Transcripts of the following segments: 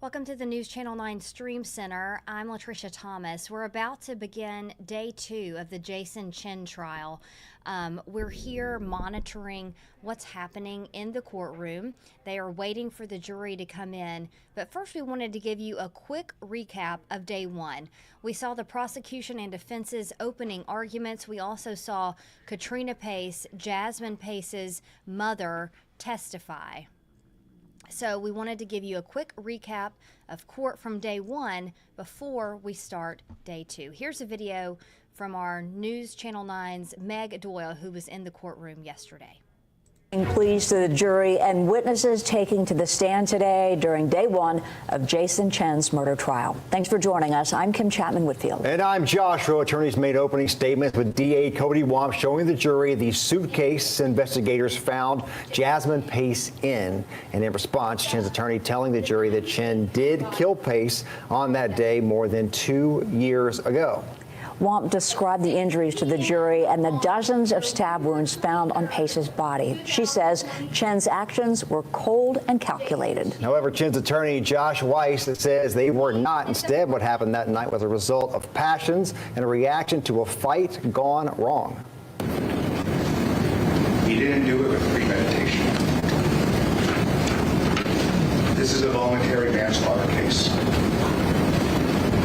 Welcome to the News Channel 9 Stream Center. I'm Latricia Thomas. We're about to begin day 2 of the Jason Chen trial. We're here monitoring what's happening in the courtroom. They are waiting for the jury to come in. But first, we wanted to give you a quick recap of day 1. We saw the prosecution and defense's opening arguments. We also saw Katrina Pace, Jasmine Pace's mother, testify. So we wanted to give you a quick recap of court from day 1 before we start day 2. Here's a video from our News Channel 9's Meg Doyle, who was in the courtroom yesterday. Pleas to the jury and witnesses taking to the stand today during day 1 of Jason Chen's murder trial. Thanks for joining us. I'm Kim Chapman-Whitfield. And I'm Joshua. Attorneys made opening statements with DA Cody Womp showing the jury the suitcase investigators found Jasmine Pace in. And in response, Chen's attorney telling the jury that Chen did kill Pace on that day more than 2 years ago. Womp described the injuries to the jury and the dozens of stab wounds found on Pace's body. She says Chen's actions were cold and calculated. However, Chen's attorney, Josh Weiss, says they were not. Instead, what happened that night was a result of passions and a reaction to a fight gone wrong. He didn't do it with premeditation. This is a voluntary manslaughter case.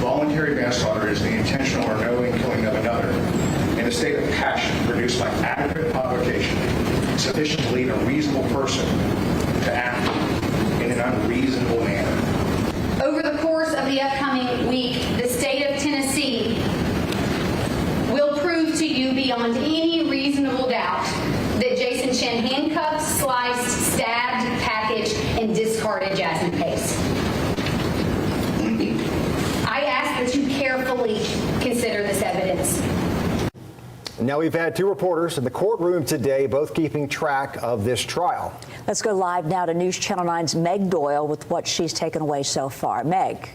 Voluntary manslaughter is the intentional or knowing killing of another in a state of passion produced by adequate provocation, sufficient to lead a reasonable person to act in an unreasonable manner. Over the course of the upcoming week, the state of Tennessee will prove to you beyond any reasonable doubt that Jason Chen handcuffed, sliced, stabbed, packaged, and discarded Jasmine Pace. I ask that you carefully consider this evidence. Now, we've had 2 reporters in the courtroom today, both keeping track of this trial. Let's go live now to News Channel 9's Meg Doyle with what she's taken away so far. Meg.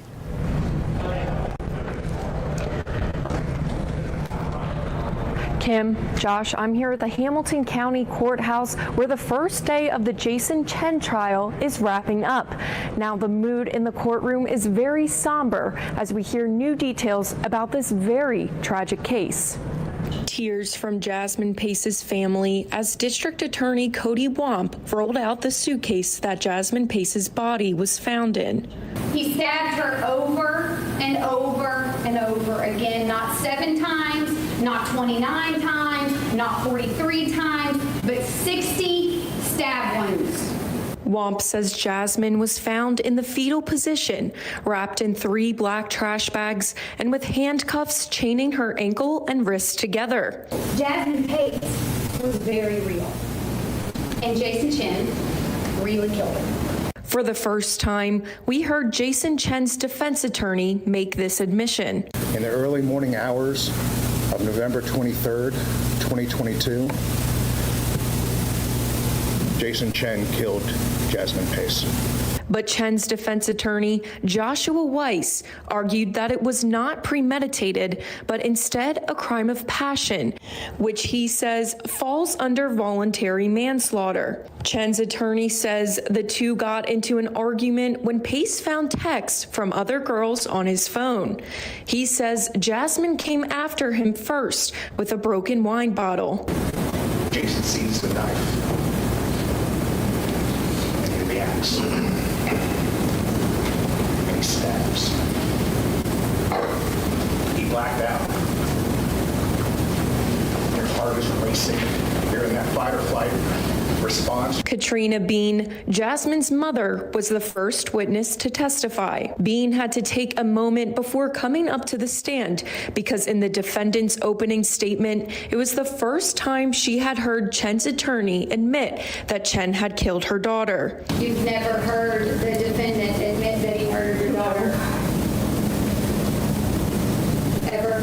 Kim, Josh, I'm here at the Hamilton County Courthouse where the first day of the Jason Chen trial is wrapping up. Now the mood in the courtroom is very somber as we hear new details about this very tragic case. Tears from Jasmine Pace's family as District Attorney Cody Womp rolled out the suitcase that Jasmine Pace's body was found in. He stabbed her over and over and over again, not 7 times, not 29 times, not 43 times, but 60 stab wounds. Womp says Jasmine was found in the fetal position, wrapped in 3 black trash bags and with handcuffs chaining her ankle and wrists together. Jasmine Pace was very real, and Jason Chen really killed her. For the first time, we heard Jason Chen's defense attorney make this admission. In the early morning hours of November 23rd, 2022, Jason Chen killed Jasmine Pace. But Chen's defense attorney, Joshua Weiss, argued that it was not premeditated, but instead a crime of passion, which he says falls under voluntary manslaughter. Chen's attorney says the two got into an argument when Pace found texts from other girls on his phone. He says Jasmine came after him first with a broken wine bottle. Jason sees the knife and he reacts. And he stabs. He blacked out. Your heart is racing. You're in that fight or flight response. Katrina Bean, Jasmine's mother, was the first witness to testify. Bean had to take a moment before coming up to the stand because in the defendant's opening statement, it was the first time she had heard Chen's attorney admit that Chen had killed her daughter. You've never heard the defendant admit that he murdered your daughter? Ever?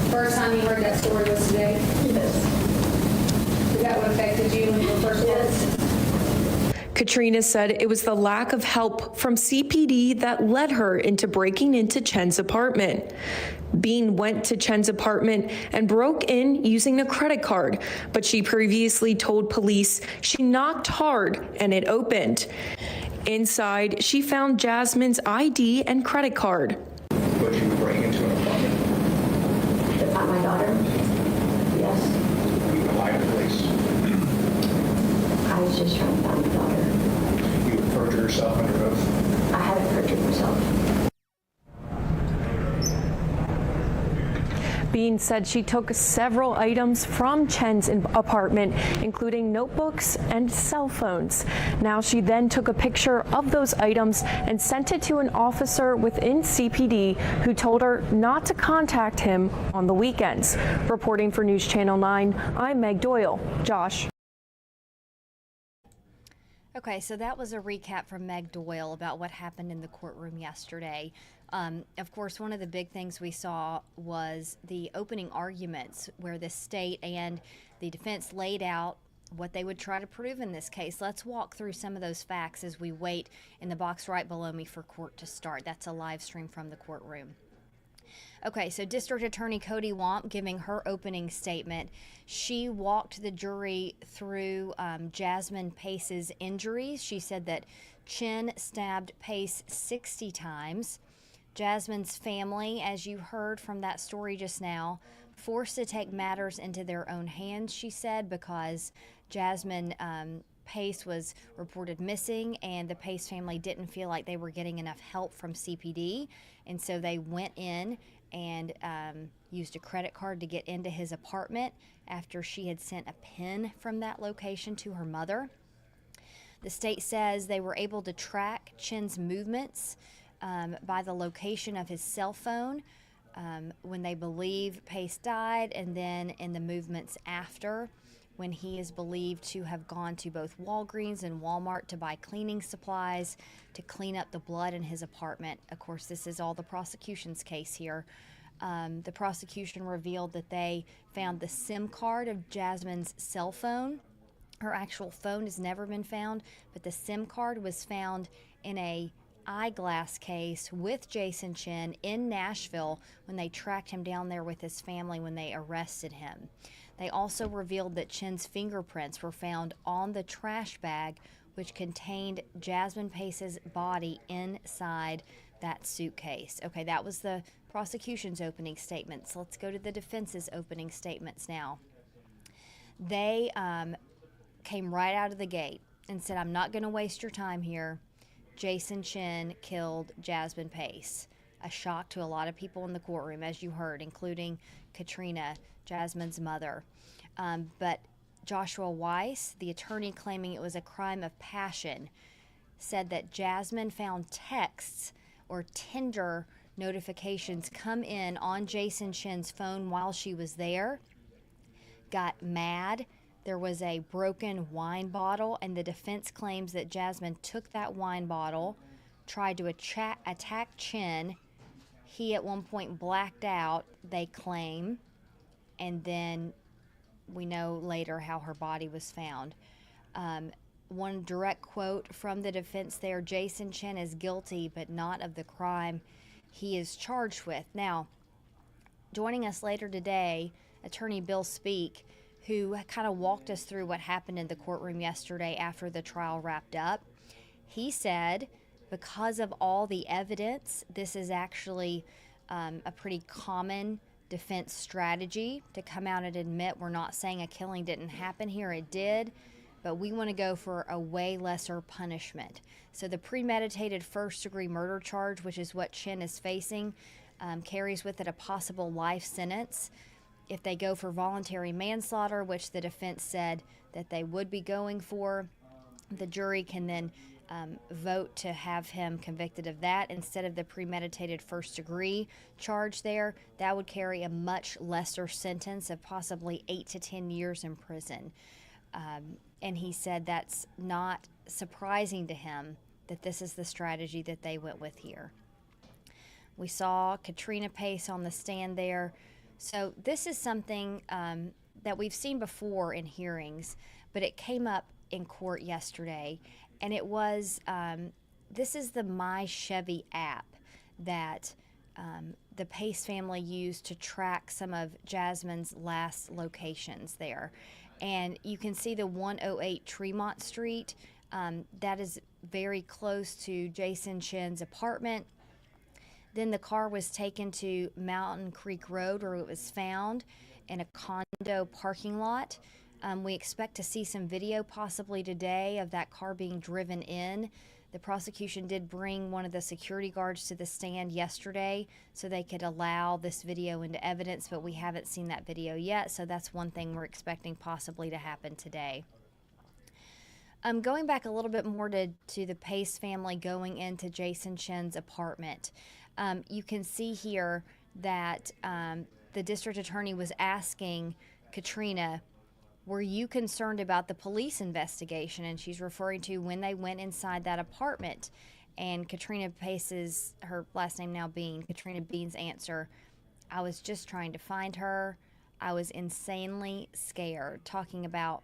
First time you heard that story was today? Yes. Is that what affected you in your first words? Katrina said it was the lack of help from CPD that led her into breaking into Chen's apartment. Bean went to Chen's apartment and broke in using a credit card, but she previously told police she knocked hard and it opened. Inside, she found Jasmine's ID and credit card. Would you break into an apartment? To find my daughter? Yes. You would lie to police. I was just trying to find my daughter. You would perjure yourself under oath. I haven't perjured myself. Bean said she took several items from Chen's apartment, including notebooks and cell phones. Now she then took a picture of those items and sent it to an officer within CPD who told her not to contact him on the weekends. Reporting for News Channel 9, I'm Meg Doyle. Josh. Okay, so that was a recap from Meg Doyle about what happened in the courtroom yesterday. Of course, one of the big things we saw was the opening arguments where the state and the defense laid out what they would try to prove in this case. Let's walk through some of those facts as we wait in the box right below me for court to start. That's a live stream from the courtroom. Okay, so District Attorney Cody Womp giving her opening statement. She walked the jury through Jasmine Pace's injuries. She said that Chen stabbed Pace 60 times. Jasmine's family, as you heard from that story just now, forced to take matters into their own hands, she said, because Jasmine Pace was reported missing and the Pace family didn't feel like they were getting enough help from CPD, and so they went in and used a credit card to get into his apartment after she had sent a pin from that location to her mother. The state says they were able to track Chen's movements by the location of his cell phone when they believe Pace died, and then in the movements after, when he is believed to have gone to both Walgreens and Walmart to buy cleaning supplies to clean up the blood in his apartment. Of course, this is all the prosecution's case here. The prosecution revealed that they found the SIM card of Jasmine's cell phone. Her actual phone has never been found, but the SIM card was found in a eyeglass case with Jason Chen in Nashville when they tracked him down there with his family when they arrested him. They also revealed that Chen's fingerprints were found on the trash bag which contained Jasmine Pace's body inside that suitcase. Okay, that was the prosecution's opening statements. Let's go to the defense's opening statements now. They came right out of the gate and said, I'm not going to waste your time here. Jason Chen killed Jasmine Pace. A shock to a lot of people in the courtroom, as you heard, including Katrina, Jasmine's mother. But Joshua Weiss, the attorney claiming it was a crime of passion, said that Jasmine found texts or Tinder notifications come in on Jason Chen's phone while she was there, got mad. There was a broken wine bottle, and the defense claims that Jasmine took that wine bottle, tried to attack Chen. He at one point blacked out, they claim, and then we know later how her body was found. One direct quote from the defense there, Jason Chen is guilty, but not of the crime he is charged with. Now, joining us later today, Attorney Bill Speake, who kind of walked us through what happened in the courtroom yesterday after the trial wrapped up. He said because of all the evidence, this is actually a pretty common defense strategy to come out and admit we're not saying a killing didn't happen here, it did, but we want to go for a way lesser punishment. So the premeditated first-degree murder charge, which is what Chen is facing, carries with it a possible life sentence. If they go for voluntary manslaughter, which the defense said that they would be going for, the jury can then vote to have him convicted of that instead of the premeditated first degree charge there. That would carry a much lesser sentence of possibly 8 to 10 years in prison. And he said that's not surprising to him that this is the strategy that they went with here. We saw Katrina Pace on the stand there. So this is something that we've seen before in hearings, but it came up in court yesterday, and it was, this is the My Chevy app that the Pace family used to track some of Jasmine's last locations there. And you can see the 108 Tremont Street That is very close to Jason Chen's apartment. Then the car was taken to Mountain Creek Road, where it was found in a condo parking lot. We expect to see some video possibly today of that car being driven in. The prosecution did bring one of the security guards to the stand yesterday so they could allow this video into evidence, but we haven't seen that video yet, so that's one thing we're expecting possibly to happen today. Going back a little bit more to the Pace family going into Jason Chen's apartment, you can see here that the district attorney was asking Katrina, were you concerned about the police investigation? And she's referring to when they went inside that apartment. And Katrina Pace's, her last name now Bean, Katrina Bean's answer, I was just trying to find her. I was insanely scared, talking about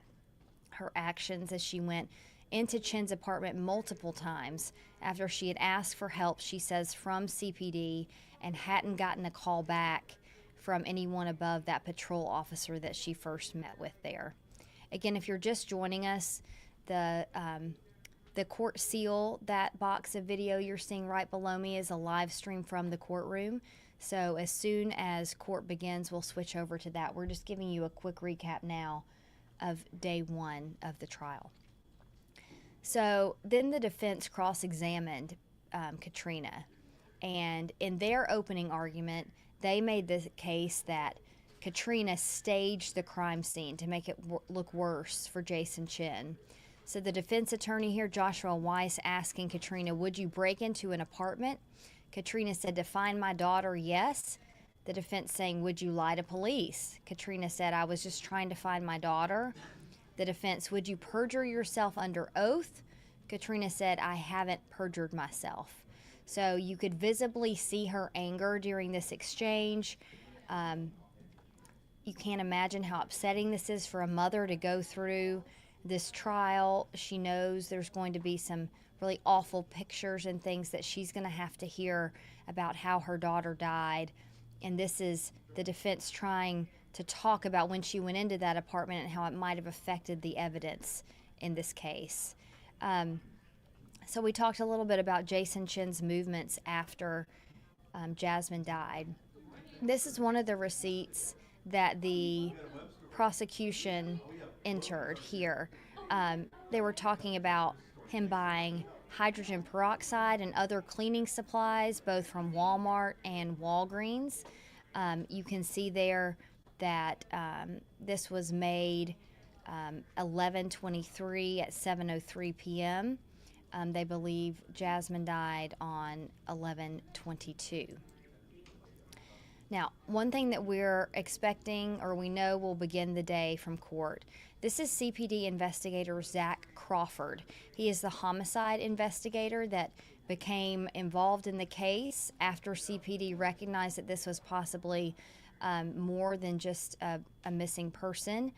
her actions as she went into Chen's apartment multiple times after she had asked for help, she says, from CPD and hadn't gotten a call back from anyone above that patrol officer that she first met with there. Again, if you're just joining us, the court seal, that box of video you're seeing right below me, is a live stream from the courtroom. So as soon as court begins, we'll switch over to that. We're just giving you a quick recap now of day one of the trial. So then the defense cross-examined Katrina, and in their opening argument, they made the case that Katrina staged the crime scene to make it look worse for Jason Chen. So the defense attorney here, Joshua Weiss, asking Katrina, would you break into an apartment? Katrina said, to find my daughter, yes. The defense saying, would you lie to police? Katrina said, I was just trying to find my daughter. The defense, would you perjure yourself under oath? Katrina said, I haven't perjured myself. So you could visibly see her anger during this exchange. You can't imagine how upsetting this is for a mother to go through this trial. She knows there's going to be some really awful pictures and things that she's going to have to hear about how her daughter died. And this is the defense trying to talk about when she went into that apartment and how it might have affected the evidence in this case. So we talked a little bit about Jason Chen's movements after Jasmine died. This is one of the receipts that the prosecution entered here. They were talking about him buying hydrogen peroxide and other cleaning supplies, both from Walmart and Walgreens. You can see there that this was made 11:23 at 7:03 p.m. They believe Jasmine died on 11:22. Now, one thing that we're expecting, or we know will begin the day from court, this is CPD investigator Zach Crawford. He is the homicide investigator that became involved in the case after CPD recognized that this was possibly more than just a missing person.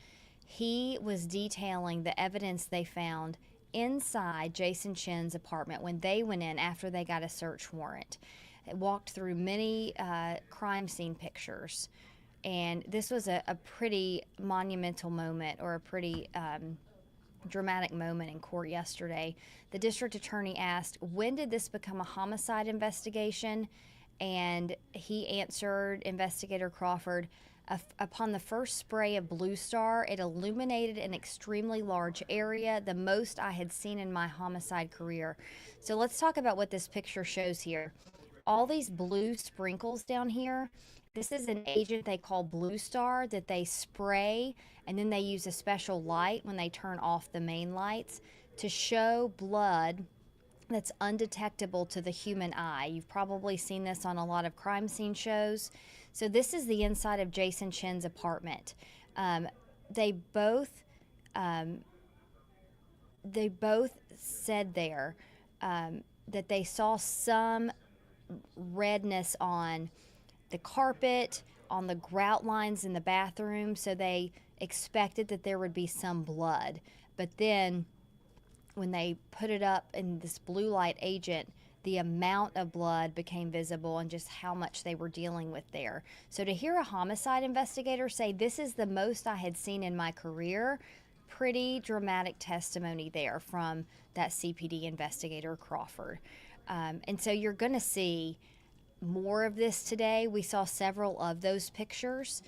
He was detailing the evidence they found inside Jason Chen's apartment when they went in after they got a search warrant. It walked through many crime scene pictures, and this was a pretty monumental moment, or a pretty dramatic moment in court yesterday. The district attorney asked, when did this become a homicide investigation? And he answered, investigator Crawford, upon the first spray of Blue Star, it illuminated an extremely large area, the most I had seen in my homicide career. So let's talk about what this picture shows here. All these blue sprinkles down here, this is an agent they call Blue Star that they spray, and then they use a special light when they turn off the main lights to show blood that's undetectable to the human eye. You've probably seen this on a lot of crime scene shows. So this is the inside of Jason Chen's apartment. They both said there that they saw some redness on the carpet, on the grout lines in the bathroom, so they expected that there would be some blood. But then when they put it up in this blue light agent, the amount of blood became visible and just how much they were dealing with there. So to hear a homicide investigator say, this is the most I had seen in my career, pretty dramatic testimony there from that CPD investigator, Crawford. And so you're going to see more of this today. We saw several of those pictures,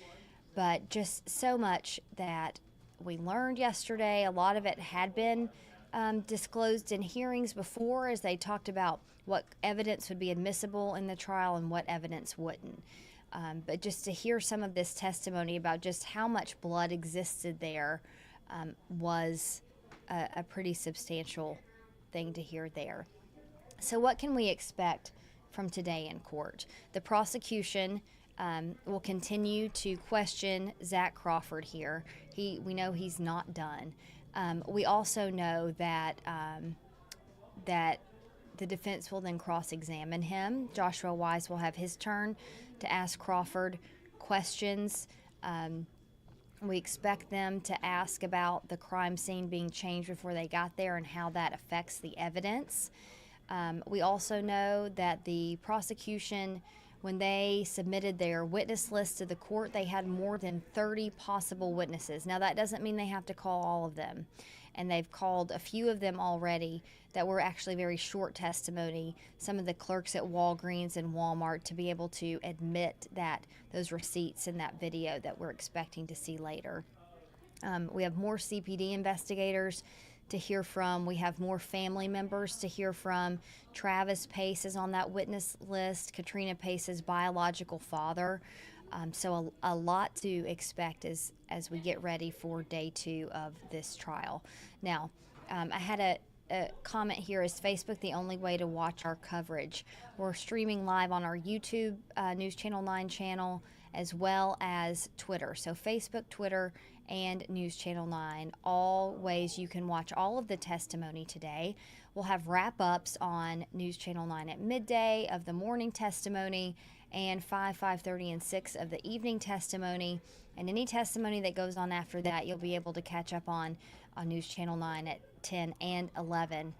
but just so much that we learned yesterday. A lot of it had been disclosed in hearings before, as they talked about what evidence would be admissible in the trial and what evidence wouldn't. But just to hear some of this testimony about just how much blood existed there was a pretty substantial thing to hear there. So what can we expect from today in court? The prosecution will continue to question Zach Crawford here. We know he's not done. We also know that that the defense will then cross-examine him. Joshua Wise will have his turn to ask Crawford questions. We expect them to ask about the crime scene being changed before they got there and how that affects the evidence. We also know that the prosecution, when they submitted their witness list to the court, they had more than 30 possible witnesses. Now, that doesn't mean they have to call all of them, and they've called a few of them already that were actually very short testimony, some of the clerks at Walgreens and Walmart, to be able to admit that those receipts in that video that we're expecting to see later. We have more CPD investigators to hear from. We have more family members to hear from. Travis Pace is on that witness list, Katrina Pace's biological father. So a lot to expect as we get ready for day 2 of this trial. Now, I had a comment here, is Facebook the only way to watch our coverage? We're streaming live on our YouTube News Channel 9 channel, as well as Twitter. So Facebook, Twitter, and News Channel 9, all ways you can watch all of the testimony today. We'll have wrap-ups on News Channel 9 at midday of the morning testimony, and 5:30, and 6 of the evening testimony. And any testimony that goes on after that, you'll be able to catch up on News Channel 9 at 10 and 11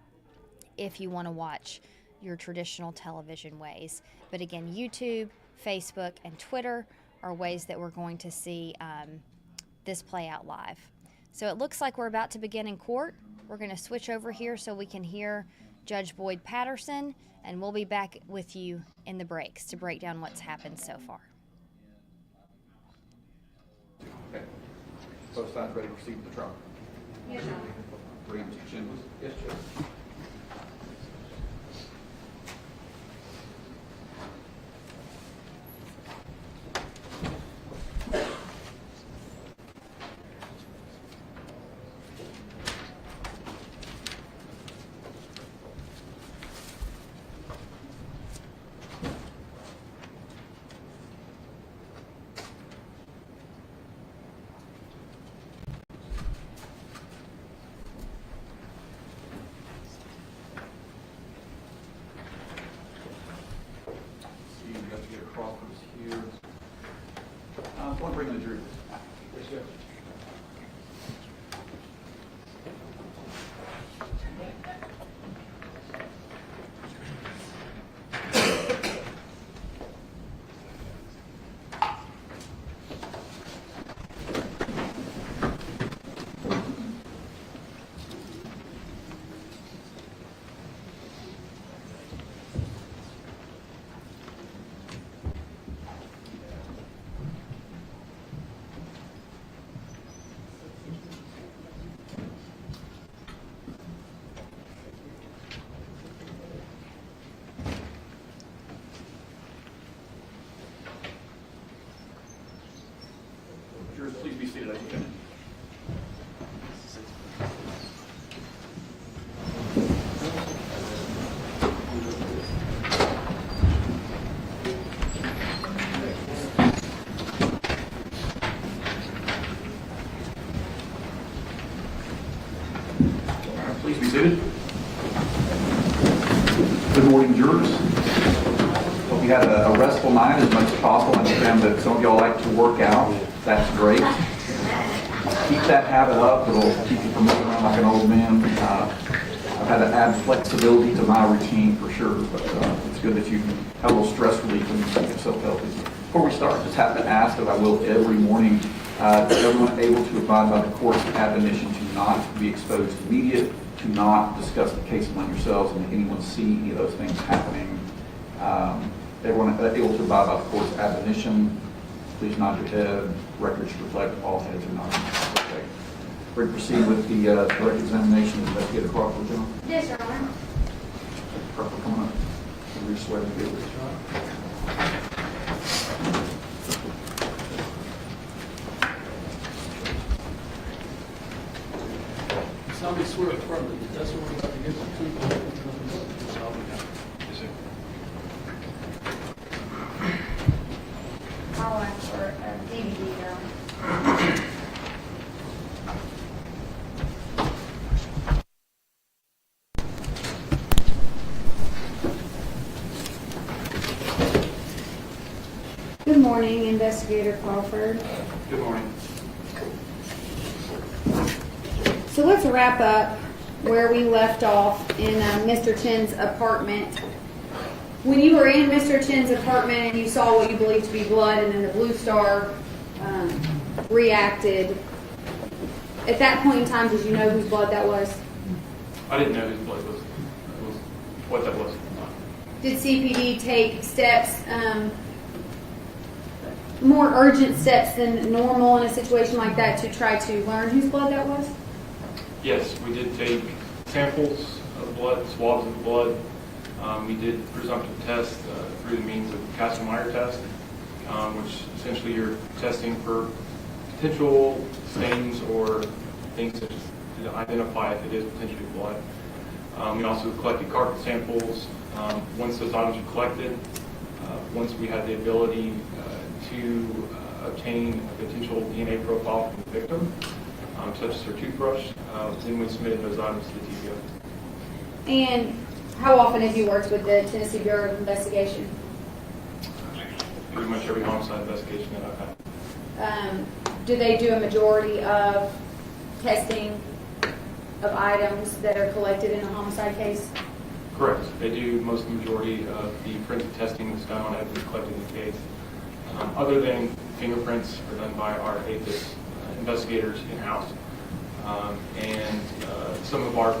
if you want to watch your traditional television ways. But again, YouTube, Facebook, and Twitter are ways that we're going to see this play out live. So it looks like we're about to begin in court. We're going to switch over here so we can hear Judge Boyd Patterson, and we'll be back with you in the breaks to break down what's happened so far. Okay. Both sides ready to proceed with the trial? Yes, Your Honor. Bring Mr. Chen. Yes, Judge. Investigator Crawford is here. I want to bring in the jury. Yes, Judge. Jurors, please be seated as you can. All right, please be seated. Good morning, jurors. Hope you had a restful night as much as possible. I understand that some of y'all like to work out. That's great. Keep that habit up. It'll keep you from moving around like an old man. I've had to add flexibility to my routine for sure, but it's good that you can have a little stress relief and keep yourself healthy. Before we start, just have to ask, as I will every morning, Is everyone able to abide by the court's admonition to not be exposed to media, to not discuss the case among yourselves, and anyone see any of those things happening? Everyone able to abide by the court's admonition? Please nod your head. Records reflect all heads are nodding. Okay. We're going to proceed with the direct examination of Investigator Crawford, General. Yes, Your Honor. Crawford, come on up. We're swearing to do this. Somebody swear affirmatively. That's what we're about to get to. Yes, sir. I'll ask for a DVD now. Good morning, Investigator Crawford. Good morning. So let's wrap up where we left off in Mr. Chen's apartment. When you were in Mr. Chen's apartment and you saw what you believed to be blood, and then the Blue Star reacted, at that point in time, did you know whose blood that was? I didn't know whose blood was what that was. Did CPD take steps, more urgent steps than normal in a situation like that to try to learn whose blood that was? Yes, we did take samples of blood, swabs of blood. We did presumptive tests through the means of Kastle-Meyer test, which essentially you're testing for potential stains or things such as to identify if it is potentially blood. We also collected carpet samples. Once those items were collected, once we had the ability to obtain a potential DNA profile from the victim, such as her toothbrush, then we submitted those items to the TBO. And how often have you worked with the Tennessee Bureau of Investigation? Pretty much every homicide investigation that I've had. Do they do a majority of testing of items that are collected in a homicide case? Correct. They do most of the majority of the forensic testing that's done on evidence collected in the case. Other than fingerprints are done by our APHIS investigators in-house. And some of our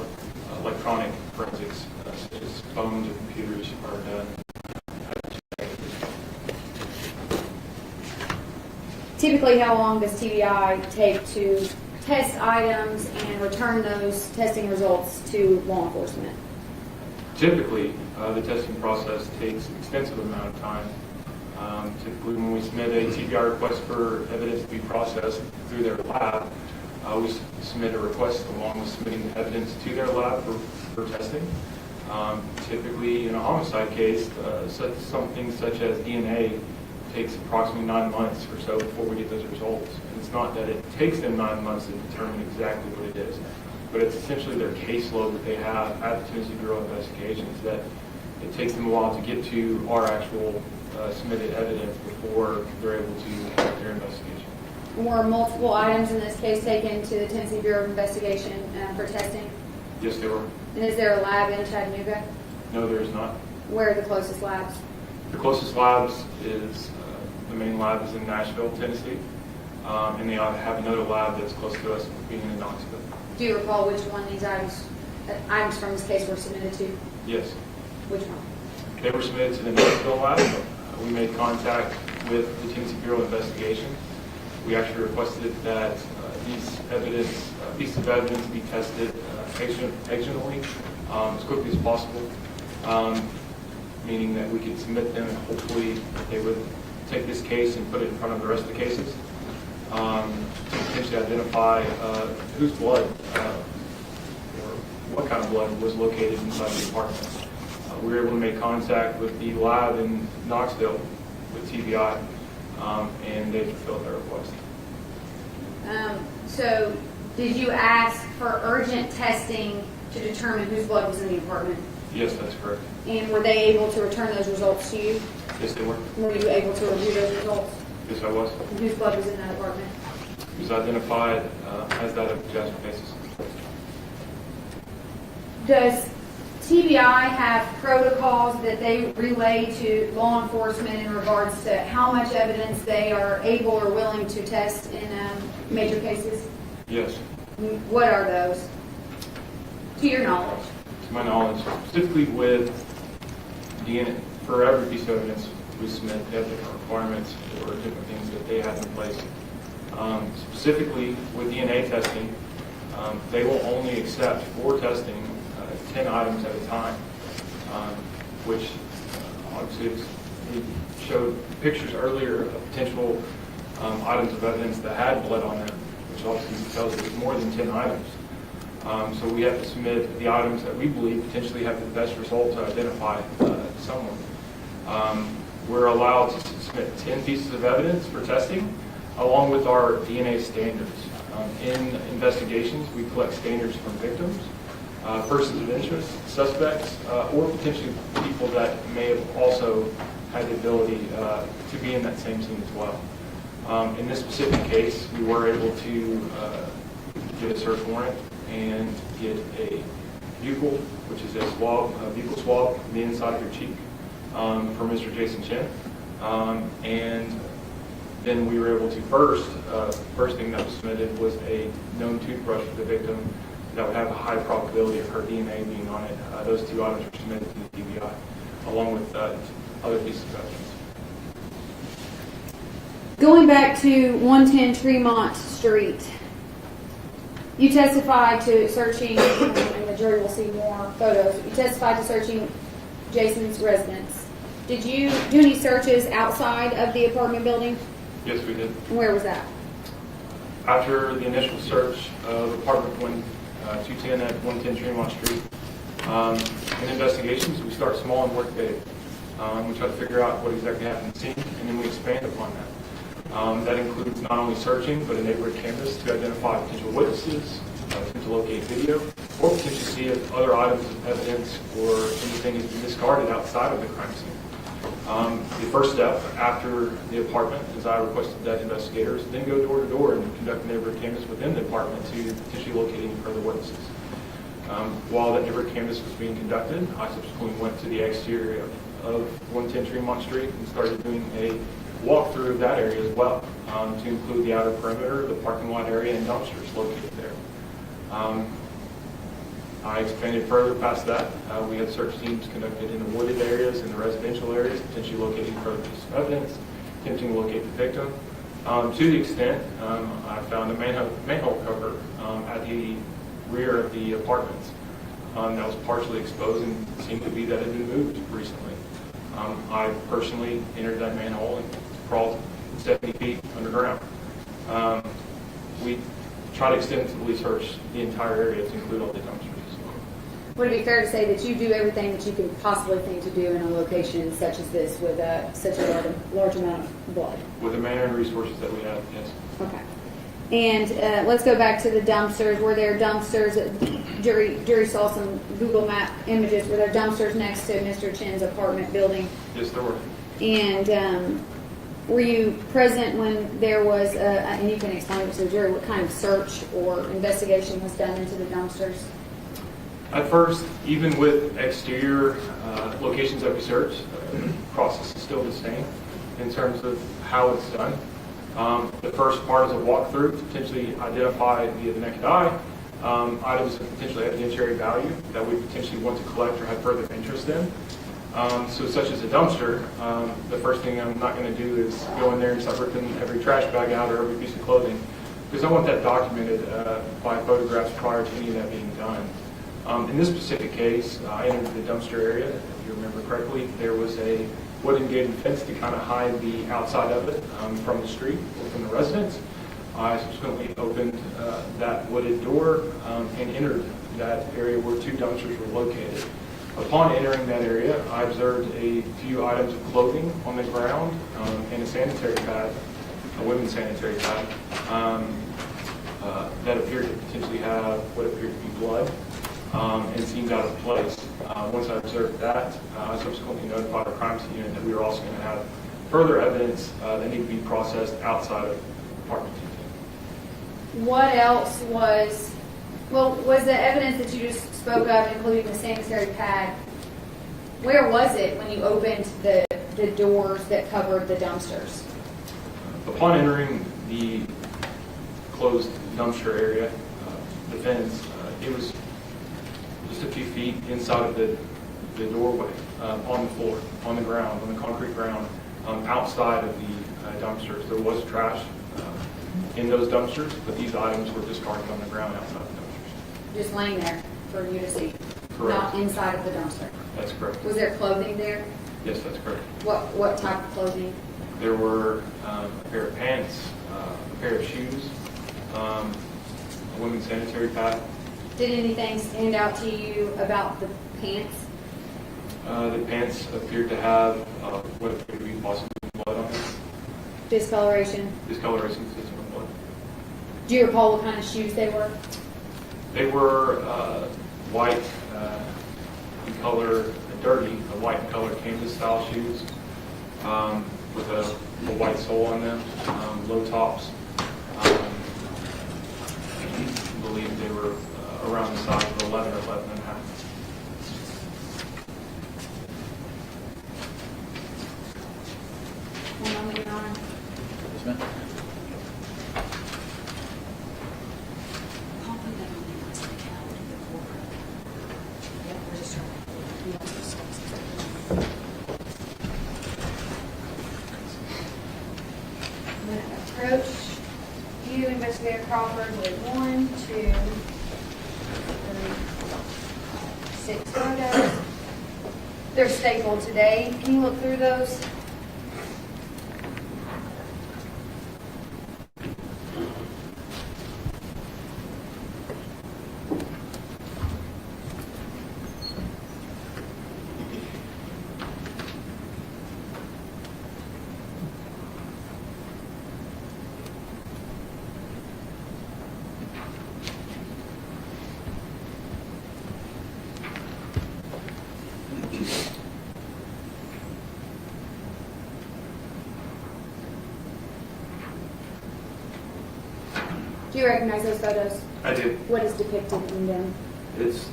electronic forensics, such as phones or computers, are done. Typically, how long does TBI take to test items and return those testing results to law enforcement? Typically, the testing process takes an extensive amount of time. Typically, when we submit a TBI request for evidence to be processed through their lab, we submit a request along with submitting the evidence to their lab for testing. Typically, in a homicide case, something such as DNA takes approximately 9 months or so before we get those results. And it's not that it takes them 9 months to determine exactly what it is, but it's essentially their caseload that they have at the Tennessee Bureau of Investigations that it takes them a while to get to our actual submitted evidence before they're able to conduct their investigation. Were multiple items in this case taken to the Tennessee Bureau of Investigation for testing? Yes, they were. And is there a lab in Chattanooga? No, there is not. Where are the closest labs? The closest labs is, the main lab is in Nashville, Tennessee, and they have another lab that's close to us, being in Knoxville. Do you recall which one these items from this case were submitted to? Yes. Which one? They were submitted to the Knoxville lab. We made contact with the Tennessee Bureau of Investigation. We actually requested that pieces of evidence be tested externally as quickly as possible, meaning that we could submit them and hopefully they would take this case and put it in front of the rest of the cases to potentially identify whose blood or what kind of blood was located inside the apartment. We were able to make contact with the lab in Knoxville with TBI, and they fulfilled their request. So, did you ask for urgent testing to determine whose blood was in the apartment? Yes, that's correct. And were they able to return those results to you? Yes, they were. Were you able to review those results? Yes, I was. And whose blood was in that apartment? It was identified as that of Jasmine. Does TBI have protocols that they relay to law enforcement in regards to how much evidence they are able or willing to test in major cases? Yes. What are those, to your knowledge? To my knowledge, specifically with DNA, for every piece of evidence we submit, they have different requirements or different things that they have in place. Specifically with DNA testing, they will only accept for testing 10 items at a time, which obviously we showed pictures earlier of potential items of evidence that had blood on them, which obviously tells us it's more than 10 items. So we have to submit the items that we believe potentially have the best result to identify someone. We're allowed to submit 10 pieces of evidence for testing, along with our DNA standards. In investigations, we collect standards from victims, persons of interest, suspects, or potentially people that may have also had the ability to be in that same scene as well. In this specific case, we were able to get a search warrant and get a buccal, which is a buccal swab from the inside of your cheek for Mr. Jason Chen. And then we were able to first thing that was submitted was a known toothbrush for the victim that would have a high probability of her DNA being on it. Those two items were submitted to the TBI, along with other pieces of evidence. Going back to 110 Tremont Street, you testified to searching, and the jury will see more photos, you testified to searching Jason's residence. Did you do any searches outside of the apartment building? Yes, we did. And where was that? After the initial search of apartment 210 at 110 Tremont Street, in investigations, we start small and work big. We try to figure out what exactly happened in the scene, and then we expand upon that. That includes not only searching, but a neighborhood canvas to identify potential witnesses, to locate video, or potentially see if other items of evidence or anything has been discarded outside of the crime scene. The first step after the apartment is I requested that investigators then go door to door and conduct a neighborhood canvas within the apartment to potentially locate any further witnesses. While that neighborhood canvas was being conducted, I subsequently went to the exterior of 110 Tremont Street and started doing a walkthrough of that area as well, to include the outer perimeter, the parking lot area, and dumpsters located there. I expanded further past that. We had search teams conducted in the wooded areas and the residential areas, potentially locating further pieces of evidence, attempting to locate the victim. To the extent, I found a manhole cover at the rear of the apartments that was partially exposed and seemed to be that it had been moved recently. I personally entered that manhole and crawled 70 feet underground. We try to extensively search the entire area to include all the dumpsters. Would it be fair to say that you do everything that you could possibly think to do in a location such as this with such a large amount of blood? With the manner and resources that we have, yes. Okay. And let's go back to the dumpsters. Were there dumpsters? Jury saw some Google Map images. Were there dumpsters next to Mr. Chen's apartment building? Yes, there were. And were you present when there was, and you can explain it to the jury, what kind of search or investigation was done into the dumpsters? At first, even with exterior locations that we search, the process is still the same in terms of how it's done. The first part is a walkthrough to potentially identify via the naked eye items of potentially evidentiary value that we potentially want to collect or have further interest in. So such as a dumpster, the first thing I'm not going to do is go in there and start ripping every trash bag out or every piece of clothing, because I want that documented by photographs prior to any of that being done. In this specific case, I entered the dumpster area. If you remember correctly, there was a wooden gated fence to kind of hide the outside of it from the street or from the residents. I subsequently opened that wooded door and entered that area where two dumpsters were located. Upon entering that area, I observed a few items of clothing on the ground and a sanitary pad, a women's sanitary pad, that appeared to potentially have what appeared to be blood. And seemed out of place. Once I observed that, I subsequently notified our crime scene unit that we were also going to have further evidence that needed to be processed outside of apartment 210. What else was the evidence that you just spoke of, including the sanitary pad. Where was it when you opened the doors that covered the dumpsters? Upon entering the closed dumpster area, the fence, it was just a few feet inside of the doorway, on the floor, on the ground, on the concrete ground, outside of the dumpsters. There was trash in those dumpsters, but these items were discarded on the ground outside the dumpsters. Just laying there for you to see? Correct. Not inside of the dumpster? That's correct. Was there clothing there? Yes, that's correct. What type of clothing? There were a pair of pants, a pair of shoes, a women's sanitary pad. Did anything stand out to you about the pants? The pants appeared to have what appeared to be possibly blood on them. Discoloration? Discoloration consistent with blood. Do you recall what kind of shoes they were? They were white in color, dirty, white in color canvas style shoes with a white sole on them, low tops. I believe they were around the size of 11 or 11 and a half. One moment, Your Honor. Yes, ma'am. I'm going to approach you, Investigator Crawford, with 1, 2, 3, 6 photos. They're stapled today. Can you look through those? Do you recognize those photos? I do. What is depicted in them? It's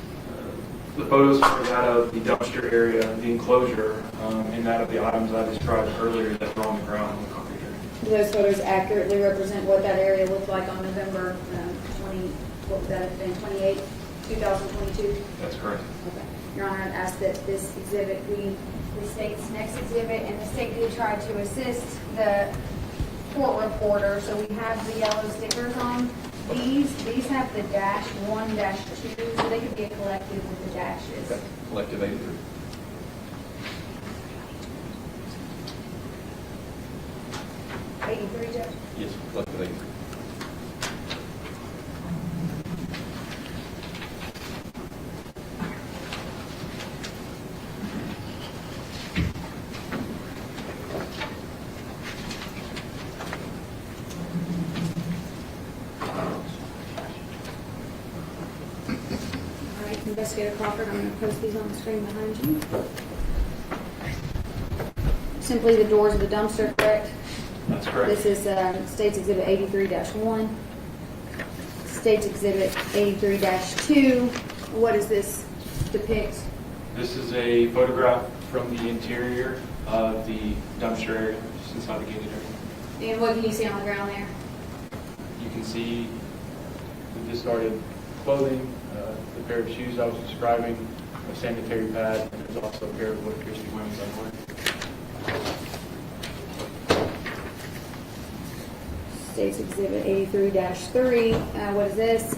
the photos are that of the dumpster area, the enclosure, and that of the items I described earlier that were on the ground on the concrete area. Do those photos accurately represent what that area looked like on November 20, what would that have been, 28, 2022? That's correct. Okay. Your Honor, I'd ask that this exhibit be the state's next exhibit, and the state did try to assist the court reporter, so we have the yellow stickers on. These have the -1-2, so they could be collected with the dashes. Okay. Collective 83. 83, Judge? Yes, collective 83. All right, Investigator Crawford, I'm going to post these on the screen behind you. Simply the doors of the dumpster, correct? That's correct. This is State's Exhibit 83-1. State's Exhibit 83-2. What does this depict? This is a photograph from the interior of the dumpster area, just inside the gated area. And what can you see on the ground there? You can see the discarded clothing, the pair of shoes I was describing, a sanitary pad, and there's also a pair of what appears to be women's underwear. State's Exhibit 83-3. What is this?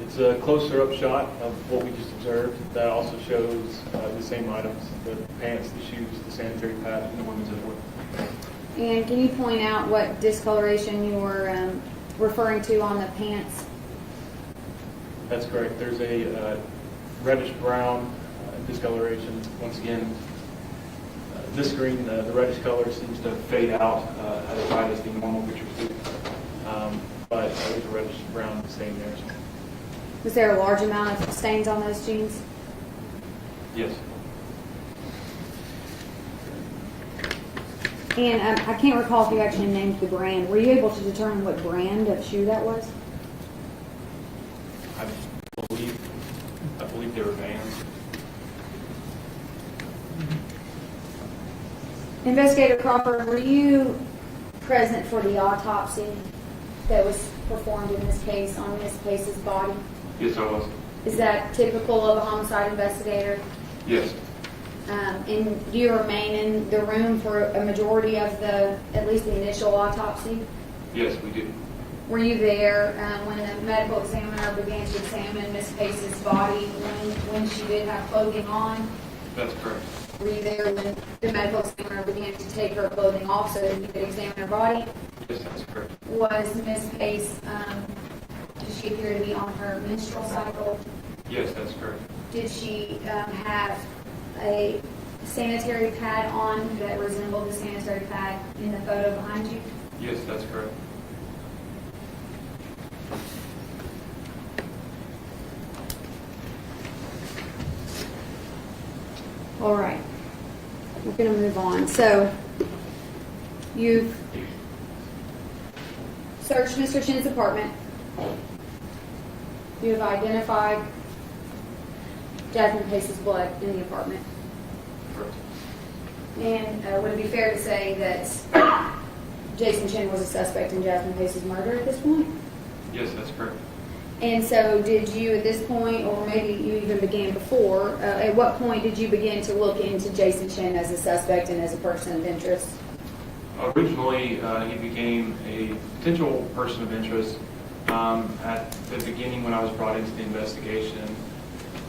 It's a closer up shot of what we just observed. That also shows the same items, the pants, the shoes, the sanitary pad, and the women's underwear. And can you point out what discoloration you were referring to on the pants? That's correct. There's a reddish brown discoloration. Once again, this screen, the reddish color seems to fade out as bright as the normal pictures do. But there's a reddish brown stain there. Was there a large amount of stains on those jeans? Yes. And I can't recall if you actually named the brand. Were you able to determine what brand of shoe that was? I believe they were vans. Investigator Crawford, were you present for the autopsy that was performed in this case on Miss Pace's body? Yes, I was. Is that typical of a homicide investigator? Yes. And do you remain in the room for a majority of at least the initial autopsy? Yes, we do. Were you there when the medical examiner began to examine Miss Pace's body when she did have clothing on? That's correct. Were you there when the medical examiner began to take her clothing off so that you could examine her body? Yes, that's correct. Was Miss Pace, did she appear to be on her menstrual cycle? Yes, that's correct. Did she have a sanitary pad on that resembled the sanitary pad in the photo behind you? Yes, that's correct. All right, we're going to move on. So you've searched Mr. Chen's apartment. You have identified Jasmine Pace's blood in the apartment. Correct. And would it be fair to say that Jason Chen was a suspect in Jasmine Pace's murder at this point? Yes, that's correct. And so did you at this point, or maybe you even began before, at what point did you begin to look into Jason Chen as a suspect and as a person of interest? Originally, he became a potential person of interest at the beginning when I was brought into the investigation,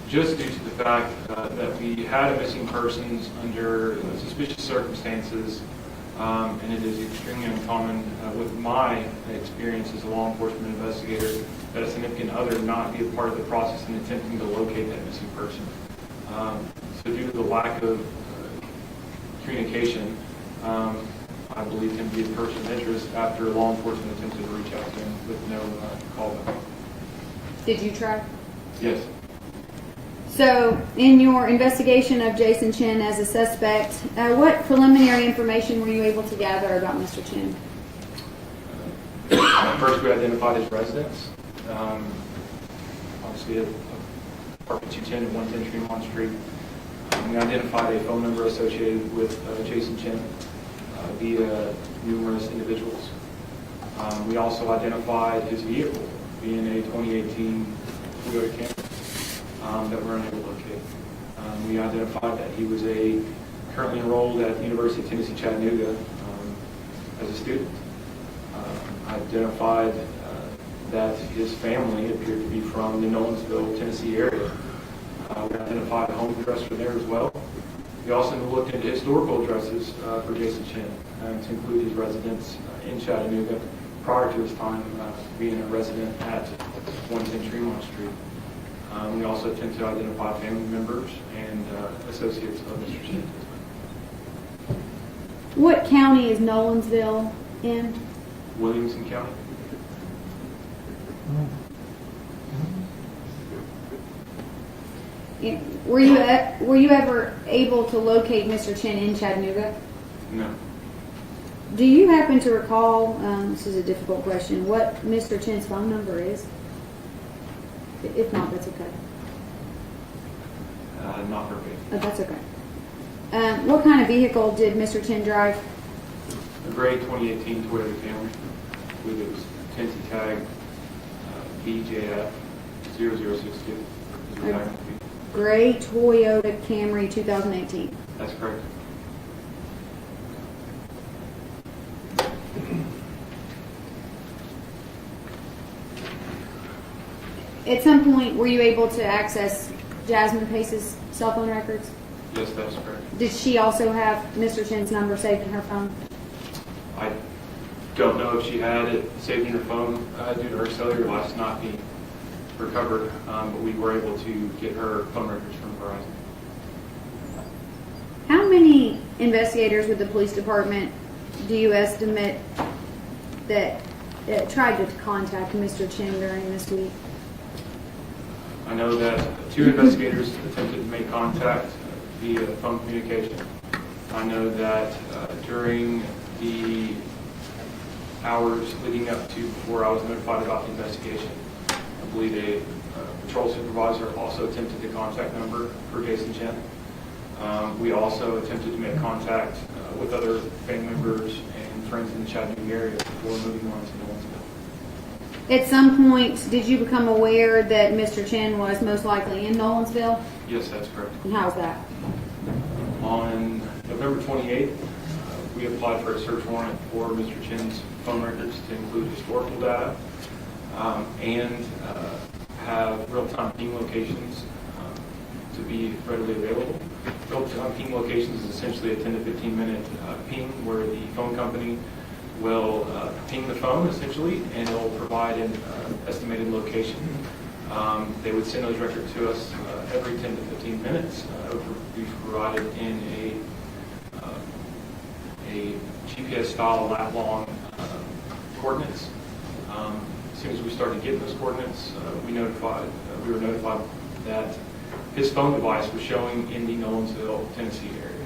just due to the fact that we had a missing persons under suspicious circumstances, and it is extremely uncommon with my experience as a law enforcement investigator that a significant other not be a part of the process in attempting to locate that missing person. So due to the lack of communication, I believed him to be a person of interest after law enforcement attempted to reach out to him with no callback. Did you try? Yes. So in your investigation of Jason Chen as a suspect, what preliminary information were you able to gather about Mr. Chen? First, we identified his residence. Obviously, apartment 210 at 110 Tremont Street. We identified a phone number associated with Jason Chen via numerous individuals. We also identified his vehicle, being a 2018 Toyota Camry that we're unable to locate. We identified that he was currently enrolled at the University of Tennessee, Chattanooga as a student. Identified that his family appeared to be from the Nolensville, Tennessee area. We identified a home address for there as well. We also looked into historical addresses for Jason Chen to include his residence in Chattanooga prior to his time being a resident at 110 Tremont Street. We also attempt to identify family members and associates of Mr. Chen. What county is Nolensville in? Williamson County. Were you ever able to locate Mr. Chen in Chattanooga? No. Do you happen to recall, this is a difficult question, what Mr. Chen's phone number is? If not, that's okay. Not verbatim. Oh, that's okay. What kind of vehicle did Mr. Chen drive? A gray 2018 Toyota Camry. I believe it was Tennessee tag BJF 0062. Gray Toyota Camry 2018. That's correct. At some point, were you able to access Jasmine Pace's cell phone records? Yes, that's correct. Did she also have Mr. Chen's number saved in her phone? I don't know if she had it saved in her phone due to her cellular device not being recovered, but we were able to get her phone records from Verizon. How many investigators with the police department do you estimate that tried to contact Mr. Chen during this week? I know that 2 investigators attempted to make contact via phone communication. I know that during the hours leading up to before I was notified about the investigation, I believe a patrol supervisor also attempted the contact number for Jason Chen. We also attempted to make contact with other family members and friends in the Chattanooga area before moving on to Nolensville. At some point, did you become aware that Mr. Chen was most likely in Nolensville? Yes, that's correct. And how's that? On November 28th, we applied for a search warrant for Mr. Chen's phone records to include historical data and have real-time ping locations to be readily available. Real-time ping locations is essentially a 10 to 15 minute ping where the phone company will ping the phone essentially, and it will provide an estimated location. They would send those records to us every 10 to 15 minutes. It would be provided in a GPS-style lat-long coordinates. As soon as we started getting those coordinates, we were notified that his phone device was showing in the Nolensville, Tennessee area.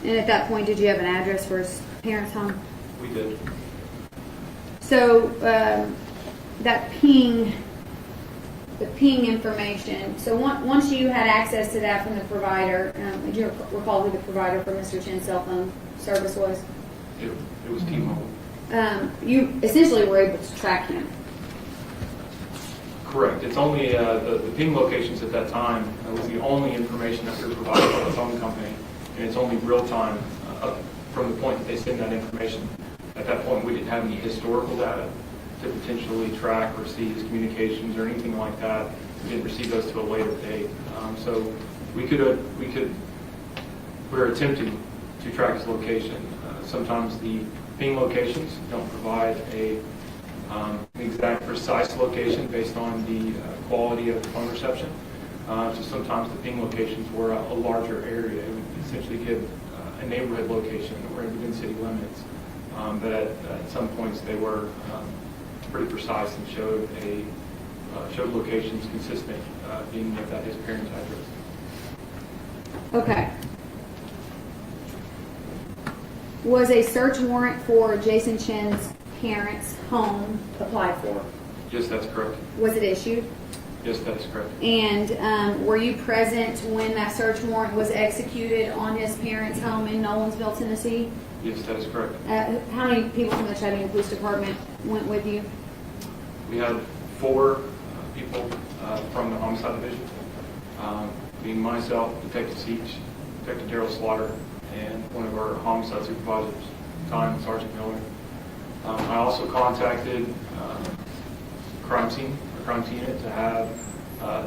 And at that point, did you have an address for his parents' home? We did. So that ping, the ping information, so once you had access to that from the provider, did you recall who the provider for Mr. Chen's cell phone service was? It was T-Mobile. You essentially were able to track him. Correct. It's only the ping locations at that time was the only information that we were provided by the phone company, and it's only real time up from the point that they send that information. At that point, we didn't have any historical data to potentially track or see his communications or anything like that. We didn't receive those to a later date. So we were attempting to track his location. Sometimes the ping locations don't provide an exact precise location based on the quality of the phone reception. So sometimes the ping locations were a larger area. It would essentially give a neighborhood location or within city limits. But at some points they were pretty precise and showed locations consistent, being at his parents' address. Okay. Was a search warrant for Jason Chen's parents' home applied for? Yes, that's correct. Was it issued? Yes, that is correct. And were you present when that search warrant was executed on his parents' home in Nolensville, Tennessee? Yes, that is correct. How many people from the Chattanooga Police Department went with you? We had 4 people from the homicide division, being myself, Detective Seach, Detective Daryl Slaughter, and one of our homicide supervisors, Time Sergeant Miller. I also contacted the crime unit to have a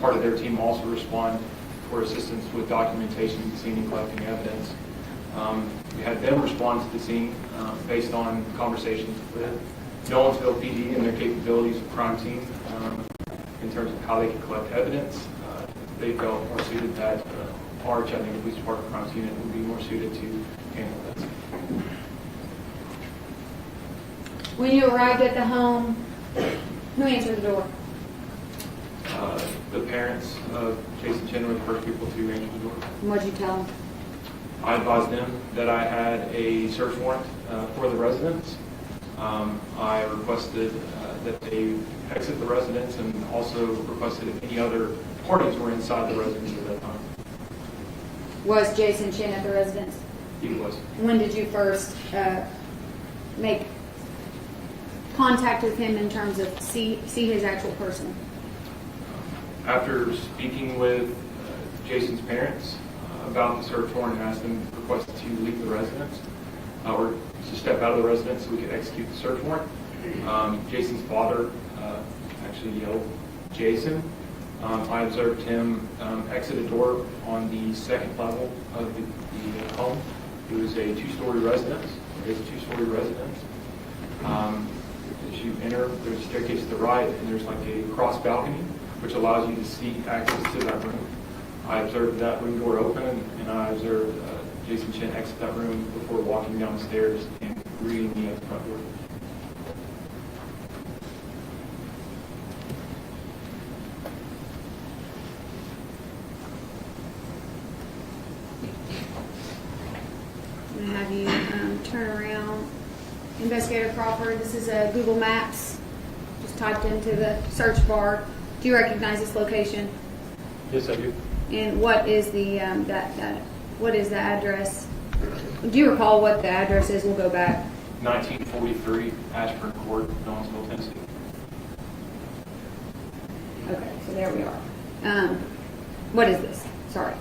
part of their team also respond for assistance with documentation, scene, and collecting evidence. We had them respond to the scene based on conversations with Nolensville PD and their capabilities of crime scene in terms of how they can collect evidence. They felt more suited that our Chattanooga Police Department Crimes Unit would be more suited to handle this. When you arrived at the home, who answered the door? The parents of Jason Chen were the first people to answer the door. And what did you tell them? I advised them that I had a search warrant for the residence. I requested that they exit the residence and also requested if any other parties were inside the residence at that time. Was Jason Chen at the residence? He was. When did you first make contact with him in terms of see his actual person? After speaking with Jason's parents about the search warrant and asked them to request to leave the residence or to step out of the residence so we could execute the search warrant, Jason's father actually yelled, "Jason." I observed him exit a door on the second level of the home. It was a 2-story residence. It's a 2-story residence. As you enter, there's a staircase to the right, and there's like a cross balcony, which allows you to see access to that room. I observed that room door open, and I observed Jason Chen exit that room before walking downstairs and greeting me at the front door. I'm going to have you turn around. Investigator Crawford, this is Google Maps. Just typed into the search bar. Do you recognize this location? Yes, I do. And what is the what is the address? Do you recall what the address is? We'll go back. 1943 Ashburn Court, Nolensville, Tennessee. Okay, so there we are. What is this? Sorry.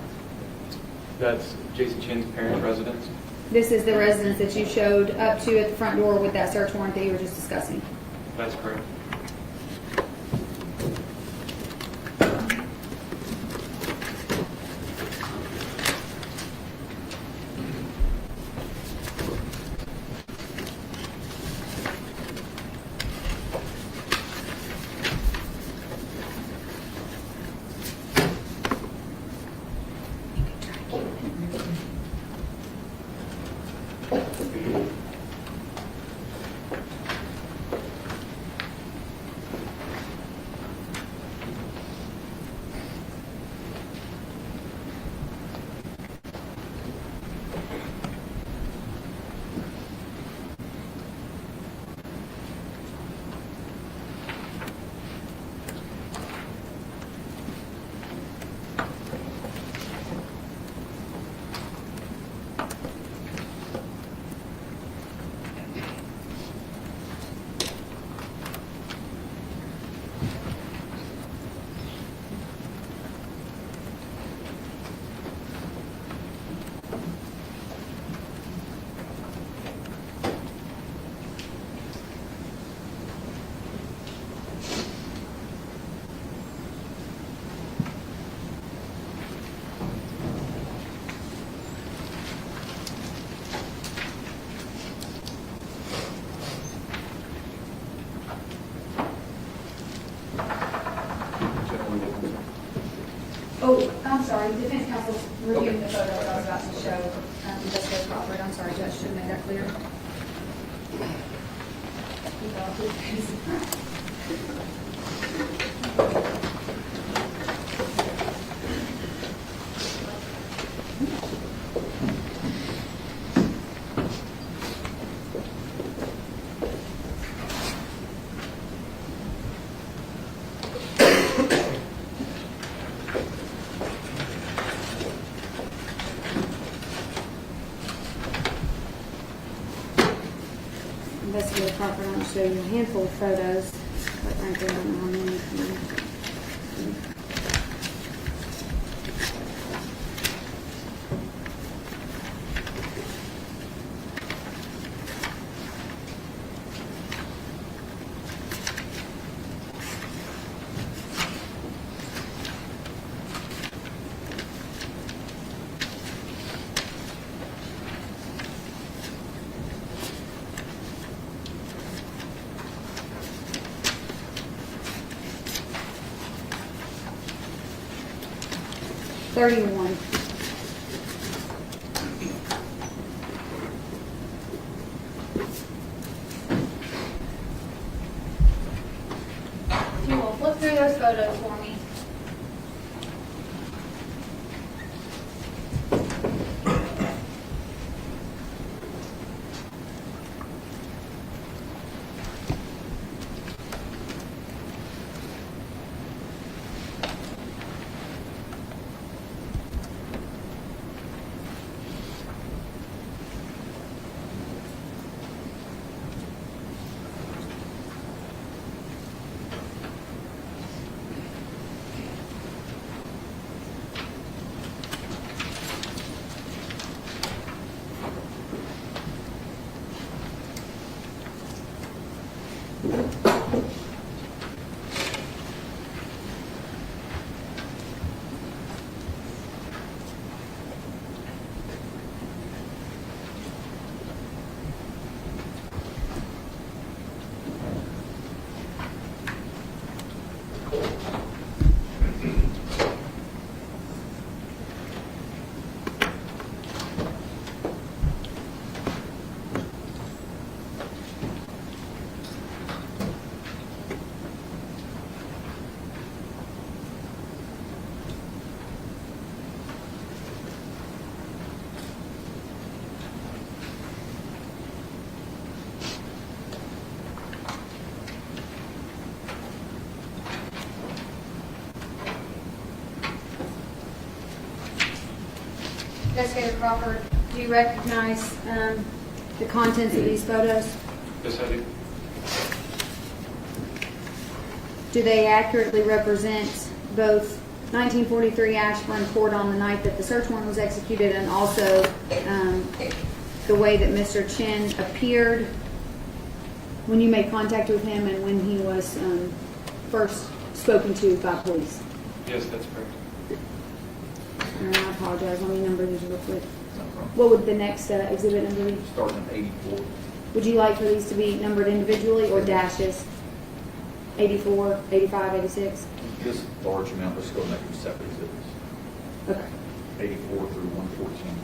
That's Jason Chen's parents' residence. This is the residence that you showed up to at the front door with that search warrant that you were just discussing. That's correct. Oh, I'm sorry. Defense counsel's reviewing the photo that I was about to show. Jessica Crawford. I'm sorry, Judge. Should have made that clear. Investigator Crawford, I'm going to show you a handful of photos. Quite frankly, I don't know how many. $31. You will flip through those photos for me. Investigator Crawford, do you recognize the contents of these photos? Yes, I do. Do they accurately represent both 1943 Ashburn Court on the night that the search warrant was executed and also the way that Mr. Chen appeared when you made contact with him and when he was first spoken to by police? Yes, that's correct. And I apologize, let me number these real quick. What would the next exhibit number be? Starting at 84. Would you like for these to be numbered individually or dashes? 84, 85, 86? This large amount, let's go make them separate exhibits. Okay. 84 through 114.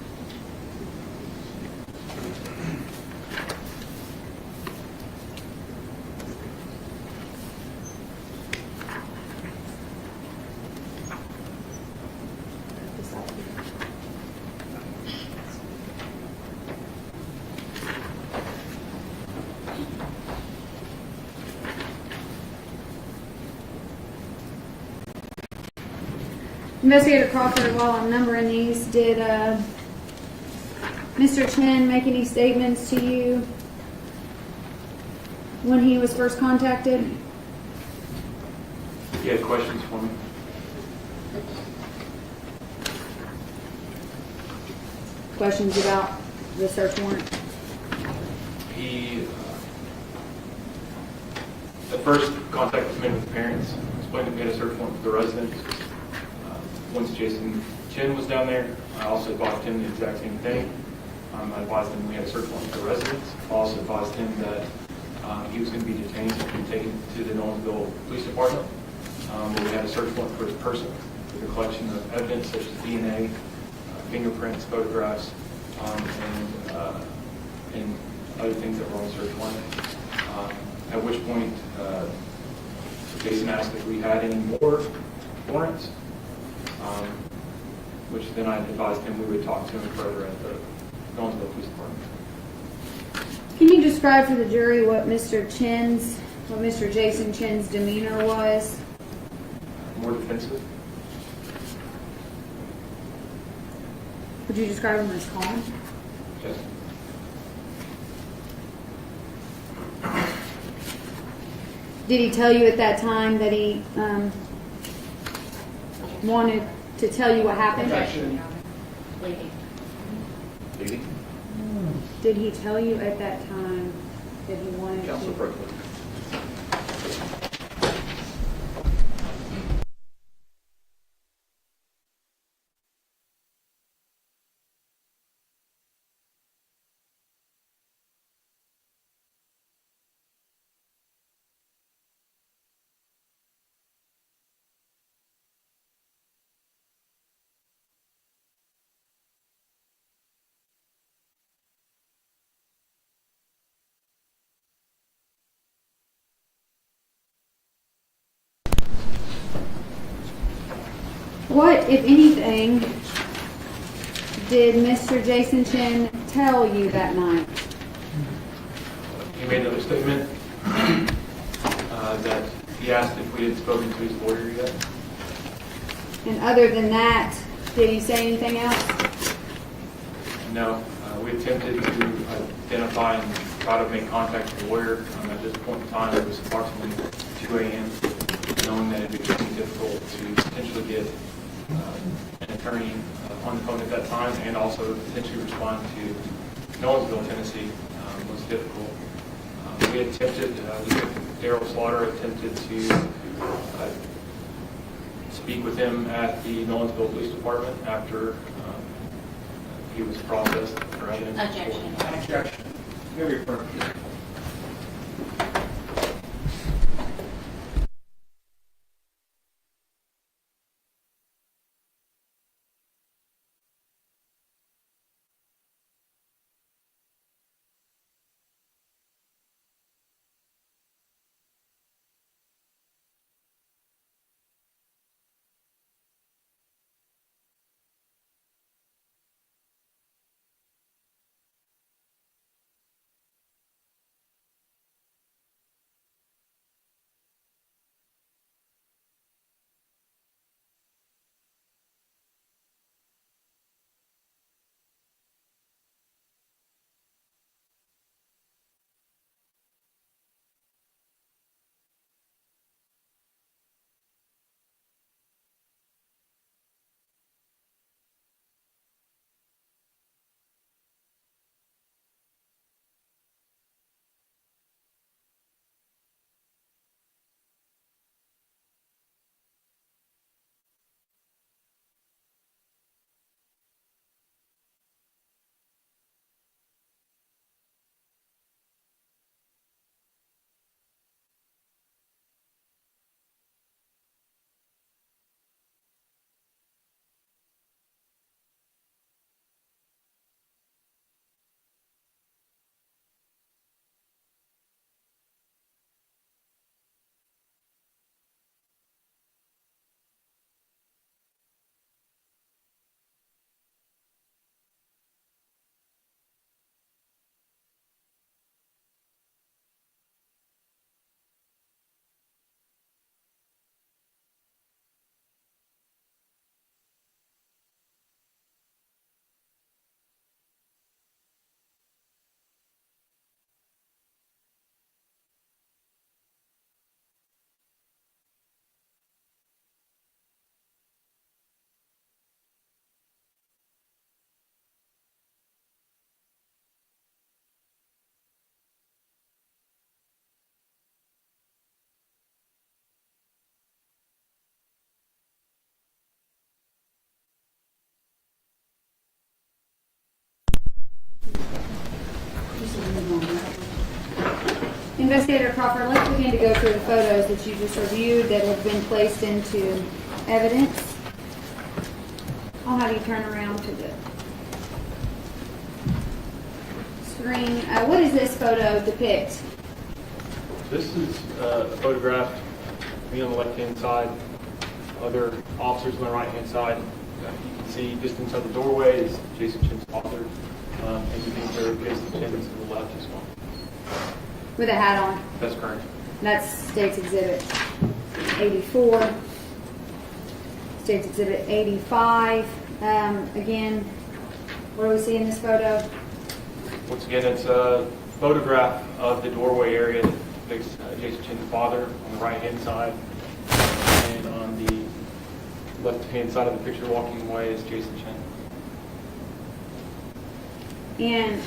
Investigator Crawford, while I'm numbering these, did Mr. Chen make any statements to you when he was first contacted? You had questions for me? Questions about the search warrant? He, at first, contact was made with the parents, explained that we had a search warrant for the residence. Once Jason Chen was down there, I also advised him the exact same thing. I advised him we had a search warrant for the residence. I also advised him that he was going to be detained and taken to the Nolensville Police Department, where we had a search warrant for his person with a collection of evidence such as DNA, fingerprints, photographs, and other things that were on the search warrant. At which point, Jason asked if we had any more warrants, which then I advised him we would talk to him further at the Nolensville Police Department. Can you describe for the jury what Mr. Jason Chen's demeanor was? More defensive. Would you describe him as calm? Yes. Did he tell you at that time that he wanted to tell you what happened? Did he tell you at that time that he wanted Council to? President. What, if anything, did Mr. Jason Chen tell you that night? He made another statement that he asked if we had spoken to his lawyer yet. And other than that, did he say anything else? No. We attempted to identify and try to make contact with the lawyer. At this point in time, it was approximately 2 a.m., knowing that it would be difficult to potentially get an attorney on the phone at that time and also potentially respond to Nolensville, Tennessee was difficult. We attempted, Daryl Slaughter attempted to speak with him at the Nolensville Police Department after he was processed for evidence. Objection. Objection. Investigator Crawford, let's begin to go through the photos that you just reviewed that have been placed into evidence. I'll have you turn around to the screen. What does this photo depict? This is a photograph, me on the left-hand side, other officers on the right-hand side. You can see just inside the doorway is Jason Chen's father, and you can observe Jason Chen to the left as well. With a hat on. That's correct. That's State's Exhibit 84. State's Exhibit 85. Again, what do we see in this photo? Once again, it's a photograph of the doorway area that depicts Jason Chen's father on the right-hand side, and on the left-hand side of the picture walking away is Jason Chen. And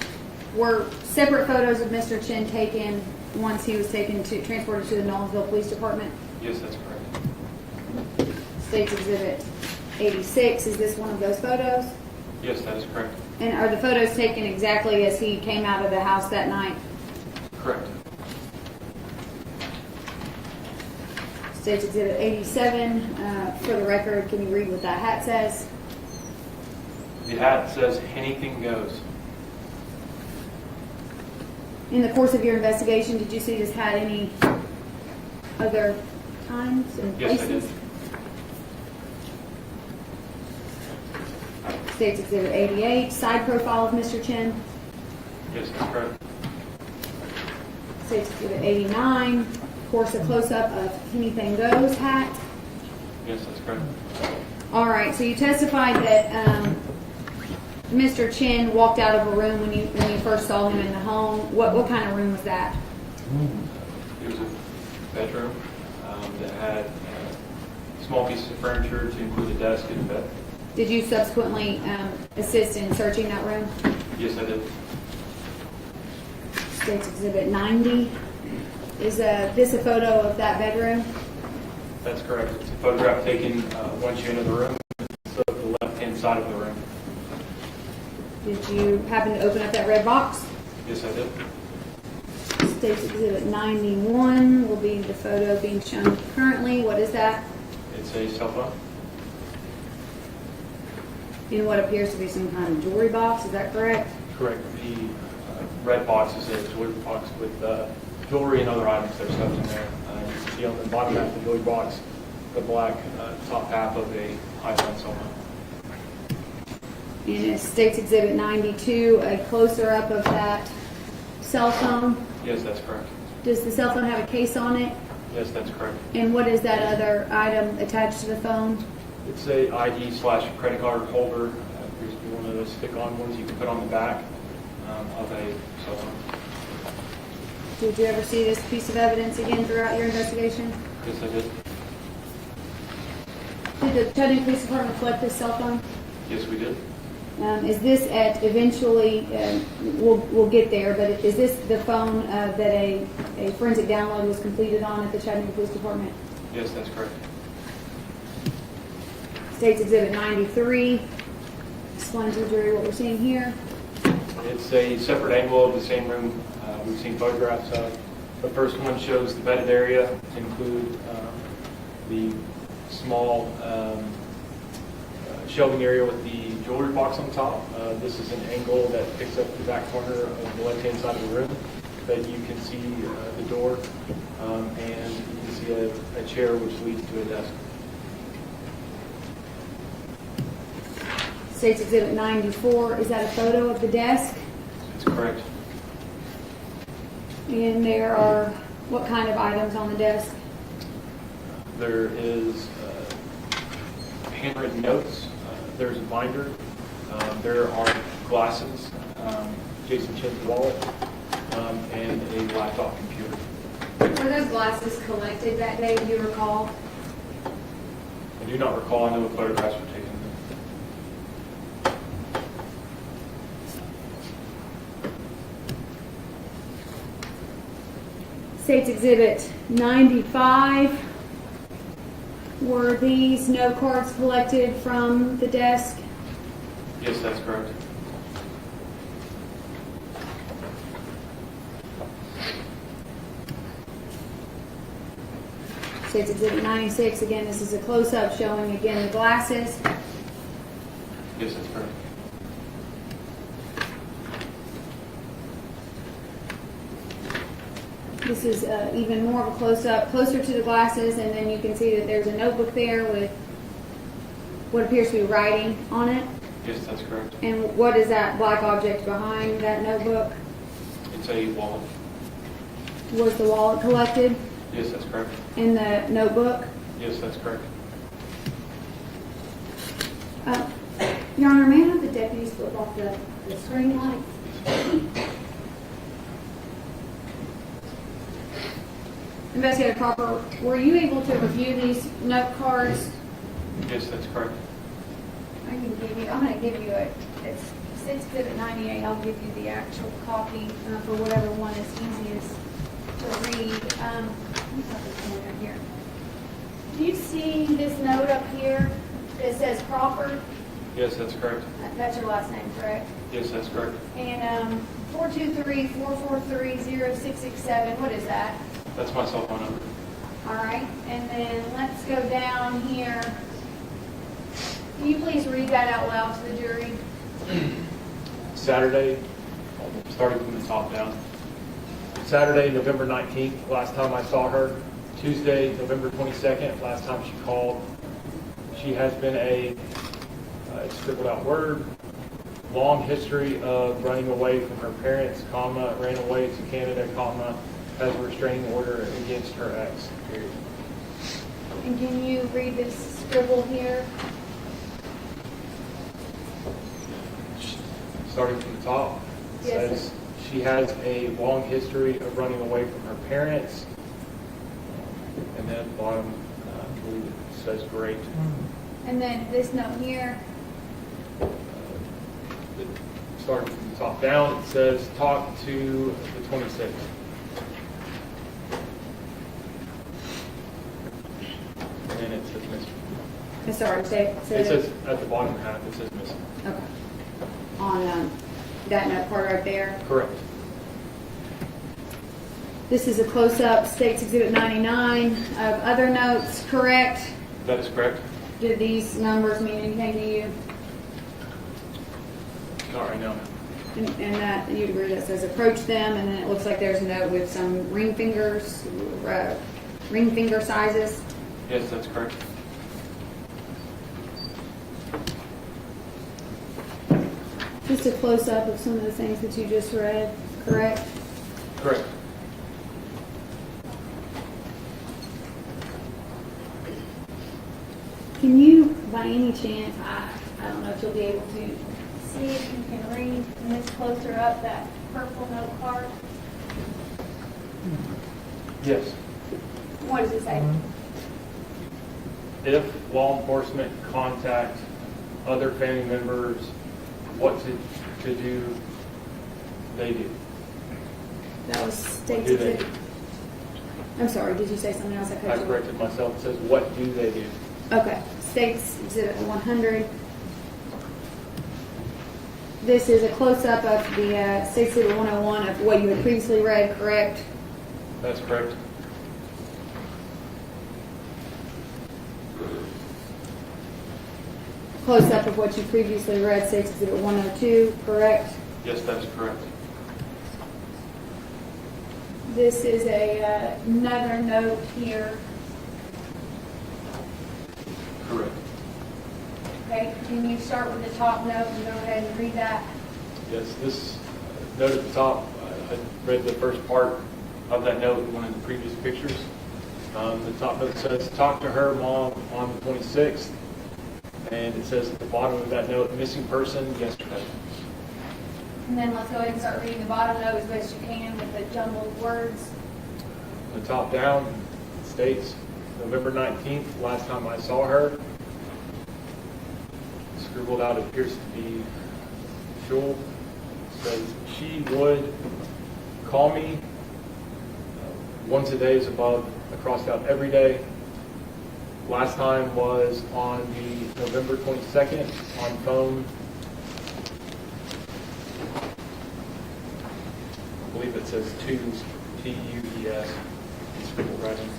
were separate photos of Mr. Chen taken once he was transported to the Nolensville Police Department? Yes, that's correct. State's Exhibit 86, is this one of those photos? Yes, that is correct. And are the photos taken exactly as he came out of the house that night? Correct. State's Exhibit 87, for the record, can you read what that hat says? The hat says, "Anything goes." In the course of your investigation, did you see this hat any other times and places? Yes, I did. State's Exhibit 88, side profile of Mr. Chen. Yes, that's correct. State's Exhibit 89, of course, a close-up of Anything Goes hat. Yes, that's correct. All right, so you testified that Mr. Chen walked out of a room when you first saw him in the home. What kind of room was that? It was a bedroom that had small pieces of furniture to include a desk and a bed. Did you subsequently assist in searching that room? Yes, I did. State's Exhibit 90. Is this a photo of that bedroom? That's correct. It's a photograph taken once you enter the room, so the left-hand side of the room. Did you happen to open up that red box? Yes, I did. State's Exhibit 91 will be the photo being shown currently. What is that? It's a cell phone. In what appears to be some kind of jewelry box, is that correct? Correct. The red box is a jewelry box with jewelry and other items that are stuffed in there. You can see on the bottom half of the jewelry box the black top half of a iPhone cell phone. And is State's Exhibit 92 a closer up of that cell phone? Yes, that's correct. Does the cell phone have a case on it? Yes, that's correct. And what is that other item attached to the phone? It's a ID/credit card holder. Appears to be one of those stick-on ones you can put on the back of a cell phone. Did you ever see this piece of evidence again throughout your investigation? Yes, I did. Did the Chattanooga Police Department collect this cell phone? Yes, we did. Is this at eventually, we'll get there, but is this the phone that a forensic download was completed on at the Chattanooga Police Department? Yes, that's correct. State's Exhibit 93. Explain to the jury what we're seeing here. It's a separate angle of the same room we've seen photographs of. The first one shows the bedded area to include the small shelving area with the jewelry box on top. This is an angle that picks up the back corner of the left-hand side of the room, that you can see the door, and you can see a chair which leads to a desk. State's Exhibit 94, is that a photo of the desk? That's correct. And there are what kind of items on the desk? There is handwritten notes. There's a binder. There are glasses, Jason Chen's wallet, and a laptop computer. Were those glasses collected that day, do you recall? I do not recall. I know the photographs were taken. State's Exhibit 95. Were these note cards collected from the desk? Yes, that's correct. State's Exhibit 96. Again, this is a close-up showing, again, the glasses. Yes, that's correct. This is even more of a close-up, closer to the glasses, and then you can see that there's a notebook there with what appears to be writing on it. Yes, that's correct. And what is that black object behind that notebook? It's a wallet. Was the wallet collected Yes, that's correct. in the notebook? Yes, that's correct. Your Honor, may I have the deputies flip off the screen light? Investigator Cropper, were you able to review these note cards? Yes, that's correct. I'm going to give you it's Exhibit 98. I'll give you the actual copy for whatever one is easiest to read. Let me put this pointer here. Do you see this note up here that says Crawford? Yes, that's correct. That's your last name, correct? Yes, that's correct. And 423-443-0667, what is that? That's my cell phone number. All right, and then let's go down here. Can you please read that out loud to the jury? Saturday, starting from the top down. Saturday, November 19th, last time I saw her. Tuesday, November 22nd, last time she called. She has been a scribbled out word, long history of running away from her parents, comma, ran away to Canada, comma, has a restraining order against her ex, period. And can you read this scribble here? Starting from the top, it Yes, says she has a long history of running away from her parents. And then at the bottom, I believe it says great. And then this note here. Starting from the top down, it says talk to the 26th. And then it says missing. Sorry, say It says at the bottom half, it says missing. Okay. On that note part right there. Correct. This is a close-up, State's Exhibit 99 of other notes, correct? That is correct. Did these numbers mean anything to you? Not right now. And that you'd agree that says approach them, and then it looks like there's a note with some ring finger sizes. Yes, that's correct. Just a close-up of some of the things that you just read, correct? Correct. Can you, by any chance, I don't know if you'll be able to see if you can read from this closer up that purple note card? Yes. What does it say? If law enforcement contact other family members, what to do, they do. That was State's Do they? Exhibit. I'm sorry, did you say something else? I corrected myself. It says, what do they do? Okay, State's Exhibit 100. This is a close-up of the State's Exhibit 101 of what you had previously read, correct? That's correct. Close-up of what you previously read, State's Exhibit 102, correct? Yes, that's correct. This is another note here. Correct. Okay, can you start with the top note and go ahead and read that? Yes, this note at the top, I read the first part of that note in one of the previous pictures. The top note says, talk to her mom on the 26th. And it says at the bottom of that note, missing person yesterday. And then let's go ahead and start reading the bottom note as best you can with the jumbled words. The top down states, November 19th, last time I saw her. Scribbled out appears to be Shul. Says she would call me once a day is above, crossed out every day. Last time was on the November 22nd on phone. I believe it says twos, T-U-E-S, in scribble writing.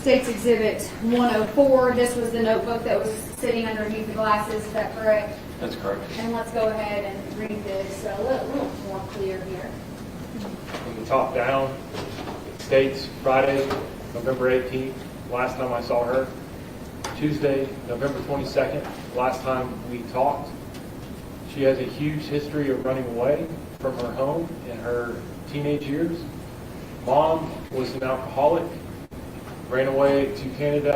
State's Exhibit 104, this was the notebook that was sitting underneath the glasses, is that correct? That's correct. And let's go ahead and read this a little more clear here. From the top down, it states Friday, November 18th, last time I saw her. Tuesday, November 22nd, last time we talked. She has a huge history of running away from her home in her teenage years. Mom was an alcoholic, ran away to Canada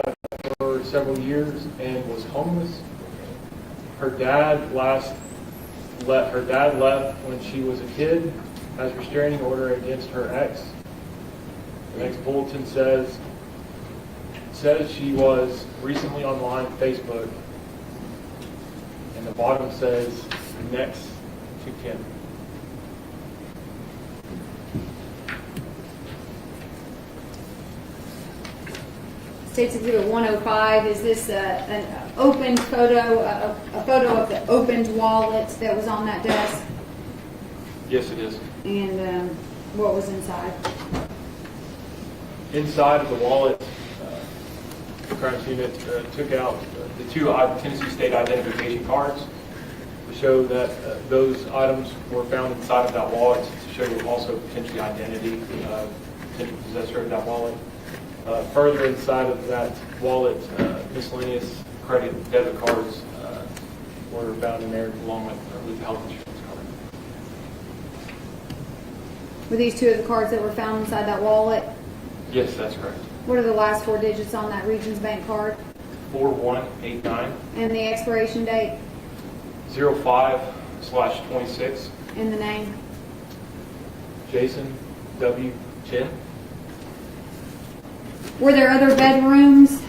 for several years and was homeless. Her dad left when she was a kid, has restraining order against her ex. The next bulletin says she was recently online Facebook, and the bottom says next to Kim. State's Exhibit 105, is this an opened photo, a photo of the opened wallet that was on that desk? Yes, it is. And what was inside? Inside of the wallet, the crimes unit took out the two Tennessee State identification cards to show that those items were found inside of that wallet, to show also potentially identity, potential possessor of that wallet. Further inside of that wallet, miscellaneous credit and debit cards were found in there along with the health insurance card. Were these two of the cards that were found inside that wallet? Yes, that's correct. What are the last four digits on that Regions Bank card? 4189. And the expiration date? 05/26. And the name? Jason W. Chen. Were there other bedrooms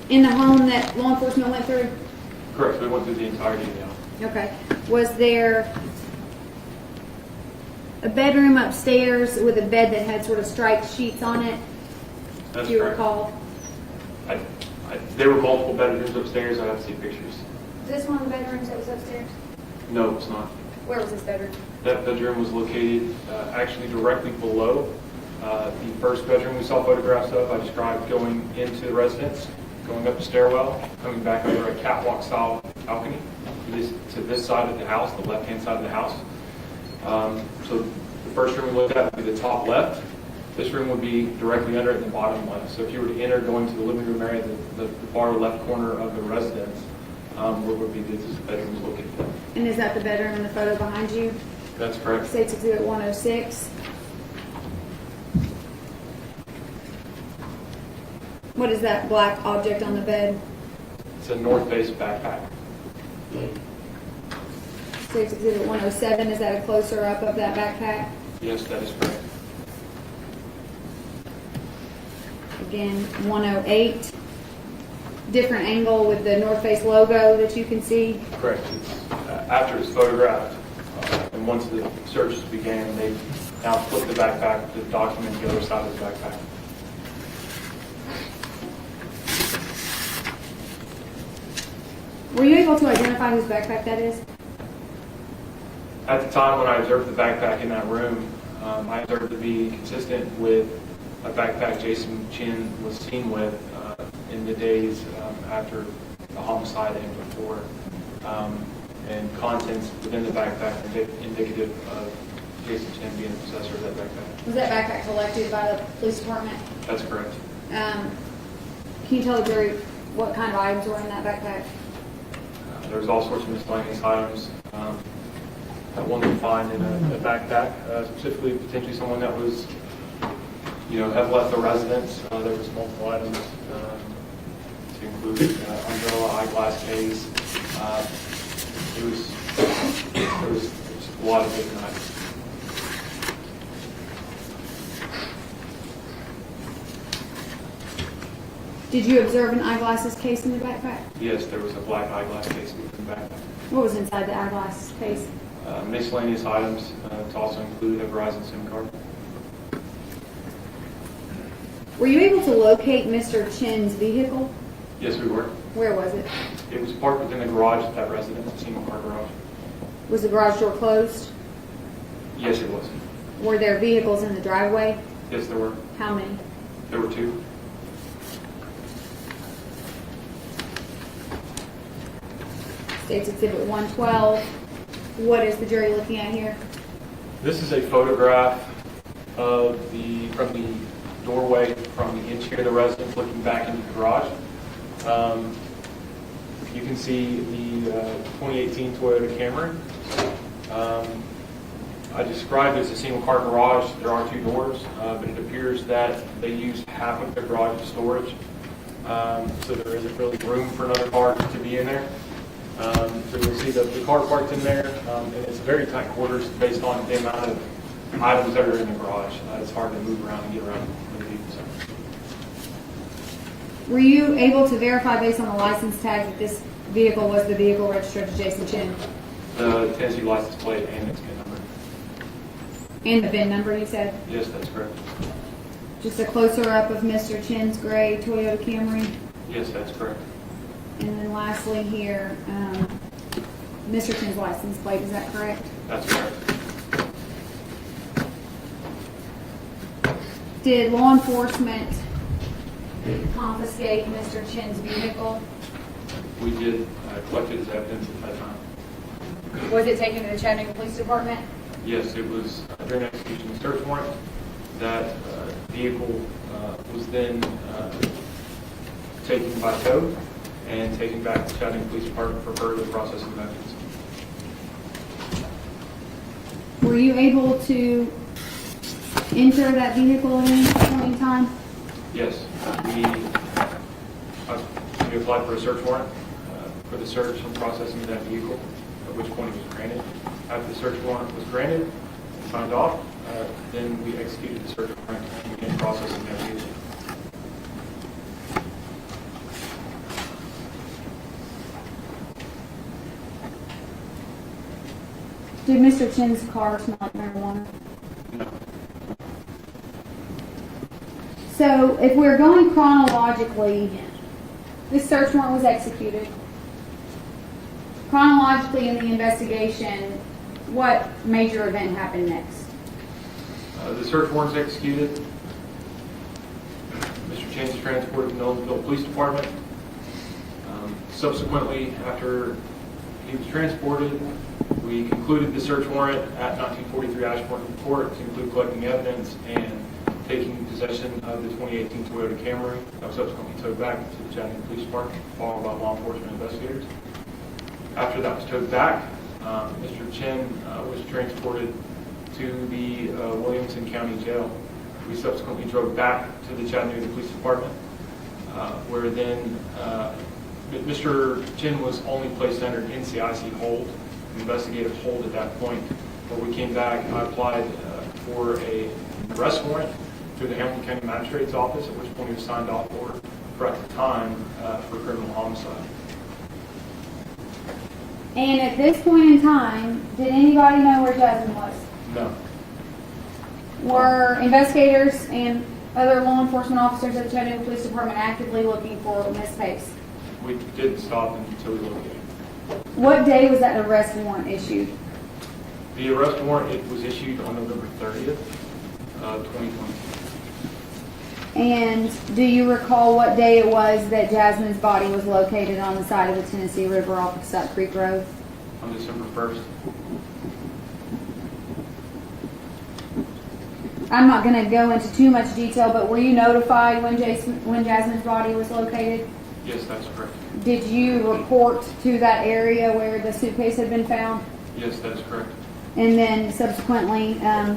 in the home that law enforcement went through? Correct. We went through the entirety now. Okay. Was there a bedroom upstairs with a bed that had sort of striped sheets on it? That's Do you correct. recall? There were multiple bedrooms upstairs. I have to see pictures. Is this one of the bedrooms that was upstairs? No, it's not. Where was this bedroom? That bedroom was located actually directly below the first bedroom we saw photographs of. I described going into the residence, going up the stairwell, coming back over a catwalk-style balcony to this side of the house, the left-hand side of the house. So the first room we looked at would be the top left. This room would be directly under it in the bottom left. So if you were to enter going to the living room area, the far left corner of the residence, where would be this bedroom is located. And is that the bedroom in the photo behind you? That's correct. State's Exhibit 106. What is that black object on the bed? It's a North Face backpack. State's Exhibit 107, is that a closer up of that backpack? Yes, that is correct. Again, 108. Different angle with the North Face logo that you can see. Correct. It's, after it's photographed, and once the searches began, they now flipped the backpack to document the other side of the backpack. Were you able to identify whose backpack that is? At the time when I observed the backpack in that room, I observed it to be consistent with a backpack Jason Chen was seen with in the days after the homicide and before, and contents within the backpack indicative of Jason Chen being the possessor of that backpack. Was that backpack collected by the police department? That's correct. Can you tell the jury what kind of items were in that backpack? There's all sorts of miscellaneous items that one can find in a backpack, specifically potentially someone that was, had left the residence. There was multiple items to include umbrella, eyeglass case. There was a lot of different items. Did you observe an eyeglasses case in the backpack? Yes, there was a black eyeglass case in the backpack. What was inside the eyeglass case? Miscellaneous items to also include a Verizon SIM card. Were you able to locate Mr. Chen's vehicle? Yes, we were. Where was it? It was parked within the garage of that residence, a single car garage. Was the garage door closed? Yes, it was. Were there vehicles in the driveway? Yes, there were. How many? There were two. State's Exhibit 112. What is the jury looking at here? This is a photograph of from the doorway from the interior of the residence looking back into the garage. You can see the 2018 Toyota Camry. I described it as a single car garage. There are two doors, but it appears that they used half of their garage as storage. So there isn't really room for another car to be in there. So you'll see the car parked in there, and it's very tight quarters based on the amount of items that are in the garage. It's hard to move around and get around the vehicle. Were you able to verify based on the license tag that this vehicle was the vehicle registered to Jason Chen? The Tennessee license plate and its VIN number. And the VIN number, you said? Yes, that's correct. Just a closer up of Mr. Chen's gray Toyota Camry. Yes, that's correct. And then lastly here, Mr. Chen's license plate, is that correct? That's correct. Did law enforcement confiscate Mr. Chen's vehicle? We did collect it as evidence at that time. Was it taken to the Chattanooga Police Department? Yes, it was during execution of the search warrant. That vehicle was then taken by tow and taken back to Chattanooga Police Department for further processing of evidence. Were you able to enter that vehicle at any point in time? Yes, we applied for a search warrant for the search and processing of that vehicle, at which point it was granted. After the search warrant was granted and signed off, then we executed the search warrant and began processing that vehicle. Did Mr. Chen's car smell like marijuana? No. So if we're going chronologically, this search warrant was executed. Chronologically in the investigation, what major event happened next? The search warrant is executed. Mr. Chen is transported to the Nolensville Police Department. Subsequently, after he was transported, we concluded the search warrant at 1943 Ashburn Court to include collecting evidence and taking possession of the 2018 Toyota Camry that was subsequently towed back to the Chattanooga Police Department, followed by law enforcement investigators. After that was towed back, Mr. Chen was transported to the Williamson County Jail. We subsequently drove back to the Chattanooga Police Department, where then Mr. Chen was only placed under NCIC hold, investigative hold at that point. When we came back, I applied for an arrest warrant through the Hamilton County Magistrate's Office, at which point he was signed off for at the time for criminal homicide. And at this point in time, did anybody know where Jasmine was? No. Were investigators and other law enforcement officers at the Chattanooga Police Department actively looking for Ms. Pace? We didn't stop until we located. What day was that arrest warrant issued? The arrest warrant, it was issued on November 30th, 2020. And do you recall what day it was that Jasmine's body was located on the side of the Tennessee River off of Suck Creek Road? On December 1st. I'm not going to go into too much detail, but were you notified when Jasmine's body was located? Yes, that's correct. Did you report to that area where the suitcase had been found? Yes, that's correct. And then subsequently,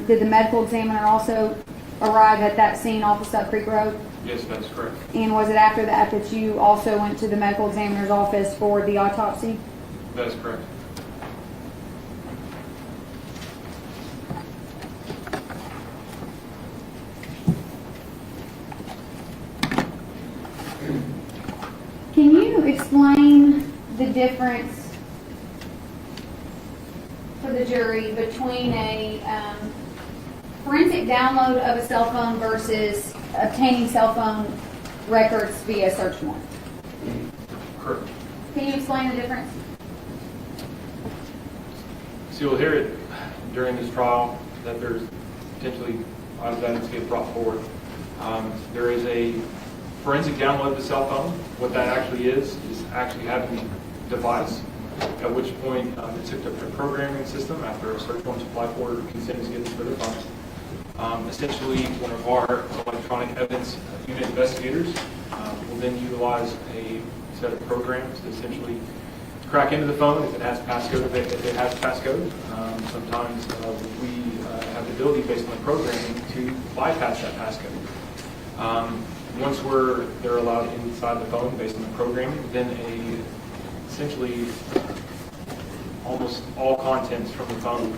did the medical examiner also arrive at that scene off of Suck Creek Road? Yes, that's correct. And was it after that that you also went to the medical examiner's office for the autopsy? That is correct. Can you explain the difference for the jury between a forensic download of a cell phone versus obtaining cell phone records via search warrant? Correct. Can you explain the difference? So you'll hear it during this trial that there's potentially items that need to get brought forward. There is a forensic download of the cell phone. What that actually is actually having the device at which point it's hooked up to a programming system after a search warrant is applied for, consent is given for the funds. Essentially, one of our electronic evidence unit investigators will then utilize a set of programs to essentially crack into the phone if it has passcode. If it has passcode, sometimes we have the ability based on the programming to bypass that passcode. Once they're allowed inside the phone based on the programming, then essentially almost all contents from the phone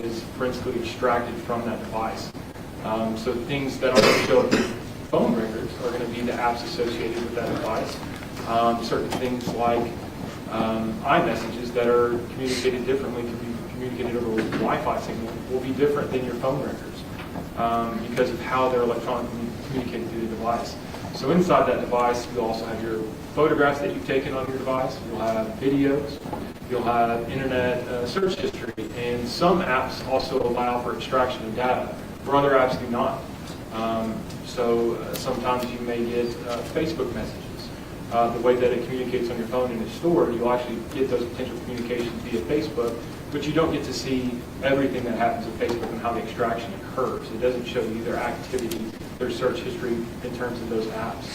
is forensically extracted from that device. So things that are going to show up in phone records are going to be the apps associated with that device. Certain things like iMessages that are communicated differently, can be communicated over a Wi-Fi signal, will be different than your phone records because of how they're electronically communicated through the device. So inside that device, you'll also have your photographs that you've taken on your device. You'll have videos. You'll have internet search history. And some apps also allow for extraction of data, where other apps do not. Sometimes you may get Facebook messages. The way that it communicates on your phone and is stored, you'll actually get those potential communications via Facebook, but you don't get to see everything that happens on Facebook and how the extraction occurs. It doesn't show you their activity, their search history in terms of those apps.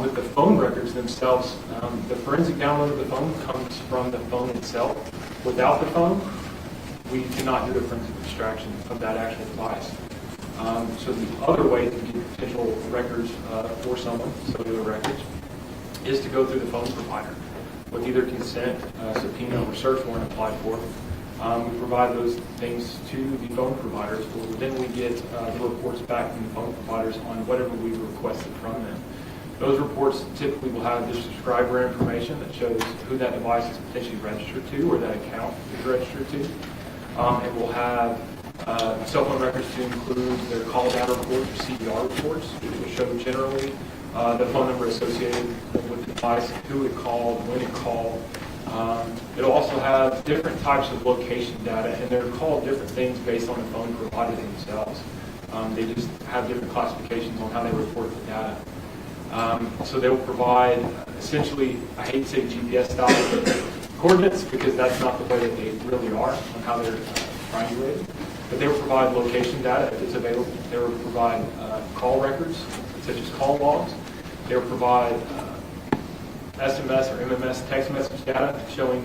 With the phone records themselves, the forensic download of the phone comes from the phone itself. Without the phone, we cannot do a forensic extraction of that actual device. So the other way to get potential records for someone, cellular records, is to go through the phone provider with either consent, subpoena, or search warrant applied for. We provide those things to the phone providers. Then we get the reports back from the phone providers on whatever we requested from them. Those reports typically will have the subscriber information that shows who that device is potentially registered to or that account is registered to. It will have cell phone records to include their call data reports or CDR reports, which will show generally the phone number associated with the device, who it called, when it called. It'll also have different types of location data, and they're called different things based on the phone providers themselves. They just have different classifications on how they report the data. So they will provide, essentially, I hate to say GPS style coordinates because that's not the way that they really are on how they're triangulated. But they will provide location data if it's available. They will provide call records, such as call logs. They will provide SMS or MMS text message data showing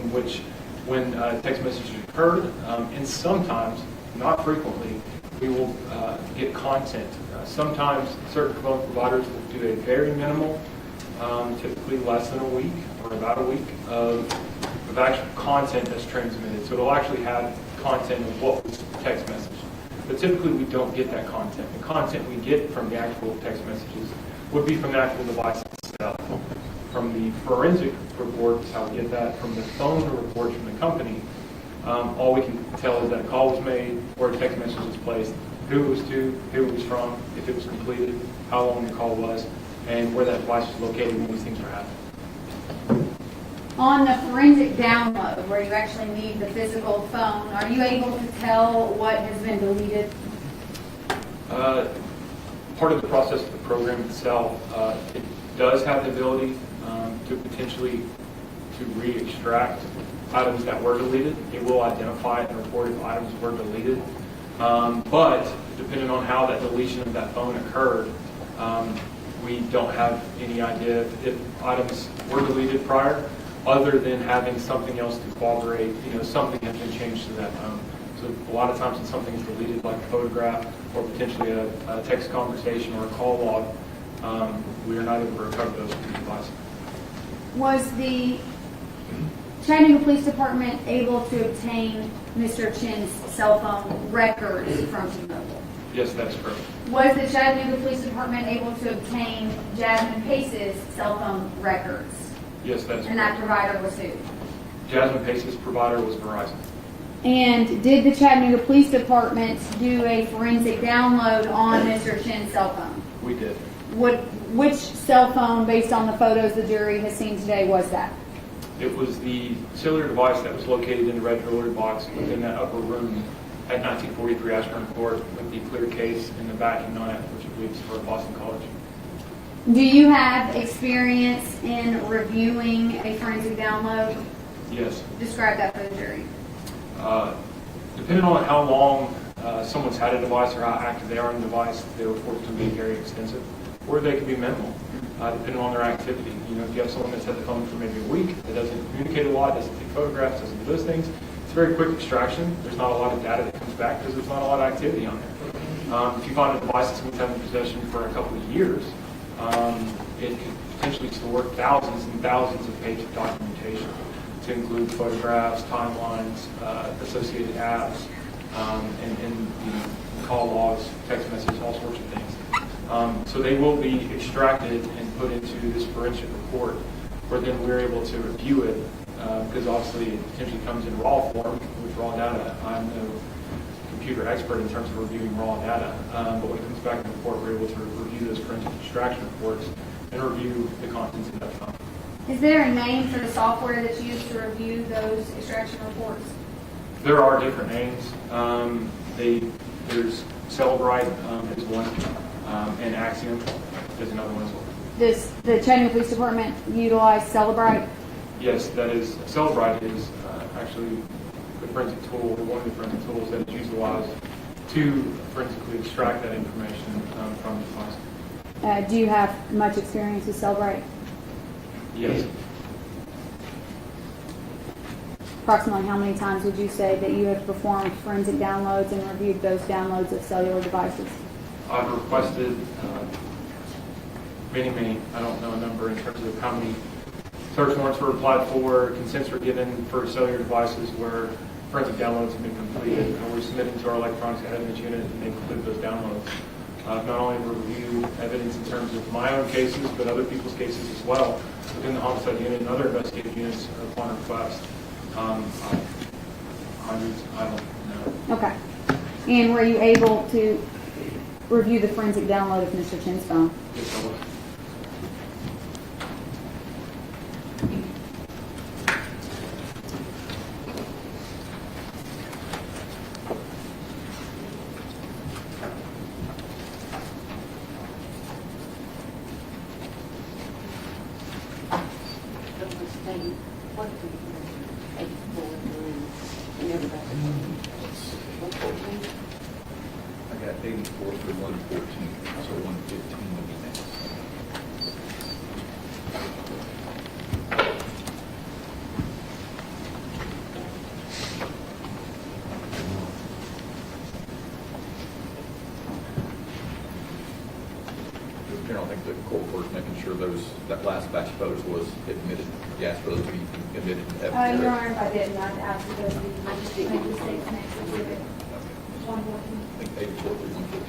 when text messages occurred. And sometimes, not frequently, we will get content. Sometimes certain phone providers will do a very minimal, typically less than a week or about a week of actual content that's transmitted. So it'll actually have content of what was text message. But typically we don't get that content. The content we get from the actual text messages would be from the actual device itself. From the forensic reports, how we get that. From the phone reports from the company, all we can tell is that a call was made, where a text message was placed, who it was to, who it was from, if it was completed, how long the call was, and where that device was located when these things were happening. On the forensic download, where you actually need the physical phone, are you able to tell what has been deleted? Part of the process of the program itself, it does have the ability to potentially to re-extract items that were deleted. It will identify and report if items were deleted. But depending on how that deletion of that phone occurred, we don't have any idea if items were deleted prior, other than having something else to corroborate, something has been changed to that phone. So a lot of times when something is deleted, like a photograph or potentially a text conversation or a call log, we are not able to recover those from the device. Was the Chattanooga Police Department able to obtain Mr. Chen's cell phone records from T-Mobile? Yes, that's correct. Was the Chattanooga Police Department able to obtain Jasmine Pace's cell phone records? Yes, that's correct. And that provider was who? Jasmine Pace's provider was Verizon. And did the Chattanooga Police Department do a forensic download on Mr. Chen's cell phone? We did. Which cell phone, based on the photos the jury has seen today, was that? It was the cellular device that was located in the red jewelry box within that upper room at 1943 Ashburn Court with the clear case in the backing on it, which I believe is for Boston College. Do you have experience in reviewing a forensic download? Yes. Describe that for the jury. Depending on how long someone's had a device or how active they are on the device, the reports can be very extensive, or they can be minimal, depending on their activity. You know, if you have someone that's had the phone for maybe a week, that doesn't communicate a lot, doesn't take photographs, doesn't do those things, it's a very quick extraction. There's not a lot of data that comes back because there's not a lot of activity on there. If you find a device that someone's had in possession for a couple of years, it could potentially store thousands and thousands of pages of documentation to include photographs, timelines, associated apps, and you know, call logs, text messages, all sorts of things. So they will be extracted and put into this forensic report, where then we're able to review it, because obviously it potentially comes in raw form with raw data. I'm no computer expert in terms of reviewing raw data, but when it comes back in the report, we're able to review those forensic extraction reports and review the contents of that file. Is there a name for the software that's used to review those extraction reports? There are different names. There's Celebrite is one, and Axiom is another one as well. Does the Chattanooga Police Department utilize Celebrite? Yes, that is, Celebrite is actually the forensic tool, one of the forensic tools that is utilized to forensically extract that information from the device. Do you have much experience with Celebrite? Yes. Approximately how many times would you say that you have performed forensic downloads and reviewed those downloads of cellular devices? I've requested many, I don't know a number in terms of how many search warrants were applied for, consents were given for cellular devices where forensic downloads have been completed, and we're submitting to our electronics evidence unit and they complete those downloads. Not only review evidence in terms of my own cases, but other people's cases as well within the homicide unit and other investigative units upon request. Hundreds, I don't know. Okay. And were you able to review the forensic download of Mr. Chen's phone? Yes, I was. I got 84 through 114, so 115 will be next. I don't think the court was making sure that last batch of photos was admitted. You asked for those to be admitted. Your Honor, if I didn't, I'd ask for those to be make the state's next exhibit. 114. I think 84 through 115.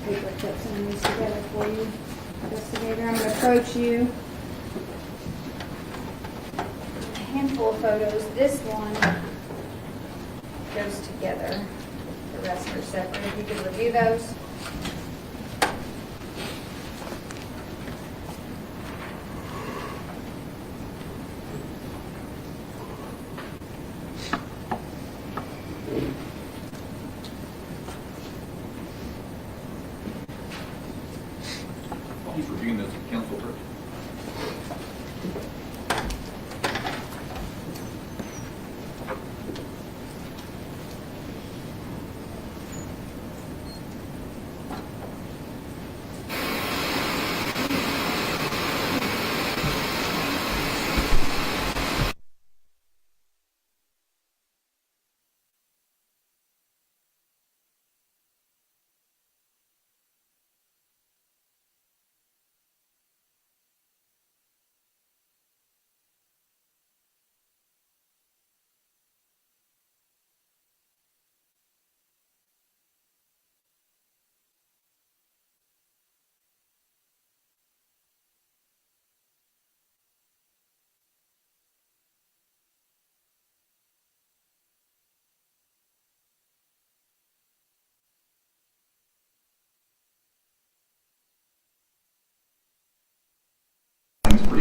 Paper clips and these together for you, investigator. I'm going to approach you. A handful of photos. This one goes together. The rest are separate. If you could review those. He's reviewing those with counsel first.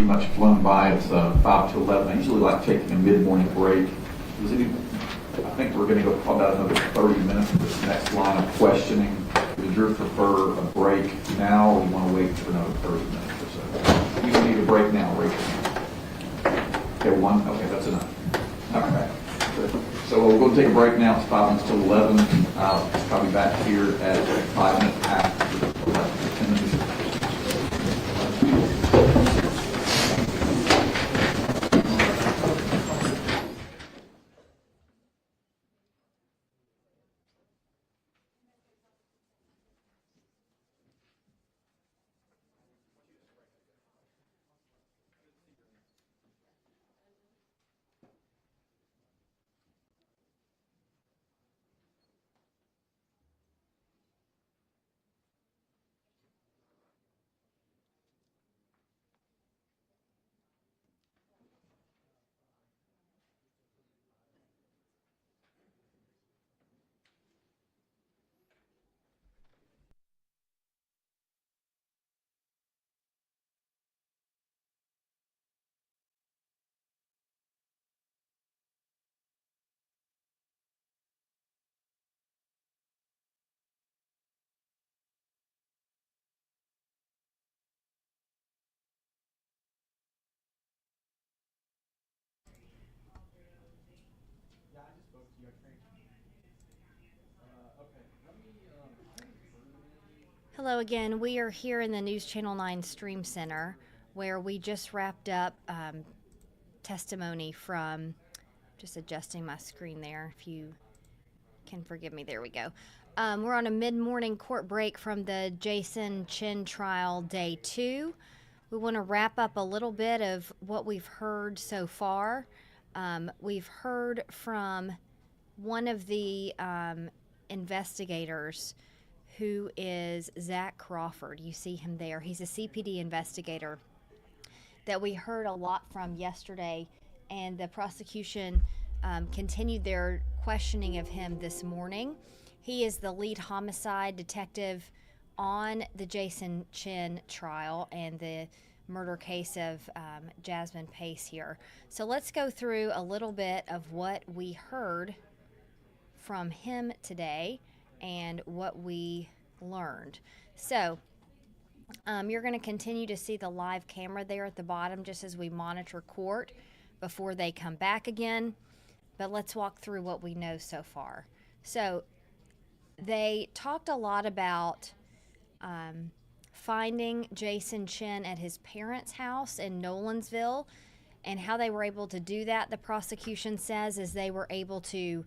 much flown by. It's 5 to 11. I usually like taking a mid-morning break. I think we're going to go probably about another 30 minutes of this next line of questioning. Would you prefer a break now, or you want to wait for another 30 minutes or so? You don't need a break now, Rachel. Okay, one. Okay, that's enough. All right. Good. So we're going to take a break now. It's 5 minutes till 11. I'll probably be back here at 5 minutes after 10 minutes. Hello again. We are here in the News Channel 9 Stream Center where we just wrapped up testimony from, just adjusting my screen there if you can forgive me. There we go. We're on a mid-morning court break from the Jason Chen trial, day 2. We want to wrap up a little bit of what we've heard so far. We've heard from one of the investigators, who is Zach Crawford. You see him there. He's a CPD investigator that we heard a lot from yesterday, and the prosecution continued their questioning of him this morning. He is the lead homicide detective on the Jason Chen trial and the murder case of Jasmine Pace here. So let's go through a little bit of what we heard from him today and what we learned. So you're going to continue to see the live camera there at the bottom just as we monitor court before they come back again. But let's walk through what we know so far. So they talked a lot about finding Jason Chen at his parents' house in Nolensville, and how they were able to do that, the prosecution says, is they were able to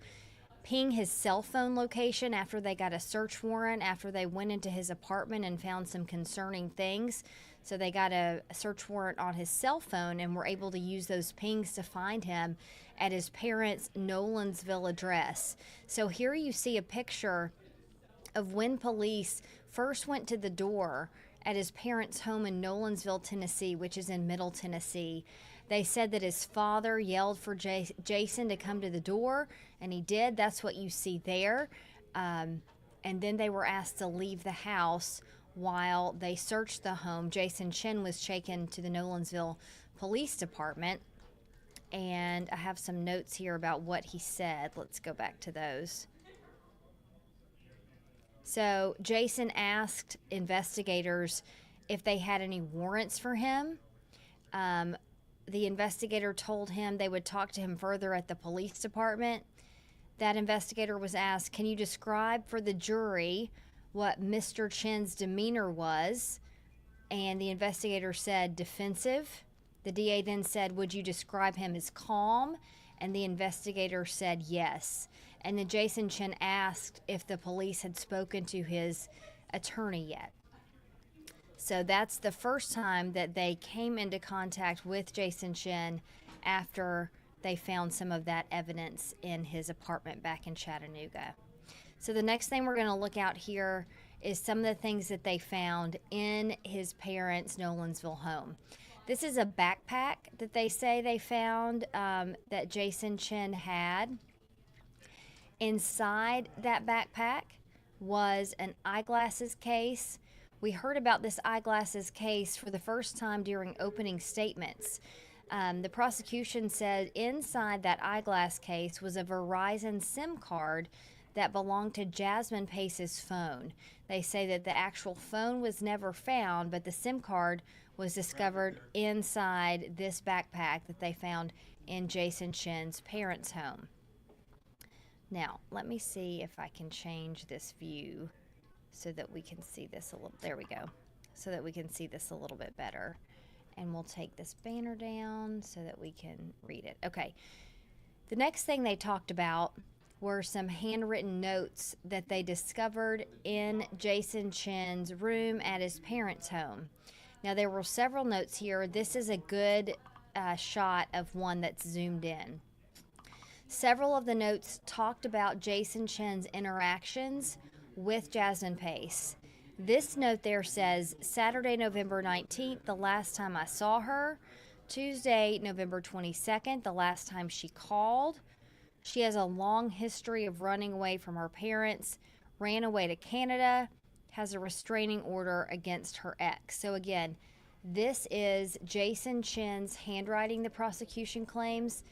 ping his cell phone location after they got a search warrant, after they went into his apartment and found some concerning things. So they got a search warrant on his cell phone and were able to use those pings to find him at his parents' Nolensville address. So here you see a picture of when police first went to the door at his parents' home in Nolensville, Tennessee, which is in Middle Tennessee. They said that his father yelled for Jason to come to the door, and he did. That's what you see there. And then they were asked to leave the house while they searched the home. Jason Chen was taken to the Nolensville Police Department, and I have some notes here about what he said. Let's go back to those. So Jason asked investigators if they had any warrants for him. The investigator told him they would talk to him further at the police department. That investigator was asked, can you describe for the jury what Mr. Chen's demeanor was? And the investigator said defensive. The DA then said, would you describe him as calm? And the investigator said yes. And then Jason Chen asked if the police had spoken to his attorney yet. So that's the first time that they came into contact with Jason Chen after they found some of that evidence in his apartment back in Chattanooga. So the next thing we're going to look at here is some of the things that they found in his parents' Nolensville home. This is a backpack that they say they found that Jason Chen had. Inside that backpack was an eyeglasses case we heard about this eyeglasses case for the first time during opening statements. The prosecution said inside that eyeglass case was a Verizon SIM card that belonged to Jasmine Pace's phone. They say that the actual phone was never found, but the SIM card was discovered inside this backpack that they found in Jason Chen's parents' home. Now, let me see if I can change this view so that we can see this a little, there we go, so that we can see this a little bit better. And we'll take this banner down so that we can read it. Okay, the next thing they talked about were some handwritten notes that they discovered in Jason Chen's room at his parents' home. Now, there were several notes here. This is a good shot of one that's zoomed in. Several of the notes talked about Jason Chen's interactions with Jasmine Pace. This note there says, Saturday, November 19th, the last time I saw her. Tuesday, November 22nd, the last time she called. She has a long history of running away from her parents, ran away to Canada, has a restraining order against her ex. So again, this is Jason Chen's handwriting, the prosecution claims.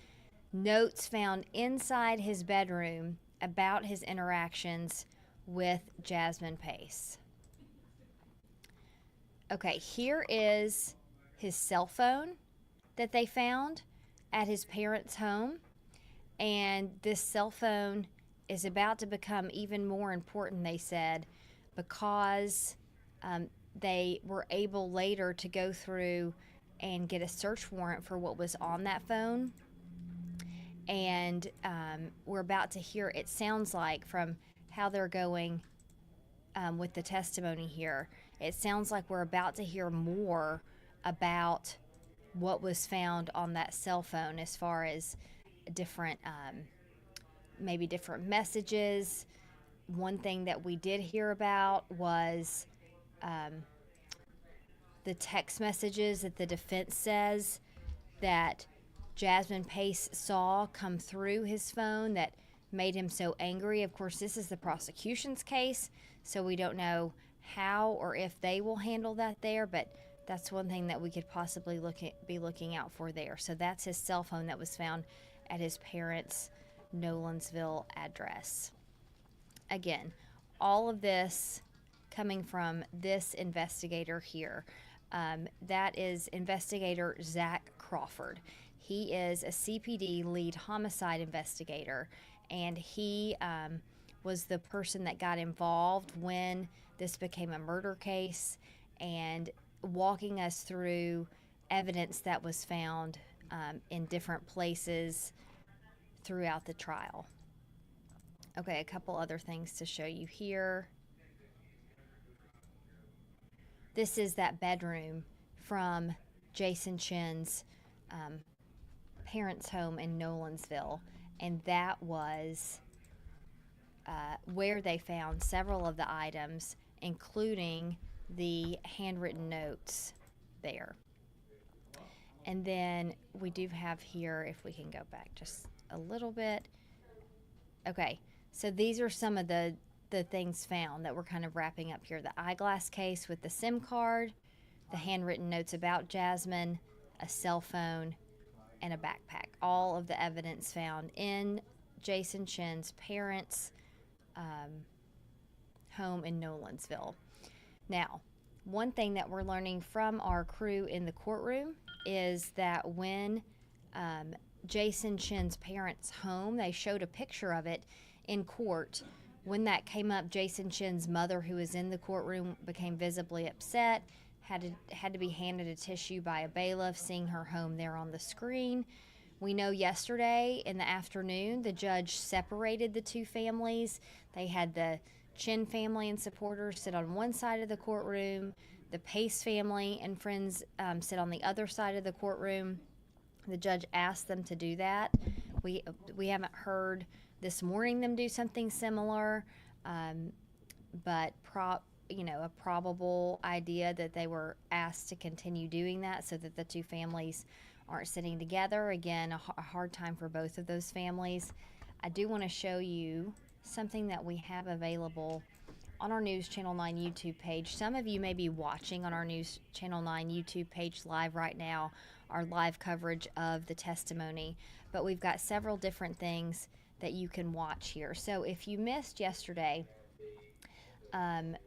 Notes found inside his bedroom about his interactions with Jasmine Pace. Okay, here is his cell phone that they found at his parents' home. And this cell phone is about to become even more important, they said, because they were able later to go through and get a search warrant for what was on that phone. And we're about to hear, it sounds like, from how they're going with the testimony here, it sounds like we're about to hear more about what was found on that cell phone as far as different, maybe different messages. One thing that we did hear about was the text messages that the defense says that Jasmine Pace saw come through his phone that made him so angry. Of course, this is the prosecution's case, so we don't know how or if they will handle that there, but that's one thing that we could possibly be looking out for there. So that's his cell phone that was found at his parents' Nolensville address. Again, all of this coming from this investigator here. That is investigator Zach Crawford. He is a CPD lead homicide investigator, and he was the person that got involved when this became a murder case and walking us through evidence that was found in different places throughout the trial. Okay, a couple other things to show you here. This is that bedroom from Jason Chen's parents' home in Nolensville, and that was where they found several of the items, including the handwritten notes there. And then we do have here, if we can go back just a little bit. Okay, so these are some of the things found that we're kind of wrapping up here. The eyeglass case with the SIM card, the handwritten notes about Jasmine, a cell phone, and a backpack. All of the evidence found in Jason Chen's parents' home in Nolensville. Now, one thing that we're learning from our crew in the courtroom is that when Jason Chen's parents' home, they showed a picture of it in court. When that came up, Jason Chen's mother, who was in the courtroom, became visibly upset, had to be handed a tissue by a bailiff, seeing her home there on the screen. We know yesterday in the afternoon, the judge separated the two families. They had the Chen family and supporters sit on one side of the courtroom, the Pace family and friends sit on the other side of the courtroom. The judge asked them to do that. We haven't heard this morning them do something similar, but a probable idea that they were asked to continue doing that so that the two families aren't sitting together. Again, a hard time for both of those families. I do want to show you something that we have available on our News Channel 9 YouTube page. Some of you may be watching on our News Channel 9 YouTube page live right now, our live coverage of the testimony, but we've got several different things that you can watch here. So if you missed yesterday, and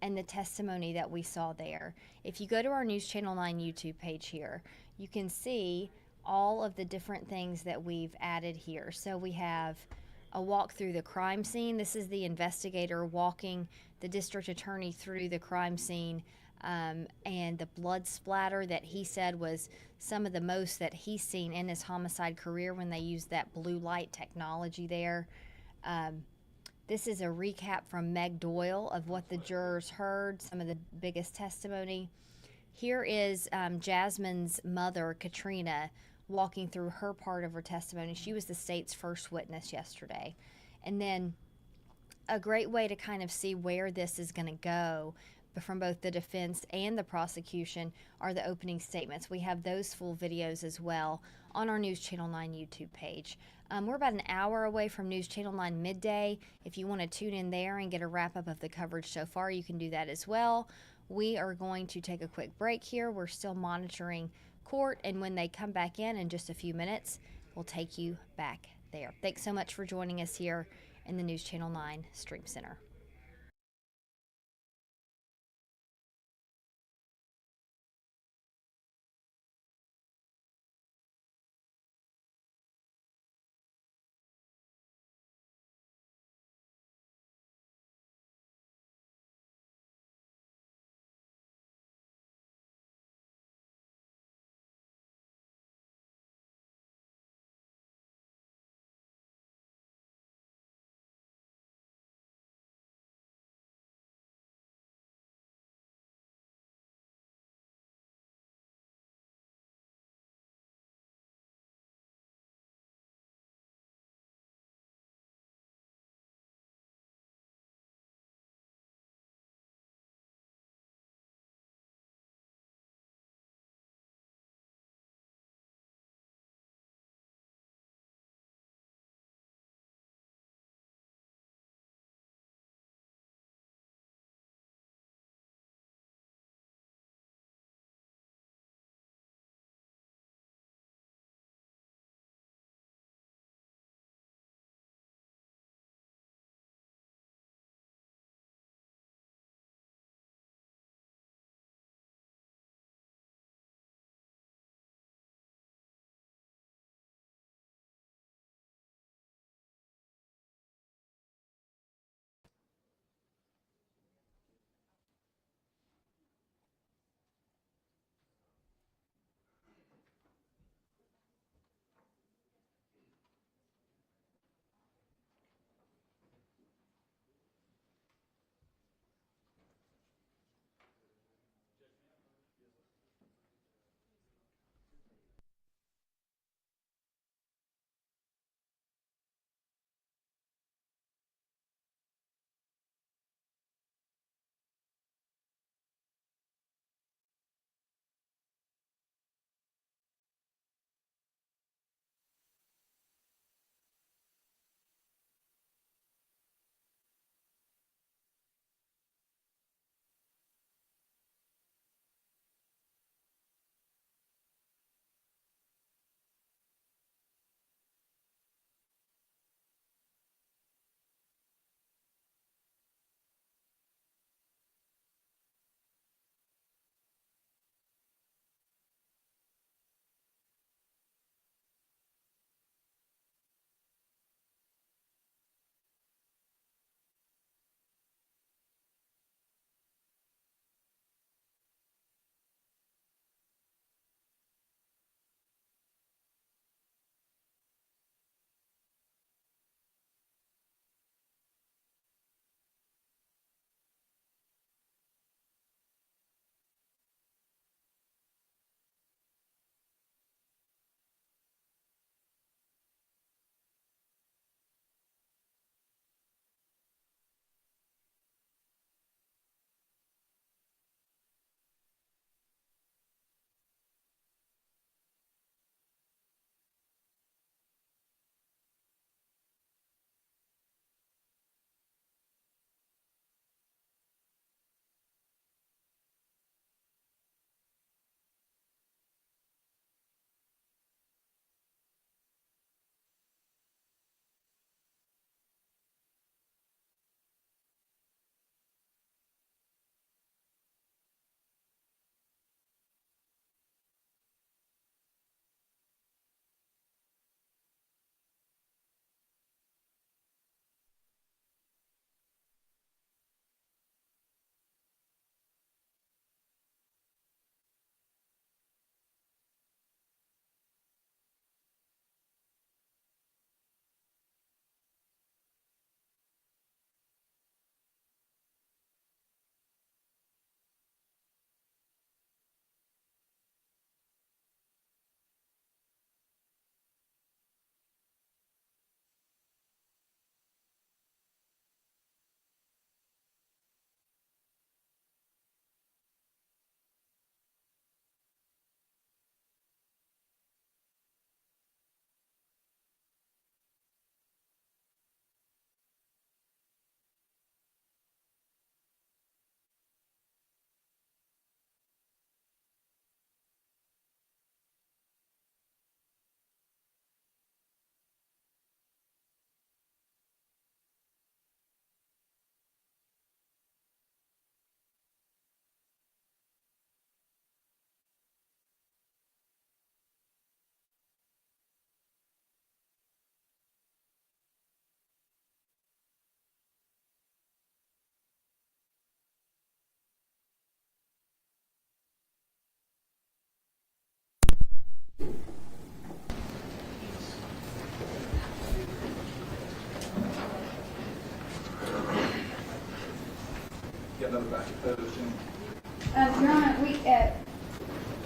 the testimony that we saw there, if you go to our News Channel 9 YouTube page here, you can see all of the different things that we've added here. So we have a walk through the crime scene. This is the investigator walking the district attorney through the crime scene, and the blood splatter that he said was some of the most that he's seen in his homicide career when they used that blue light technology there. This is a recap from Meg Doyle of what the jurors heard, some of the biggest testimony. Here is Jasmine's mother, Katrina, walking through her part of her testimony. She was the state's first witness yesterday. And then a great way to kind of see where this is going to go from both the defense and the prosecution are the opening statements. We have those full videos as well on our News Channel 9 YouTube page. We're about an hour away from News Channel 9 midday. If you want to tune in there and get a wrap-up of the coverage so far, you can do that as well. We are going to take a quick break here. We're still monitoring court, and when they come back in just a few minutes, we'll take you back there. Thanks so much for joining us here in the News Channel 9 Stream Center. got another batch of photos, Jim? Your Honor,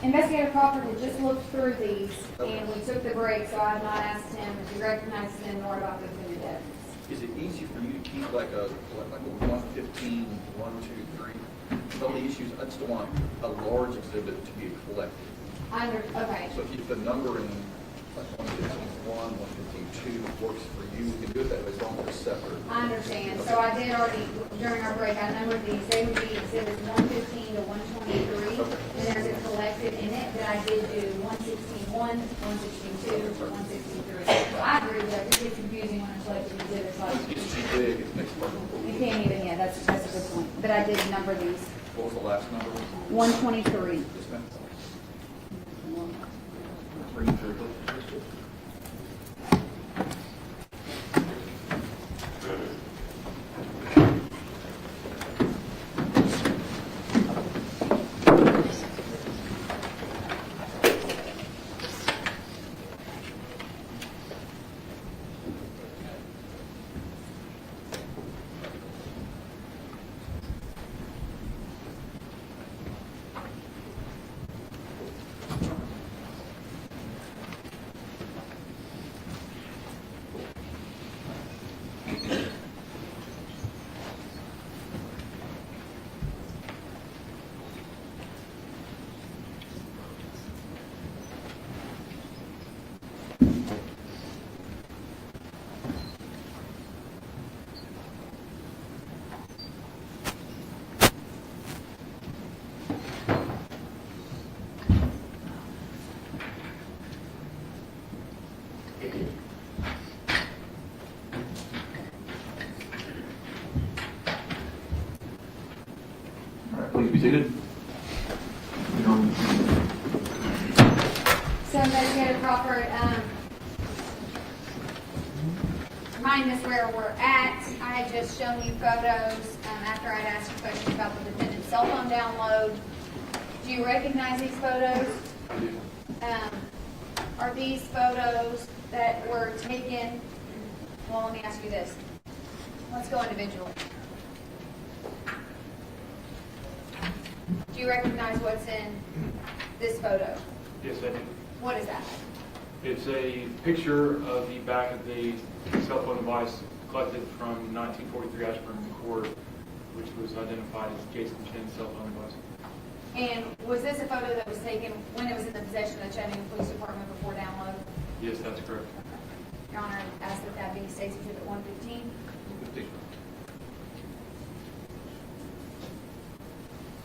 Investigator Crawford had just looked through these, and we took the break, so I have not asked him if he recognizes them nor about the definitive evidence. Is it easy for you to keep like a 115, 1, 2, 3? The only issue is I just don't want a large exhibit to be collected. Okay. So if you put a number in like 115.1, 115.2 works for you, we can do it that way as long as it's separate. I understand. So I did already, during our break, I numbered these. They would be exhibits 115 to 123. And there's a collected in it that I did do 116.1, 116.2, or 116.3. So I agree with that. It gets confusing when I'm collecting exhibits like It's too big, it makes it you can't even, yeah, that's a good point. But I did number these. What was the last number? 123. Yes, ma'am. 3. Please be seated. So, Investigator Crawford, remind us where we're at. I had just shown you photos after I'd asked you questions about the defendant's cell phone download. Do you recognize these photos? I do. Are these photos that were taken? Well, let me ask you this. Let's go individually. Do you recognize what's in this photo? Yes, I do. What is that? It's a picture of the back of the cell phone device collected from 1943 Ashburn Court, which was identified as Jason Chen's cell phone device. And was this a photo that was taken when it was in the possession of the Chattanooga Police Department before download? Yes, that's correct. Your Honor, I ask that that be State's Exhibit 115. 15.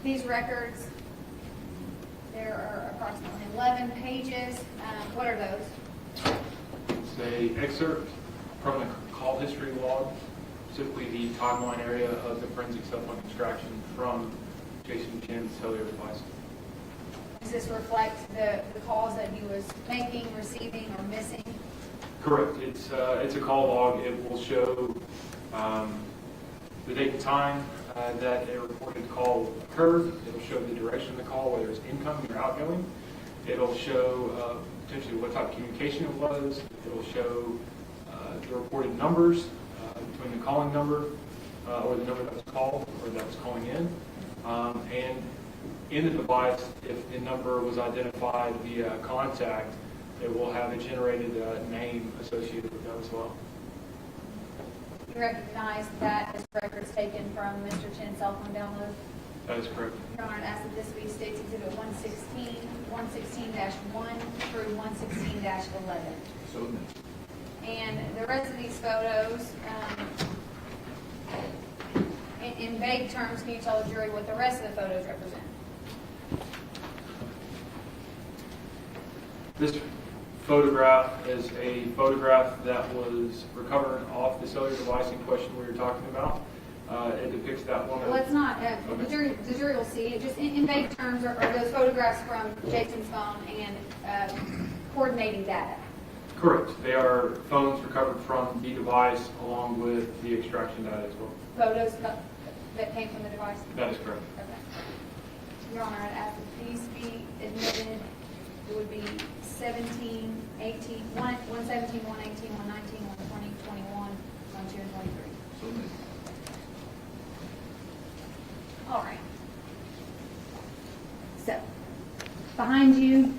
These records, there are approximately 11 pages. What are those? It's a excerpt from the call history log, specifically the timeline area of the forensic cell phone extraction from Jason Chen's cellular device. Does this reflect the calls that he was making, receiving, or missing? Correct. It's a call log. It will show the date and time that a reported call occurred. It'll show the direction of the call, whether it's incoming or outgoing. It'll show potentially what type of communication it was. It'll show the reported numbers between the calling number or the number that was called or that was calling in. And in the device, if the number was identified via contact, it will have a generated name associated with that as well. You recognize that as records taken from Mr. Chen's cell phone download? That is correct. Your Honor, I ask that this be State's Exhibit 116, 116-1 through 116-11. So, And the rest of these photos, in vague terms, can you tell the jury what the rest of the photos represent? This photograph is a photograph that was recovered off the cellular device in question we were talking about. It depicts that woman. Let's not, the jury will see it. Just in vague terms, are those photographs from Jason's phone and coordinating data? Correct. They are phones recovered from the device along with the extraction data as well. Photos that came from the device? That is correct. Okay. Your Honor, I'd ask that these be admitted. It would be 17, 18, 117, 118, 119, 120, 21, 22, and 23. so moved. All right. So, behind you,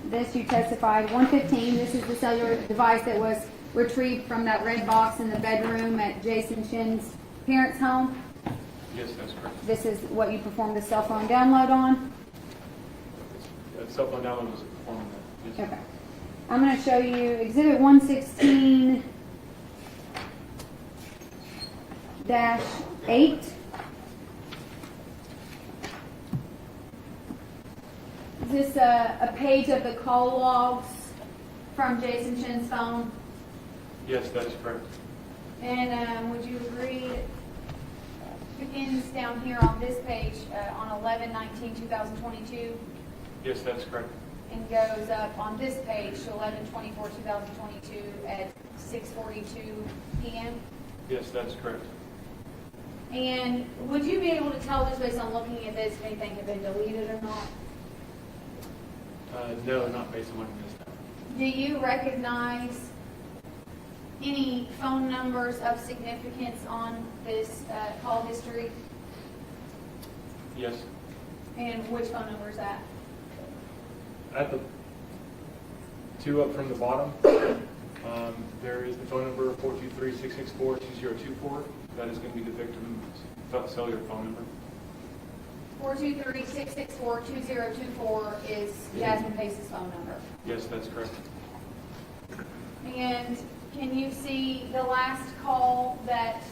this you testified, 115, this is the cellular device that was retrieved from that red box in the bedroom at Jason Chen's parents' home. Yes, that's correct. This is what you performed the cell phone download on. Cell phone download was performing that. Yes. Okay. I'm going to show you Exhibit 116-8. Is this a page of the call logs from Jason Chen's phone? Yes, that's correct. And would you agree it begins down here on this page on 11/19/2022 Yes, that's correct. and goes up on this page to 11/24/2022 at 6:42 p.m.? Yes, that's correct. And would you be able to tell just based on looking at this if anything had been deleted or not? No, not based on what it is now. Do you recognize any phone numbers of significance on this call history? Yes. And which phone number is that? At the two up from the bottom, there is the phone number 423-664-2024. That is going to be the victim's cellular phone number. 423-664-2024 is Jasmine Pace's phone number. Yes, that's correct. And can you see the last call that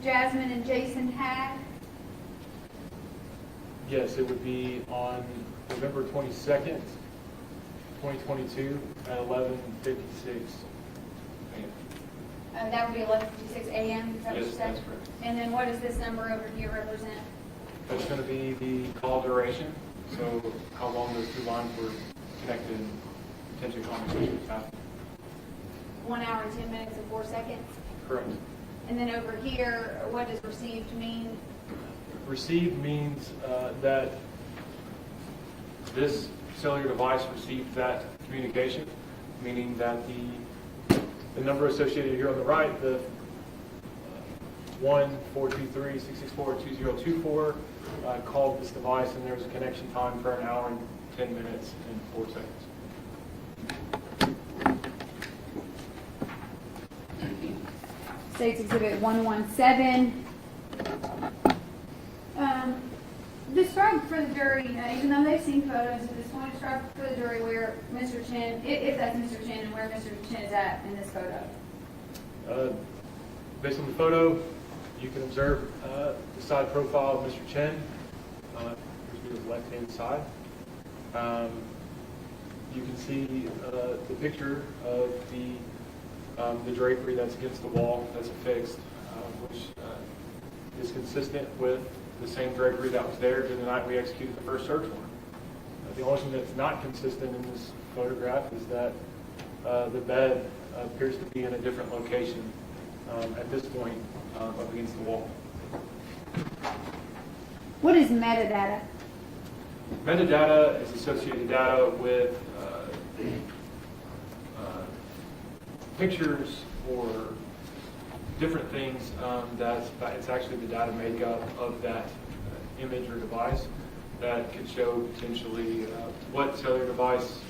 Jasmine and Jason had? Yes, it would be on November 22nd, 2022 at 11:56 a.m. That would be 11:56 a.m. Is that what Yes, you said? that's correct. And then what does this number over here represent? That's going to be the call duration, so how long those two lines were connected and potentially conversations happened. 1 hour and 10 minutes and 4 seconds. Correct. And then over here, what does received mean? Received means that this cellular device received that communication, meaning that the number associated here on the right, the 1-423-664-2024, called this device, and there was a connection time for 1 hour and 10 minutes and 4 seconds. State's Exhibit 117. Describe for the jury, even though they've seen photos of this one, describe for the jury where Mr. Chen, if that's Mr. Chen, and where Mr. Chen is at in this photo. Based on the photo, you can observe the side profile of Mr. Chen. Here's his left-hand side. You can see the picture of the drapery that's against the wall that's affixed, which is consistent with the same drapery that was there the night we executed the first search warrant. The only thing that's not consistent in this photograph is that the bed appears to be in a different location at this point up against the wall. What is metadata? Metadata is associated data with pictures or different things it's actually the data makeup of that image or device that could show potentially what cellular device,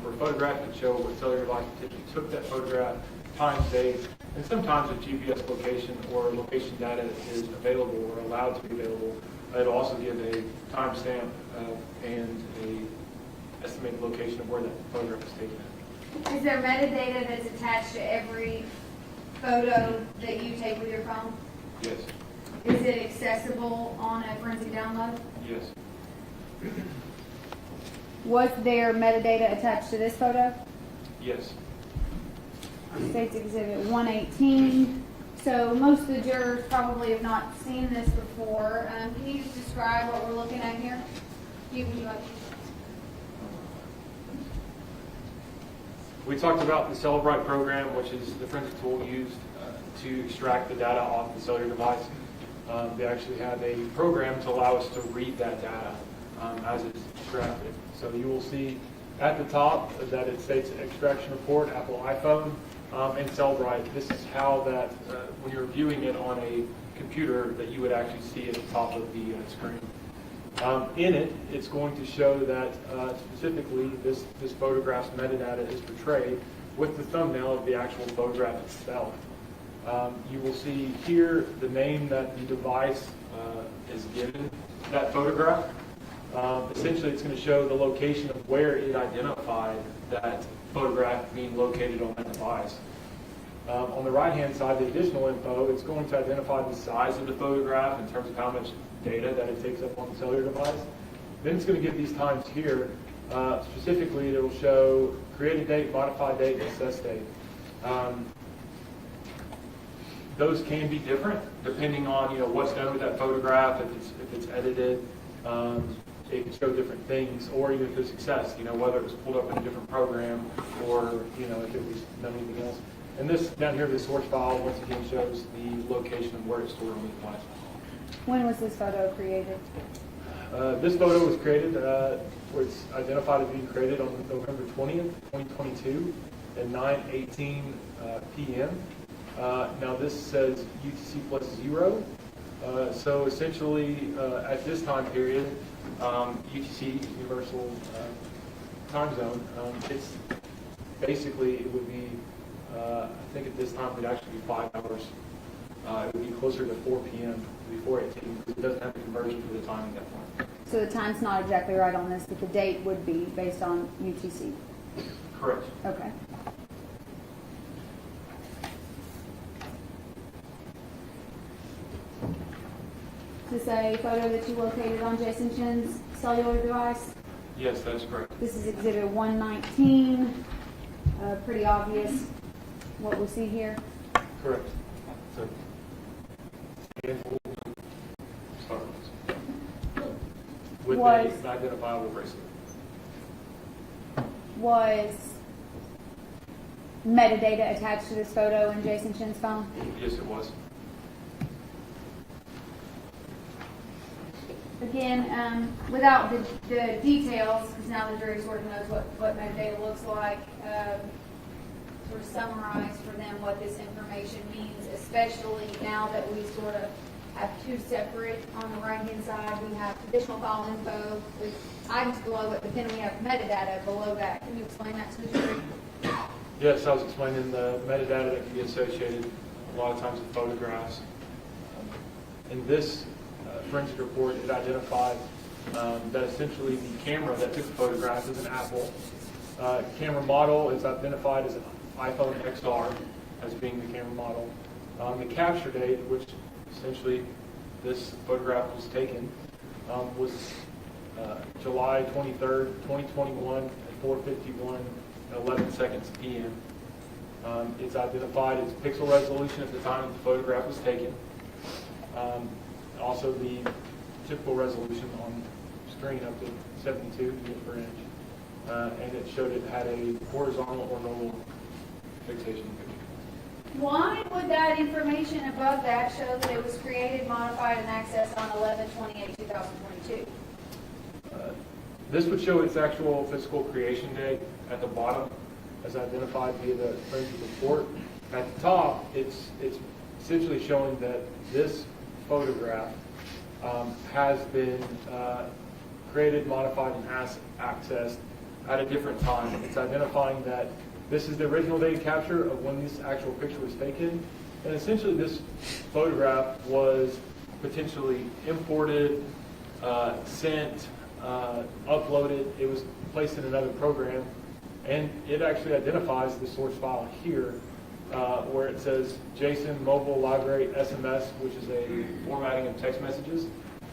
for a photograph could show what cellular device potentially took that photograph, time, date, and sometimes if GPS location or location data is available or allowed to be available, it'll also give a timestamp and a estimated location of where that photograph is taken. Is there metadata that's attached to every photo that you take with your phone? Yes. Is it accessible on a forensic download? Yes. Was there metadata attached to this photo? Yes. State's Exhibit 118. So most of the jurors probably have not seen this before. Can you just describe what we're looking at here? We talked about the Celebrite program, which is the forensic tool used to extract the data off the cellular device. They actually have a program to allow us to read that data as it's extracted. So you will see at the top that it states extraction report, Apple iPhone, and Cellbrite. This is how that, when you're viewing it on a computer, that you would actually see at the top of the screen. In it, it's going to show that specifically this photograph's metadata is portrayed with the thumbnail of the actual photograph itself. You will see here the name that the device is given that photograph. Essentially, it's going to show the location of where it identified that photograph being located on that device. On the right-hand side, the additional info, it's going to identify the size of the photograph in terms of how much data that it takes up on the cellular device. Then it's going to give these times here. Specifically, it will show created date, modified date, and assessed date. Those can be different depending on what's done with that photograph. If it's edited, it can show different things, or even if it's success. Whether it was pulled up in a different program, or if it was done anything else. And this down here, the source file once again shows the location of where it's stored on the device. When was this photo created? This photo was created, where it's identified as being created on November 20th, 2022 at 9:18 p.m. Now this says UTC plus 0. So essentially, at this time period, UTC, Universal Time Zone, it's basically, it would be, I think at this time it would actually be 5 hours. It would be closer to 4 p.m. before 18, because it doesn't have the conversion for the time at that point. So the time's not exactly right on this, but the date would be based on UTC. Correct. Okay. Is this a photo that you located on Jason Chen's cellular device? Yes, that's correct. This is Exhibit 119. Pretty obvious what we see here. Correct. So, start with the identifiable bracelet. Was metadata attached to this photo in Jason Chen's phone? Yes, it was. Again, without the details, because now the jury sort of knows what metadata looks like, sort of summarize for them what this information means, especially now that we sort of have two separate. On the right-hand side, we have additional file info with items below it, but then we have metadata below that. Can you explain that to the jury? Yes, I was explaining the metadata that can be associated a lot of times with photographs. In this forensic report, it identified that essentially the camera that took the photograph is an Apple. Camera model is identified as an iPhone XR as being the camera model. The capture date, which essentially this photograph was taken, was July 23rd, 2021 at 4:51 and 11 seconds p.m. It's identified as pixel resolution at the time that the photograph was taken. Also the typical resolution on screen up to 72 units per inch. And it showed it had a horizontal or normal fixation picture. Why would that information above that show that it was created, modified, and accessed on 11/28/2022? This would show its actual physical creation date at the bottom, as identified via the forensic report. At the top, it's essentially showing that this photograph has been created, modified, and accessed at a different time. It's identifying that this is the original data capture of when this actual picture was taken, and essentially this photograph was potentially imported, sent, uploaded. It was placed in another program, and it actually identifies the source file here, where it says JSON Mobile Library SMS, which is a formatting of text messages,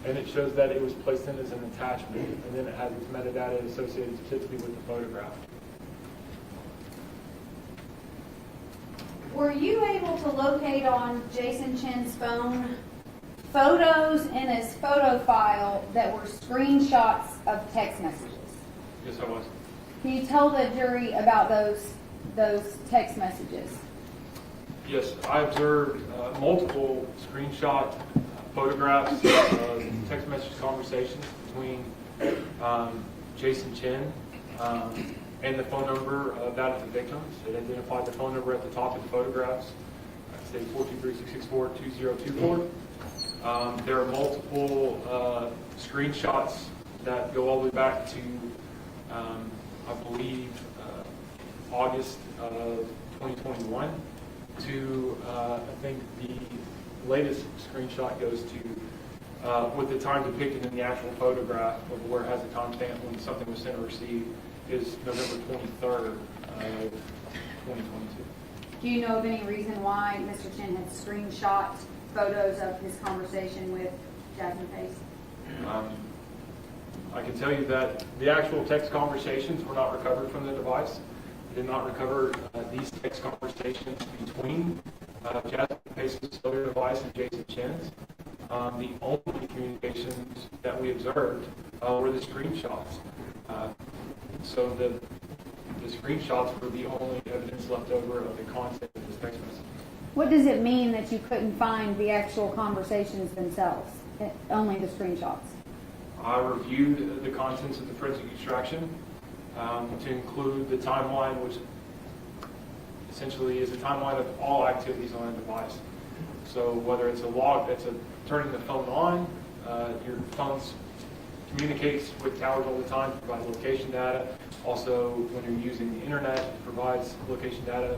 and it shows that it was placed in as an attachment, and then it has its metadata associated specifically with the photograph. Were you able to locate on Jason Chen's phone photos in his photo file that were screenshots of text messages? Yes, I was. Can you tell the jury about those text messages? Yes, I observed multiple screenshot photographs, text message conversations between Jason Chen and the phone number of that of the victims. It identified the phone number at the top of the photographs, say 423-664-2024. There are multiple screenshots that go all the way back to, I believe, August of 2021 to, I think the latest screenshot goes to, with the time depicted in the actual photograph of where it has a timestamp when something was sent or received, is November 23rd of 2022. Do you know of any reason why Mr. Chen had screenshot photos of his conversation with Jasmine Pace? I can tell you that the actual text conversations were not recovered from the device. Did not recover these text conversations between Jasmine Pace's other device and Jason Chen's. The only communications that we observed were the screenshots. So the screenshots were the only evidence left over of the content of this text message. What does it mean that you couldn't find the actual conversations themselves, only the screenshots? I reviewed the contents of the forensic extraction to include the timeline, which essentially is a timeline of all activities on a device. So whether it's a log, that's turning the phone on, your phone communicates with towers all the time to provide location data. Also, when you're using the internet, it provides location data.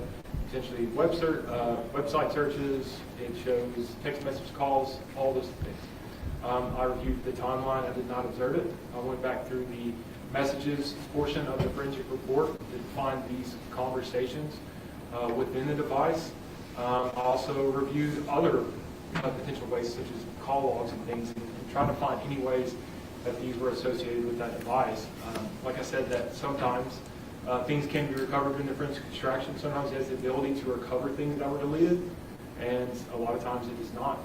Potentially website searches, it shows text message calls, all those things. I reviewed the timeline. I did not observe it. I went back through the messages portion of the forensic report to find these conversations within the device. I also reviewed other potential ways, such as call logs and things, and trying to find any ways that these were associated with that device. Like I said, that sometimes things can be recovered in the forensic extraction. Sometimes it has the ability to recover things that were deleted, and a lot of times it does not.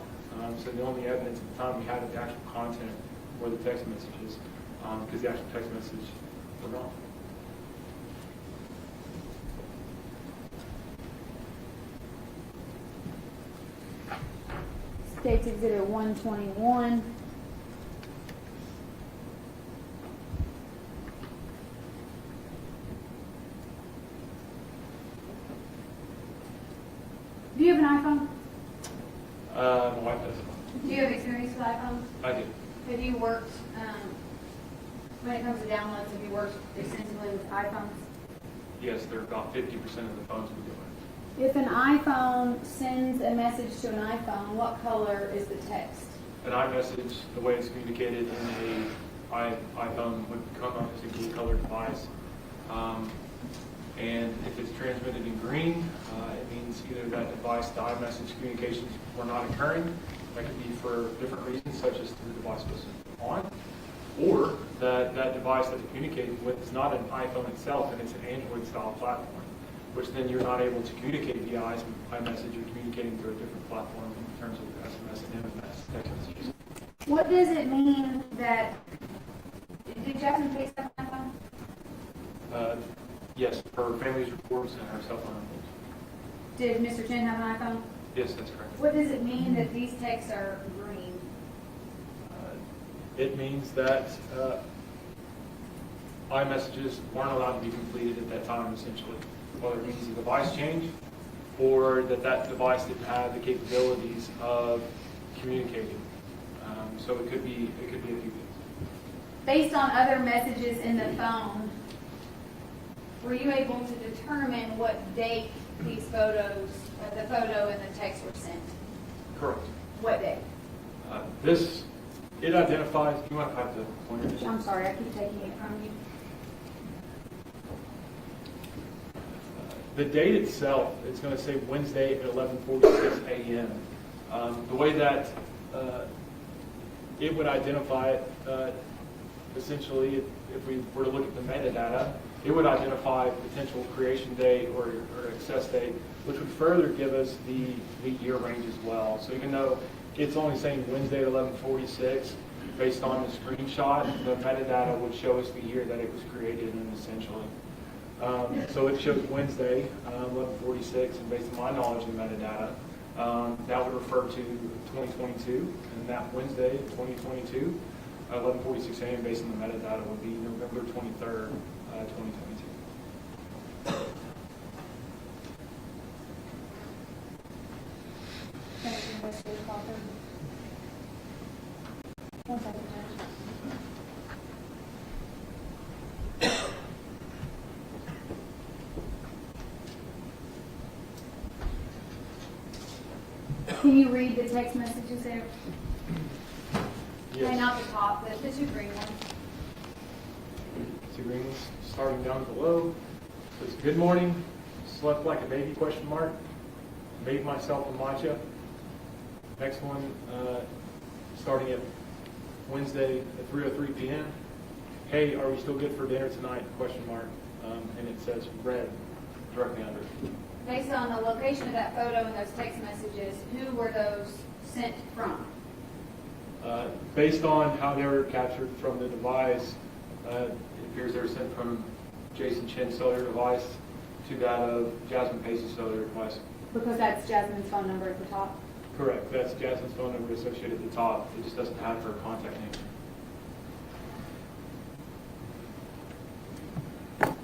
So the only evidence at the time we had of the actual content were the text messages, because the actual text message were gone. States Exhibit 121. Do you have an iPhone? My wife does. Do you have experience with iPhones? I do. Have you worked, when it comes to downloads, have you worked extensively with iPhones? Yes, they're about 50% of the phones we do. If an iPhone sends a message to an iPhone, what color is the text? An iMessage, the way it's communicated in an iPhone would come up as a blue-colored device. And if it's transmitted in green, it means either that device, the iMessage communications were not occurring. That could be for different reasons, such as the device was on, or that device that it's communicating with is not an iPhone itself, and it's an Android-style platform, which then you're not able to communicate via iMessage. You're communicating through a different platform in terms of SMS and MMS text messages. What does it mean that, did Jasmine Pace have an iPhone? Yes, her family's reports and her cell phone reports. Did Mr. Chen have an iPhone? Yes, that's correct. What does it mean that these texts are green? It means that iMessages weren't allowed to be completed at that time, essentially. Whether it means the device change or that device didn't have the capabilities of communicating. So it could be a few things. Based on other messages in the phone, were you able to determine what date these photos, the photo and the text were sent? Correct. What date? It identifies, you want to have the pointer? I'm sorry, I keep taking it from you. The date itself, it's going to say Wednesday at 11:46 a.m. The way that it would identify it, essentially, if we were to look at the metadata, it would identify potential creation date or access date, which would further give us the year range as well. So even though it's only saying Wednesday at 11:46, based on the screenshot, the metadata would show us the year that it was created in, essentially. So it shows Wednesday, 11:46, and based on my knowledge of metadata, that would refer to 2022, and that Wednesday, 2022, 11:46 a.m. based on the metadata would be November 23rd, 2022. Investigator Crawford. 1 second, Judge. Can you read the text messages there? Yes. Not the top, but the two green ones. Two rings starting down below. Says, good morning. Slept like a baby, question mark. Made myself a matcha. Next one, starting at Wednesday at 3:03 p.m. Hey, are we still good for dinner tonight? Question mark. And it says red directly under it. Based on the location of that photo and those text messages, who were those sent from? Based on how they were captured from the device, it appears they were sent from Jason Chen's cellular device to that of Jasmine Pace's cellular device. Because that's Jasmine's phone number at the top. Correct. That's Jasmine's phone number associated at the top. It just doesn't have her contact name.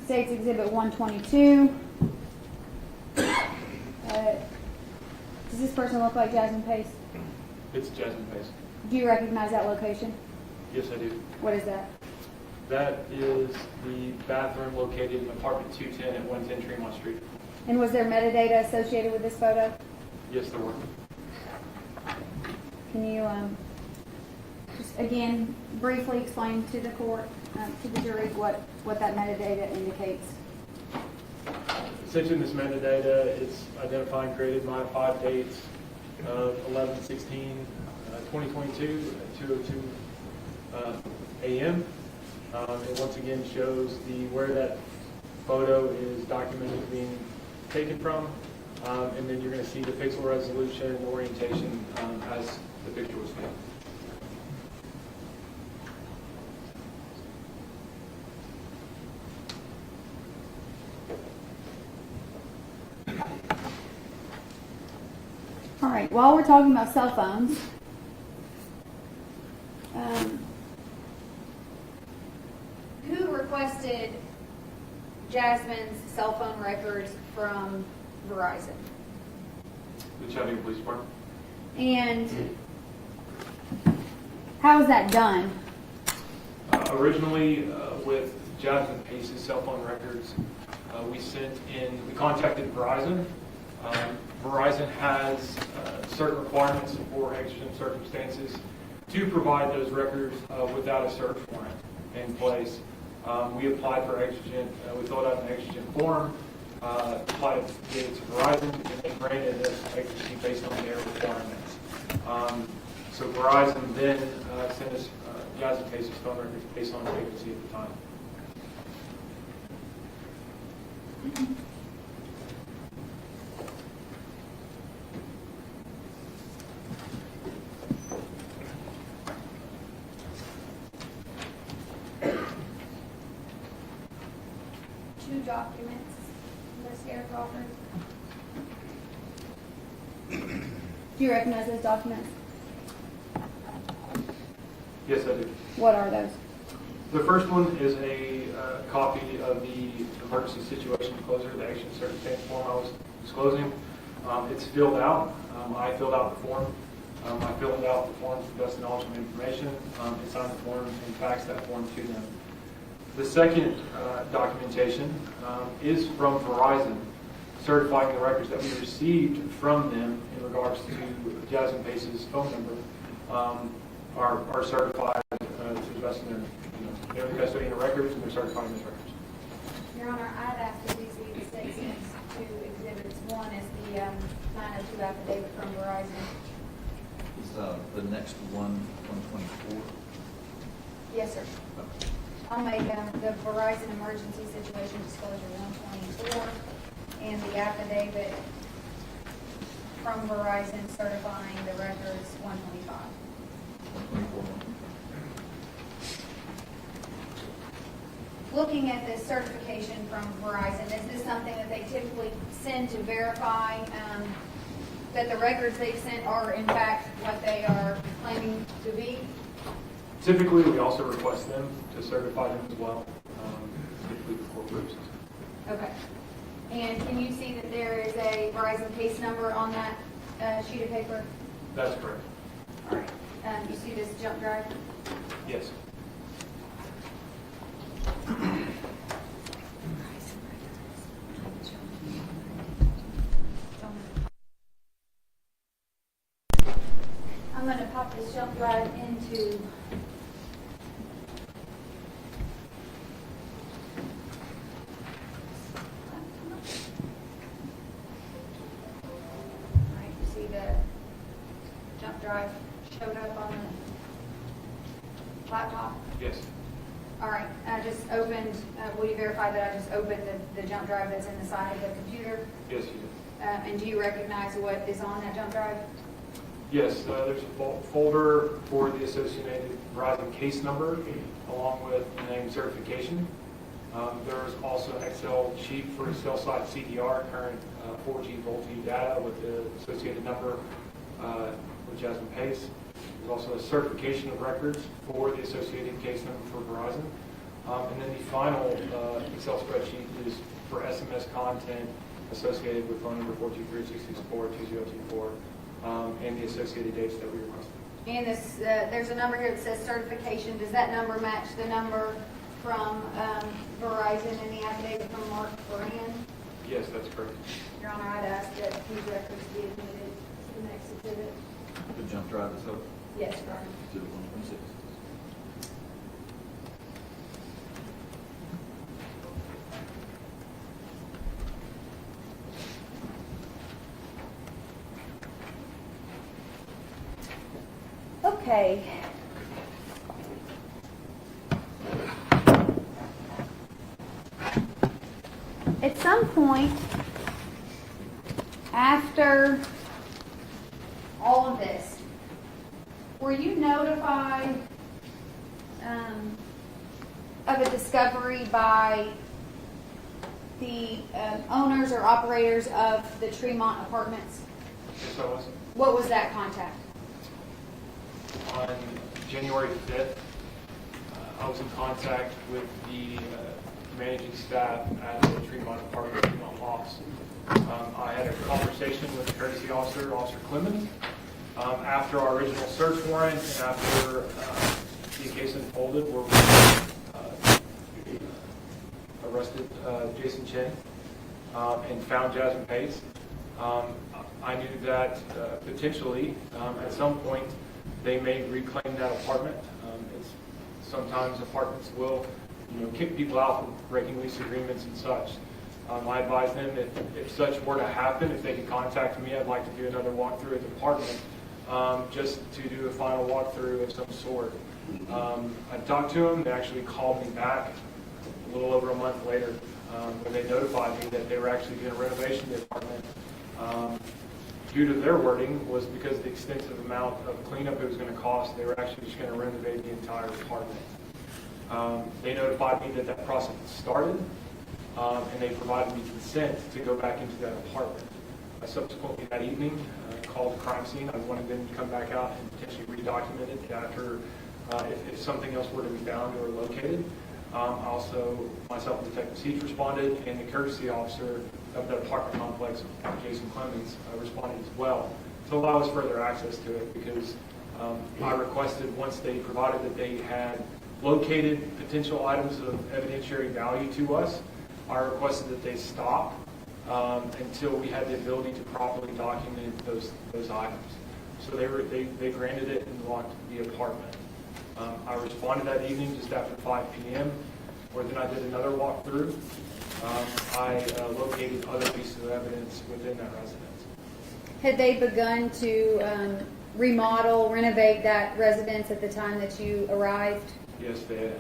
States Exhibit 122. Does this person look like Jasmine Pace? It's Jasmine Pace. Do you recognize that location? Yes, I do. What is that? That is the bathroom located in apartment 210 at 110 Tremont Street. And was there metadata associated with this photo? Yes, there were. Can you just again briefly explain to the court, to the jury, what that metadata indicates? Essentially, in this metadata, it's identifying created modified dates of 11/16/2022 at 2:02 a.m. It once again shows where that photo is documented being taken from, and then you're going to see the pixel resolution and orientation as the picture was taken. All right, while we're talking about cell phones, who requested Jasmine's cell phone records from Verizon? The Chattanooga Police Department. And how is that done? Originally, with Jasmine Pace's cell phone records, we contacted Verizon. Verizon has certain requirements for exigent circumstances to provide those records without a search warrant in place. We applied for exigent, we filled out an exigent form, applied it to Verizon, and they granted us exigency based on their requirements. So Verizon then sent us Jasmine Pace's phone records based on vacancy at the time. Two documents, Investigator Crawford. Do you recognize those documents? Yes, I do. What are those? The first one is a copy of the emergency situation disclosure, the action circumstance form I was disclosing. It's filled out. I filled out the form. I filled out the form to the best knowledge of information. It signed the form and faxed that form to them. The second documentation is from Verizon, certifying the records that we received from them in regards to Jasmine Pace's phone number are certified to the best of their, they're the custodian of records and they're certifying those records. Your Honor, I'd ask that these be the statements to exhibits. One is the 902 affidavit from Verizon. Is the next one 124? Yes, sir. I'll make the Verizon emergency situation disclosure 124 and the affidavit from Verizon certifying the records 125. 124. Looking at this certification from Verizon, is this something that they typically send to verify that the records they've sent are in fact what they are claiming to be? Typically, we also request them to certify them as well, typically for court purposes. Okay. And can you see that there is a Verizon case number on that sheet of paper? That's correct. All right. You see this jump drive? Yes. I'm going to pop this jump drive into drive showed up on the laptop? Yes. All right, I just opened, will you verify that I just opened the jump drive that's in the side of the computer? Yes, you do. And do you recognize what is on that jump drive? Yes, there's a folder for the associated Verizon case number along with the name certification. There's also an Excel sheet for cell site CDR, current 4G VoLTE data with the associated number with Jasmine Pace. There's also a certification of records for the associated case number for Verizon. And then the final Excel spreadsheet is for SMS content associated with phone number 423-664-2024 and the associated dates that we requested. And this, there's a number here that says certification. Does that number match the number from Verizon in the affidavit from Mark Moran? Yes, that's correct. Your Honor, I'd ask that these records be admitted to the next exhibit. The jump drive is open. Yes, Your Honor. Exhibit 126. Okay. At some point after all of this, were you notified of a discovery by the owners or operators of the Tremont Apartments? Yes, I was. What was that contact? On January 5th, I was in contact with the managing staff at the Tremont Apartment, Tremont Lofts. I had a conversation with the courtesy officer, Officer Clemens, after our original search warrant and after the case unfolded where we arrested Jason Chen and found Jasmine Pace. I knew that potentially at some point they may reclaim that apartment. Sometimes apartments will, kick people out for breaking lease agreements and such. I advised them if such were to happen, if they could contact me, I'd like to do another walkthrough at the apartment, just to do a final walkthrough of some sort. I talked to them. They actually called me back a little over a month later when they notified me that they were actually doing a renovation of the apartment. Due to their wording was because of the extensive amount of cleanup it was going to cost, they were actually just going to renovate the entire apartment. They notified me that that process had started, and they provided me consent to go back into that apartment. Subsequently that evening, called the crime scene. I wanted them to come back out and potentially redocument it after if something else were to be found or located. Also, myself and Detective Seach responded, and the courtesy officer of the apartment complex, Jason Clemens, responded as well to allow us further access to it because I requested once they provided that they had located potential items of evidentiary value to us, I requested that they stop until we had the ability to properly document those items. So they granted it and locked the apartment. I responded that evening just after 5 p.m. where then I did another walkthrough. I located other pieces of evidence within that residence. Had they begun to remodel, renovate that residence at the time that you arrived? Yes, they had.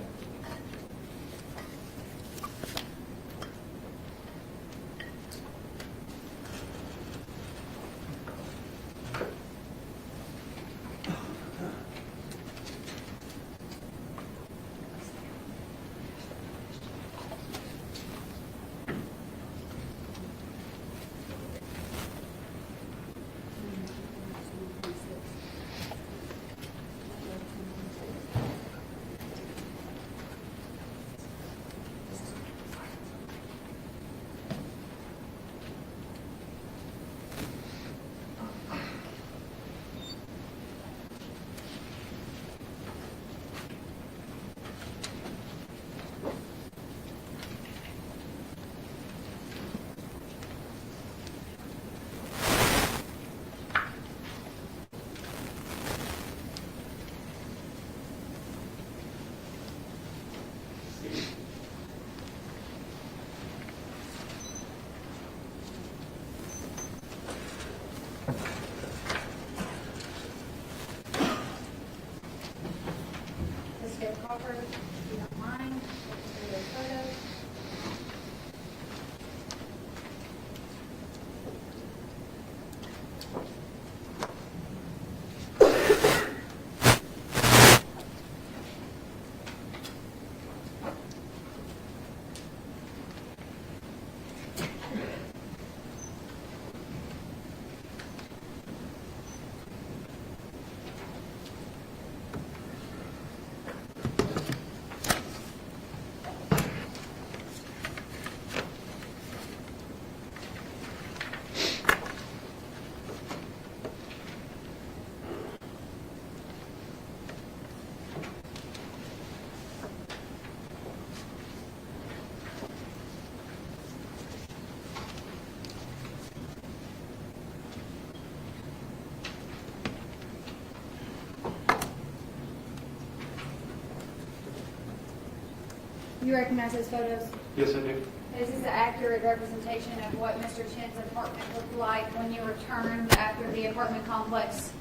You recognize those photos? Yes, I do. Is this an accurate representation of what Mr. Chen's apartment looked like when you returned after the apartment complex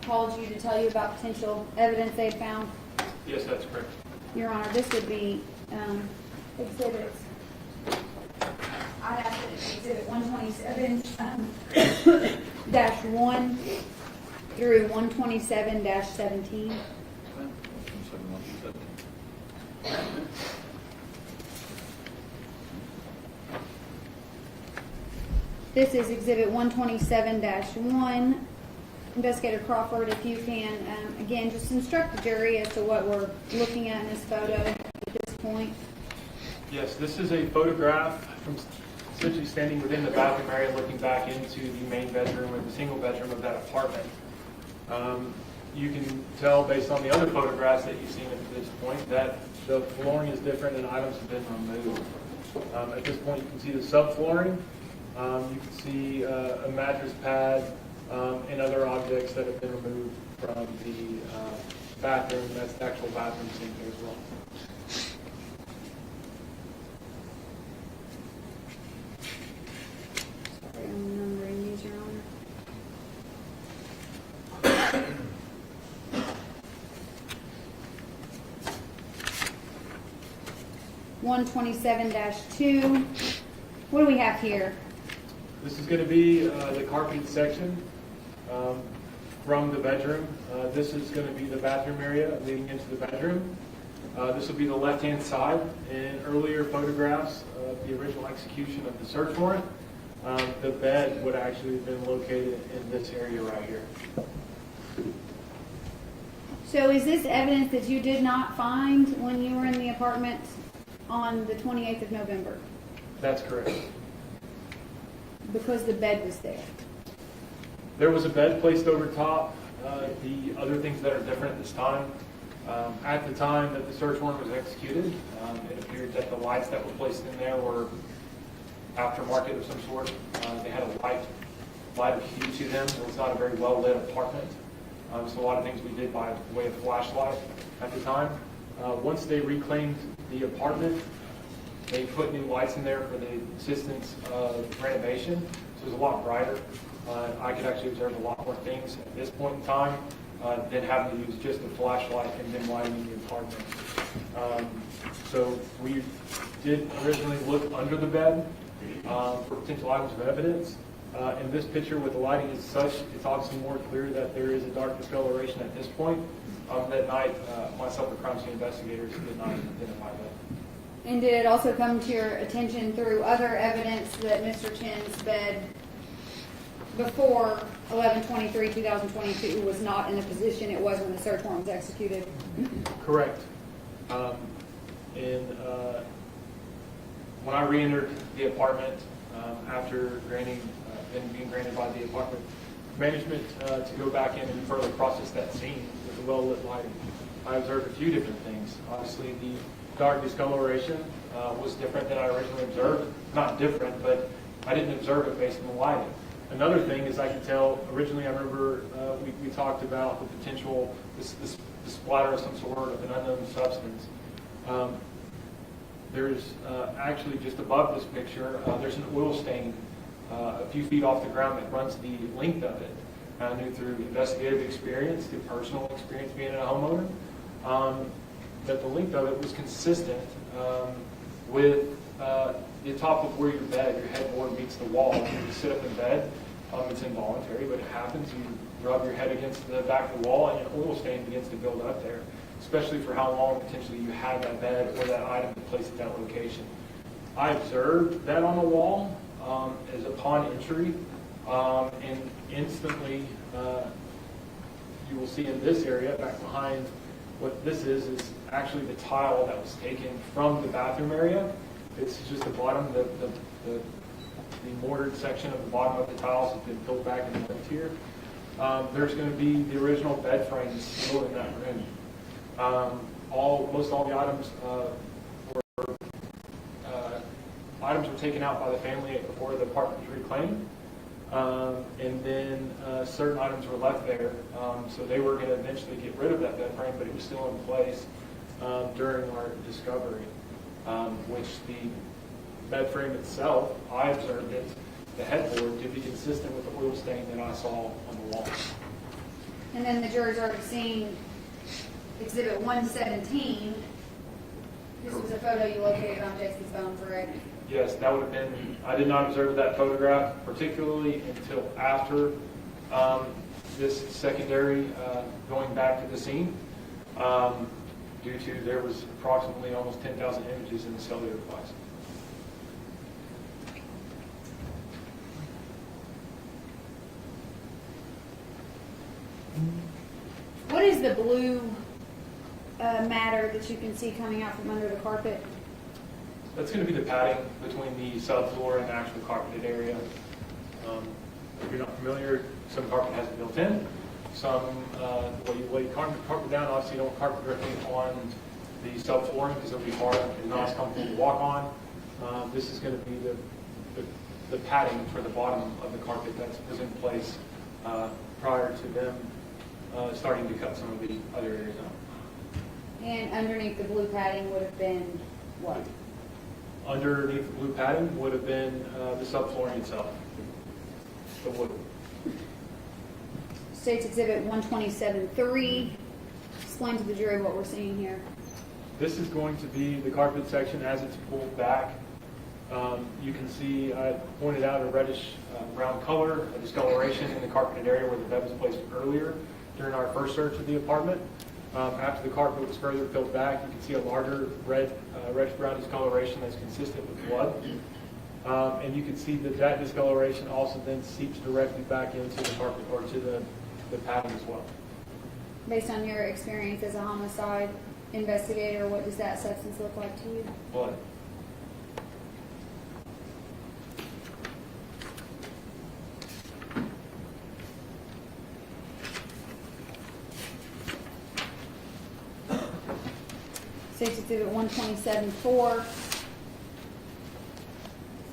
called you to tell you about potential evidence they had found? Yes, that's correct. Your Honor, this would be exhibits. I'd ask that it be exhibit 127-1 through 127-17. This is exhibit 127-1. Investigator Crawford, if you can, again, just instruct the jury as to what we're looking at in this photo at this point. Yes, this is a photograph from essentially standing within the bathroom area looking back into the main bedroom or the single bedroom of that apartment. You can tell based on the other photographs that you've seen at this point that the flooring is different and items have been removed. At this point you can see the subflooring, you can see a mattress pad and other objects that have been removed from the bathroom. That's the actual bathroom sink there as well. I'm numbering these, Your Honor. 127-2. What do we have here? This is going to be the carpeted section from the bedroom. This is going to be the bathroom area leading into the bedroom. This will be the left-hand side. In earlier photographs of the original execution of the search warrant, the bed would actually have been located in this area right here. So is this evidence that you did not find when you were in the apartment on the 28th of November? That's correct. Because the bed was there. There was a bed placed over top. The other things that are different this time, at the time that the search warrant was executed, it appeared that the lights that were placed in there were aftermarket of some sort. They had a light of hue to them. It was not a very well lit apartment. So a lot of things we did by way of flashlight at the time. Once they reclaimed the apartment, they put new lights in there for the assistance of renovation. So it was a lot brighter. I could actually observe a lot more things at this point in time than having to use just a flashlight and then lighting the apartment. So we did originally look under the bed for potential items of evidence. In this picture with the lighting as such, it's obviously more clear that there is a dark discoloration at this point. That night, myself and crime scene investigators did not identify that. And did it also come to your attention through other evidence that Mr. Chen's bed before 11/23/2022 was not in the position it was when the search warrant was executed? Correct. When I re-entered the apartment after being granted by the apartment management to go back in and further process that scene with the well-lit lighting, I observed a few different things. Obviously, the dark discoloration was different than I originally observed. Not different, but I didn't observe it based on the lighting. Another thing is I could tell, originally I remember we talked about the potential, the splatter of some sort of an unknown substance. There's actually just above this picture, there's an oil stain a few feet off the ground that runs the length of it. I knew through investigative experience, through personal experience being a homeowner, that the length of it was consistent with the top of where your headboard meets the wall. When you sit up in bed, it's involuntary, but it happens. You rub your head against the back of the wall and an oil stain begins to build up there, especially for how long potentially you had that bed or that item placed at that location. I observed that on the wall as upon entry, and instantly you will see in this area back behind what this is actually the tile that was taken from the bathroom area. It's just the bottom, the mortared section of the bottom of the tiles has been filled back in the left here. There's going to be the original bed frames still in that room. Most all the items were taken out by the family before the apartment was reclaimed, and then certain items were left there. So they were going to eventually get rid of that bed frame, but it was still in place during our discovery. which the bed frame itself, I observed it, the headboard, to be consistent with the oil stain that I saw on the wall. And then the jury's already seen Exhibit 117. This was a photo you located on Jason's phone, correct? Yes, that would have been, I did not observe that photograph particularly until after this secondary going back to the scene, due to there was approximately almost 10,000 images in the cellular device. What is the blue matter that you can see coming out from under the carpet? That's going to be the padding between the subfloor and the actual carpeted area. If you're not familiar, some carpet has it built in. Some, the way you lay carpet down, obviously you don't carpet directly on the subflooring because it'll be hard and not as comfortable to walk on. This is going to be the padding for the bottom of the carpet that was in place prior to them starting to cut some of the other areas out. And underneath the blue padding would have been what? Underneath the blue padding would have been the subflooring itself, the wood. State's Exhibit 127-3. Explain to the jury what we're seeing here. This is going to be the carpet section as it's pulled back. You can see I pointed out a reddish brown color, a discoloration in the carpeted area where the bed was placed earlier during our first search of the apartment. After the carpet was further peeled back, you can see a larger reddish brown discoloration that's consistent with blood. And you can see that that discoloration also then seeps directly back into the carpet or to the padding as well. Based on your experience as a homicide investigator, what does that substance look like to you? Blood. State's Exhibit 127-4.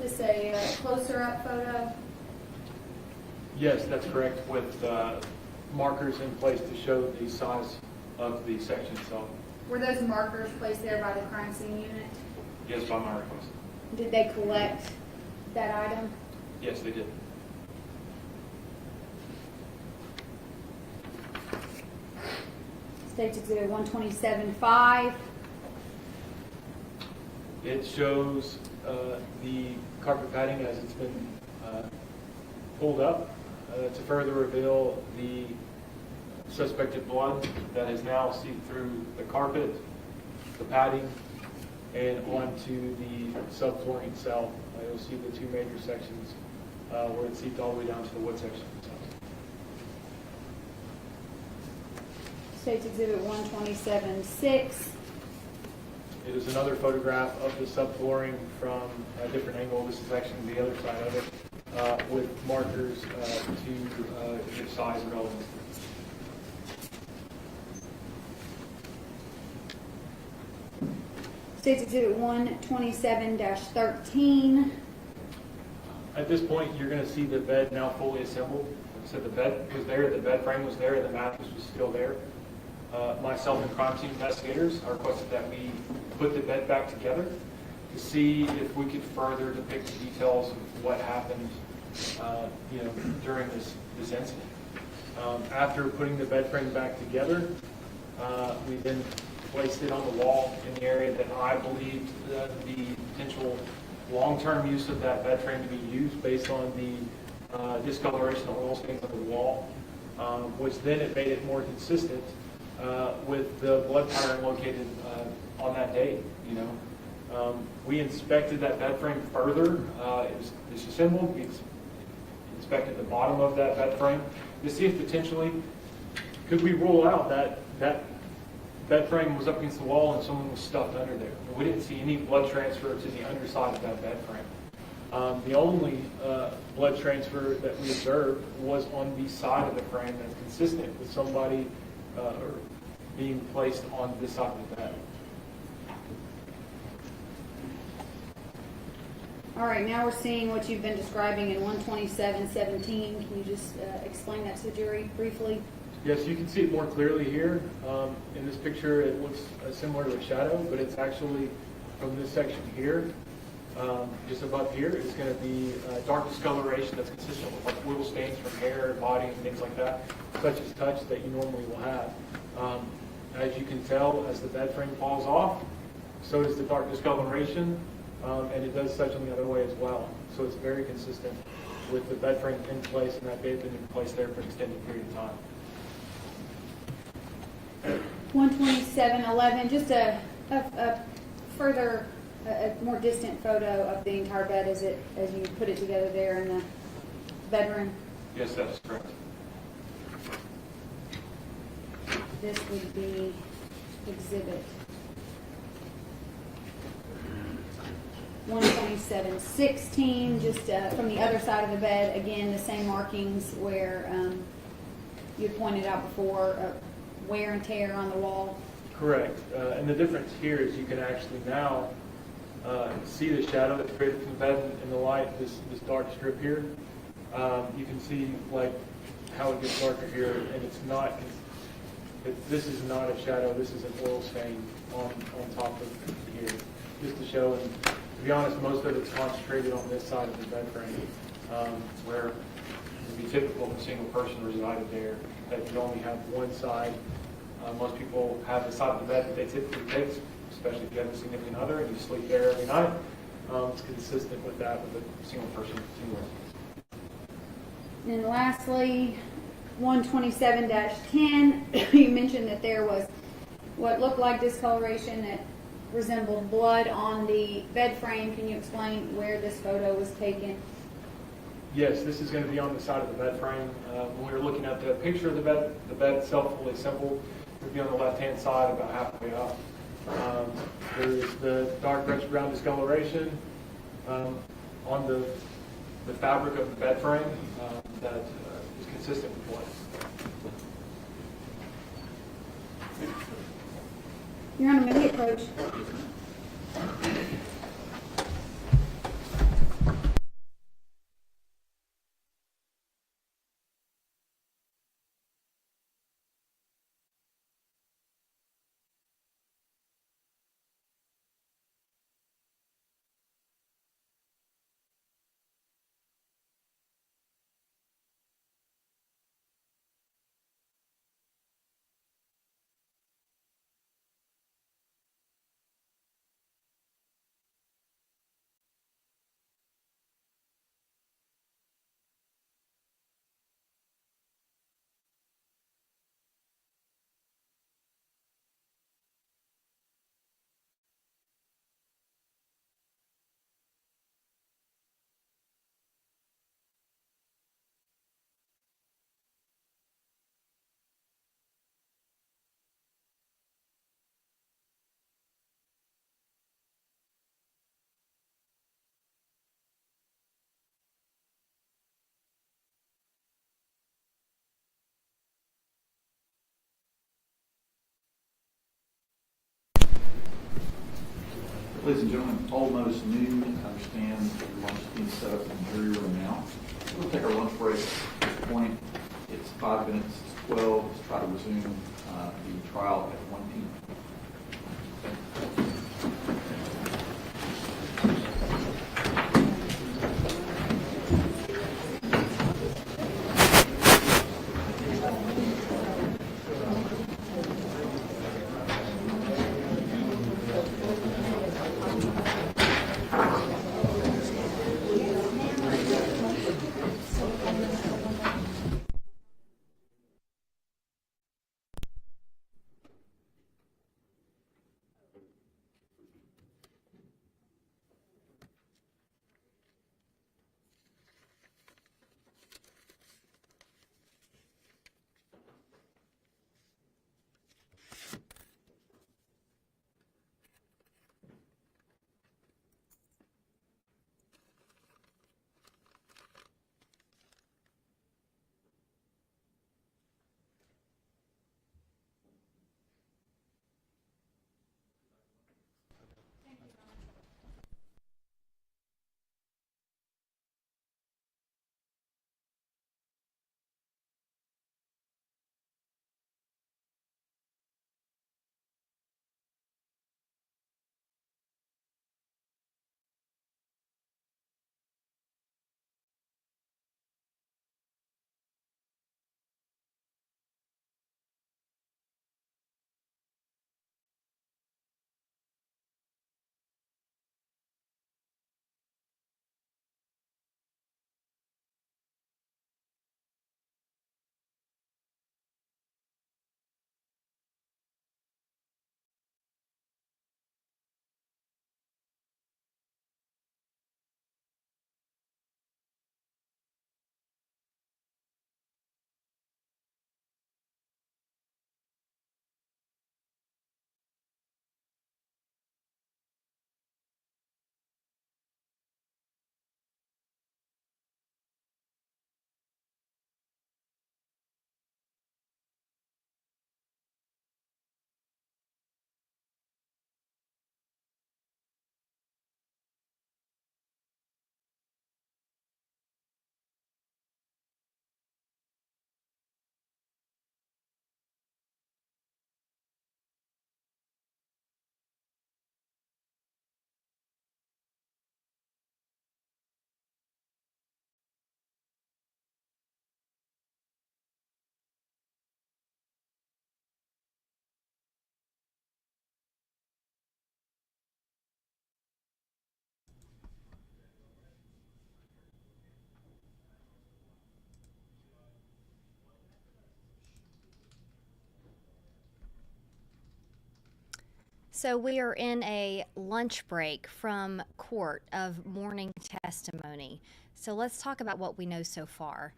Is this a closer up photo? Yes, that's correct, with markers in place to show the size of the section itself. Were those markers placed there by the crime scene unit? Yes, by my request. Did they collect that item? Yes, they did. State's Exhibit 127-5. It shows the carpet padding as it's been pulled up to further reveal the suspected blood that has now seeped through the carpet, the padding, and onto the subflooring itself. You'll see the two major sections where it seeped all the way down to the wood section itself. State's Exhibit 127-6. It is another photograph of the subflooring from a different angle. This is actually the other side of it, with markers to give size and relevance. State's Exhibit 127-13. At this point, you're going to see the bed now fully assembled. Like I said, the bed was there, the bed frame was there, and the mattress was still there. Myself and crime scene investigators requested that we put the bed back together to see if we could further depict the details of what happened, during this incident. After putting the bed frame back together, we then placed it on the wall in the area that I believed the potential long-term use of that bed frame to be used based on the discoloration of oil stains on the wall, which then it made it more consistent with the blood pattern located on that day. We inspected that bed frame further. It was disassembled. We inspected the bottom of that bed frame to see if potentially could we rule out that bed frame was up against the wall and someone was stuffed under there. We didn't see any blood transfer to the underside of that bed frame. The only blood transfer that we observed was on the side of the frame that's consistent with somebody being placed on this side of the bed. All right, now we're seeing what you've been describing in 127-17. Can you just explain that to the jury briefly? Yes, you can see it more clearly here. In this picture, it looks similar to a shadow, but it's actually from this section here, just above here, is going to be dark discoloration that's consistent with like oil stains from hair, body, and things like that, such as touch that you normally will have. As you can tell, as the bed frame falls off, so does the dark discoloration, and it does such on the other way as well. So it's very consistent with the bed frame in place, and that they've been in place there for an extended period of time. 12711, just a further, a more distant photo of the entire bed as you put it together there in the bedroom. Yes, that's correct. This would be exhibit 12716, just from the other side of the bed. Again, the same markings where you pointed out before, wear and tear on the wall. Correct. And the difference here is you can actually now see the shadow that's created from the bed in the light, this dark strip here. You can see like how it gets darker here, and it's not. This is not a shadow. This is an oil stain on top of here, just to show. And to be honest, most of it's concentrated on this side of the bed frame, where it would be typical if a single person resided there, that you'd only have one side. Most people have the side of the bed that they typically take, especially if you have a significant other and you sleep there every night. It's consistent with that with a single person. And lastly, 127-10, you mentioned that there was what looked like discoloration that resembled blood on the bed frame. Can you explain where this photo was taken? Yes, this is going to be on the side of the bed frame. When we were looking at the picture of the bed itself fully assembled, it would be on the left-hand side about halfway up. There's the dark reddish brown discoloration on the fabric of the bed frame that is consistent with blood. Your Honor, may we approach? Ladies and gentlemen, almost noon. I understand lunch is being set up in the jury room now. We'll take our lunch break at this point. It's 5 minutes to 12. Let's try to resume the trial at 1 p.m. So we are in a lunch break from court of morning testimony. So let's talk about what we know so far.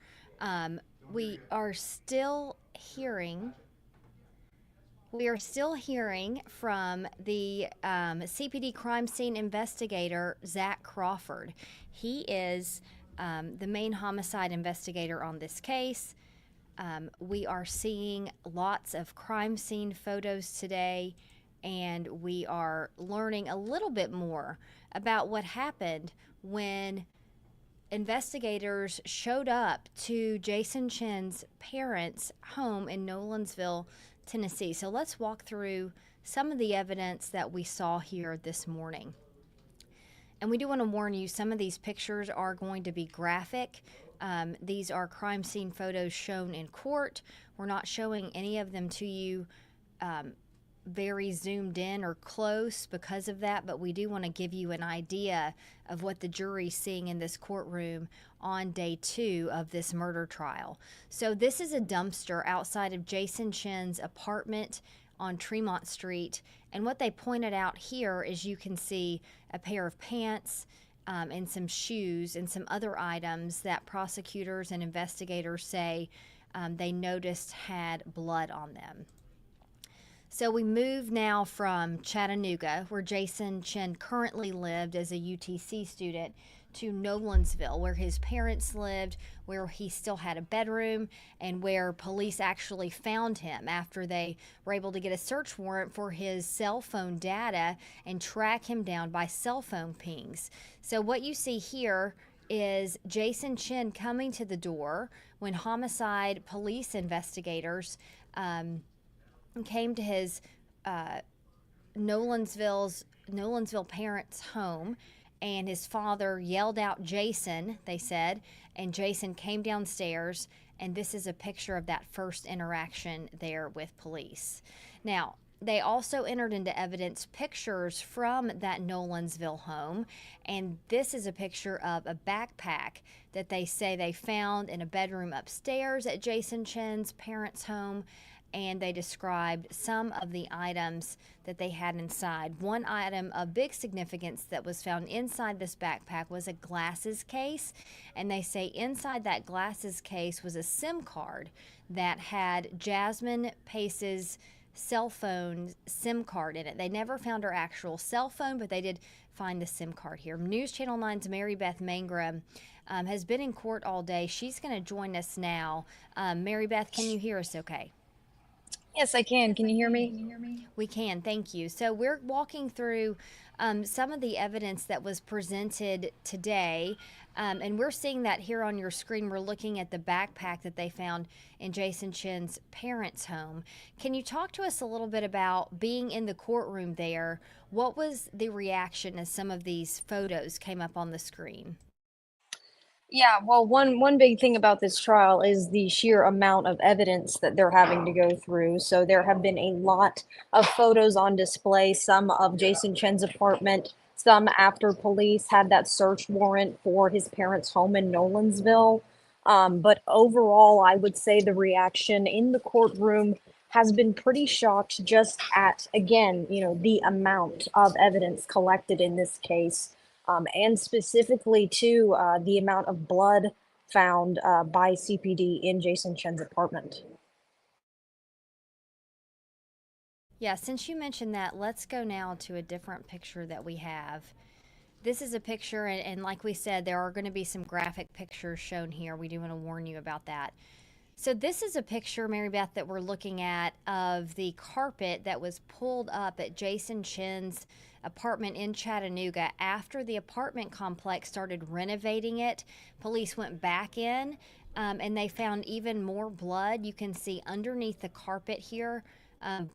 We are still hearing from the CPD crime scene investigator, Zach Crawford. He is the main homicide investigator on this case. We are seeing lots of crime scene photos today, and we are learning a little bit more about what happened when investigators showed up to Jason Chen's parents' home in Nolensville, Tennessee. So let's walk through some of the evidence that we saw here this morning. And we do want to warn you, some of these pictures are going to be graphic. These are crime scene photos shown in court. We're not showing any of them to you very zoomed in or close because of that, but we do want to give you an idea of what the jury's seeing in this courtroom on day 2 of this murder trial. So this is a dumpster outside of Jason Chen's apartment on Tremont Street, and what they pointed out here is you can see a pair of pants and some shoes and some other items that prosecutors and investigators say they noticed had blood on them. So we move now from Chattanooga, where Jason Chen currently lived as a UTC student, to Nolensville, where his parents lived, where he still had a bedroom, and where police actually found him after they were able to get a search warrant for his cell phone data and track him down by cell phone pings. So what you see here is Jason Chen coming to the door when homicide police investigators came to his Nolensville parents' home, and his father yelled out Jason, they said, and Jason came downstairs, and this is a picture of that first interaction there with police. Now, they also entered into evidence pictures from that Nolensville home, and this is a picture of a backpack that they say they found in a bedroom upstairs at Jason Chen's parents' home, and they described some of the items that they had inside. One item of big significance that was found inside this backpack was a glasses case, and they say inside that glasses case was a SIM card that had Jasmine Pace's cell phone SIM card in it. They never found her actual cell phone, but they did find the SIM card here. News Channel 9's Mary Beth Mangrum has been in court all day. She's going to join us now. Mary Beth, can you hear us okay? Yes, I can. Can you hear me? We can, thank you. So we're walking through some of the evidence that was presented today, and we're seeing that here on your screen. We're looking at the backpack that they found in Jason Chen's parents' home. Can you talk to us a little bit about being in the courtroom there? What was the reaction as some of these photos came up on the screen? Yeah, well, one big thing about this trial is the sheer amount of evidence that they're having to go through. So there have been a lot of photos on display, some of Jason Chen's apartment, some after police had that search warrant for his parents' home in Nolensville. But overall, I would say the reaction in the courtroom has been pretty shocked just at, again, the amount of evidence collected in this case. And specifically to the amount of blood found by CPD in Jason Chen's apartment. Yeah, since you mentioned that, let's go now to a different picture that we have. This is a picture, and like we said, there are going to be some graphic pictures shown here. We do want to warn you about that. So this is a picture, Mary Beth, that we're looking at of the carpet that was pulled up at Jason Chen's apartment in Chattanooga after the apartment complex started renovating it. Police went back in and they found even more blood. You can see underneath the carpet here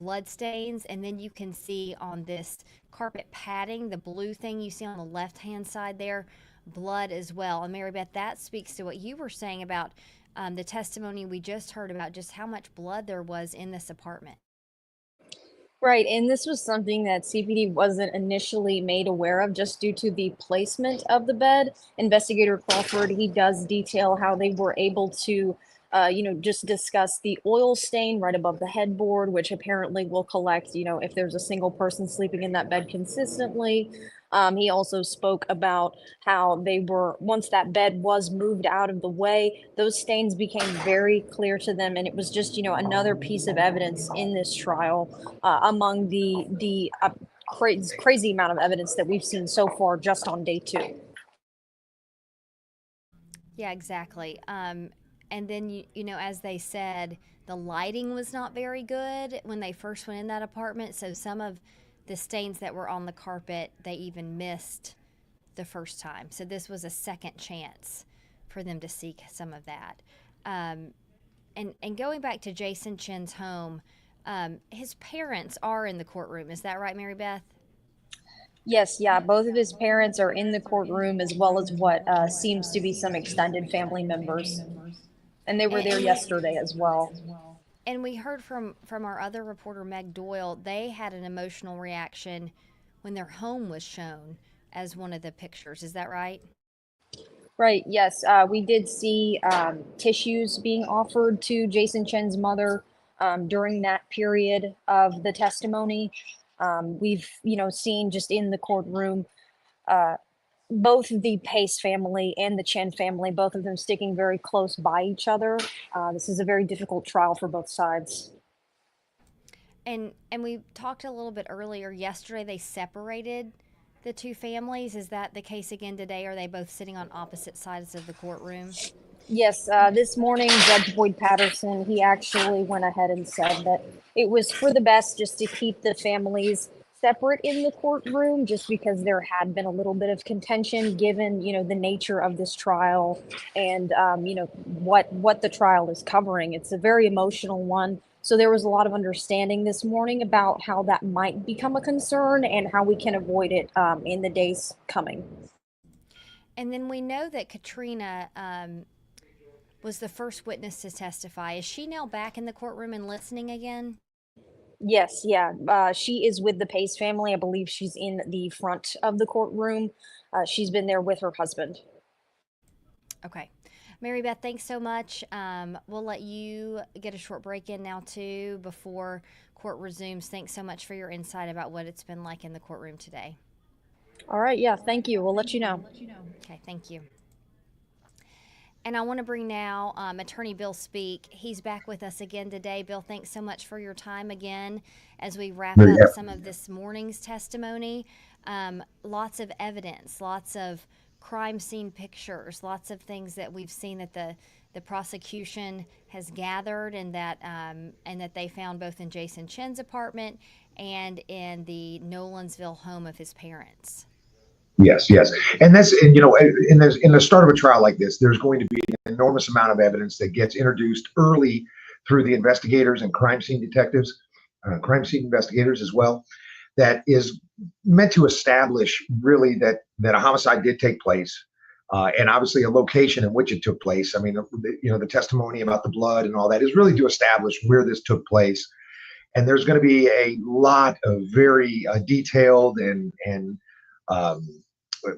blood stains, and then you can see on this carpet padding, the blue thing you see on the left hand side there, blood as well. And Mary Beth, that speaks to what you were saying about the testimony we just heard about just how much blood there was in this apartment. Right, and this was something that CPD wasn't initially made aware of just due to the placement of the bed. Investigator Crawford, he does detail how they were able to just discussed the oil stain right above the headboard, which apparently will collect, if there's a single person sleeping in that bed consistently. He also spoke about how once that bed was moved out of the way, those stains became very clear to them. And it was just, another piece of evidence in this trial among the crazy amount of evidence that we've seen so far just on day 2. Yeah, exactly. And then, as they said, the lighting was not very good when they first went in that apartment. So some of the stains that were on the carpet, they even missed the first time. So this was a second chance for them to seek some of that. And going back to Jason Chen's home, his parents are in the courtroom. Is that right, Mary Beth? Yes, yeah, both of his parents are in the courtroom, as well as what seems to be some extended family members. And they were there yesterday as well. And we heard from our other reporter, Meg Doyle, they had an emotional reaction when their home was shown as one of the pictures. Is that right? Right, yes. We did see tissues being offered to Jason Chen's mother during that period of the testimony. We've, seen just in the courtroom, both the Pace family and the Chen family, both of them sticking very close by each other. This is a very difficult trial for both sides. And we talked a little bit earlier. Yesterday, they separated the two families. Is that the case again today? Are they both sitting on opposite sides of the courtroom? Yes, this morning, Judge Boyd Patterson, he actually went ahead and said that it was for the best just to keep the families separate in the courtroom, just because there had been a little bit of contention given, the nature of this trial and, what the trial is covering. It's a very emotional one. So there was a lot of understanding this morning about how that might become a concern and how we can avoid it in the days coming. And then we know that Katrina was the first witness to testify. Is she now back in the courtroom and listening again? Yes, yeah. She is with the Pace family. I believe she's in the front of the courtroom. She's been there with her husband. Okay. Mary Beth, thanks so much. We'll let you get a short break in now, too, before court resumes. Thanks so much for your insight about what it's been like in the courtroom today. All right. Yeah, thank you. We'll let you know. Okay, thank you. And I want to bring now Attorney Bill Speake. He's back with us again today. Bill, thanks so much for your time again as we wrap up some of this morning's testimony. Lots of evidence, lots of crime scene pictures, lots of things that we've seen that the prosecution has gathered and that they found both in Jason Chen's apartment and in the Nolensville home of his parents. Yes. And that's, in the start of a trial like this, there's going to be an enormous amount of evidence that gets introduced early through the investigators and crime scene detectives, crime scene investigators as well, that is meant to establish really that a homicide did take place, and obviously a location in which it took place. I mean, the testimony about the blood and all that is really to establish where this took place. And there's going to be a lot of very detailed and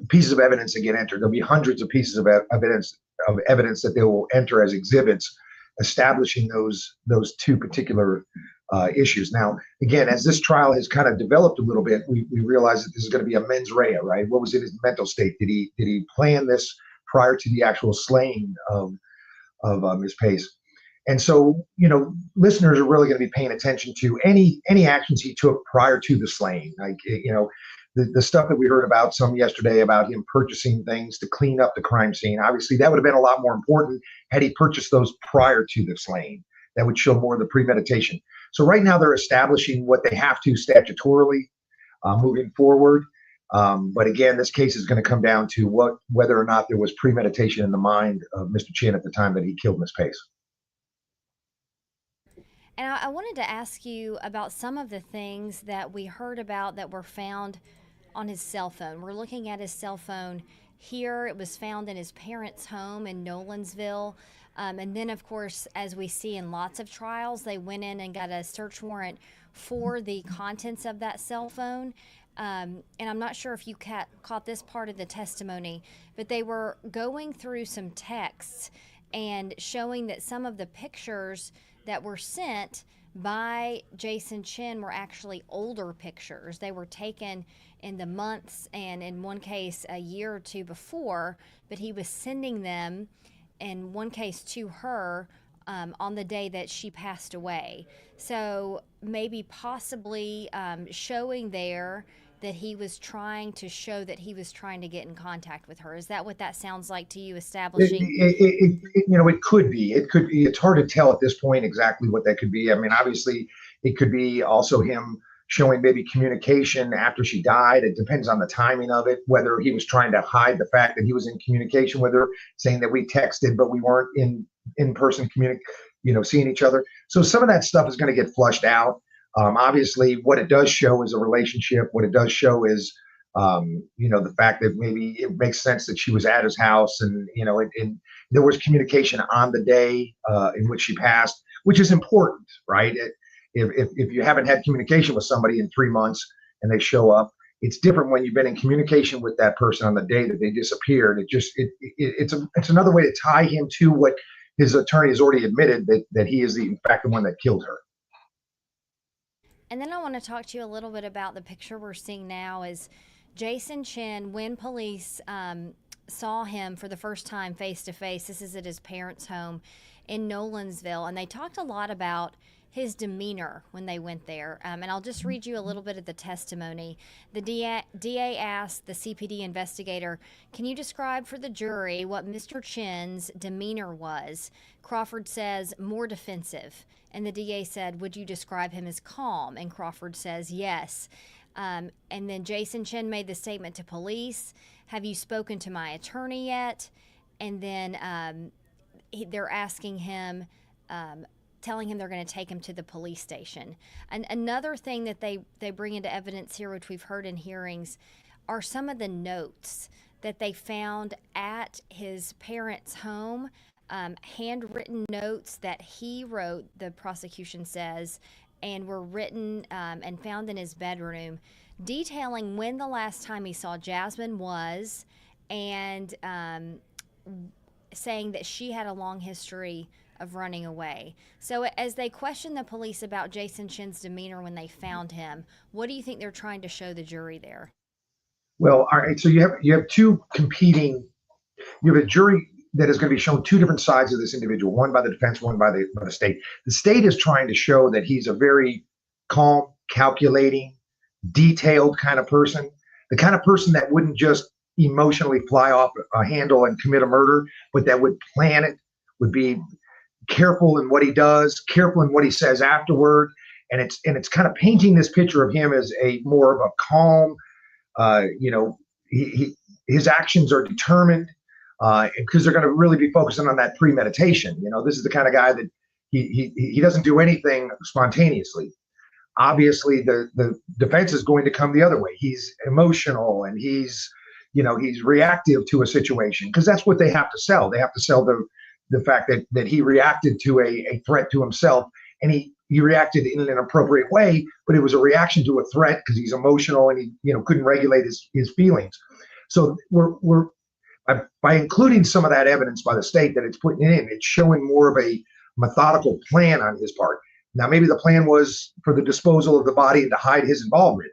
pieces of evidence that get entered. There'll be hundreds of pieces of evidence that they will enter as exhibits, establishing those two particular issues. Now, again, as this trial has kind of developed a little bit, we realize that this is going to be a mens rea, right? What was in his mental state? Did he plan this prior to the actual slaying of Ms. Pace? And so, listeners are really going to be paying attention to any actions he took prior to the slaying, like the stuff that we heard about some yesterday about him purchasing things to clean up the crime scene. Obviously, that would have been a lot more important had he purchased those prior to the slaying. That would show more of the premeditation. So right now they're establishing what they have to statutorily moving forward. But again, this case is going to come down to whether or not there was premeditation in the mind of Mr. Chen at the time that he killed Ms. Pace. And I wanted to ask you about some of the things that we heard about that were found on his cell phone. We're looking at his cell phone here. It was found in his parents' home in Nolensville. And then, of course, as we see in lots of trials, they went in and got a search warrant for the contents of that cell phone. And I'm not sure if you caught this part of the testimony, but they were going through some texts and showing that some of the pictures that were sent by Jason Chen were actually older pictures. They were taken in the months and in one case a year or two before, but he was sending them in one case to her on the day that she passed away. So maybe possibly showing there that he was trying to show that he was trying to get in contact with her. Is that what that sounds like to you, establishing? It could be. It could be. It's hard to tell at this point exactly what that could be. I mean, obviously, it could be also him showing maybe communication after she died. It depends on the timing of it, whether he was trying to hide the fact that he was in communication with her, saying that we texted, but we weren't in person seeing each other. So some of that stuff is going to get flushed out. Obviously, what it does show is a relationship. What it does show is, the fact that maybe it makes sense that she was at his house, and and there was communication on the day in which she passed, which is important, right? If you haven't had communication with somebody in 3 months and they show up, it's different when you've been in communication with that person on the day that they disappeared. It's another way to tie him to what his attorney has already admitted, that he is in fact the one that killed her. And then I want to talk to you a little bit about the picture we're seeing now is Jason Chen, when police saw him for the first time face to face. This is at his parents' home in Nolensville, and they talked a lot about his demeanor when they went there. And I'll just read you a little bit of the testimony. The DA asked the CPD investigator, "Can you describe for the jury what Mr. Chen's demeanor was?" Crawford says, "More defensive." And the DA said, "Would you describe him as calm?" And Crawford says, "Yes." And then Jason Chen made the statement to police, "Have you spoken to my attorney yet?" And then they're asking him, telling him they're going to take him to the police station. And another thing that they bring into evidence here, which we've heard in hearings, are some of the notes that they found at his parents' home, handwritten notes that he wrote, the prosecution says, and were written and found in his bedroom, detailing when the last time he saw Jasmine was, and saying that she had a long history of running away. So as they question the police about Jason Chen's demeanor when they found him, what do you think they're trying to show the jury there? Well, all right. So you have two competing. You have a jury that is going to be shown two different sides of this individual, one by the defense, one by the state. The state is trying to show that he's a very calm, calculating, detailed kind of person, the kind of person that wouldn't just emotionally fly off a handle and commit a murder, but that would plan it, would be careful in what he does, careful in what he says afterward. And it's kind of painting this picture of him as a more of a calm, his actions are determined, because they're going to really be focusing on that premeditation. This is the kind of guy that he doesn't do anything spontaneously. Obviously, the defense is going to come the other way. He's emotional, and he's reactive to a situation, because that's what they have to sell. They have to sell the fact that he reacted to a threat to himself, and he reacted in an appropriate way, but it was a reaction to a threat because he's emotional and he couldn't regulate his feelings. So we're by including some of that evidence by the state that it's putting in, it's showing more of a methodical plan on his part. Now, maybe the plan was for the disposal of the body and to hide his involvement,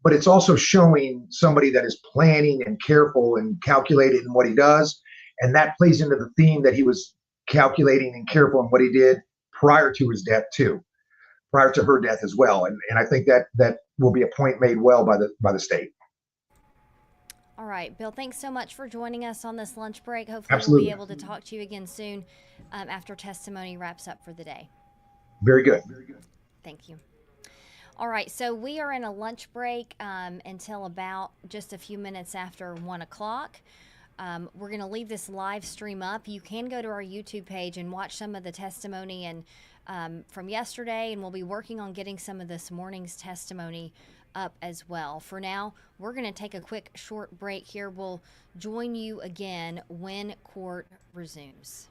but it's also showing somebody that is planning and careful and calculated in what he does. And that plays into the theme that he was calculating and careful in what he did prior to his death too, prior to her death as well. And I think that will be a point made well by the state. All right, Bill, thanks so much for joining us on this lunch break. Hopefully Absolutely. We'll be able to talk to you again soon after testimony wraps up for the day. Very good. Thank you. All right, so we are in a lunch break until about just a few minutes after 1 o'clock. We're going to leave this live stream up. You can go to our YouTube page and watch some of the testimony and from yesterday, and we'll be working on getting some of this morning's testimony up as well. For now, we're going to take a quick short break here. We'll join you again when court resumes.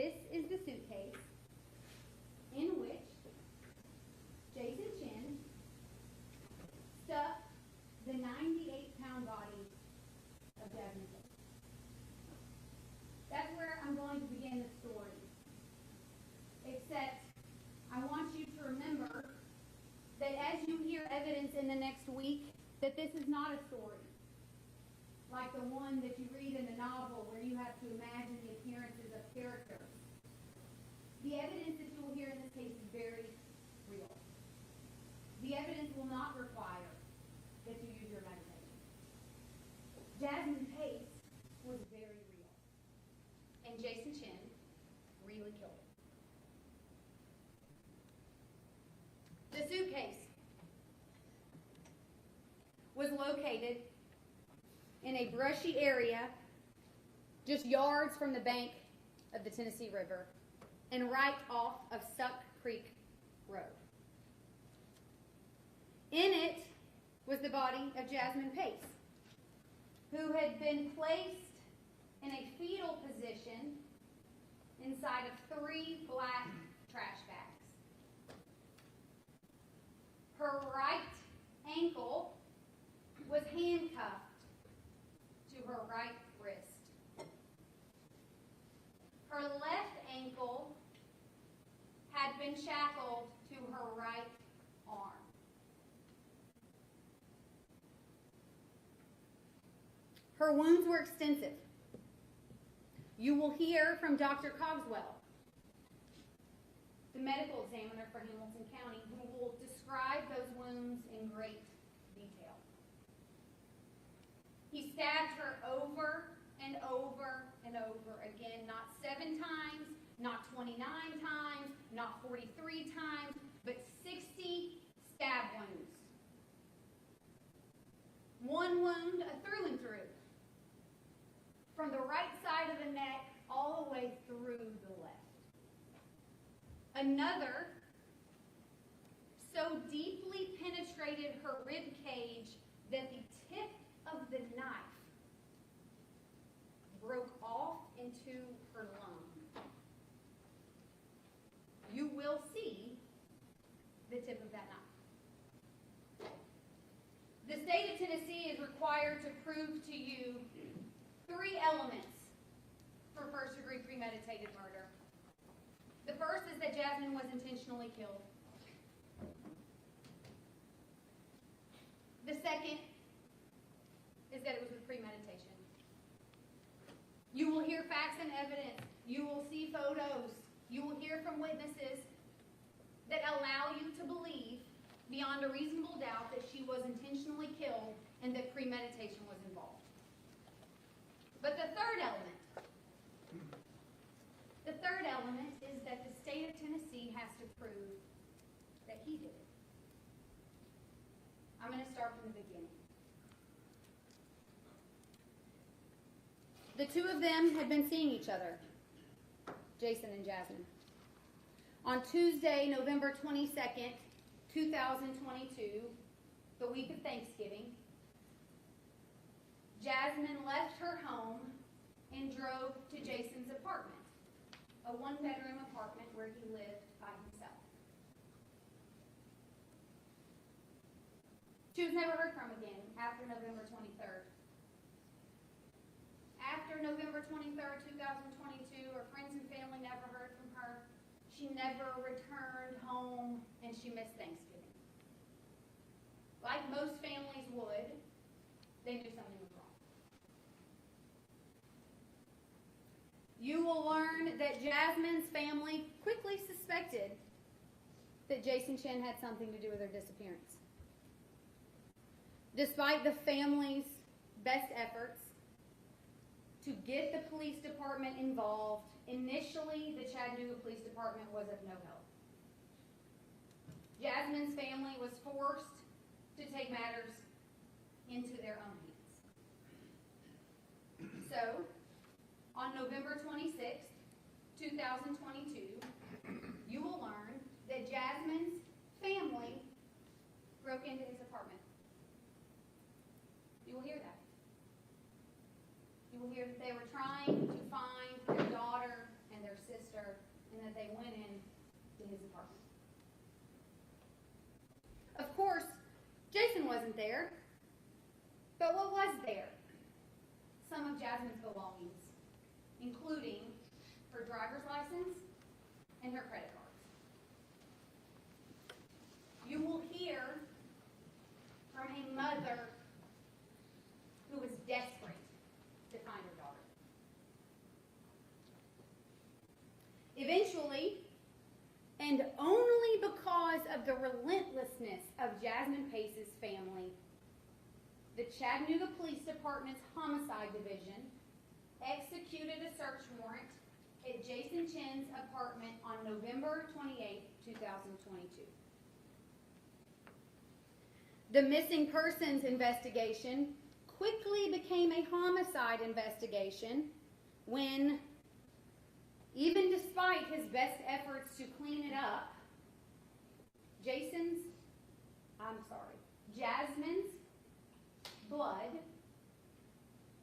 this is the suitcase in which Jason Chen stuffed the 98-pound body of Jasmine. That's where I'm going to begin the story. Except I want you to remember that as you hear evidence in the next week, that this is not a story like the one that you read in the novel where you have to imagine the appearances of characters. The evidence that you will hear in this case is very real. The evidence will not require that you use your imagination. Jasmine Pace was very real. And Jason Chen really killed her. The suitcase was located in a brushy area just yards from the bank of the Tennessee River and right off of Suck Creek Road. In it was the body of Jasmine Pace, who had been placed in a fetal position inside of 3 black trash bags. Her right ankle was handcuffed to her right wrist. Her left ankle had been shackled to her right arm. Her wounds were extensive. You will hear from Dr. Cogswell, the medical examiner for Hamilton County, who will describe those wounds in great detail. He stabbed her over and over and over again, not 7 times, not 29 times, not 43 times, but 60 stab wounds. One wound, a through and through, from the right side of the neck all the way through the left. Another so deeply penetrated her rib cage that the tip of the knife broke off into her lung. You will see the tip of that knife. The state of Tennessee is required to prove to you 3 elements for first-degree premeditated murder. The first is that Jasmine was intentionally killed. The second is that it was with premeditation. You will hear facts and evidence. You will see photos. You will hear from witnesses that allow you to believe beyond a reasonable doubt that she was intentionally killed and that premeditation was involved. But the third element is that the state of Tennessee has to prove that he did it. I'm going to start from the beginning. The two of them had been seeing each other, Jason and Jasmine. On Tuesday, November 22nd, 2022, the week of Thanksgiving, Jasmine left her home and drove to Jason's apartment, a 1-bedroom apartment where he lived by himself. She was never heard from again after November 23rd. After November 23rd, 2022, her friends and family never heard from her. She never returned home, and she missed Thanksgiving. Like most families would, they knew something was wrong. You will learn that Jasmine's family quickly suspected that Jason Chen had something to do with her disappearance. Despite the family's best efforts to get the police department involved, initially the Chattanooga Police Department was of no help. Jasmine's family was forced to take matters into their own hands. So, on November 26th, 2022, you will learn that Jasmine's family broke into his apartment. You will hear that. You will hear that they were trying to find their daughter and their sister and her credit cards. You will hear from a mother who was desperate to find her daughter. Eventually, and only because of the relentlessness of Jasmine Pace's family, the Chattanooga Police Department's Homicide Division executed a search warrant at Jason Chen's apartment on November 28, 2022. The missing persons investigation quickly became a homicide investigation when, even despite his best efforts to clean it up, Jasmine's blood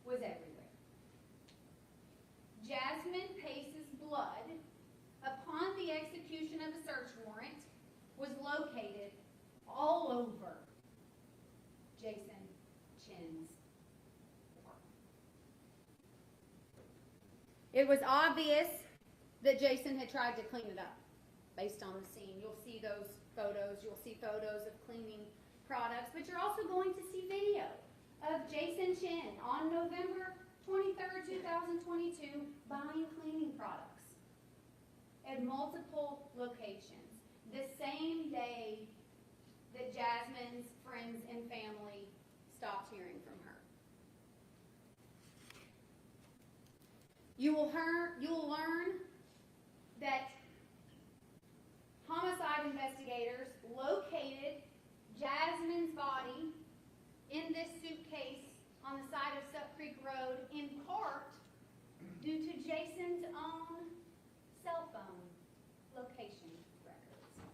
was everywhere. Jasmine Pace's blood, upon the execution of a search warrant, was located all over Jason Chen's apartment. It was obvious that Jason had tried to clean it up based on the scene. You'll see those photos. You'll see photos of cleaning products, but you're also going to see video of Jason Chen on November 23rd, 2022, buying cleaning products at multiple locations the same day that Jasmine's friends and family stopped hearing from her. You will learn that homicide investigators located Jasmine's body in this suitcase on the side of Suck Creek Road, in part due to Jason's own cell phone location records.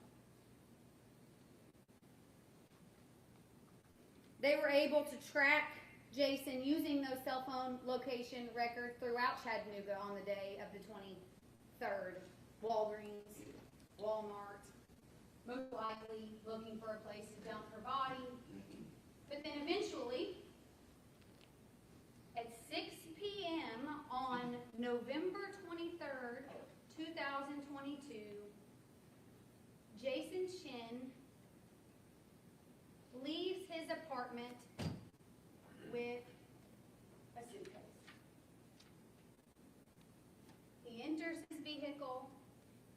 They were able to track Jason using those cell phone location records throughout Chattanooga on the day of the 23rd. Walgreens, Walmart, most likely looking for a place to dump her body. But then eventually, at 6 p.m. on November 23rd, 2022, Jason Chen leaves his apartment with a suitcase. He enters his vehicle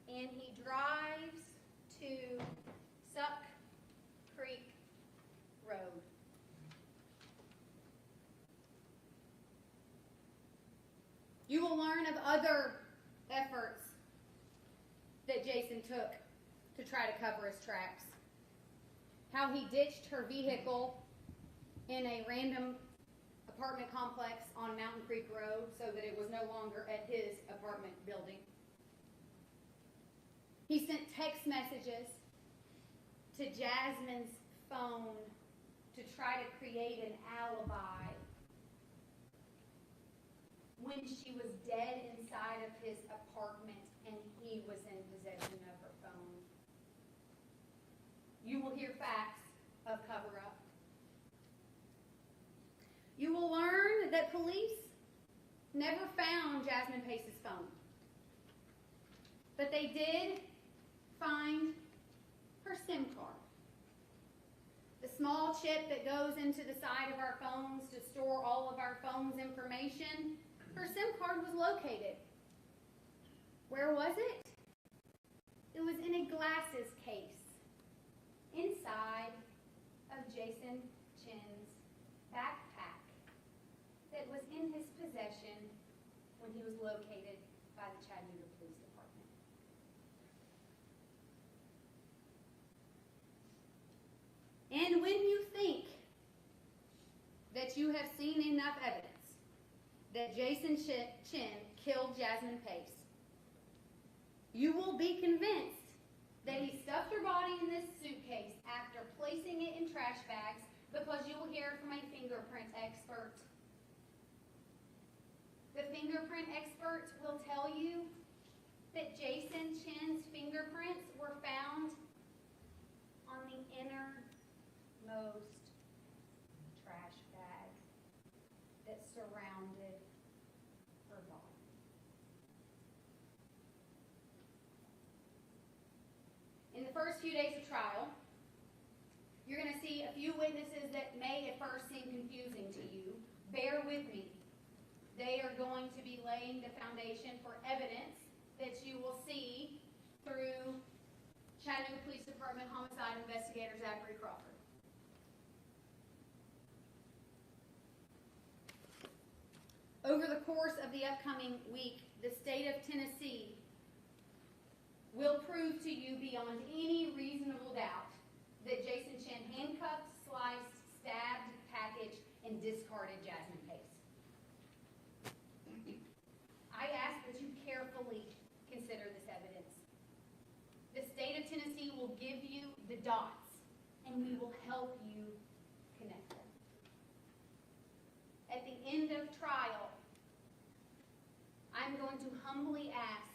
and he drives to Suck Creek Road. You will learn of other efforts that Jason took to try to cover his tracks. How he ditched her vehicle in a random apartment complex on Mountain Creek Road so that it was no longer at his apartment building. He sent text messages to Jasmine's phone to try to create an alibi when she was dead inside of his apartment and he was in possession of her phone. You will hear facts of cover-up. You will learn that police never found Jasmine Pace's phone, but they did find her SIM card. The small chip that goes into the side of our phones to store all of our phone's information, her SIM card was located. Where was it? It was in a glasses case inside of Jason Chen's backpack that was in his possession when he was located by the Chattanooga Police Department. And when you think that you have seen enough evidence that Jason Chen killed Jasmine Pace, you will be convinced that he stuffed her body in this suitcase after placing it in trash bags, because you will hear from a fingerprint expert. The fingerprint expert will tell you that Jason Chen's fingerprints were found on the innermost trash bag that surrounded her body. few days of trial, you're going to see a few witnesses that may at first seem confusing to you. Bear with me. They are going to be laying the foundation for evidence that you will see through Chattanooga Police Department Homicide Investigator Zachary Crawford. Over the course of the upcoming week, the state of Tennessee will prove to you beyond any reasonable doubt that Jason Chen handcuffed, sliced, stabbed, packaged, and discarded Jasmine Pace. I ask that you carefully consider this evidence. The state of Tennessee will give you the dots, and we will help you connect them. At the end of trial, I'm going to humbly ask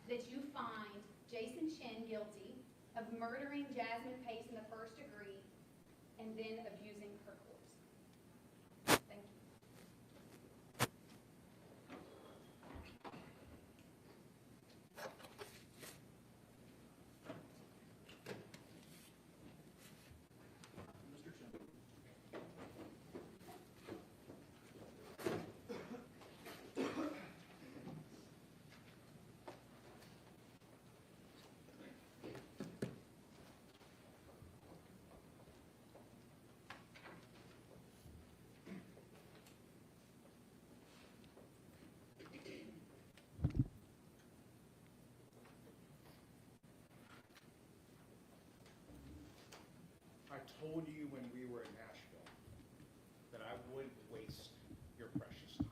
that you find Jason Chen guilty of murdering Jasmine Pace in the first degree and then abusing her corpse. Thank you. Mr. Chen. I told you when we were in Nashville that I wouldn't waste your precious time.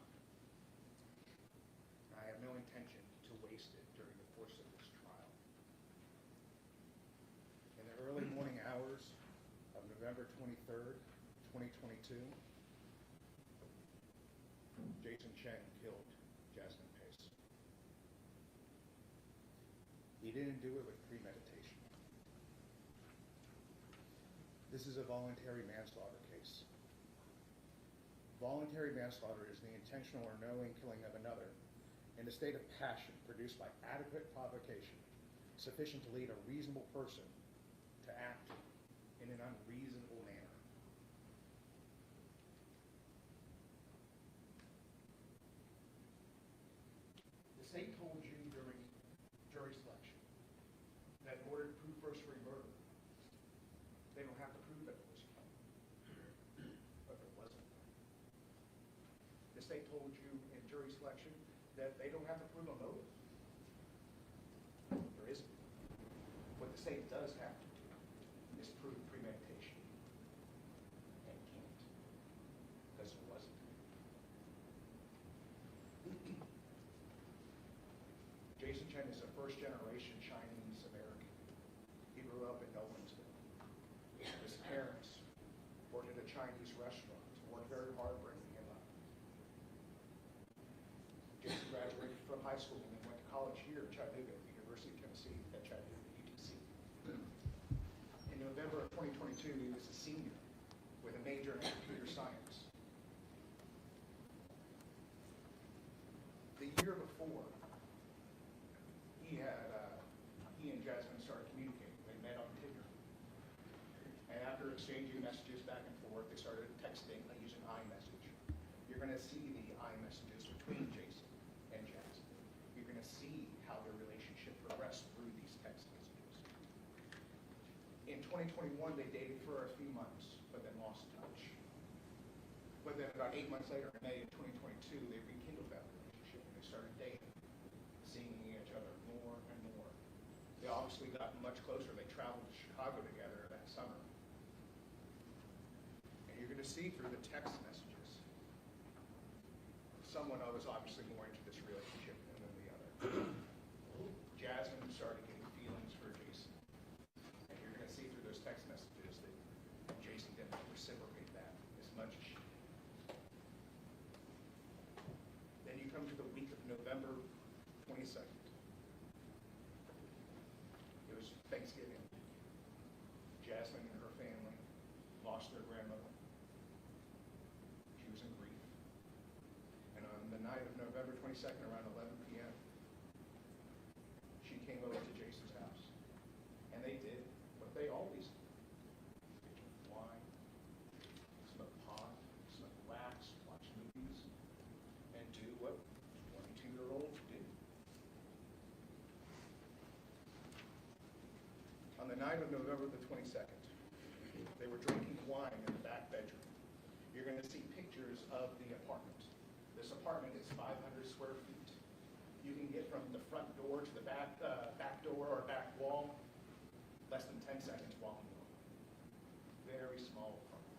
I have no intention to waste it during the course of this trial. In the early morning hours of November 23rd, 2022, Jason Chen killed Jasmine Pace. He didn't do it with premeditation. This is a voluntary manslaughter case. Voluntary manslaughter is the intentional or knowing killing of another in a state of passion produced by adequate provocation, sufficient to lead a reasonable person to act in an unreasonable manner. The state told you during jury selection that in order to prove first-degree murder, they don't have to prove that it was killed, but there wasn't. The state told you in jury selection that they don't have to prove a motive. There isn't. What the state does have to do is prove premeditation. And can't, because there wasn't. Jason Chen is a first-generation Chinese American. He grew up in Nolensville. His parents worked at a Chinese restaurant, worked very hard bringing him up. Jason graduated from high school and then went to college here at Chattanooga, at the University of Tennessee, at Chattanooga, UTC. In November of 2022, he was a senior with a major in computer science. The year before, he and Jasmine started communicating. They met on Tinder. And after exchanging messages back and forth, they started texting using iMessage. You're going to see the iMessages between Jason and Jasmine. You're going to see how their relationship progressed through these text messages. In 2021, they dated for a few months, but then lost touch. But then about 8 months later, in May of 2022, they rekindled that relationship and they started dating, seeing each other more and more. They obviously got much closer. They traveled to Chicago together that summer. And you're going to see through the text messages, someone was obviously more into this relationship than the other. Jasmine started getting feelings for Jason. And you're going to see through those text messages that Jason didn't reciprocate that as much as she did. Then you come to the week of November 22nd. It was Thanksgiving. Jasmine and her family lost their grandmother. She was in grief. And on the night of November 22nd, around 11 p.m., she came over to Jason's house. And they did night of November the 22nd, they were drinking wine in the back bedroom. You're going to see pictures of the apartment. This apartment is 500 square feet. You can get from the front door to the back door or back wall, less than 10 seconds walking over. Very small apartment.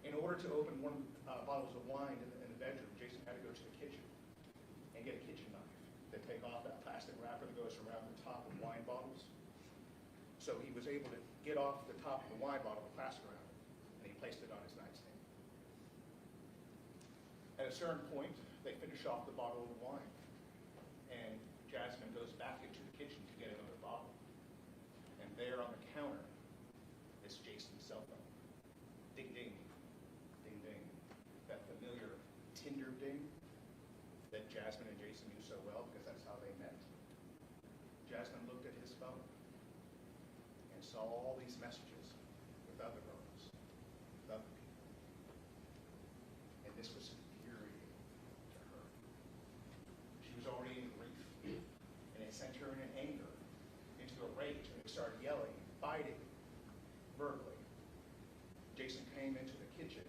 In order to open one bottles of wine in the bedroom, Jason had to go to the kitchen and get a kitchen knife to take off that plastic wrapper that goes around the top of wine bottles. So he was able to get off the top of the wine bottle, the plastic wrapper, and he placed it on his nightstand. At a certain point, they finish off the bottle of wine, and Jasmine goes back into the kitchen to get another bottle. And there on the counter is Jason's cell phone. Ding, ding, ding, ding. That familiar Tinder ding that Jasmine and Jason knew so well because that's how they met. Jasmine looked at his phone and saw all these messages with other girls, with other people. And this was infuriating to her. She was already in grief, and it sent her in an anger into a rage, and they started yelling, fighting, verbally. Jason came into the kitchen,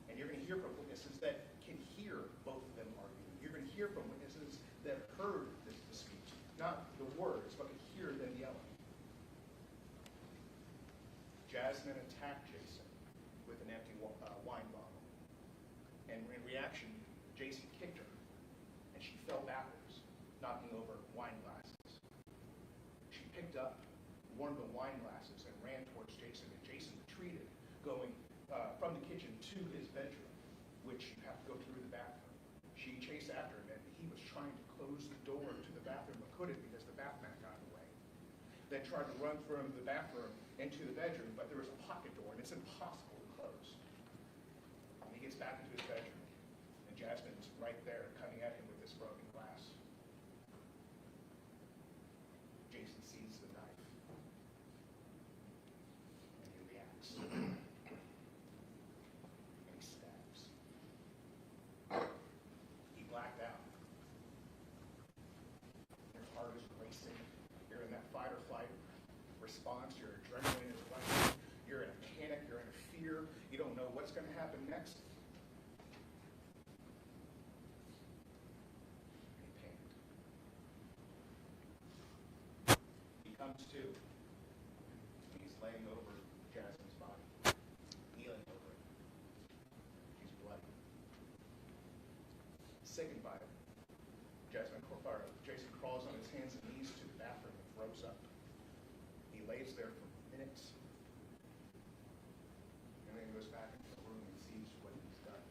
and you're going to hear from witnesses that can hear both of them arguing. You're going to hear from witnesses that heard this dispute, not the words, but could hear them yelling. Jasmine attacked Jason with an empty wine bottle. And in reaction, Jason kicked her, and she fell backwards, knocking over wine glasses. She picked up one of the wine glasses and ran towards Jason, and Jason retreated, going from the kitchen to his bedroom, which you have to go through the bathroom. She chased after him, and he was trying to close the door to the bathroom, but couldn't because the bath mat got in the way. Then tried to run from the bathroom into the bedroom, but there was a pocket door, and it's impossible to close. And he gets back into his bedroom, and Jasmine's right there coming at him with this broken glass. Jason sees the knife, and he reacts. And he stabs. He blacked out. Your heart is racing. You're in that fight or flight response. Your adrenaline is running. You're in a panic. You're in a fear. You don't know what's going to happen next. He panicked. He comes to. He's laying over Jasmine's body, kneeling over it. She's bloody. Sickened by it, Jason crawls on his hands and knees to the bathroom and throws up. He lays there for minutes, and then goes back into the room and sees what he's done.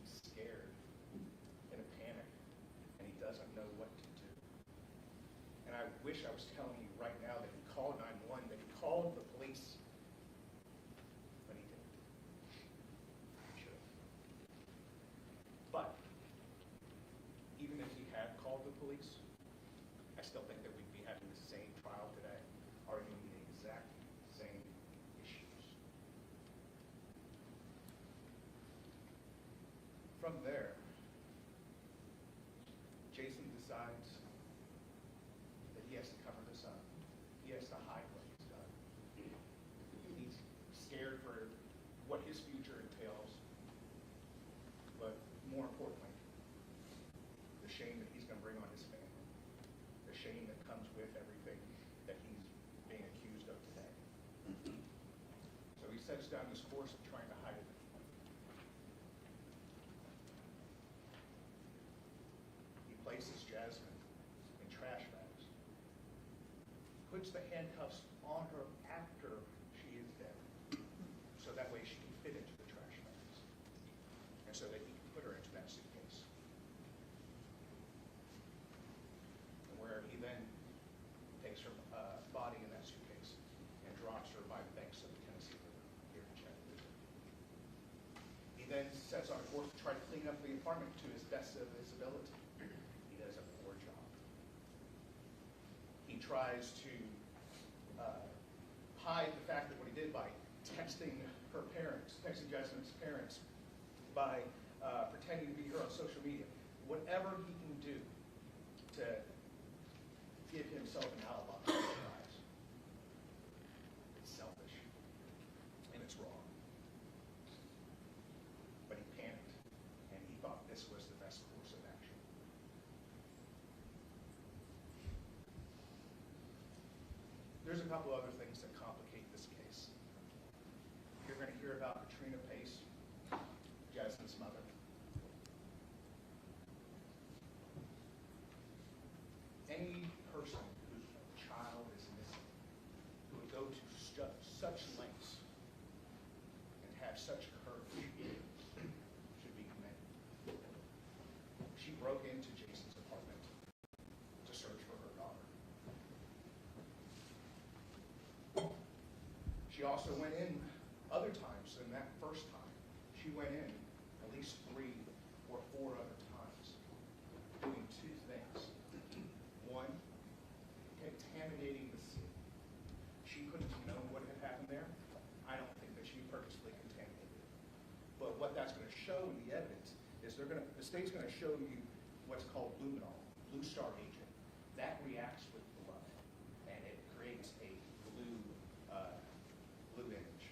He's scared, in a panic, and he doesn't know what to do. And I wish I was telling you right now that he called 911, that he called the police, but he didn't. He should have. But even if he had called the police, I still think that we'd be having the same trial today, arguing the exact same issues. From there, Jason decides that he has to cover this up. He has to hide what he's done. He's scared for what his future entails, but more importantly, the shame that he's going to bring on his family, the shame that comes with everything that he's being accused of today. So he sets down this course of trying to hide it. He places Jasmine in trash bags, puts the handcuffs on her after she is dead, so that way she can fit into the trash bags, and so that he can put her into that suitcase. Where he then takes her body in that suitcase and drops her by the banks of the Tennessee River here in Chattanooga. He then sets on a course to try to clean up the apartment to his best of his ability. He does a poor job. He tries to hide the fact that what he did by texting her parents, texting Jasmine's parents, by pretending to be her on social media, whatever he can do to couple other things that complicate this case. You're going to hear about Katrina Pace, Jasmine's mother. Any person whose child is missing, who would go to such lengths and have such courage, should be commended. She broke into Jason's apartment to search for her daughter. She also went in other times than that first time. She went in at least 3 or 4 other times, doing 2 things. One, contaminating the scene. She couldn't have known what had happened there. I don't think that she purposely contaminated it. But what that's going to show in the evidence is the state's going to show you what's called luminol, blue star agent. That reacts with blood, and it creates a blue image.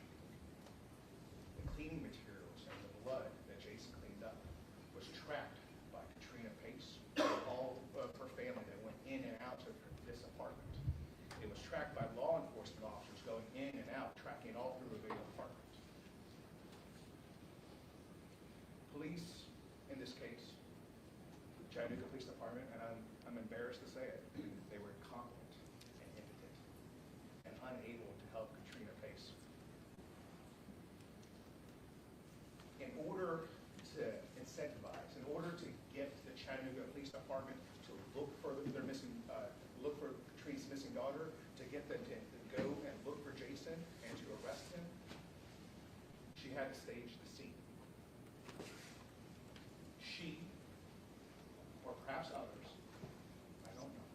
The cleaning materials and the blood that Jason cleaned up was tracked by Katrina Pace, all of her family that went in and out of this apartment. It was tracked by law enforcement officers going in and out, tracking all through the video apartment. Police, in this case, Chattanooga Police Department, and I'm embarrassed to say it, they were incompetent and impotent and unable to help Katrina Pace. In order to incentivize, in order to get the Chattanooga Police Department to look for their missing, look for Katrina's missing daughter, to get them to go and look for Jason and to arrest him, she had to stage the scene. She, or perhaps others, I don't know,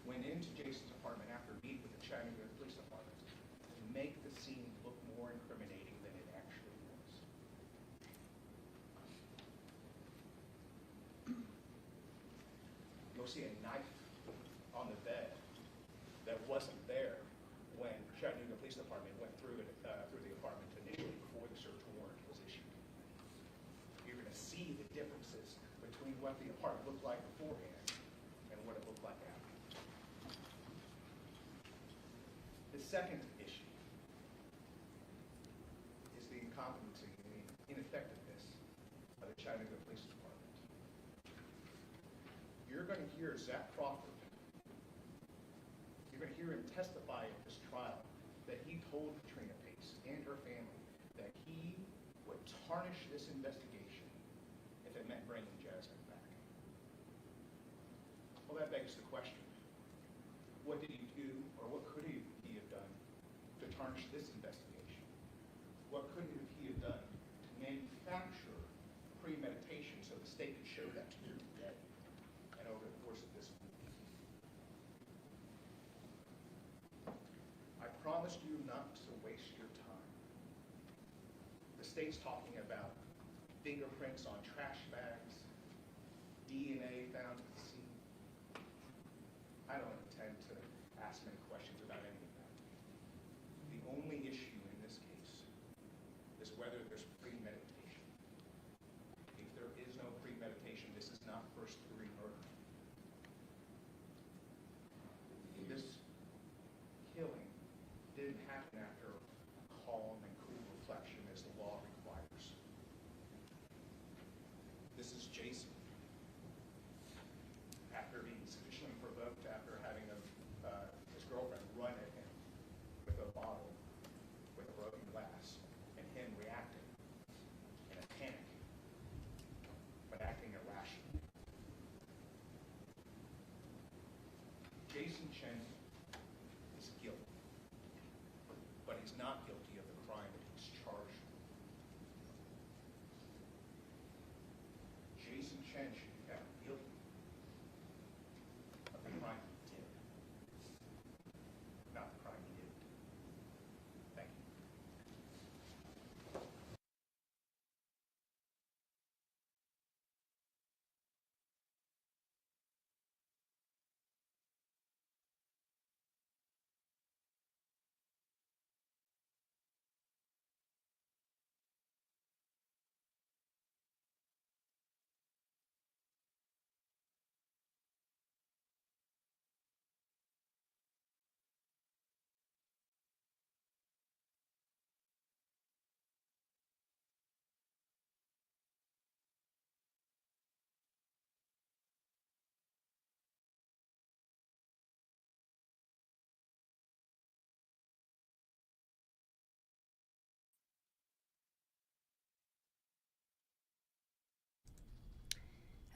went into Jason's apartment after meeting with the Chattanooga Police Department to make the scene look more incriminating than it actually was. You'll see a knife on the bed that wasn't there when Chattanooga Police Department went through the apartment initially before the search warrant was issued. You're going to see the differences between what the apartment looked like beforehand and what it looked like after. The second issue is the incompetency and the ineffectiveness of the Chattanooga Police Department. You're going to hear Zach Crawford. You're going to hear him testify at this trial that he told Katrina Pace and her family that he would tarnish this investigation if it meant bringing Jasmine back. Well, that begs the question, what did he do, or what could he have done to tarnish this investigation? What could he have done to manufacture premeditation so the state could show that to you today and over the course of this week? I promised you not to waste your time. The state's talking about fingerprints on trash bags, DNA found at the scene. I don't intend to ask many questions about any of that. The only issue in this case is whether there's premeditation. If there is no premeditation, this is not first-degree murder. This killing didn't happen after calm and cool reflection as the law requires. This is Jason. After being sufficiently provoked, after having his girlfriend run at him with a bottle, with a broken glass, and him reacting in a panic, but acting irrationally. Jason Chen is guilty, but he's not guilty of the crime that he's charged with. Jason Chen should be found guilty of the crime he did, not the crime he didn't. Thank you.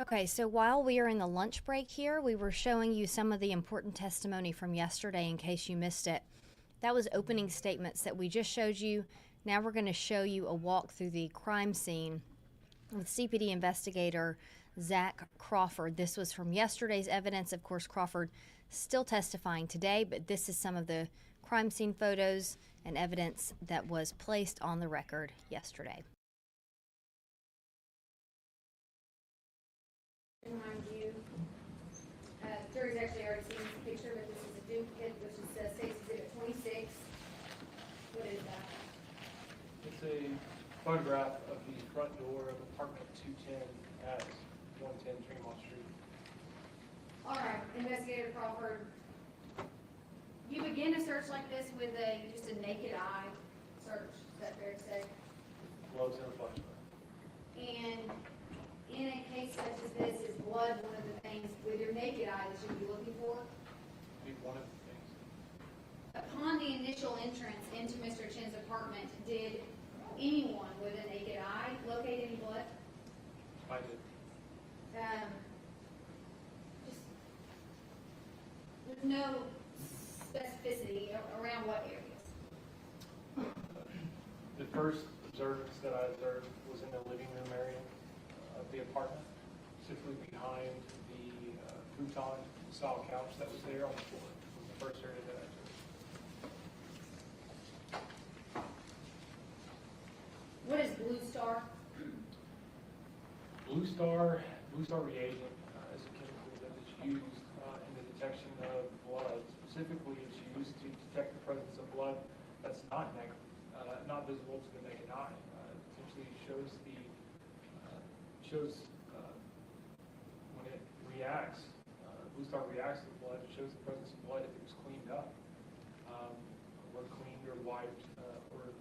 Okay, so while we are in the lunch break here, we were showing you some of the important testimony from yesterday in case you missed it. That was opening statements that we just showed you. Now we're going to show you a walk through the crime scene with CPD investigator Zach Crawford. This was from yesterday's evidence. Of course, Crawford still testifying today, but this is some of the crime scene photos and evidence that was placed on the record yesterday. Remind you, the jury's actually already seen this picture, but this is a duplicate, which is State's Exhibit 26. What is that? It's a photograph of the front door of apartment 210 at 110 Tremont Street. All right, Investigator Crawford, you begin a search like this with just a naked eye search. Is that fair to say? Gloves and a flashlight. And in a case such as this, is blood one of the things with your naked eye that you'd be looking for? Be one of the things. Upon the initial entrance into Mr. Chen's apartment, did anyone with a naked eye locate any blood? I did. Just, there's no specificity around what areas? The first observance that I observed was in the living room area of the apartment, specifically behind the futon-style couch that was there on the floor. It was the first area that I observed. What is Blue Star? Blue Star reagent is a chemical that is used in the detection of blood. Specifically, it's used to detect the presence of blood that's not visible to the naked eye. Essentially, shows when it reacts. Blue Star reacts to blood. It shows the presence of blood if it was cleaned up, or cleaned or wiped, or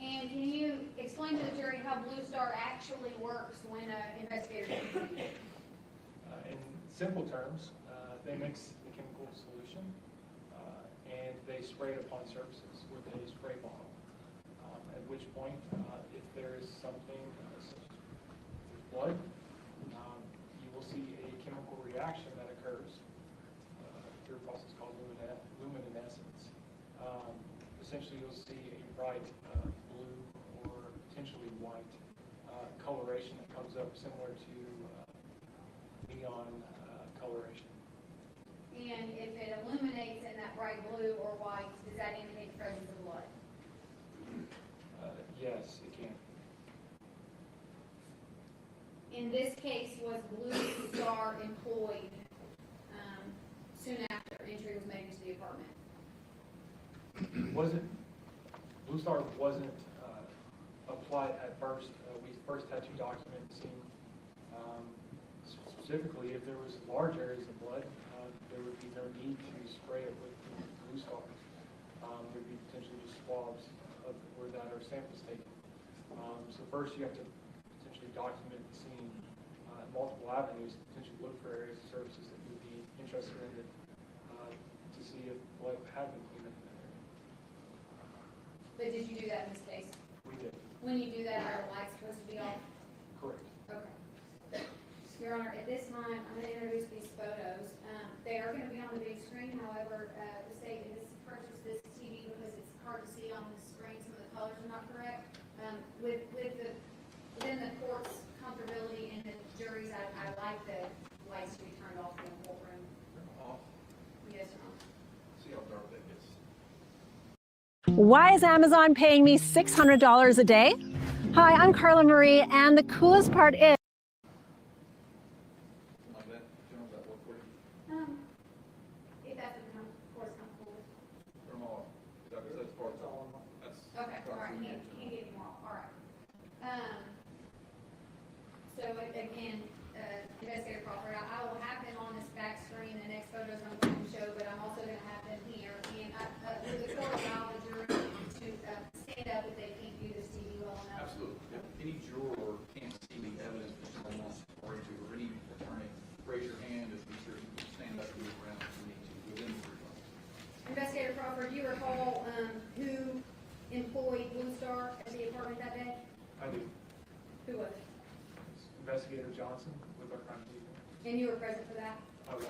And can you explain to the jury how Blue Star actually works when an investigator uses it? In simple terms, they mix the chemical solution and they spray it upon surfaces with a spray bottle. At which point, if there is something such as blood, you will see a chemical reaction that occurs through a process called luminescence. Essentially, you'll see a bright blue or potentially white coloration that comes up similar to neon coloration. And if it illuminates in that bright blue or white, does that indicate the presence of blood? Yes, it can. In this case, was Blue Star employed soon after entry was made into the apartment? Blue Star wasn't applied at first. We first had to document the scene. Specifically, if there was large areas of blood, there would be no need to spray it with Blue Star. There would be potentially just swabs of where that are samples taken. So first you have to potentially document the scene at multiple avenues, potentially look for areas of surfaces that you would be interested in to see if blood had been cleaned up in that area. But did you do that in this case? We did. When you do that, are the lights supposed to be off? Correct. Okay. Your Honor, at this time, I'm going to introduce these photos. They are going to be on the big screen. However, the state has purchased this TV because it's hard to see on the screen. Some of the colors are not correct. Within the court's comfortability and the jury's, I like the lights to be turned off in the courtroom. Off. Yes, Your Honor. See how dark that gets. Why is Amazon paying me $600 a day? Hi, I'm Carla Marie, and the coolest part is Like that? General, that work for you? If that's what the court's comfortable with. Turn them all off. That's part of it. That's. Okay, all right, can't get any more, all right. So again, Investigator Crawford, I will have them on this back screen, the next photos I'm going to show, but I'm also going to have them here. And with the court allow the jury to stand up if they can't view this TV well enough. Absolutely. If any juror can't see the evidence that someone wants to refer to, or any attorney, raise your hand if you can stand up to the ground if you need to, within the 3 months. Investigator Crawford, do you recall who employed Blue Star at the apartment that day? I do. Who was it? Investigator Johnson with our crime team. And you were present for that? I was.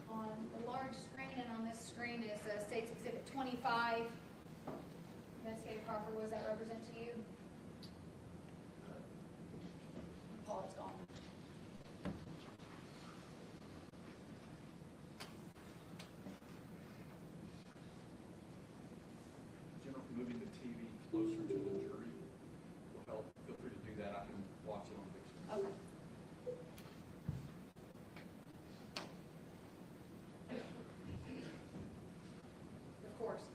On the large screen and on this screen is State's Exhibit 25. Investigator Crawford, was that represent to you? Paul, it's gone. Jennifer, moving the TV closer to the jury will help. Feel free to do that. I can watch it on picture. Okay. Of course.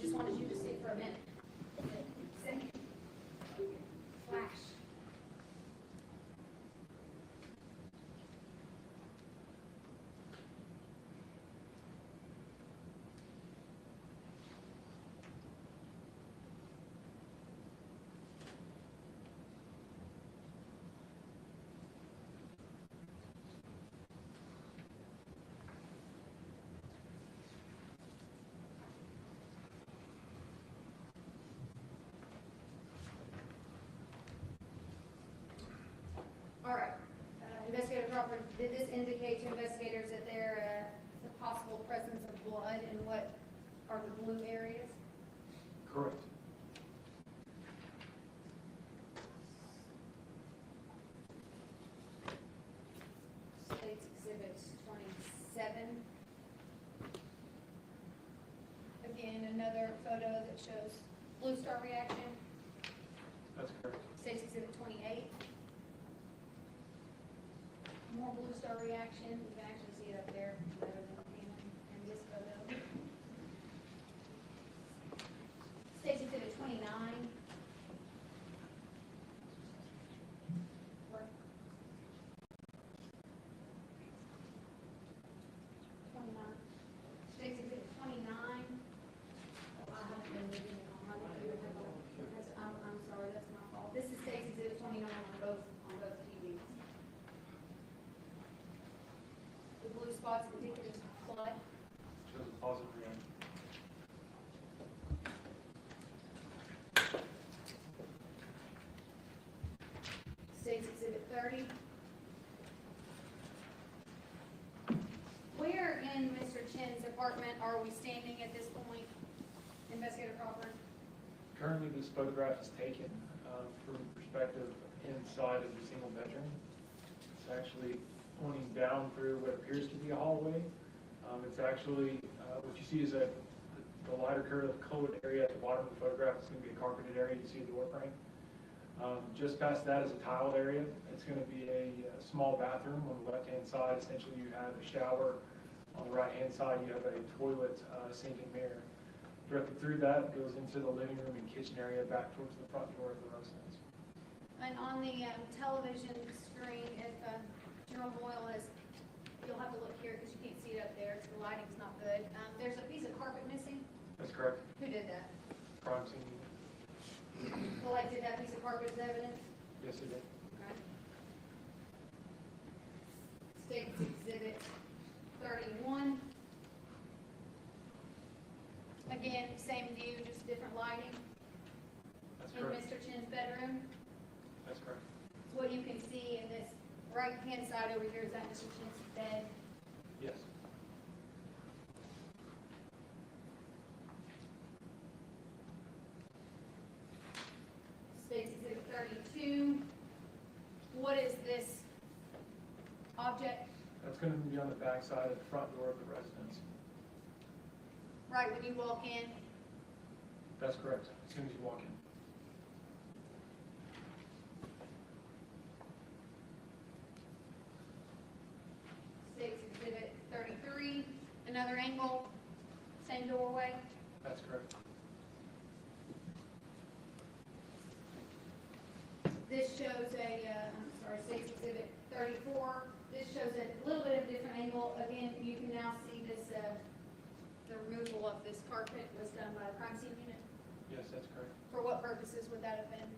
Just wanted you to see for a minute. Flash. All right. Investigator Crawford, did this indicate to investigators that there is a possible presence of blood in what are the blue areas? Correct. State's Exhibit 27. Again, another photo that shows blue star reaction. That's correct. State's Exhibit 28. More blue star reaction. You can actually see it up there better than in this photo. State's Exhibit 29. Where? 29. State's Exhibit 29. I haven't been moving it on my computer. I'm sorry, that's my fault. This is State's Exhibit 29 on both TVs. The blue spots indicative of blood. Shows a positive reaction. State's Exhibit 30. Where in Mr. Chen's apartment are we standing at this point, Investigator Crawford? Currently, this photograph is taken from perspective inside of the single bedroom. It's actually pointing down through what appears to be a hallway. It's actually, what you see is the lighter colored area at the bottom of the photograph. It's going to be a carpeted area. You see the door frame. Just past that is a tiled area. It's going to be a small bathroom on the left-hand side. Essentially, you have a shower. On the right-hand side, you have a toilet, sink, and mirror. Directly through that goes into the living room and kitchen area back towards the front door of the residence. And on the television screen, if General Boyle is, you'll have to look here because you can't see it up there. The lighting's not good. There's a piece of carpet missing. That's correct. Who did that? Crime scene. Collected that piece of carpet as evidence? Yes, it did. Okay. State's Exhibit 31. Again, same view, just different lighting. That's In correct. Mr. Chen's bedroom. That's correct. What you can see in this right-hand side over here, is that Mr. Chen's bed? Yes. State's Exhibit 32. What is this object? That's going to be on the back side of the front door of the residence. Right when you walk in? That's correct. As soon as you walk in. State's Exhibit 33. Another angle, same doorway? That's correct. This shows State's Exhibit 34. This shows a little bit of a different angle. Again, you can now see this, the removal of this carpet was done by the crime scene unit. Yes, that's correct. For what purposes would that have been?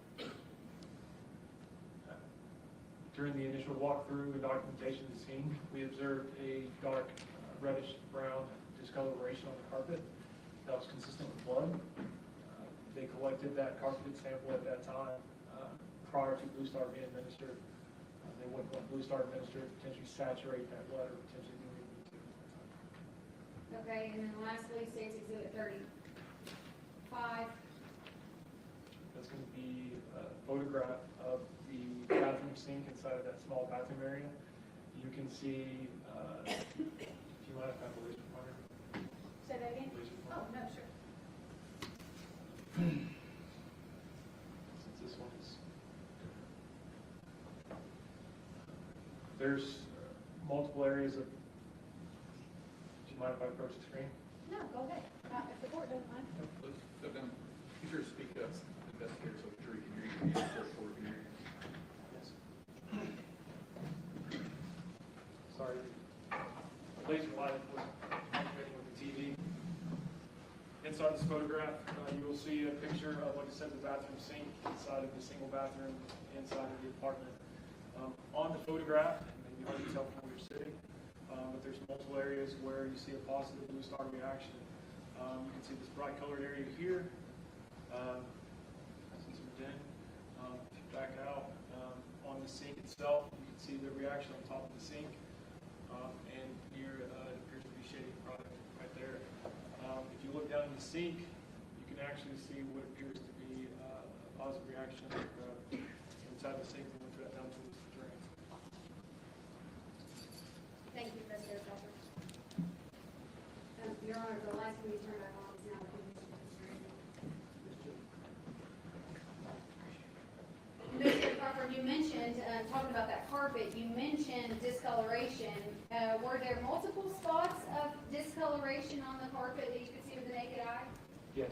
During the initial walkthrough and documentation of the scene, we observed a dark reddish brown discoloration on the carpet that was consistent with blood. They collected that carpeted sample at that time prior to Blue Star being administered. They wouldn't want Blue Star administered, potentially saturate that blood or potentially do anything to it. Okay, and then lastly, State's Exhibit 35. That's going to be a photograph of the bathroom sink inside of that small bathroom area. You can see, if you mind if I have a laser pointer. Say that again? Laser Oh, pointer. no, sure. Since this one is, there's multiple areas of, do you mind if I approach the screen? No, go ahead. If the board doesn't mind. So then, be sure to speak up, investigators, so the jury can hear you, and the court can hear you. Yes. Sorry. Laser light was activating with the TV. Inside this photograph, you will see a picture of, like I said, the bathroom sink inside of the single bathroom inside of the apartment. On the photograph, and you can tell from where you're sitting, but there's multiple areas where you see a positive Blue Star reaction. You can see this bright colored area here. Since we're in, if you back out on the sink itself, you can see the reaction on top of the sink. And here it appears to be shading product right there. If you look down in the sink, you can actually see what appears to be a positive reaction inside the sink and went down towards the drain. Thank you, Investigator Crawford. Your Honor, the lights will be turned back on is now the Investigator Crawford, you mentioned, talking about that carpet, you mentioned discoloration. Were there multiple spots of discoloration on the carpet that you could see with the naked eye? Yes.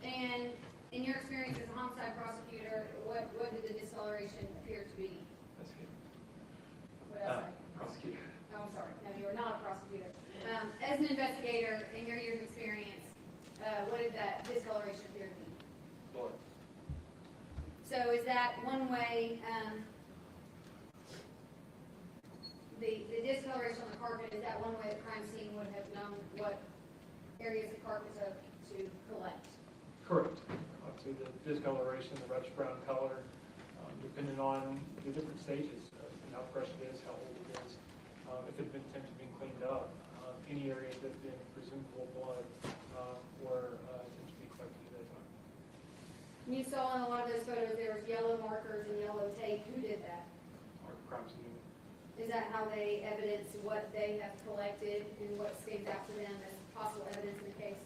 And in your experience as a homicide prosecutor, what did the discoloration appear to be? What else? Prosecutor. Oh, I'm sorry. No, you are not a prosecutor. As an investigator, in your years of experience, what did that discoloration appear to be? Blood. So is that one way, the discoloration on the carpet, is that one way the crime scene would have known what areas of carpet to collect? Correct. Obviously, the discoloration, the reddish brown color, depending on the different stages, how fresh it is, how old it is, if it had been attempted to be cleaned up, any areas that have been presumable blood were attempted to be collected at that time. You saw in a lot of those photos there was yellow markers and yellow tape. Who did that? Our crime scene. Is that how they evidence what they have collected and what stands out to them as possible evidence in the case?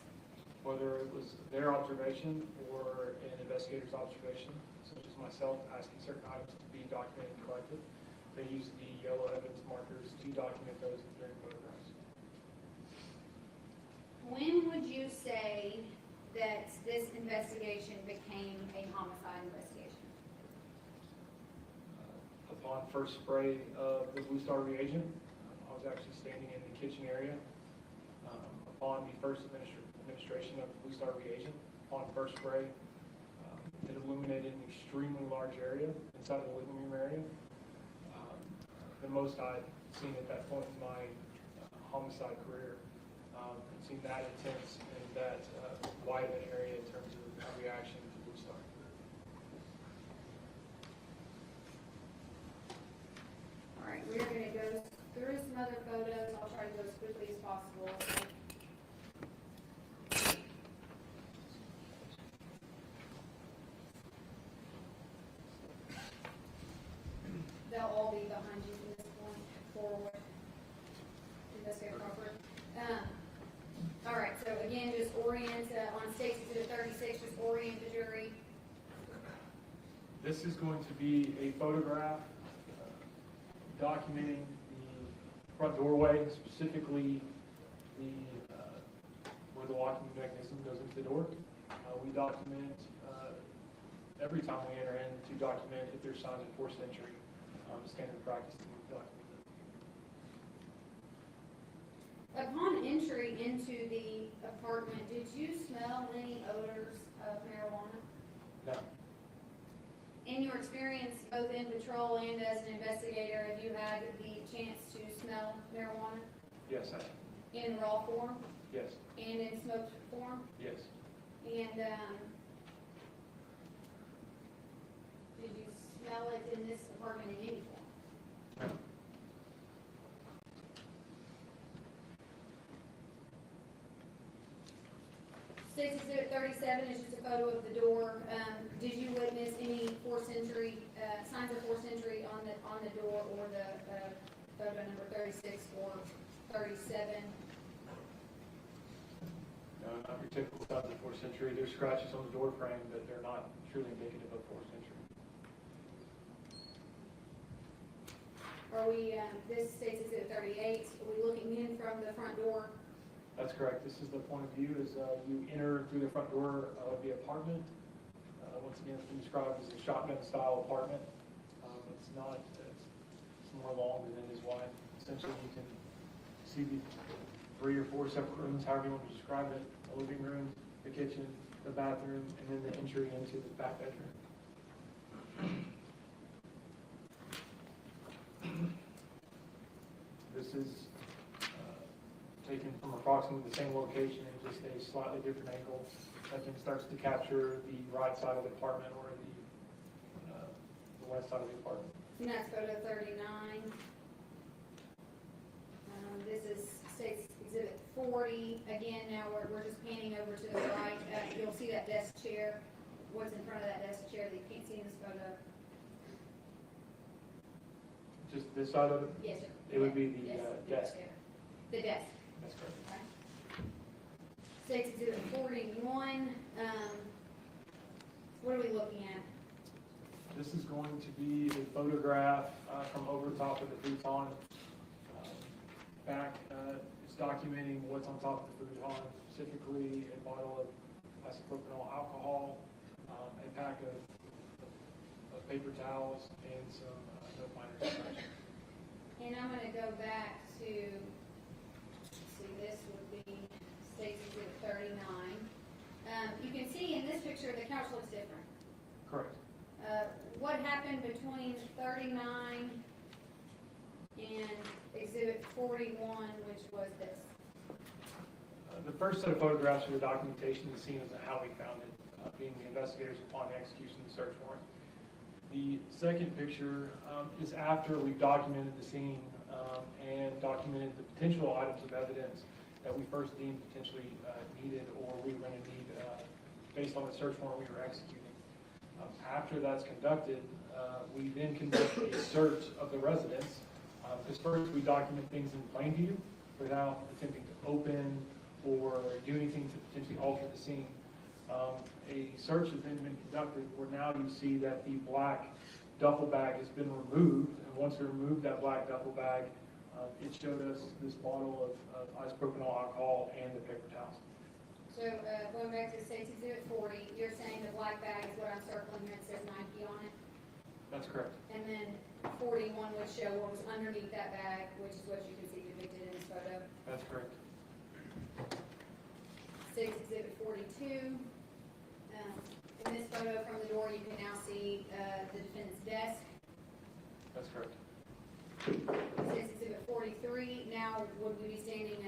Whether it was their observation or an investigator's observation, such as myself asking certain items to be documented and collected, they use the yellow evidence markers to document those during photographs. When would you say that this investigation became a homicide investigation? Upon first spray of the Blue Star reagent, I was actually standing in the kitchen area. Upon the first administration of the Blue Star reagent, upon first spray, it illuminated an extremely large area inside of the living room area. The most I'd seen at that point in my homicide career. I'd seen that intense and that wide of an area in terms of reaction to Blue Star. All right, we're going to go through some other photos. I'll try to go as quickly as possible. They'll all be behind you from this point forward. Investigator Crawford. All right, so again, just orient, on State's Exhibit 36, just orient the jury. This is going to be a photograph documenting the front doorway, specifically the where the locking mechanism goes into the door. We document every time we enter in to document if there's signs of forced entry. Standard practice to document them. Upon entry into the apartment, did you smell any odors of marijuana? No. In your experience, both in patrol and as an investigator, have you had the chance to smell marijuana? Yes, I have. In raw form Yes. and in smoked form? Yes. And, did you smell it in this apartment in any form? State's Exhibit 37 is just a photo of the door. Did you witness any forced entry, signs of forced entry on the door, or the photo number 36 or 37? No, not your typical signs of forced entry. There's scratches on the door frame, but they're not truly indicative of forced entry. Are we, this State's Exhibit 38, are we looking in from the front door? That's correct. This is the point of view as you enter through the front door of the apartment. Once again, it's been described as a shotgun-style apartment. It's not. It's more long than it is wide. Essentially, you can see the 3 or 4 separate rooms, however you want to describe it: the living room, the kitchen, the bathroom, and then the entry into the back bedroom. This is taken from approximately the same location in just a slightly different angle. That then starts to capture the right side of the apartment or the west side of the apartment. And that's photo 39. This is State's Exhibit 40. Again, now we're just panning over to the right. You'll see that desk chair. What's in front of that desk chair that you can't see in this photo? Just this side of it? Yes, sir. It would be the desk. The desk. That's correct. Okay. State's Exhibit 41. What are we looking at? This is going to be a photograph from over top of the futon. Back, it's documenting what's on top of the futon, specifically a bottle of isopropyl alcohol, a pack of paper towels, and some no minor scratches. And I'm going to go back to, see, this would be State's Exhibit 39. You can see in this picture the couch looks different. Correct. What happened between 39 and Exhibit 41, which was this? The first set of photographs are the documentation of the scene as to how we found it, being the investigators upon the execution of the search warrant. The second picture is after we've documented the scene and documented the potential items of evidence that we first deemed potentially needed or we were going to need based on the search warrant we were executing. After that's conducted, we then conduct a search of the residence. Because first we document things in plain view without attempting to open or do anything to potentially alter the scene. A search has then been conducted where now you see that the black duffel bag has been removed, and once we removed that black duffel bag, it showed us this bottle of isopropyl alcohol and the paper towels. So going back to State's Exhibit 40, you're saying the black bag is what I'm circling here, it says Nike on it? That's correct. And then 41 would show what was underneath that bag, which is what you can see depicted in this photo. That's correct. State's Exhibit 42. In this photo from the door, you can now see the defendant's desk. That's correct. State's Exhibit 43. Now, would we be standing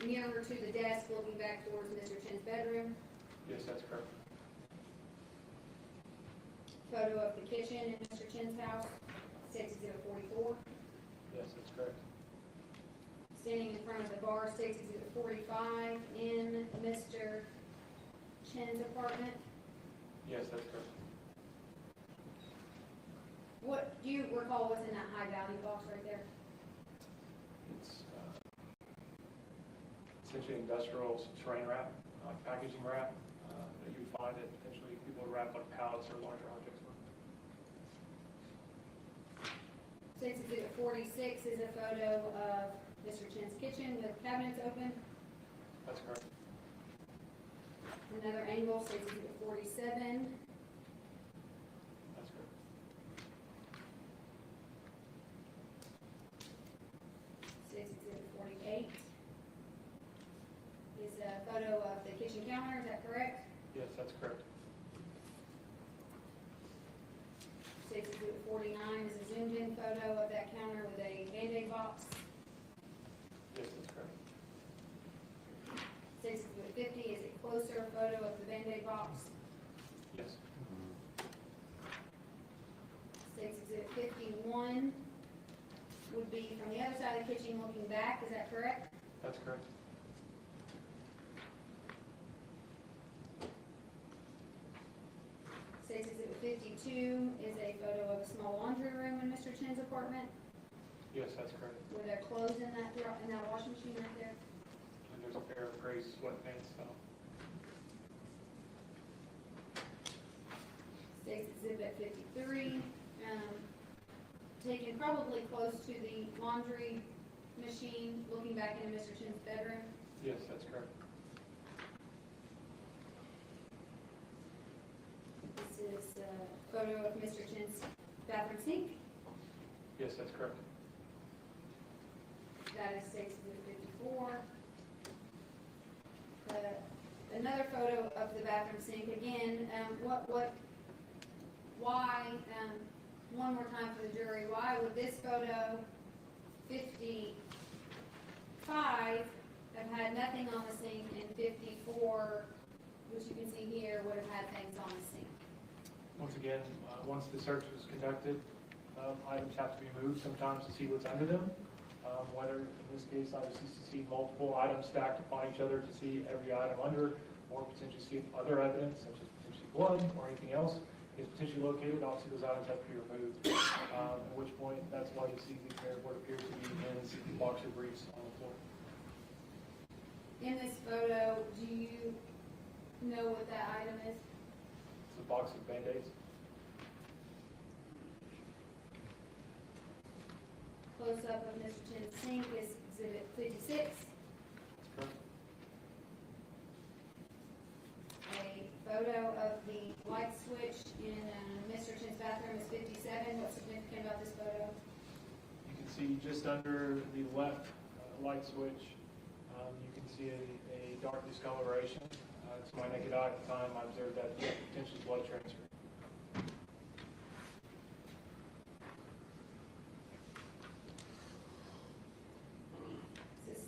nearer to the desk, looking back towards Mr. Chen's bedroom? Yes, that's correct. Photo of the kitchen in Mr. Chen's house. State's Exhibit 44. Yes, that's correct. Standing in front of the bar, State's Exhibit 45 in Mr. Chen's apartment. Yes, that's correct. What do you recall what's in that high value box right there? It's essentially industrial saran wrap, packaging wrap that you would find that potentially people would wrap like pallets or larger objects with. State's Exhibit 46 is a photo of Mr. Chen's kitchen with cabinets open. That's correct. Another angle, State's Exhibit 47. That's correct. State's Exhibit 48 is a photo of the kitchen counter, is that correct? Yes, that's correct. State's Exhibit 49 is a zoomed in photo of that counter with a Band-Aid box. Yes, that's correct. State's Exhibit 50 is a closer photo of the Band-Aid box box? Yes. State's Exhibit 51 would be from the other side of the kitchen looking back, is that correct? That's correct. State's Exhibit 52 is a photo of a small laundry room in Mr. Chen's apartment. Yes, that's correct. Were there clothes in that washing machine right there? And there's a pair of gray sweatpants. State's Exhibit 53, taken probably close to the laundry machine, looking back into Mr. Chen's bedroom. Yes, that's correct. This is a photo of Mr. Chen's bathroom sink. Yes, that's correct. That is State's Exhibit 54. Another photo of the bathroom sink. Again, why, one more time for the jury, why would this photo 55 have had nothing on the sink and 54, which you can see here, would have had things on the sink? Once again, once the search was conducted, items have to be moved sometimes to see what's under them. Whether, in this case, obviously to see multiple items stacked upon each other to see every item under, or potentially see other evidence, such as potentially blood or anything else, is potentially located. Obviously, those items have to be removed, at which point, that's why you see what appears to be men's boxer briefs on the floor. In this photo, do you know what that item is? It's a box of Band-Aids. Close-up of Mr. Chen's sink is Exhibit 56. That's correct. A photo of the light switch in Mr. Chen's bathroom is 57. What's significant about this photo? You can see just under the left light switch, you can see a dark discoloration. To my naked eye at the time, I observed that potential blood transfer. This is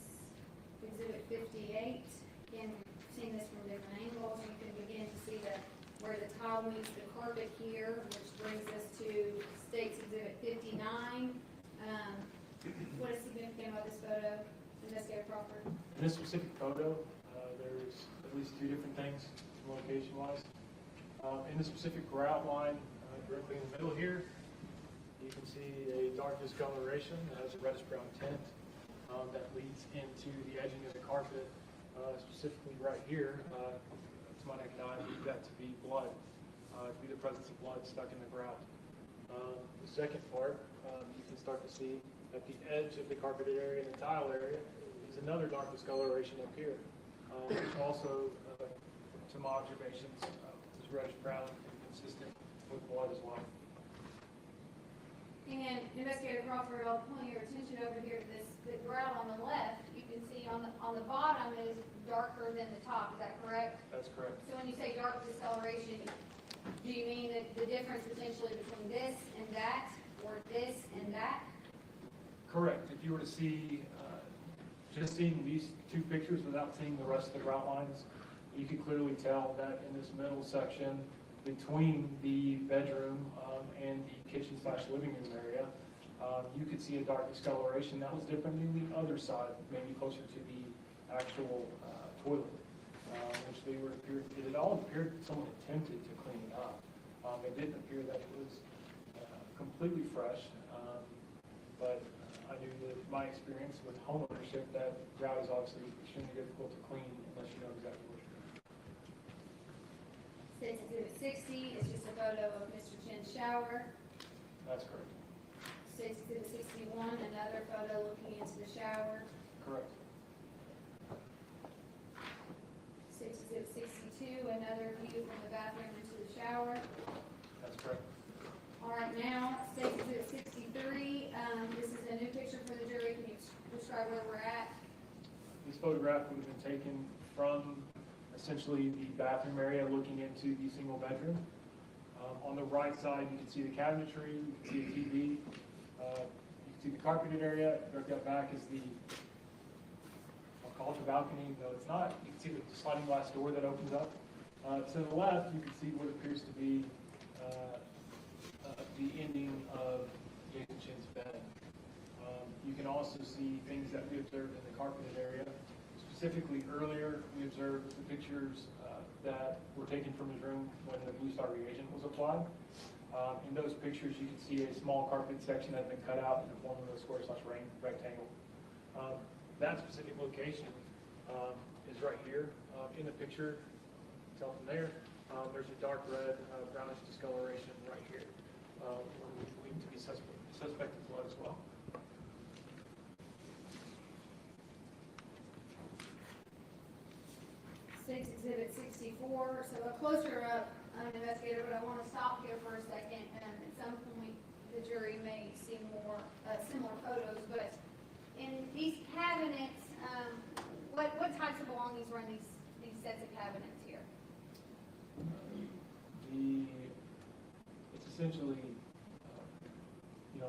Exhibit 58. Again, we've seen this from different angles. You can begin to see where the tile meets the carpet here, which brings us to State's Exhibit 59. What is significant about this photo, Investigator Crawford? In this specific photo, there's at least two different things location-wise. In the specific grout line, directly in the middle here, you can see a dark discoloration that has a reddish-brown tint that leads into the edging of the carpet, specifically right here. To my naked eye, I believe that to be blood, to be the presence of blood stuck in the grout. The second part, you can start to see at the edge of the carpeted area and the tile area is another dark discoloration up here. Also, to my observations, is reddish brown and consistent with blood as well. And Investigator Crawford, I'll point your attention over here to the grout on the left. You can see on the bottom is darker than the top. Is that correct? That's correct. So when you say dark discoloration, do you mean that the difference potentially between this and that, or this and that? Correct. If you were to see, just seeing these two pictures without seeing the rest of the grout lines, you can clearly tell that in this middle section between the bedroom and the kitchen/living room area, you could see a dark discoloration that was different than the other side, maybe closer to the actual toilet, which they were it all appeared someone attempted to clean it up. It didn't appear that it was completely fresh, but I knew that my experience with home ownership that grout is obviously extremely difficult to clean unless you know exactly what you're doing. State's Exhibit 60 is just a photo of Mr. Chen's shower. That's correct. State's Exhibit 61, another photo looking into the shower. Correct. State's Exhibit 62, another view from the bathroom into the shower. That's correct. All right, now, State's Exhibit 63, this is a new picture for the jury. Can you describe where we're at? This photograph would have been taken from essentially the bathroom area looking into the single bedroom. On the right side, you can see the cabinetry, you can see a TV, you can see the carpeted area. Directly up back is the, I'll call it the balcony, though it's not. You can see the sliding glass door that opens up. To the left, you can see what appears to be the ending of Jason Chen's bed. You can also see things that we observed in the carpeted area. Specifically, earlier we observed the pictures that were taken from his room when the Blue Star reagent was applied. In those pictures, you can see a small carpet section that had been cut out in the form of a square/rectangle. That specific location is right here in the picture. Tell from there, there's a dark red, brownish discoloration right here, which we believe to be suspected blood as well. Exhibit 64. So a closer up, I'm an investigator, but I want to stop here for a second. At some point, the jury may see more similar photos. But in these cabinets, what types of belongings were in these sets of cabinets here? It's essentially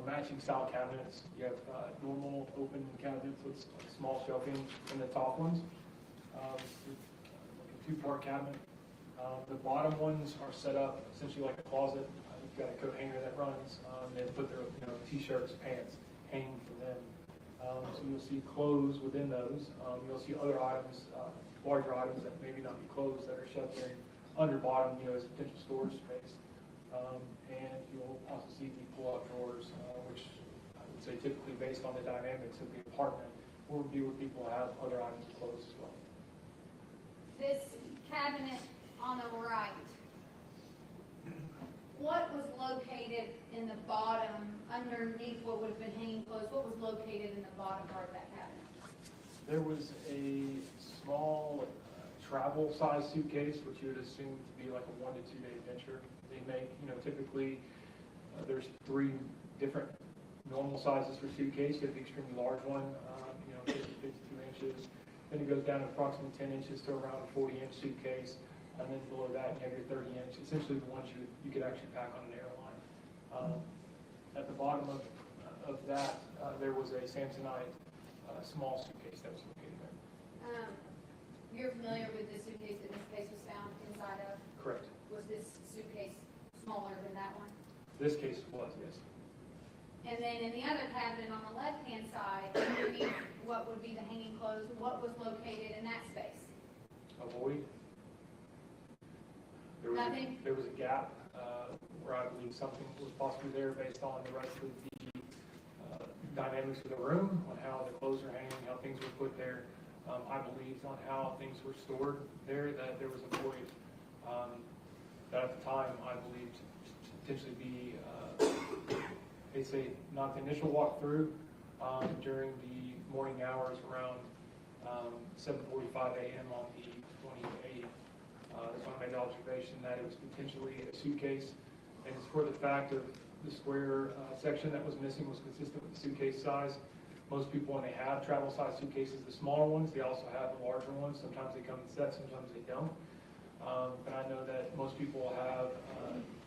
matching style cabinets. You have normal open cabinets with small shelving in the top ones. Two-part cabinet. The bottom ones are set up essentially like a closet. You've got a coat hanger that runs. They put their t-shirts, pants hanging from them. So you'll see clothes within those. You'll see other items, larger items that maybe not be clothes that are shoved in under bottom, as potential storage space. And you'll also see the pull-out drawers, which I would say typically based on the dynamics of the apartment, will be where people have other items of clothes as well. This cabinet on the right, what was located in the bottom, underneath what would have been hanging clothes, what was located in the bottom part of that cabinet? There was a small travel-sized suitcase, which you would assume to be like a 1 to 2 day venture. They make, typically there's 3 different normal sizes for suitcase. You have the extremely large one, 50, 52 inches. Then it goes down to approximately 10 inches to around a 40-inch suitcase. And then below that, you have your 30-inch, essentially the ones you could actually pack on an airline. At the bottom of that, there was a Samsonite small suitcase that was located there. You're familiar with the suitcase that this case was found inside of? Correct. Was this suitcase smaller than that one? This case was, yes. And then in the other cabinet on the left-hand side, underneath what would be the hanging clothes, what was located in that space? A void. Nothing? There was a gap where I believe something was possibly there based on the rest of the dynamics of the room, on how the clothes are hanging, how things were put there. I believed on how things were stored there, that there was a void that at the time I believed to potentially be, they say, not the initial walkthrough, during the morning hours around 7:45 a.m. on the 28th. That's when I made the observation that it was potentially a suitcase, and it's for the fact of the square section that was missing was consistent with the suitcase size. Most people, when they have travel-sized suitcases, the smaller ones, they also have the larger ones. Sometimes they come in sets, sometimes they don't. But I know that most people have,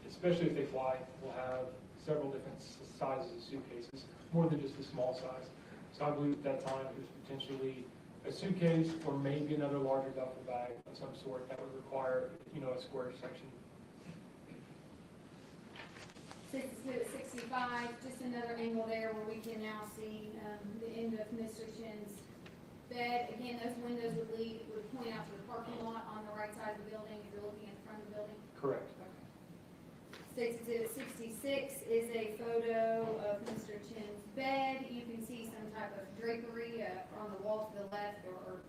especially if they fly, will have several different sizes of suitcases, more than just the small size. So I believe at that time it was potentially a suitcase or maybe another larger duffel bag of some sort that would require, a square section. 65, just another angle there where we can now see the end of Mr. Chen's bed. Again, those windows would point out to the parking lot on the right side of the building if you're looking at the front of the building. Correct. Exhibit 66 is a photo of Mr. Chen's bed. You can see some type of drapery on the wall to the left, or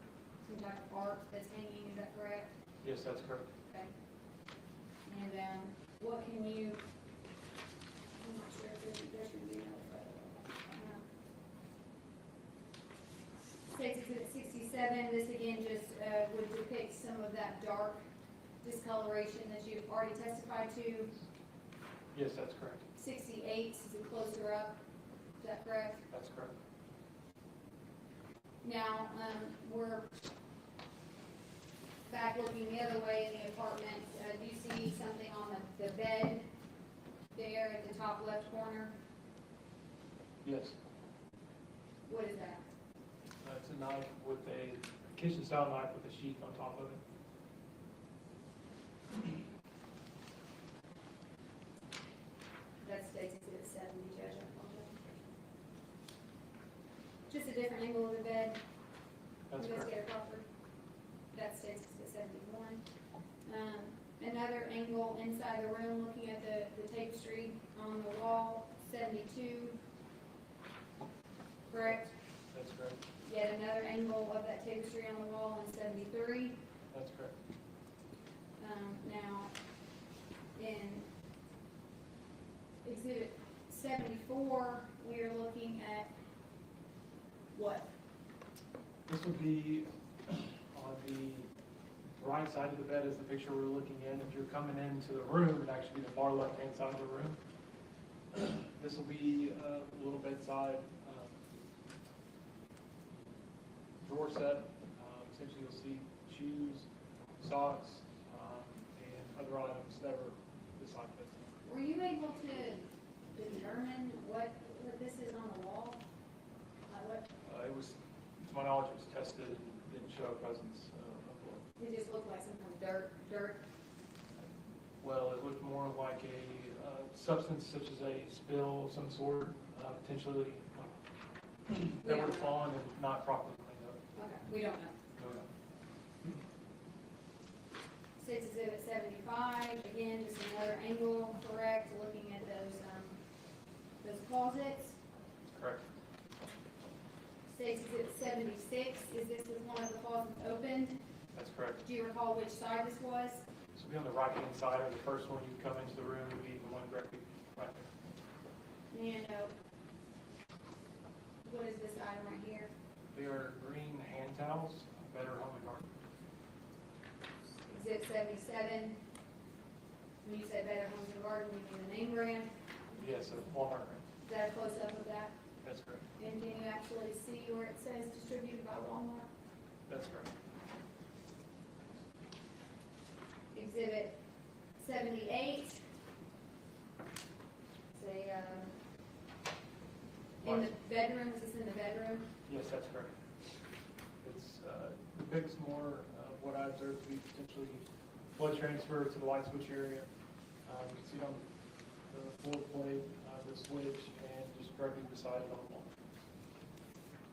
some type of art that's hanging. Is that correct? Yes, that's correct. Okay. And what can you? I'm not sure if there should be another photo. Exhibit 67. This again just would depict some of that dark discoloration that you've already testified to. Yes, that's correct. 68 is a closer up. Is that correct? That's correct. Now, we're back looking the other way in the apartment. Do you see something on the bed there at the top left corner? Yes. What is that? It's a knife with a kitchen-style knife with a sheath on top of it. different angle of the bed. That's Investigator correct. Crawford. That states it's at 71. Another angle inside the room, looking at the tapestry on the wall, 72. Correct? That's correct. Yet another angle of that tapestry on the wall in 73. That's correct. Now, in Exhibit 74, we are looking at what? This would be on the right side of the bed is the picture we're looking in. If you're coming into the room, it'd actually be the far left-hand side of the room. This will be a little bedside drawer set. Essentially, you'll see shoes, socks, and other items that are beside this. Were you able to determine what this is on the wall? It was, to my knowledge, it was tested and didn't show a presence of blood. It just looked like some kind of dirt. Well, it looked more like a substance such as a spill of some sort, potentially that would have fallen and not properly cleaned up. Okay, we don't know. No, no. States Exhibit 75, again, just another angle, correct, looking at those closets. Correct. States Exhibit 76, is this was one of the closets opened? That's correct. Do you recall which side this was? This will be on the right-hand side, or the first one you come into the room would be the one directly right there. And what is this item right here? They are green hand towels, Better Home and Garden. Exhibit 77, when you say Better Homes and Garden, you mean the name brand? Yes, a Walmart brand. Is that a close-up of that? That's correct. And can you actually see where it says distributed by Walmart? That's correct. Exhibit 78. Say, in the bedroom, is this in the bedroom? Yes, that's correct. It's depicts more what I observed to be potentially blood transfer to the light switch area. You can see it on the floor plate, the switch, and just directly beside it on the wall.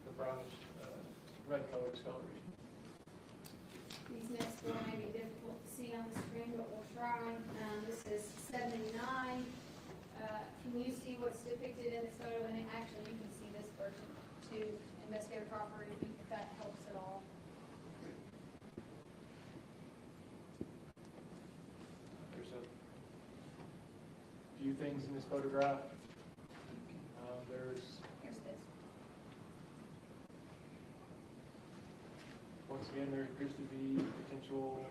The brownish red color discoloration. These next four may be difficult to see on the screen, but we'll try. This is 79. Can you see what's depicted in this photo? And actually, you can see this version too, Investigator Crawford, if that helps at all. There's a few things in this photograph. Here's this. Once again, there appears to be potential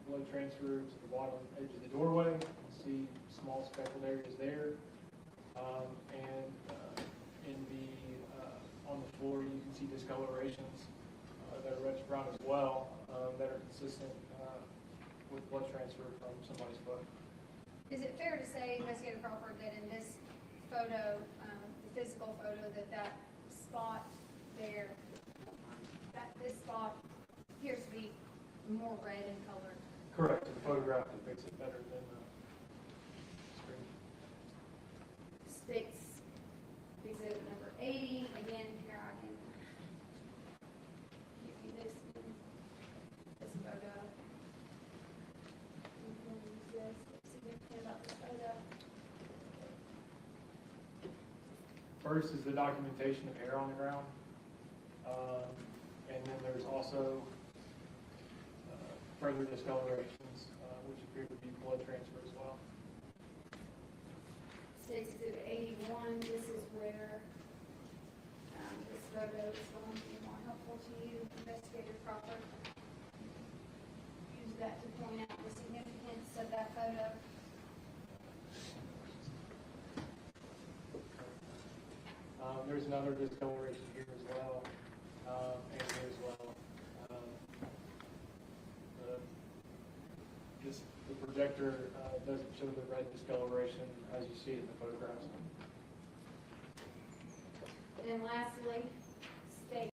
blood transfer to the bottom edge of the doorway. You can see small speckled areas there. And in the on the floor, you can see discolorations that are reddish brown as well, that are consistent with blood transfer from somebody's foot. Is it fair to say, Investigator Crawford, that in this photo, the physical photo, that spot there, this spot appears to be more red in color? Correct. The photograph depicts it better than the screen. States Exhibit number 80. Again, here I can give you this photo. You can use this. What's significant about this photo? First is the documentation of hair on the ground. And then there's also further discolorations, which appear to be blood transfer as well. States Exhibit 81, this is where this photo is going to be more helpful to you, Investigator Crawford. Use that to point out the significance of that photo. There's another discoloration here as well, and here as well. The projector doesn't show the red discoloration as you see it in the photographs. And lastly, state.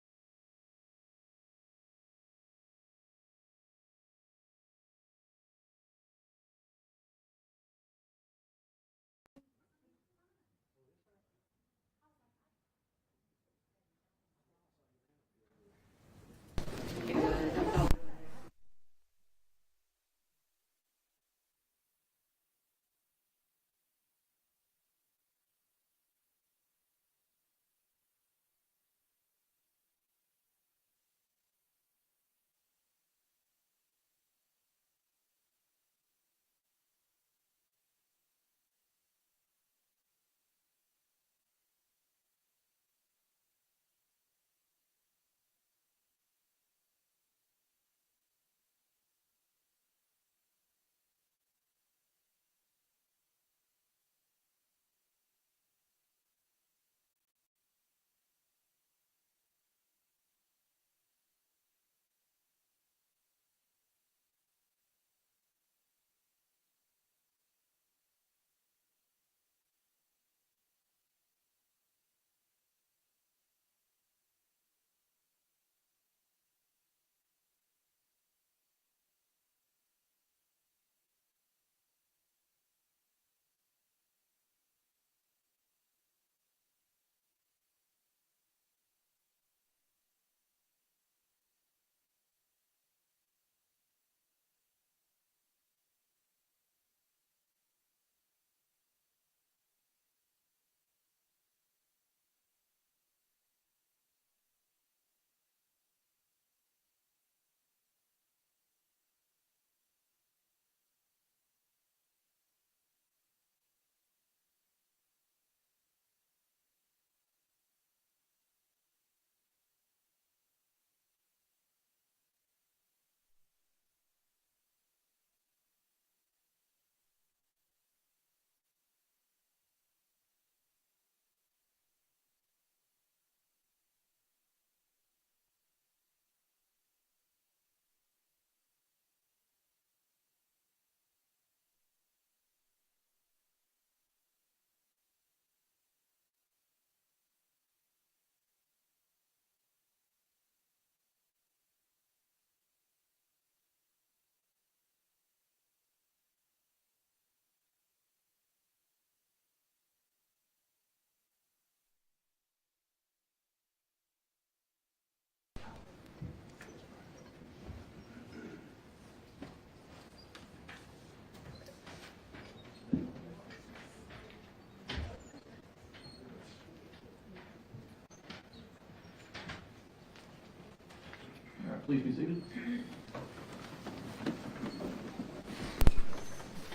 Please be seated.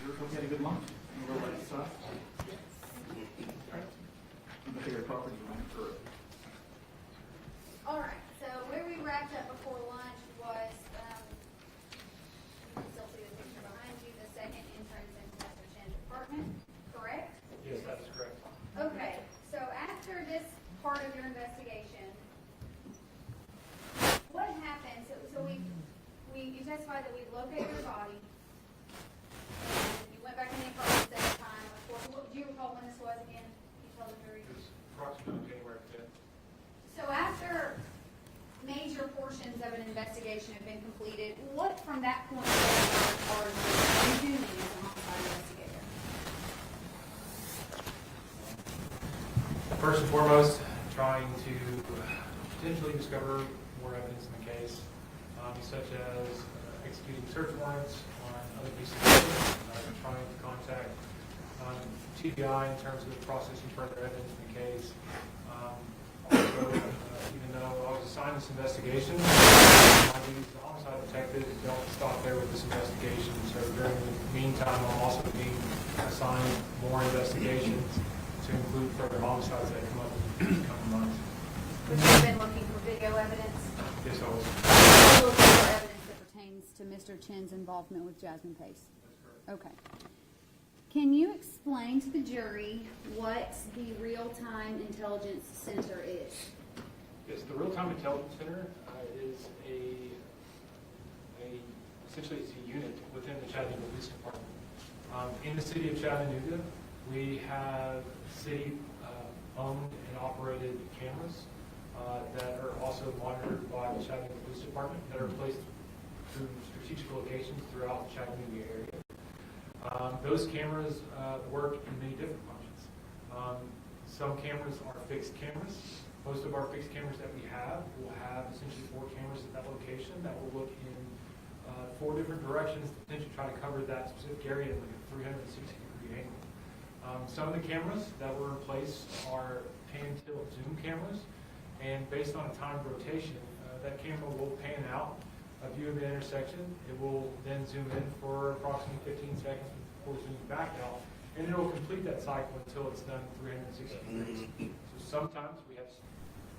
Hope you had a good lunch. You were right outside. I'm gonna take your property line for it. All right, so where we wrapped up before lunch was, you can still see the picture behind you, the second entrance into Mr. Chen's apartment, correct? Yes, that is correct. Okay, so after this part of your investigation, what happened? So you testified that we located your body, and you went back in the apartment at the time. Do you recall when this was again? You told the jury. It was approximately January 5th. So after major portions of an investigation have been completed, what from that point forward are you doing as a homicide investigator? First and foremost, trying to potentially discover more evidence in the case, such as executing search warrants on other pieces of evidence, trying to contact TBI in terms of processing further evidence in the case. Also, even though I was assigned this investigation, my duties as a homicide detective don't stop there with this investigation. So during the meantime, I'm also being assigned more investigations to include further homicides that come up in the coming months. But you've been looking for video evidence? Yes, I was. Looking for evidence that pertains to Mr. Chen's involvement with Jasmine Pace? That's correct. Okay. Can you explain to the jury what the Real-Time Intelligence Center is? Yes, the Real-Time Intelligence Center is essentially it's a unit within the Chattanooga Police Department. In the city of Chattanooga, we have city-owned and operated cameras that are also monitored by the Chattanooga Police Department that are placed through strategic locations throughout the Chattanooga area. Those cameras work in many different functions. Some cameras are fixed cameras. Most of our fixed cameras that we have will have essentially 4 cameras at that location that will look in 4 different directions to potentially try to cover that specific area in like a 360-degree angle. Some of the cameras that were in place are pan-tilt zoom cameras, and based on a timed rotation, that camera will pan out a view of the intersection. It will then zoom in for approximately 15 seconds before zooming back out, and it will complete that cycle until it's done 360 degrees. So sometimes we have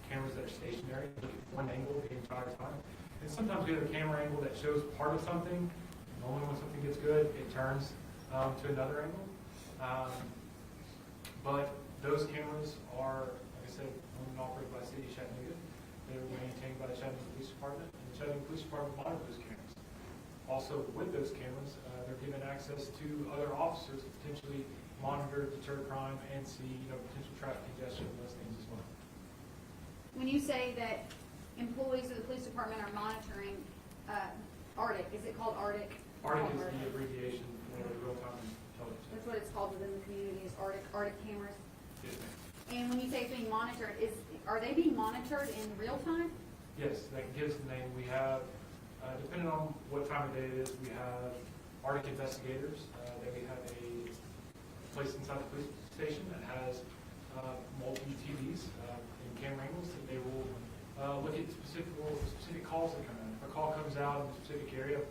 cameras that are stationary, look at one angle the entire time, and sometimes we have a camera angle that shows part of something. Only when something gets good, it turns to another angle. But those cameras are, like I said, owned and operated by the city of Chattanooga. They're maintained by the Chattanooga Police Department, and the Chattanooga Police Department monitors those cameras. Also, with those cameras, they're given access to other officers to potentially monitor, deter crime, and see potential traffic congestion and those things as well. When you say that employees of the police department are monitoring ARDIC, is it called ARDIC? ARDIC is the abbreviation for real-time intelligence. That's what it's called within the community, is ARDIC cameras? Yes, ma'am. And when you say it's being monitored, are they being monitored in real time? Yes, that gives the name. We have, depending on what time of day it is, we have ARDIC investigators. Then we have a place inside the police station that has multiple TVs and camera angles that they will look at specific calls that come in. If a call comes out in a specific area,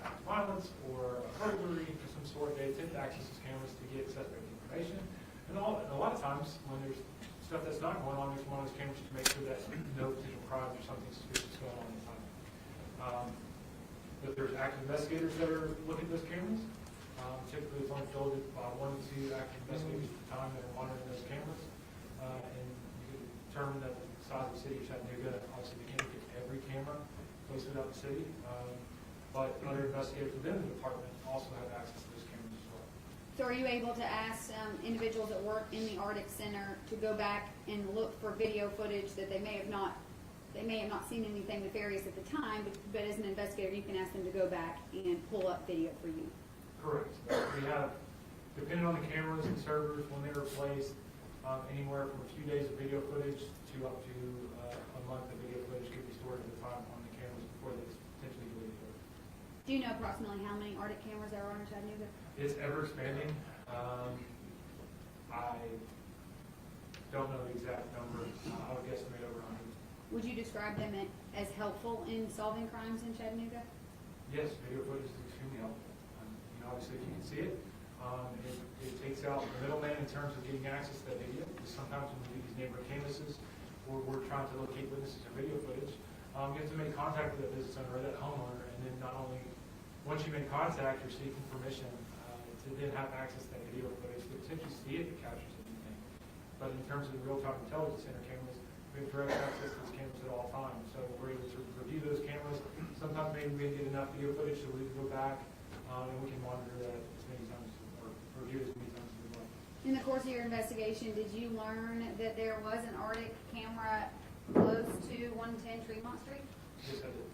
act of violence or a burglary of some sort, they attempt to access those cameras to get suspect information. And a lot of times when there's stuff that's not going on, there's one of those cameras to make sure that no potential crimes or something suspicious going on at the time. But there's active investigators that are looking at those cameras. Typically it's only filled by 1 to 2 active investigators at a time that are monitoring those cameras. And you can determine that the size of the city of Chattanooga, obviously we can't get every camera placed throughout the city. But other investigators within the department also have access to those cameras as well. So are you able to ask individuals that work in the ARDIC Center to go back and look for video footage that they may have not seen anything nefarious at the time, but as an investigator you can ask them to go back and pull up video for you? Correct. We have, depending on the cameras and servers, when they're replaced, anywhere from a few days of video footage to up to a month of video footage could be stored at a time on the cameras before they potentially deleted it. Do you know approximately how many ARDIC cameras there are in Chattanooga? It's ever expanding. I don't know the exact number. I would guesstimate over 100. Would you describe them as helpful in solving crimes in Chattanooga? Yes, video footage is extremely helpful. Obviously, if you can see it, it takes out the middleman in terms of getting access to that video. Because sometimes when we do these neighborhood canvases, or we're trying to locate witnesses or video footage, you have to make contact with that business owner or that homeowner, and then not only once you make contact, you're seeking permission to then have access to that video footage to potentially see if it captures anything. But in terms of the real-time intelligence center cameras, we have direct access to those cameras at all times. So we're able to review those cameras. Sometimes maybe we didn't get enough video footage, so we can go back and we can monitor that as many times or review it as many times as we want. In the course of your investigation, did you learn that there was an Arctic camera close to 110 Tremont Street? Yes, I did.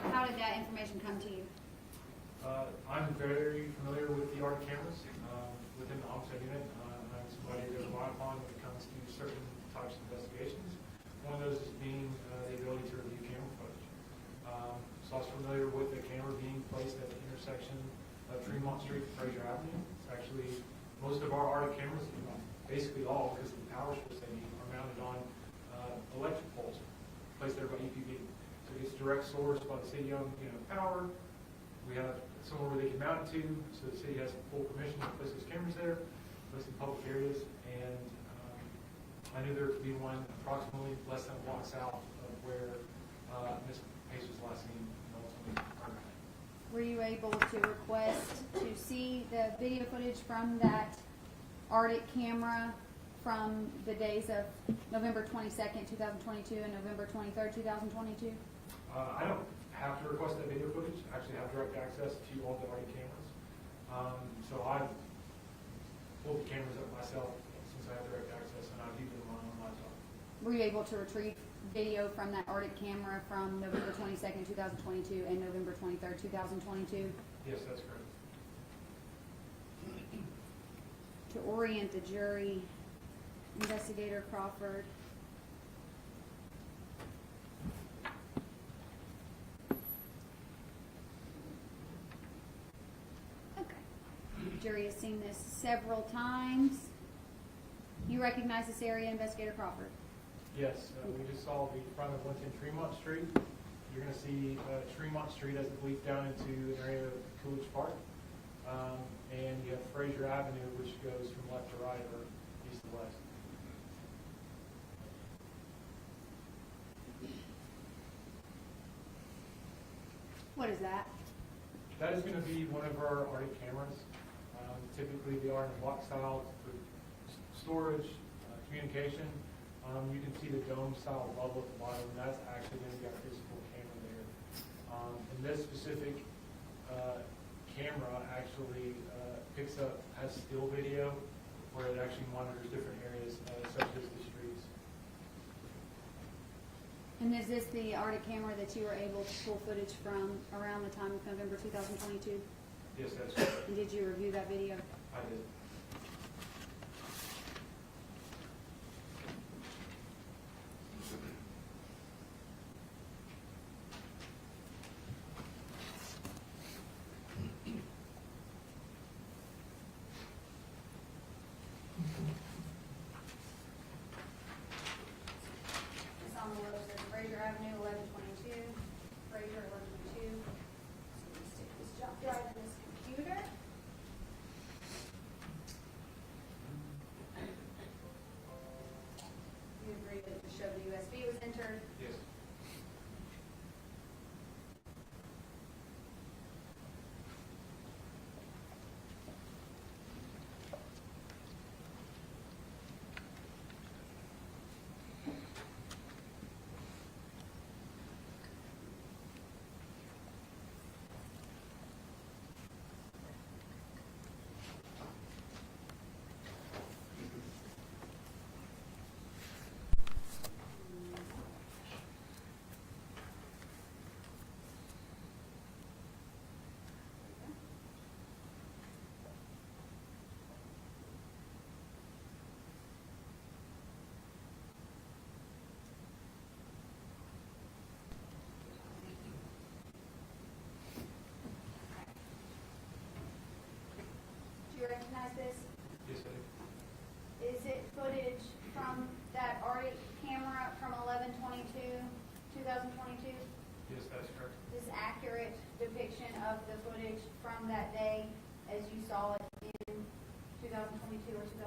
How did that information come to you? I'm very familiar with the Arctic cameras within the homicide unit. I'm somebody to rely upon when it comes to certain types of investigations. One of those is being the ability to review camera footage. So I was familiar with the camera being placed at the intersection of Tremont Street and Fraser Avenue. It's actually, most of our Arctic cameras, basically all, because of the power source they need, are mounted on electric poles placed there by EPB. So it gets direct source by the city-owned power. We have somewhere where they can mount it to, so the city has full permission to place those cameras there, placed in public areas, and I knew there could be one approximately less than a block south of where Ms. Pace was last seen and ultimately murdered. Were you able to request to see the video footage from that Arctic camera from the days of November 22nd, 2022 and November 23rd, 2022? I don't have to request that video footage. I actually have direct access to all the Arctic cameras. So I've pulled the cameras up myself since I have direct access, and I've used them on my laptop. Were you able to retrieve video from that Arctic camera from November 22nd, 2022 and November 23rd, 2022? Yes, that's correct. To orient the jury, Investigator Crawford. The jury has seen this several times. You recognize this area, Investigator Crawford? Yes, we just saw the front of 110 Tremont Street. You're going to see Tremont Street as it leads down into an area of Coolidge Park. And you have Fraser Avenue, which goes from left to right or east to west. What is that? That is going to be one of our Arctic cameras. Typically, they are in block style for storage, communication. You can see the dome style bubble at the bottom. That's actually going to be our physical camera there. And this specific camera actually has still video where it actually monitors different areas such as the streets. And is this the Arctic camera that you were able to pull footage from around the time of November 2022? Yes, that's correct. And did you review that video? I did. It's on the list of Fraser Avenue, 1122, Fraser, 1122. So we stick this jump drive in this computer.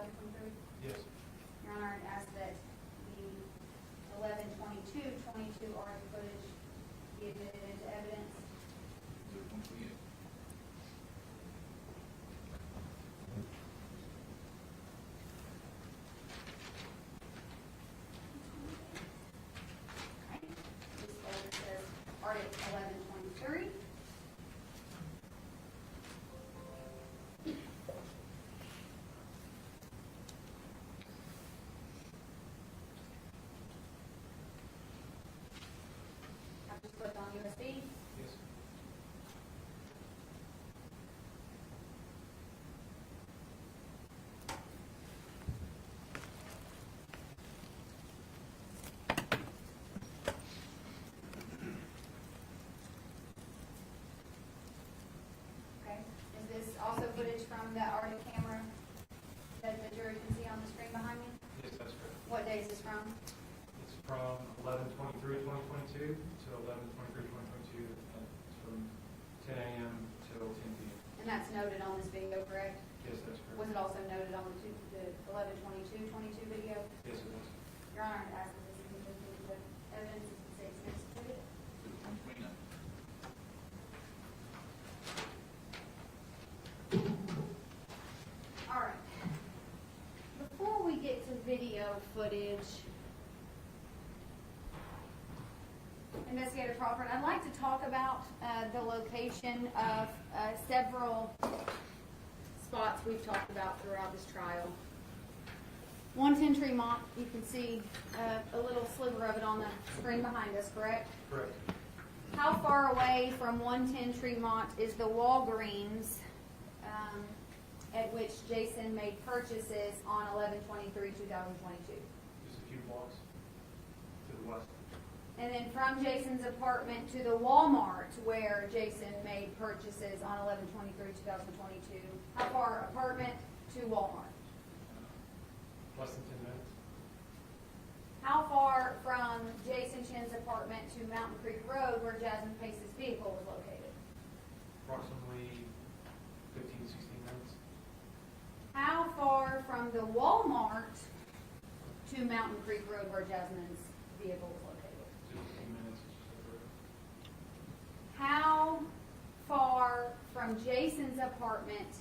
2023? Yes. Your Honor, I'd ask that the 11/22/22 archive footage be admitted into evidence. This folder says Arctic 11/23. I've just clicked on USB. Yes. Okay. Is this also footage from the Arctic camera that the jury can see on the screen behind me? Yes, that's correct. What day is this from? It's from 11/23/2022 to 11/23/2022. It's from 10 a.m. till 10 p.m. And that's noted on this video, correct? Yes, that's correct. Was it also noted on the 11/22/22 video? Yes, it was. Your Honor, I ask that this is admitted into evidence as the state's next exhibit. All right. Before we get to video footage, Investigator Crawford, I'd like to talk about the location of several spots we've talked about throughout this trial. 110 Tremont, you can see a little sliver of it on the screen behind us, correct? Correct. How far away from 110 Tremont is the Walgreens at which Jason made purchases on 11/23/2022? Just a few blocks to the west. And then from Jason's apartment to the Walmart where Jason made purchases on 11/23/2022, how far apartment to Walmart? Less than 10 minutes. How far from Jason Chen's apartment to Mountain Creek Road where Jasmine Pace's vehicle was located? Approximately 15 to 16 minutes. How far from the Walmart to Mountain Creek Road where Jasmine's vehicle was located? 15 minutes. How far from Jason's apartment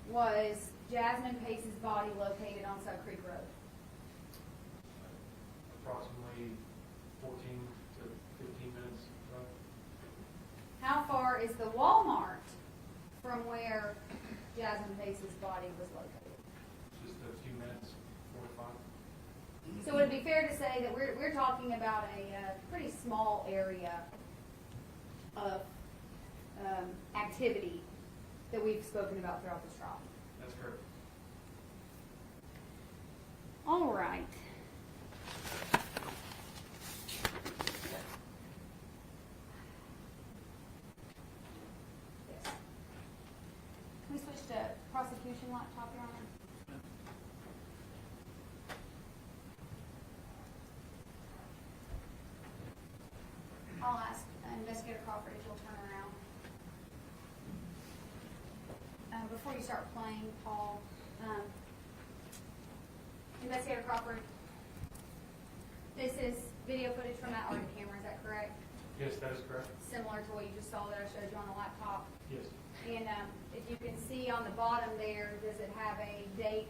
was Jasmine Pace's body located on Sub Creek Road? Approximately 14 to 15 minutes. How far is the Walmart from where Jasmine Pace's body was located? Just a few minutes, 45. So would it be fair to say that we're talking about a pretty small area of activity that we've spoken about throughout this trial? That's correct. All right. Yes. Can we switch to prosecution laptop, Your Honor? I'll ask Investigator Crawford if you'll turn around. Before you start playing, Paul, Investigator Crawford, this is video footage from that Arctic camera, is that correct? Yes, that is correct. Similar to what you just saw that I showed you on the laptop? Yes. And if you can see on the bottom there, does it have a date?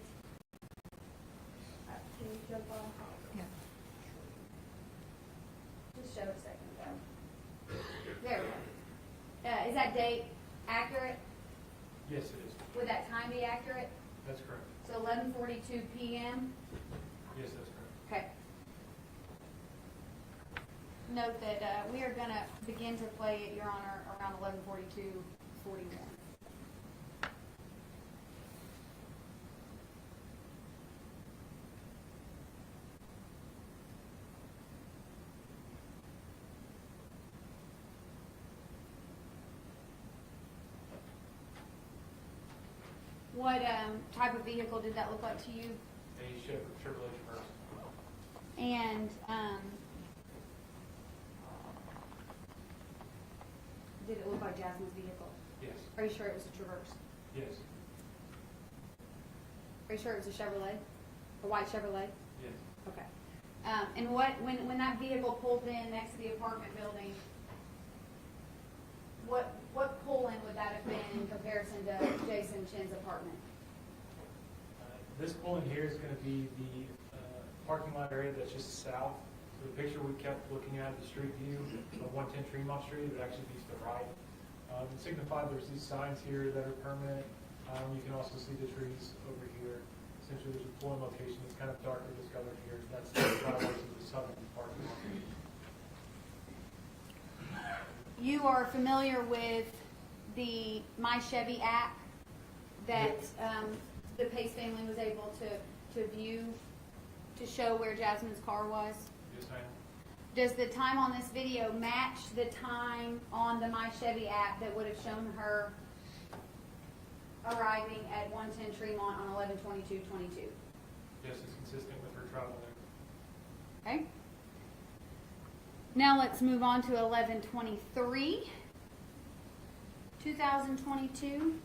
Can you jump on? Yeah. Just show it a second ago. There we go. Is that date accurate? Yes, it is. Would that time be accurate? That's correct. So 11:42 p.m.? Yes, that's correct. Okay. Note that we are going to begin to play it, Your Honor, around 11:42:41. What type of vehicle did that look like to you? A Chevrolet Traverse. And did it look like Jasmine's vehicle? Yes. Are you sure it was a Traverse? Yes. Are you sure it was a Chevrolet? A white Chevrolet? Yes. Okay. And when that vehicle pulled in next to the apartment building, what pull-in would that have been in comparison to Jason Chen's apartment? This pull-in here is going to be the parking lot area that's just south. So the picture we kept looking at, the street view of 110 Tremont Street, it would actually be to the right. In Signify, there's these signs here that are permanent. You can also see the trees over here. Essentially, there's a pull-in location. It's kind of darker discolored here. That's the driveways of the southern parking lot. You are familiar with the My Chevy app that the Pace family was able to view to show where Jasmine's car was? Yes, ma'am. Does the time on this video match the time on the My Chevy app that would have shown her arriving at 110 Tremont on 11/22/22? Yes, it's consistent with her travel there. Okay. Now let's move on to 11/23/2022.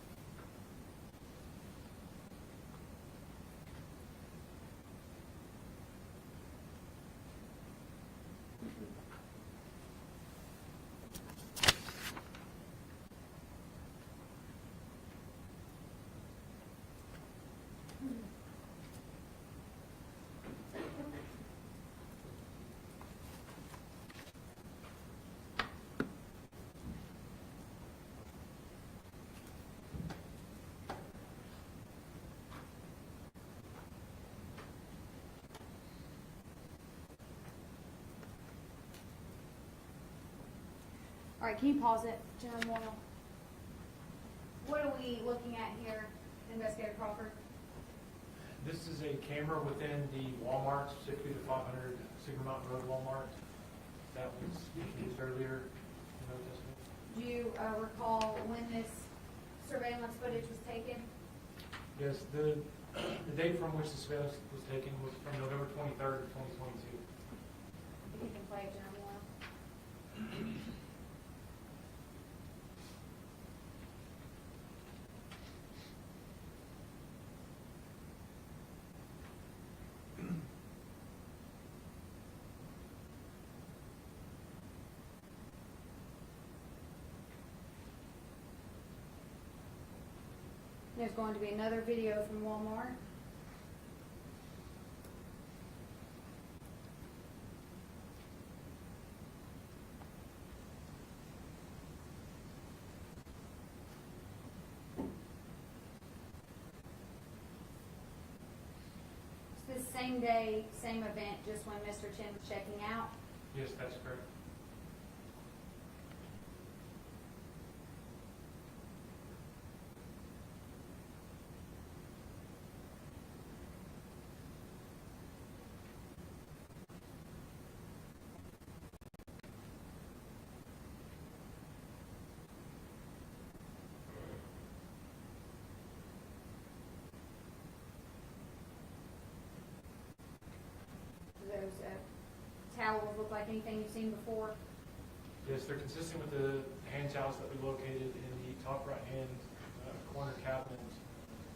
All right, can you pause it, General Moyle? What are we looking at here, Investigator Crawford? This is a camera within the Walmart, specifically the 500 Sigma Mountain Road Walmart that was used earlier in the testimony. Do you recall when this surveillance footage was taken? Yes, the date from which the surveillance was taken was from November 23rd of 2022. If you can play it, General Moyle. There's going to be another video from Walmart. It's the same day, same event, just when Mr. Chen was checking out. Yes, that's correct. Those towels look like anything you've seen before? Yes, they're consistent with the hand towels that we located in the top right-hand corner cabinet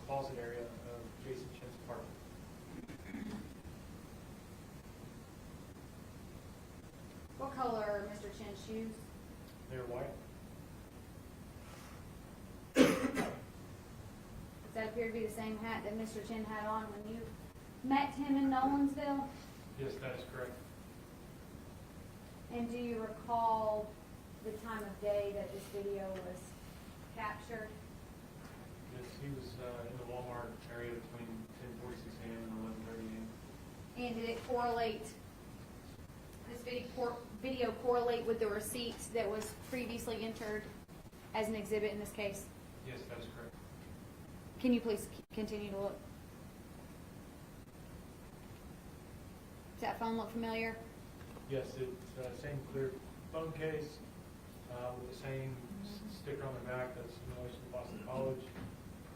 closet area of Jason Chen's apartment. What color are Mr. Chen's shoes? They're white. Does that appear to be the same hat that Mr. Chen had on when you met him in Nolansville? Yes, that is correct. And do you recall the time of day that this video was captured? Yes, he was in the Walmart area between 10:46 a.m. and 11:30 a.m. And did it correlate, this video correlate with the receipt that was previously entered as an exhibit in this case? Yes, that is correct. Can you please continue to look? Does that phone look familiar? Yes, it's same clear phone case with the same sticker on the back that's in relation to Boston College,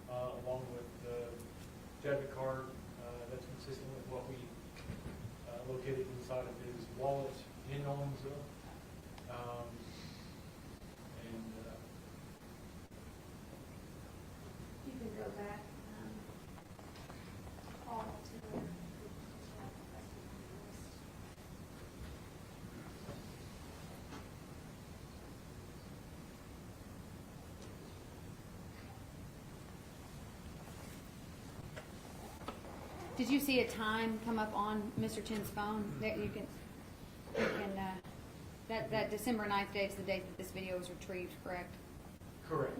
along with the debit card that's consistent with what we located inside of his wallet in Nolansville. You can go back. Did you see a time come up on Mr. Chen's phone that that December 9th date is the date that this video was retrieved, correct? Correct.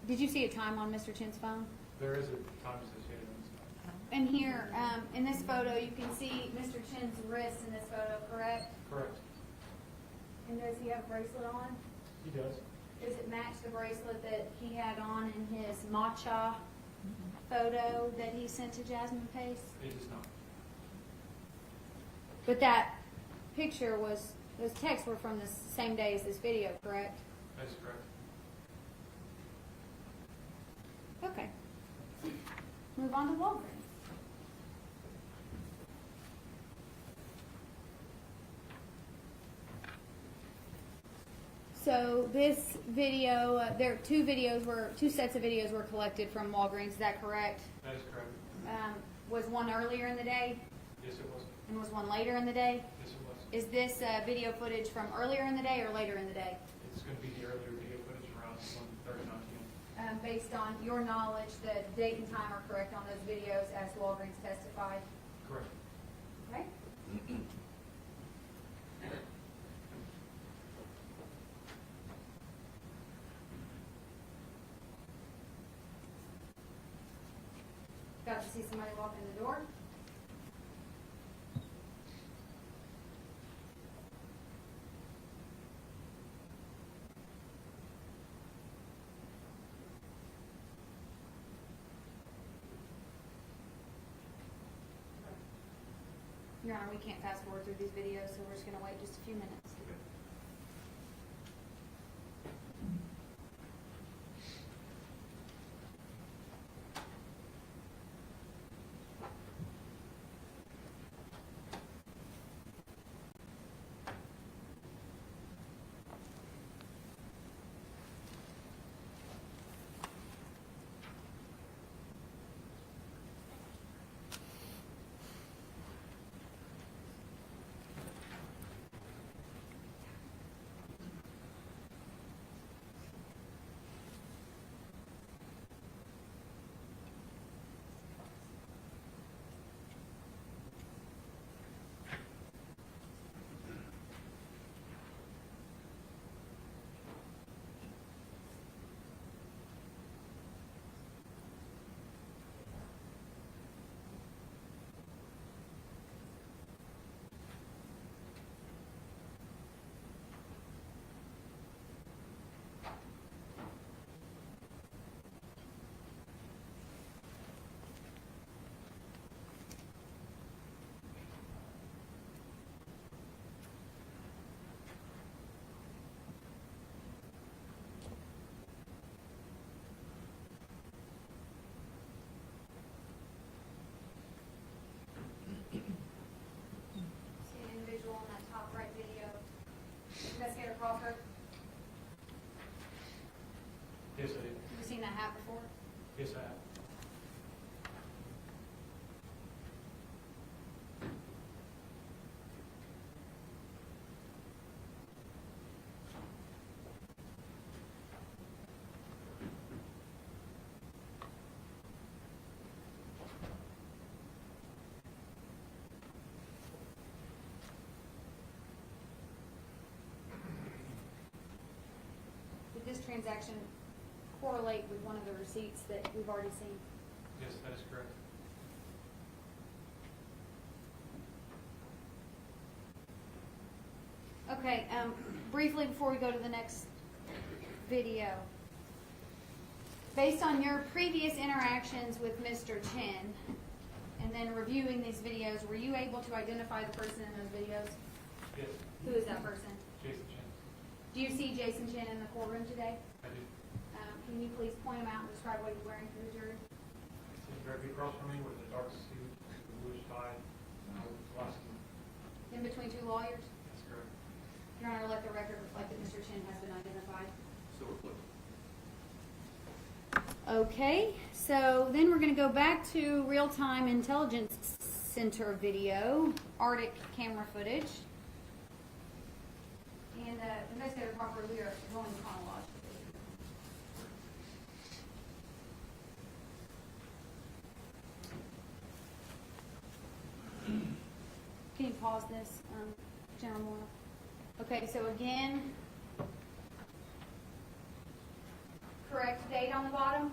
Did you see a time on Mr. Chen's phone? There is a time associated with this. And here, in this photo, you can see Mr. Chen's wrist in this photo, correct? Correct. And does he have a bracelet on? He does. Does it match the bracelet that he had on in his matcha photo that he sent to Jasmine Pace? It does not. But that picture was, those texts were from the same day as this video, correct? That is correct. Okay. Move on to Walgreens. So this video, there are two sets of videos were collected from Walgreens. Is that correct? That is correct. Was one earlier in the day? Yes, it was. And was one later in the day? Yes, it was. Is this video footage from earlier in the day or later in the day? It's going to be the earlier video footage around 1:39 p.m. Based on your knowledge, the date and time are correct on those videos as Walgreens testified? Correct. Okay. Got to see somebody walk in the door? Your Honor, we can't fast forward through these videos, so we're just going to wait just a few minutes. Investigator Crawford? Yes, I did. Have you seen that hat before? Yes, I have. Did this transaction correlate with one of the receipts that we've already seen? Yes, that is correct. Okay, briefly before we go to the next video. Based on your previous interactions with Mr. Chen, and then reviewing these videos, were you able to identify the person in those videos? Yes. Who is that person? Jason Chen. Do you see Jason Chen in the courtroom today? I do. Can you please point him out and describe what he's wearing for the jury? He's directly across from me with a dark suit, a bluish tie, with glasses. In between two lawyers? That's correct. Your Honor, let the record reflect that Mr. Chen has been identified. So reflected. Okay, so then we're going to go back to real-time intelligence center video, Arctic camera footage. And Investigator Crawford, we are going chronologically. pause this, General Moore. Okay, so again, correct date on the bottom?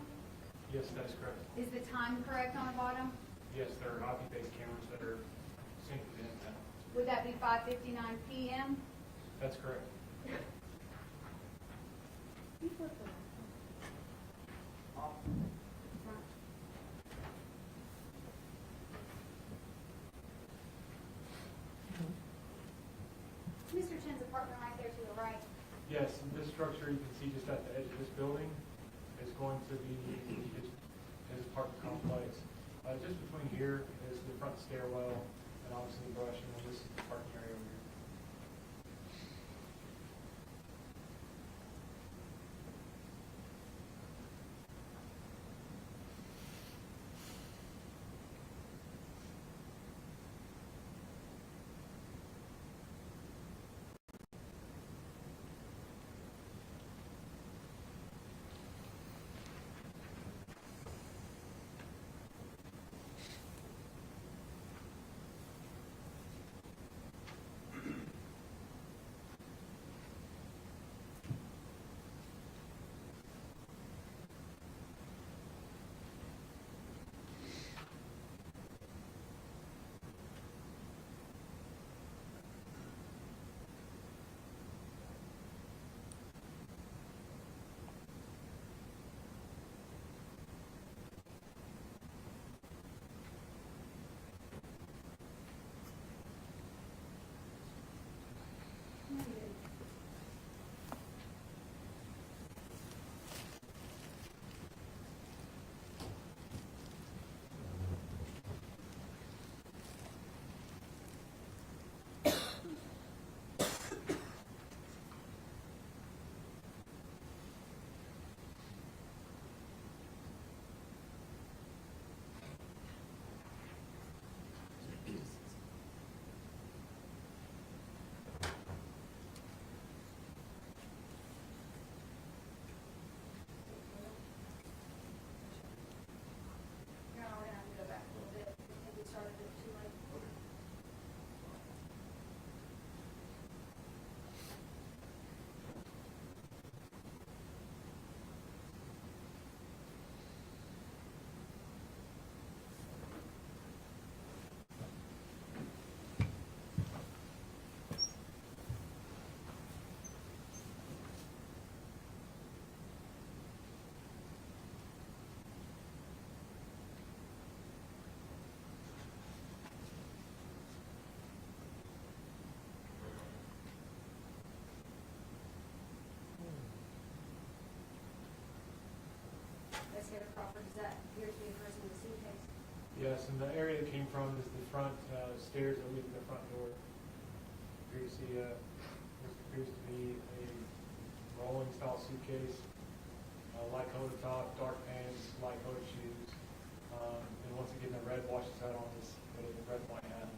Yes, that is correct. Is the time correct on the bottom? Yes, there are IP-based cameras that are synced in that. Would that be 5:59 p.m.? That's correct. Mr. Chen's apartment right there to the right. Yes, and this structure you can see just at the edge of this building is going to be his apartment complex. Just between here is the front stairwell and obviously the brush, and then this is the parking area over here. Investigator Crawford, does that appear to be a person in the suitcase? Yes, and the area it came from is the front stairs that lead to the front door. Here you see this appears to be a rolling style suitcase, light colored top, dark pants, light colored shoes, and once again the red washes out on this the red white hat.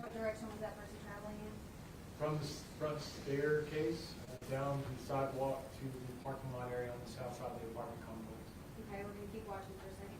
What direction was that person traveling in? From the front staircase down the sidewalk to the parking lot area on the south side of the apartment complex. Okay, we're gonna keep watching for a second.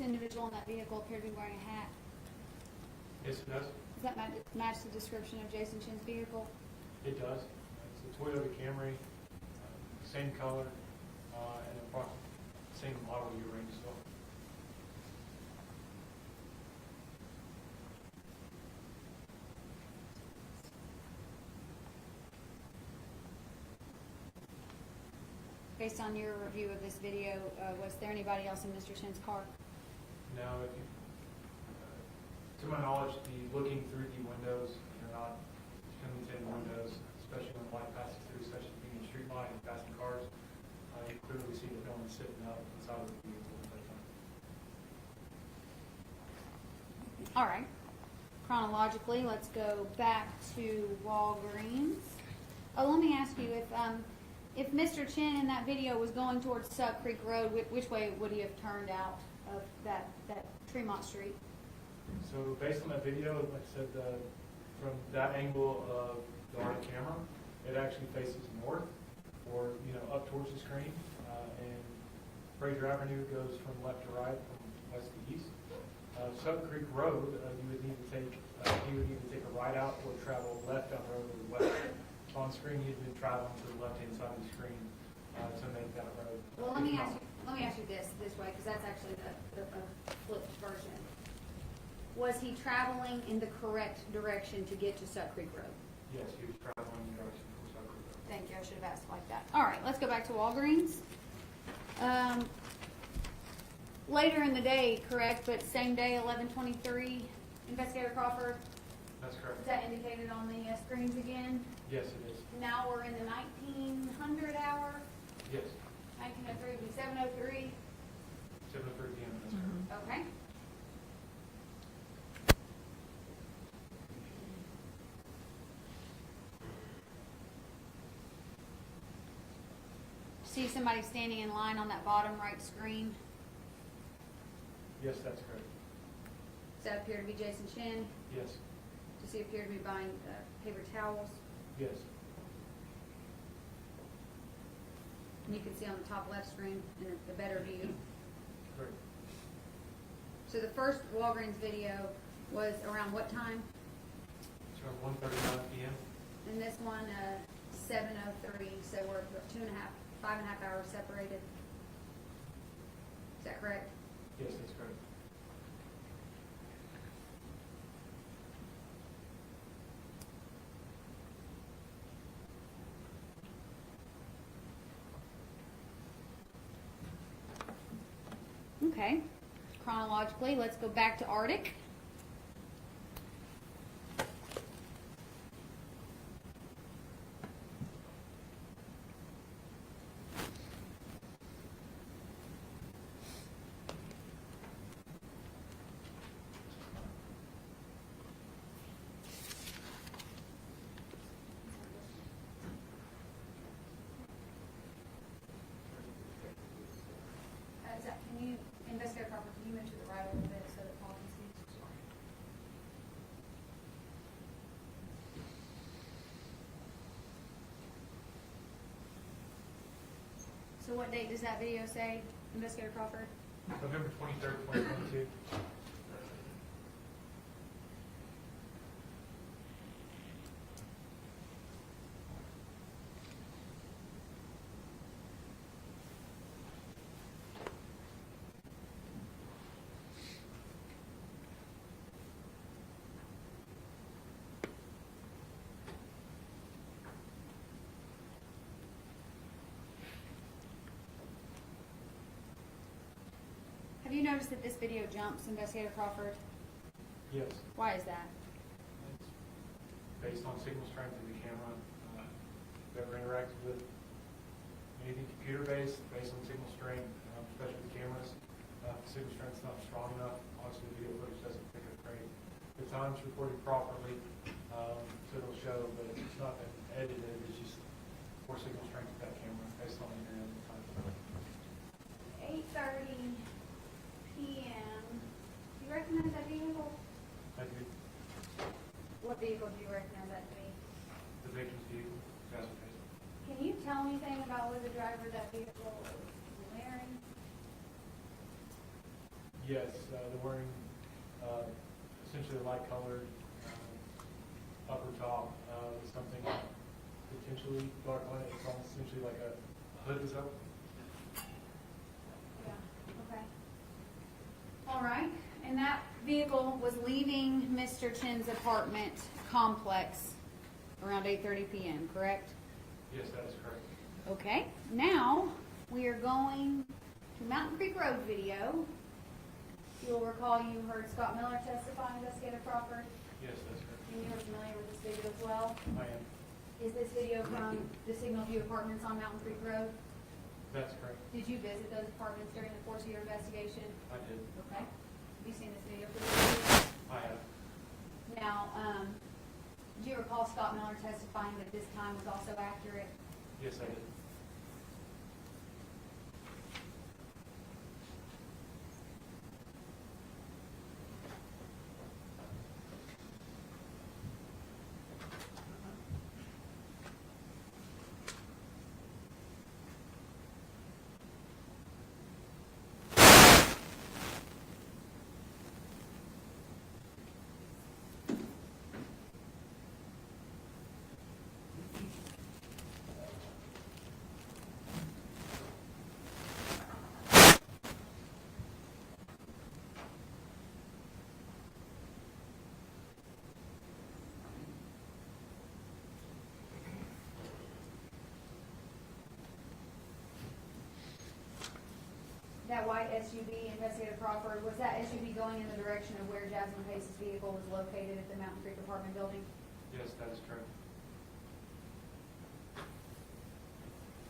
individual in that vehicle appeared to be wearing a hat? Yes, it does. Does that match the description of Jason Chen's vehicle? It does. It's a Toyota Camry, same color, and approximately same model year range as well. Based on your review of this video, was there anybody else in Mr. Chen's car? Now, if you, to my knowledge, looking through the windows, you're not coming to any windows, especially when light passes through, especially being in street light and passing cars. You clearly see the gentleman sitting out inside of the vehicle at that time. All right. Chronologically, let's go back to Walgreens. Oh, let me ask you, if Mr. Chen in that video was going towards Suck Creek Road, which way would he have turned out of that Tremont Street? So based on that video, like I said, from that angle of the RD camera, it actually faces north, or up towards the screen, and Fraser Avenue goes from left to right, from west to east. Suck Creek Road, you would need to take a right out or travel left down the road to the west. So on screen, you'd been traveling to the left-hand side of the screen to make that road. Well, let me ask you this way, because that's actually the flipped version. Was he traveling in the correct direction to get to Suck Creek Road? Yes, he was traveling in the direction for Suck Creek Road. Thank you. I should have asked like that. All right, let's go back to Walgreens. Later in the day, correct, but same day, 11:23, Investigator Crawford? That's correct. Is that indicated on the screens again? Yes, it is. Now we're in the 1900 hour. Yes. 1903 would be 7:03. 7:03 p.m. That's correct. Okay. See somebody standing in line on that bottom right screen? Yes, that's correct. Does that appear to be Jason Chen? Yes. Does he appear to be buying paper towels? Yes. And you can see on the top left screen in the better view. Correct. So the first Walgreens video was around what time? It's around 1:39 p.m. And this one, 7:03. So we're 5.5 hours separated. Is that correct? Yes, that's correct. Okay. Chronologically, let's go back to Arctic. Can you, Investigator Crawford, can you move to the right a little bit so that Paul can see? So what date does that video say, Investigator Crawford? November 23rd, 2022. Have you noticed that this video jumps, Investigator Crawford? Yes. Why is that? It's based on signal strength of the camera. If you've ever interacted with anything computer-based, based on signal strength, especially with cameras, if the signal strength's not strong enough, obviously the video footage doesn't pick up great. The time's recorded properly, so it'll show, but it's not been edited. It's just poor signal strength of that camera based on the internet at the time. 8:30 p.m. Do you recognize that vehicle? I do. What vehicle do you recognize that to be? The victim's vehicle, Jasmine. Can you tell me anything about what the driver of that vehicle was wearing? Yes, they're wearing essentially a light-colored upper top with something potentially dark light. It's almost essentially like a hood is up. Yeah, okay. All right, and that vehicle was leaving Mr. Chen's apartment complex around 8:30 p.m., correct? Yes, that is correct. Okay, now we are going to Mountain Creek Road video. You'll recall you heard Scott Miller testify in Investigative Crawford, Yes, that's correct. and you were familiar with this video as well. I am. Is this video from the Signal View Apartments on Mountain Creek Road? That's correct. Did you visit those apartments during the course of your investigation? I did. Okay. Have you seen this video previously? I have. Now, do you recall Scott Miller testifying that this time was also accurate? Yes, I did. That white SUV, Investigator Crawford, was that SUV going in the direction of where Jasmine Pace's vehicle was located at the Mountain Creek apartment building? Yes, that is correct.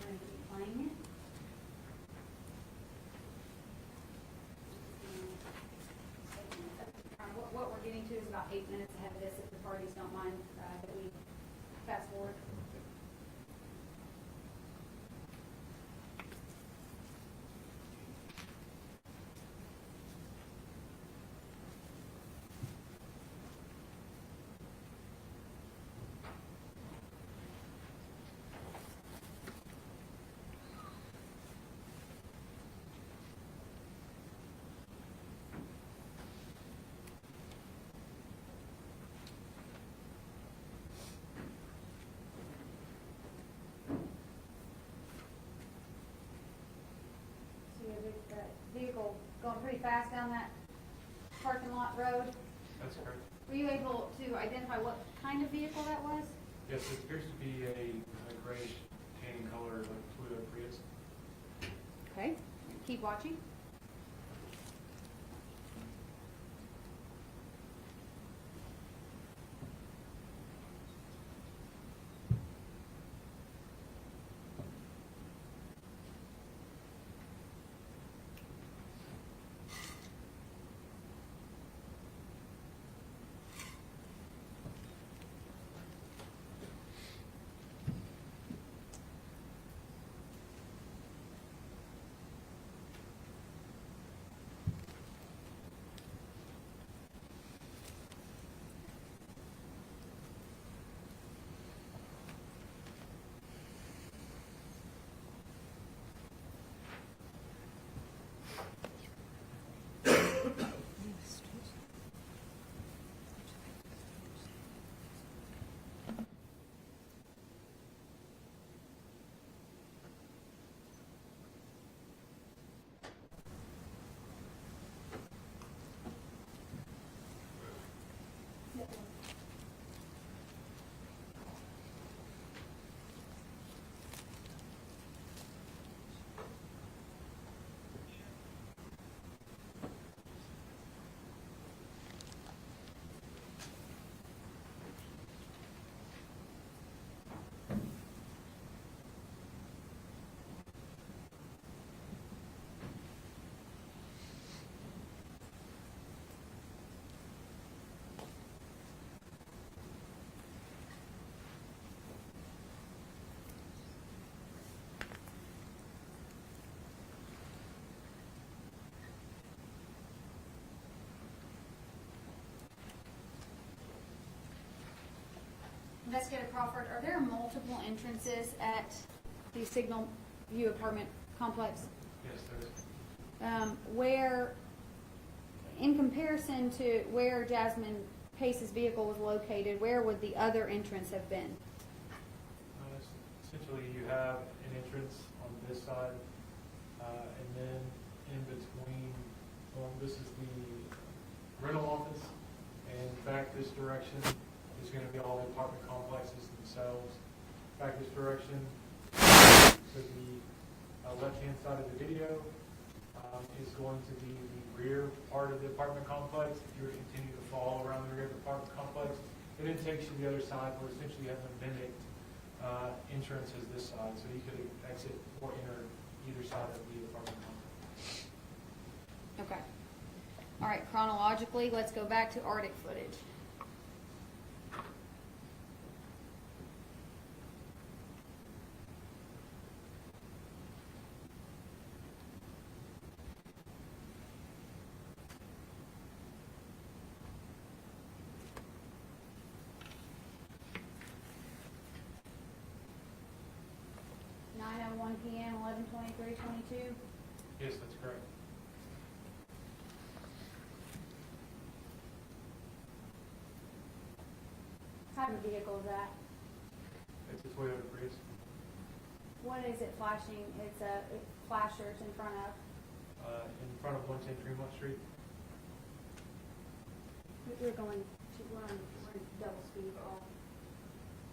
I'm going to keep playing it. What we're getting to is about 8 minutes ahead of this, if the parties don't mind that we fast forward. Vehicle going pretty fast down that parking lot road. That's correct. Were you able to identify what kind of vehicle that was? Yes, it appears to be a grayish tan color, like Toyota Prius. Okay, keep watching. Investigator Crawford, are there multiple entrances at the Signal View apartment complex? Yes, there is. Where in comparison to where Jasmine Pace's vehicle was located, where would the other entrance have been? Essentially, you have an entrance on this side, and then in between, this is the rental office, and back this direction is going to be all the apartment complexes themselves. Back this direction, to the left-hand side of the video, is going to be the rear part of the apartment complex. If you were to continue to follow around the rear of the apartment complex, it then takes you to the other side where essentially you have a mimicked entrance as this side, so you could exit or enter either side of the apartment complex. Okay. All right, chronologically, let's go back to Arctic footage. PM, 11:23:22. Yes, that's correct. What type of vehicle is that? It's a Toyota Prius. What is it flashing? It's a flashers in front of? In front of 110 Fremont Street. We're going to run double speed off.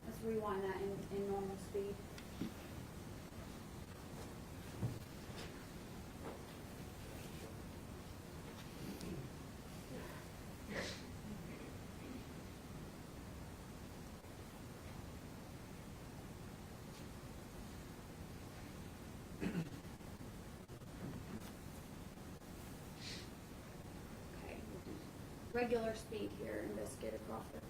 Let's rewind that in normal speed. Regular speed here and just get across it.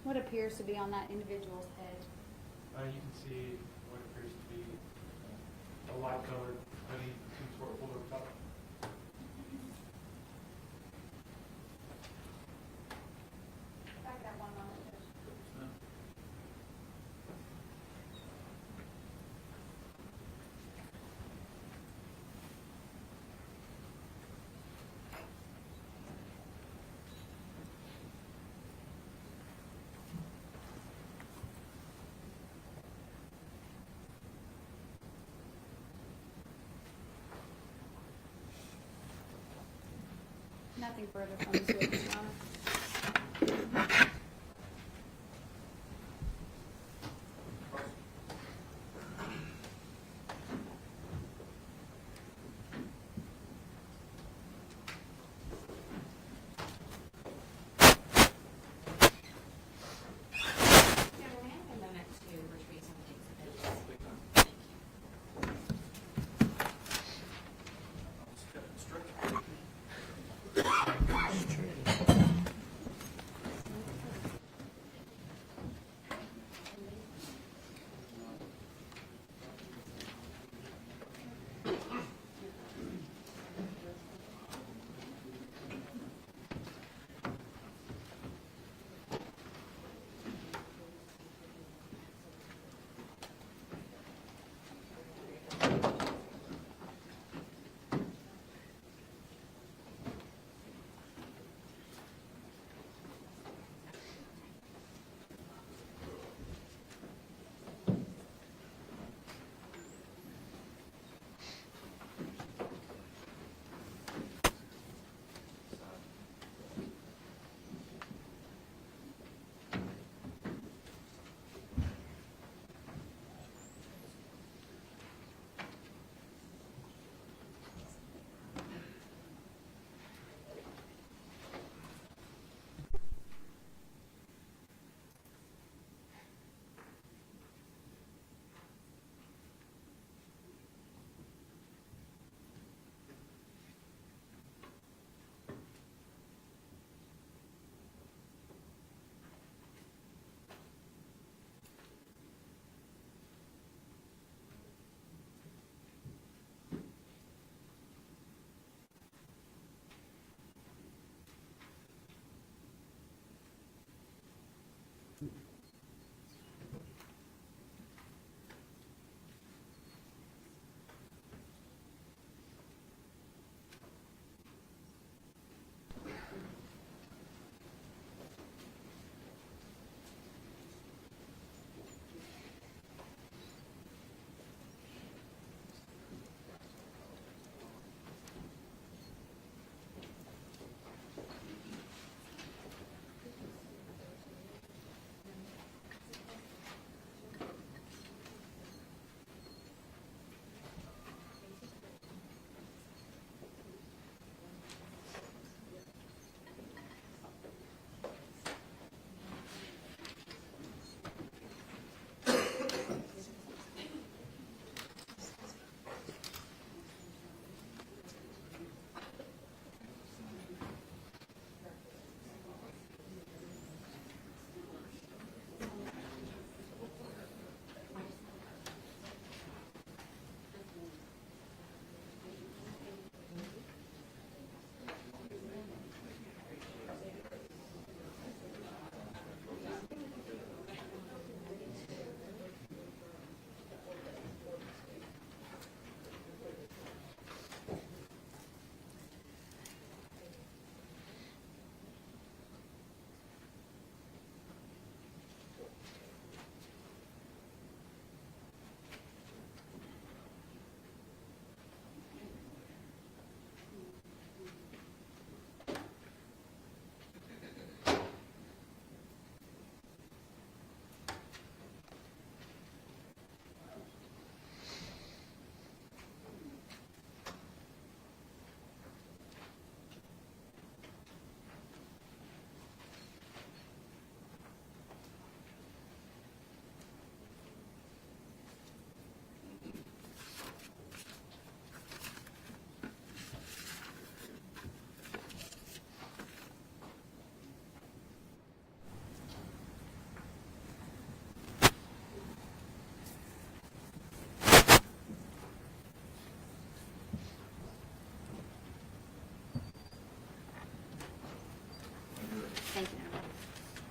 What appears to be on that individual's head? You can see what appears to be a light colored hoodie, some sort of pullover top. Back that one moment. Nothing further from this witness, Your Honor.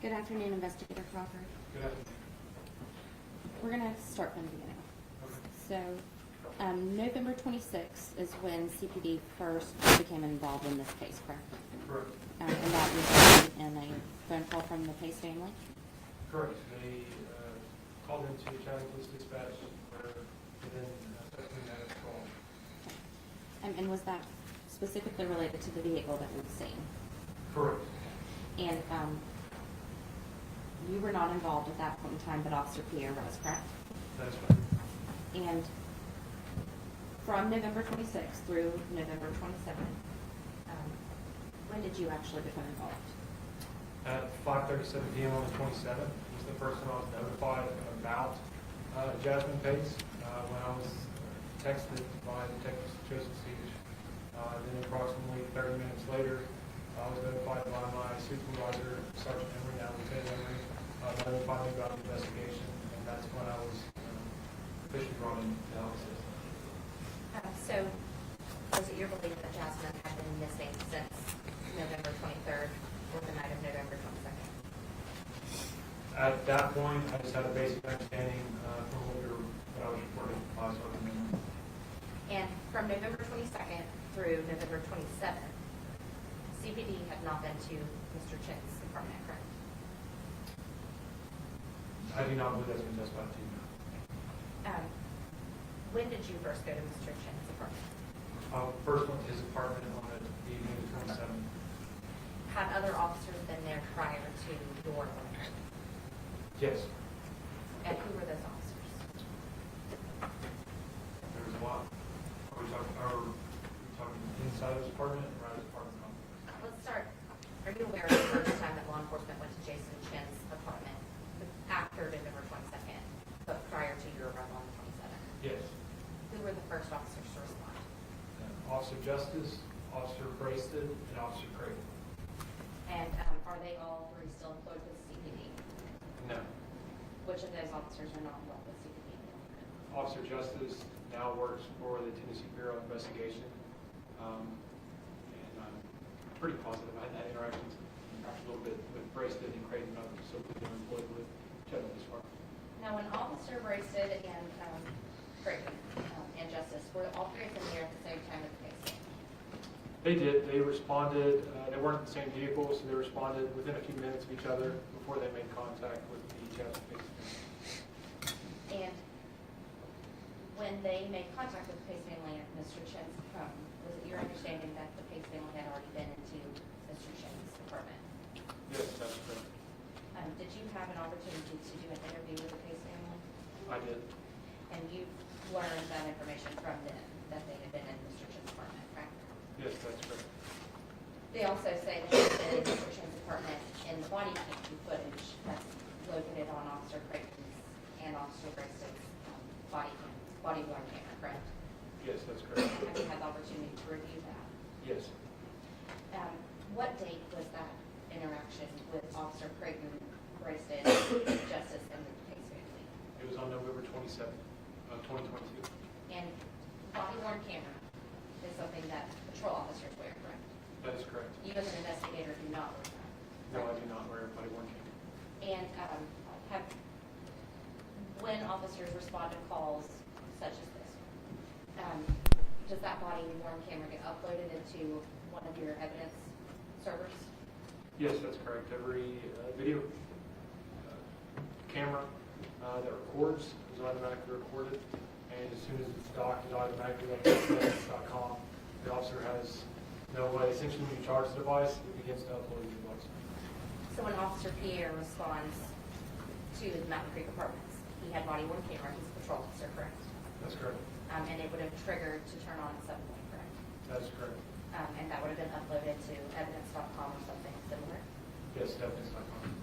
Good afternoon, Investigator Crawford. Good afternoon. We're going to start from the beginning. So, November 26th is when CPD first became involved in this case, correct? Correct. And that was in a phone call from the Pace family? Correct. They called into Chattanooga Police Dispatch where they then successfully had a call. And was that specifically related to the vehicle that we've seen? Correct. And you were not involved at that point in time, but Officer Pierre was, correct? That's right. And from November 26th through November 27th, when did you actually become involved? At 5:37 p.m. on the 27th was the first time I was notified about Jasmine Pace when I was texted by Detective Jason Chen. Then approximately 30 minutes later, I was notified by my supervisor, Sergeant Henry, now Lieutenant Henry, notified me about the investigation, and that's when I was officially brought in to help assist. So, was it your belief that Jasmine had been missing since November 23rd or the night of November 22nd? At that point, I just had a basic understanding from what I was reporting by Sergeant Henry. And from November 22nd through November 27th, CPD had not been to Mr. Chen's apartment, correct? I do not believe that's been testified to. When did you first go to Mr. Chen's apartment? First went to his apartment on the evening of the 27th. Had other officers been there prior to your appointment? Yes. And who were those officers? There was a lot. Are we talking inside his apartment or out of his apartment complex? Let's start. Are you aware of the first time that law enforcement went to Jason Chen's apartment after November 22nd, but prior to your arrival on the 27th? Yes. Who were the first officers to respond? Officer Justice, Officer Brasted, and Officer Craig. And are they all three still employed with CPD? No. Which of those officers are not involved with CPD? Officer Justice now works for the Tennessee Bureau of Investigation. And I'm pretty positive I had that interactions a little bit with Brasted and Craig and others, so we've been employed with Chattanooga Police Department. Now, when Officer Brasted and Craig and Justice, were all three of them there at the same time of the case? They did. They responded. They weren't in the same vehicle, so they responded within a few minutes of each other before they made contact with the Jasmine Pace. And when they made contact with the Pace family at Mr. Chen's home, was it your understanding that the Pace family had already been into Mr. Chen's apartment? Yes, that's correct. Did you have an opportunity to do an interview with the Pace family? I did. And you learned that information from them, that they had been in Mr. Chen's apartment, correct? Yes, that's correct. They also say that they've been in Mr. Chen's apartment in the body cam footage that's located on Officer Creighton's and Officer Brasted's body-worn camera, correct? Yes, that's correct. Have you had the opportunity to review that? Yes. What date was that interaction with Officer Creighton, Brasted, Justice, and the Pace family? It was on November 27th of 2022. And body-worn camera is something that patrol officers wear, correct? That is correct. You as an investigator do not wear that. No, I do not wear a body-worn camera. And when officers respond to calls such as this, does that body-worn camera get uploaded into one of your evidence servers? Yes, that's correct. Every video camera that records is automatically recorded, and as soon as it's docked, it automatically goes to evidence.com. The officer has no way. Essentially, when you charge the device, it begins to upload the device. So when Officer Pierre responds to the Mountain Creek Apartments, he had body-worn camera. He's a patrol officer, correct? That's correct. And it would have triggered to turn on at some point, correct? That is correct. And that would have been uploaded to evidence.com or something similar? Yes, evidence.com.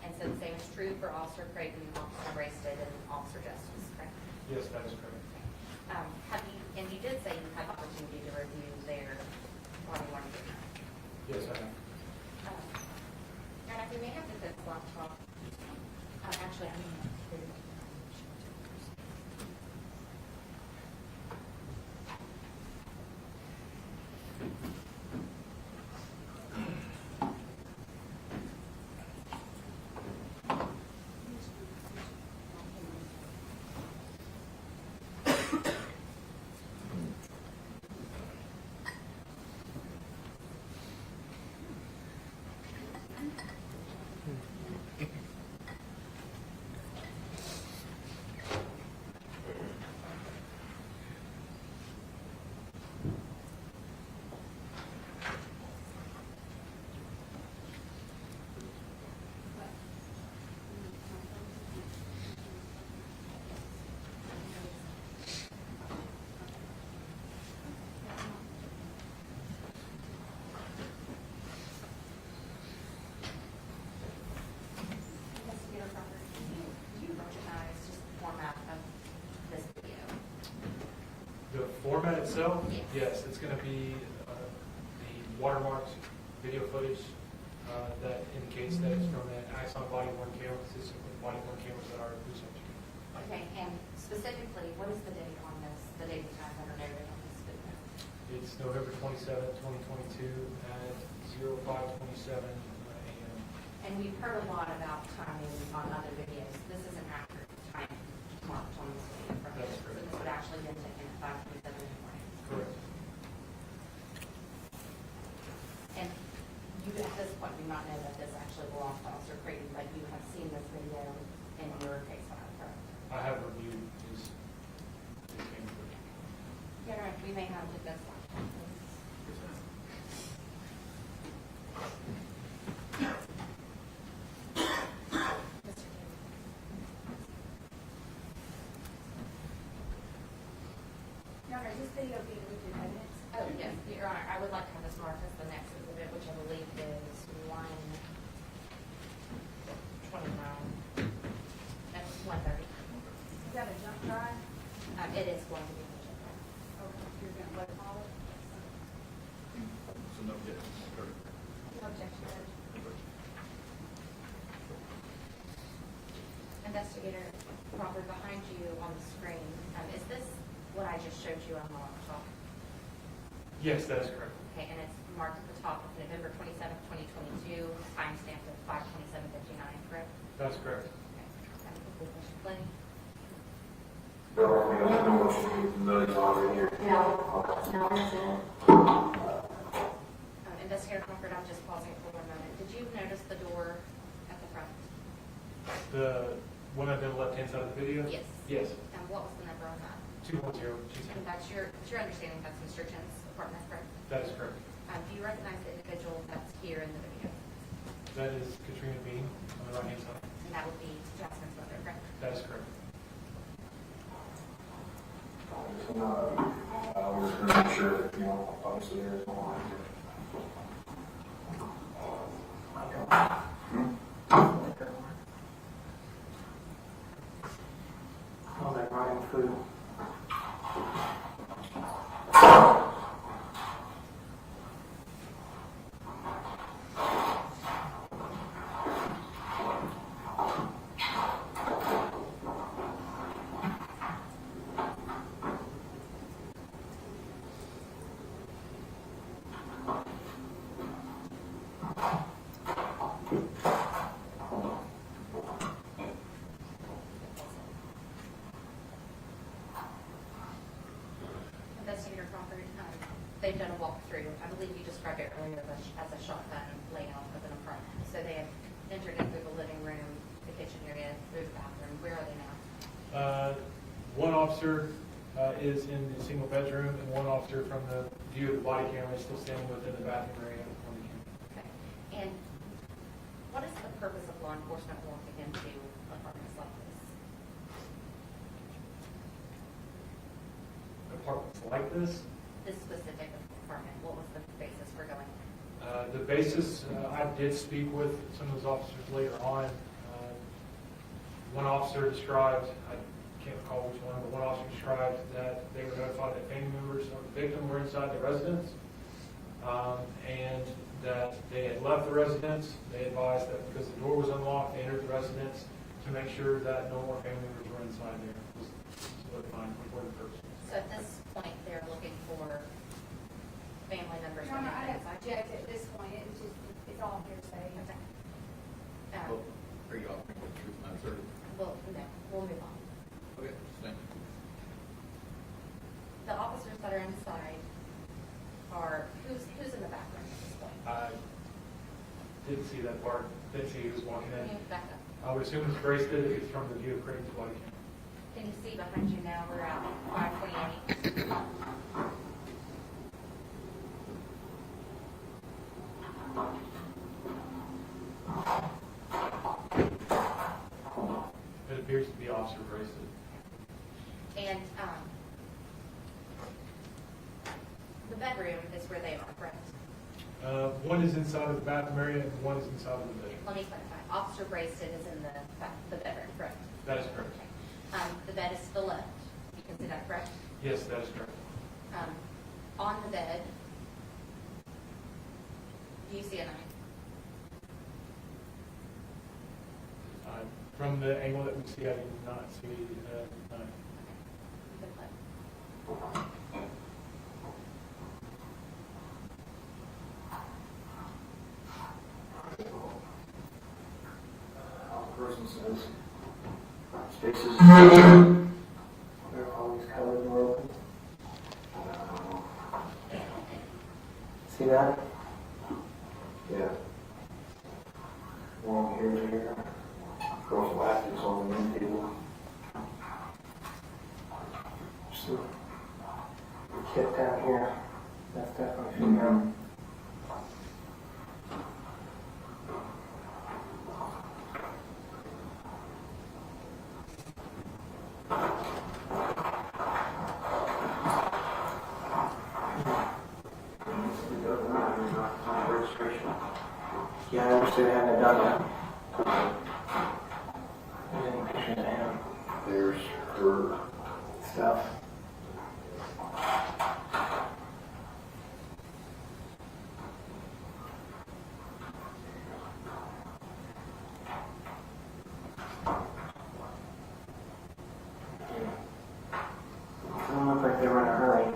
And so the same is true for Officer Creighton, Officer Brasted, and Officer Justice, correct? Yes, that is correct. And you did say you had the opportunity to review their body-worn camera? Yes, I have. And if we may have this laptop, actually, I mean, itself? Yes, it's going to be the watermarked video footage that indicates that it's from an Axon body-worn camera, consistent with body-worn cameras that are police officers. Okay, and specifically, what is the date on this, the date and time that are noted on this video? It's November 27th, 2022 at 05:27 a.m. And we've heard a lot about timing on other videos. This is an accurate time marked on this video from That's this. So correct. this would actually been taken at 5:27 in the morning. Correct. And you, at this point, do not know that this actually belongs to Officer Creighton, but you have seen this video in your case file, correct? I have reviewed his camera footage. Yeah, right. We may have to this one. Your Honor, is this video being moved in evidence? Oh, yes, Your Honor, I would like to have this marked as the next exhibit, which I believe is 129. That's 130. Is that a jump drive? It is going to be a jump drive. Okay, you're going to let it follow? So no objection. No objection, Judge. Investigator Crawford, behind you on the screen, is this what I just showed you on the laptop? Yes, that is correct. Okay, and it's marked at the top of November 27th, 2022, timestamped at 5:27:59, correct? That's correct. Okay. Have a quick question, Lenny? Investigator Crawford, I'm just pausing for 1 moment. Did you notice the door at the front? The one on the left-hand side of the video? Yes. Yes. And what was the number on that? 210. And it's your understanding that's Mr. Chen's apartment, correct? That is correct. Do you recognize the individual that's here in the video? That is Katrina Bean on the right-hand side. And that would be Jasmine's mother, correct? That is correct. We're going to make sure that, obviously there is no line here. Oh, that Ryan food. Investigator Crawford, they've done a walkthrough. I believe you described it earlier as a shotgun layout of an apartment. So they have entered in through the living room, the kitchen area, through the bathroom. Where are they now? One officer is in the single bedroom, and one officer from the view of the body camera is still standing within the bathroom area on the camera. Okay. And what is the purpose of law enforcement walking into apartments like this? Apartments like this? This specific apartment, what was the basis for going in? The basis, I did speak with some of those officers later on. One officer described, I can't recall which one, but one officer described that they were notified that family members of the victim were inside the residence, and that they had left the residence. They advised that because the door was unlocked, they entered the residence to make sure that no more family members were inside there. Was what the purpose. So at this point, they're looking for family members. Your Honor, I inside. object at this point. It's all hearsay. Okay. Well, are you offering the truth and uncertainty? Well, no, we'll move on. Okay, thank you. The officers that are inside are, who's in the bathroom at this point? I didn't see that part. Didn't see who was walking Can in. you back up? I would assume it's Braced if it's from the view of Creighton's body camera. Can you see behind you now? We're at 528. It appears to be Officer Braced. And the bedroom is where they are, correct? One is inside of the bathroom area and one is inside of the bedroom. Let me clarify. Officer Braced is in the bedroom, correct? That is correct. The bed is to the left. You can see that, correct? Yes, that is correct. On the bed, do you see a knife? From the angle that we see, I do not see a knife. The person says, spaces, they're always covered or open. See that? Yeah. Long hair here. Prophylactics on the end table. Just the kit down here. That's definitely female. Yeah, I wish they hadn't done that. There's any pictures of him. There's her stuff. Doesn't look like they were in a hurry.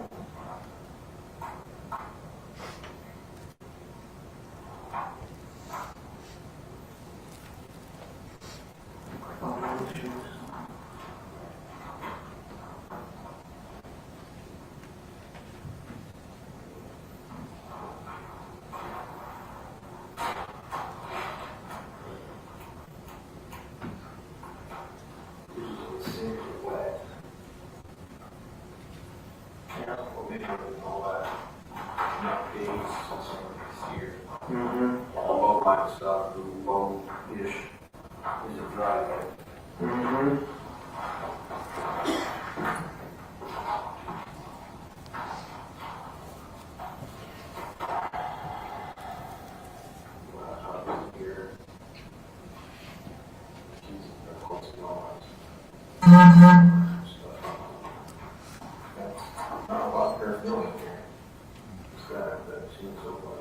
Stuff, low-ish is a driveway. Here. Of course, not a lot of paraphernalia here. Just that seems so far.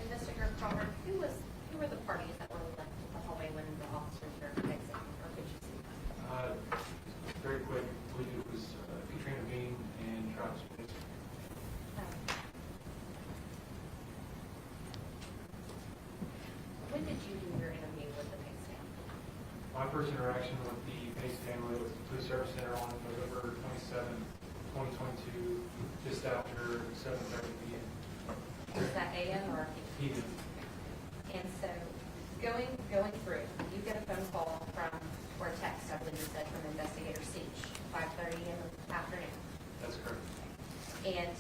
Investigator Crawford, who were the parties that were left in the hallway when the officers were exiting, or could you see them? Very quick, I believe it was Katrina Bean and Travis Pitts. When did you do your interview with the Pace family? My first interaction with the Pace family was the Police Service Center on November 27, 2022, just after 7:30 p.m. Was that AM or PM. And so, going through, you get a phone call from, or a text, I believe you said, from Investigator Siege, 5:30 in the afternoon. That's correct. And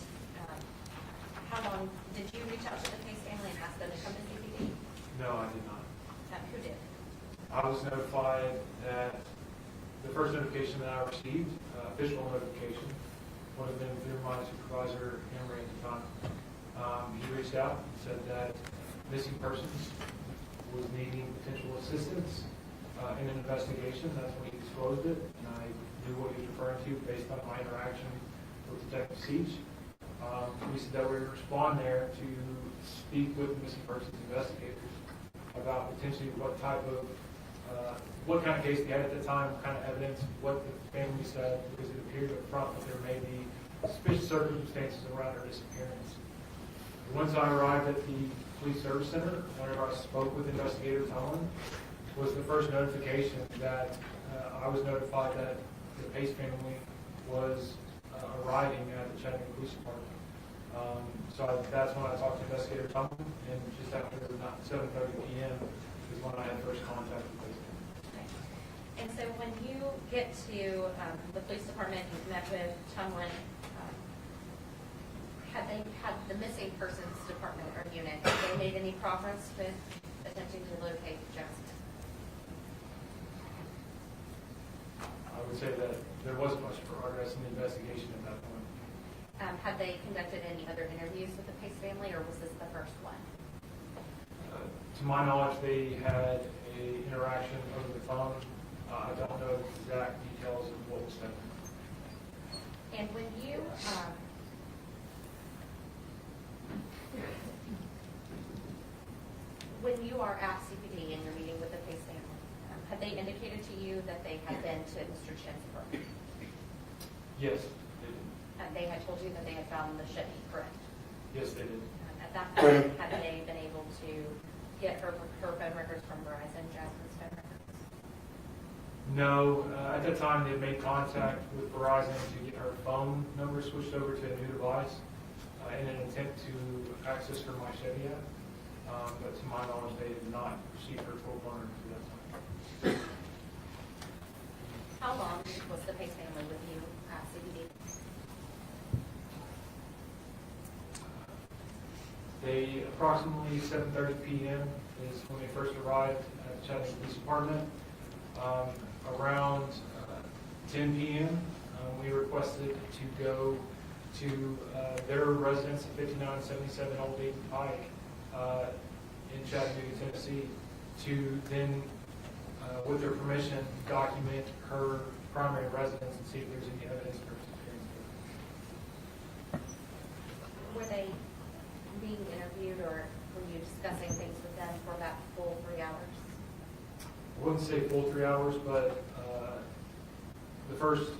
how long, did you reach out to the Pace family and ask them to come to CPD? No, I did not. Who did? I was notified that the first notification that I received, official notification, would have been through my supervisor, Henry, at the time. He reached out and said that missing persons was needing potential assistance in an investigation. That's when he disclosed it, and I knew what he was referring to based on my interaction with Detective Siege. We said that we would respond there to speak with the missing persons investigators about potentially what kind of case they had at the time, what kind of evidence, what the family said, because it appeared up front that there may be suspicious circumstances around her disappearance. Once I arrived at the Police Service Center, whenever I spoke with Investigator Tomlin, was the first notification that I was notified that the Pace family was arriving at the Chattanooga Police Department. That's when I talked to Investigator Tomlin, and just after 7:30 p.m. is when I had first contact with Pace family. And so when you get to the police department, you've met with Tumlin, had they had the missing persons department or unit, have they made any progress with attempting to locate Jasmine? I would say that there wasn't much progress in the investigation at that point. Have they conducted any other interviews with the Pace family, or was this the first one? To my knowledge, they had an interaction over the phone. I don't know the exact details of what was said. And when you are at CPD and you're meeting with the Pace family, have they indicated to you that they had been to Mr. Chen's apartment? Yes, they did. And they had told you that they had found the Chevy, correct? Yes, they did. At that point, had they been able to get her phone records from Verizon, Jasmine's phone records? No, at that time they had made contact with Verizon to get her phone number switched over to a new device in an attempt to access her My Chevy app. But to my knowledge, they did not receive her full phone number at that time. How long was the Pace family with you at CPD? They approximately 7:30 p.m. is when they first arrived at the Chattanooga Police Department. Around 10 p.m., we requested to go to their residence at 5977 Old Dayton Pike in Chattanooga, Tennessee, to then, with their permission, document her primary residence and see if there's any evidence of her disappearance. Were they being interviewed, or were you discussing things with them for that full 3 hours? I wouldn't say full 3 hours, but the first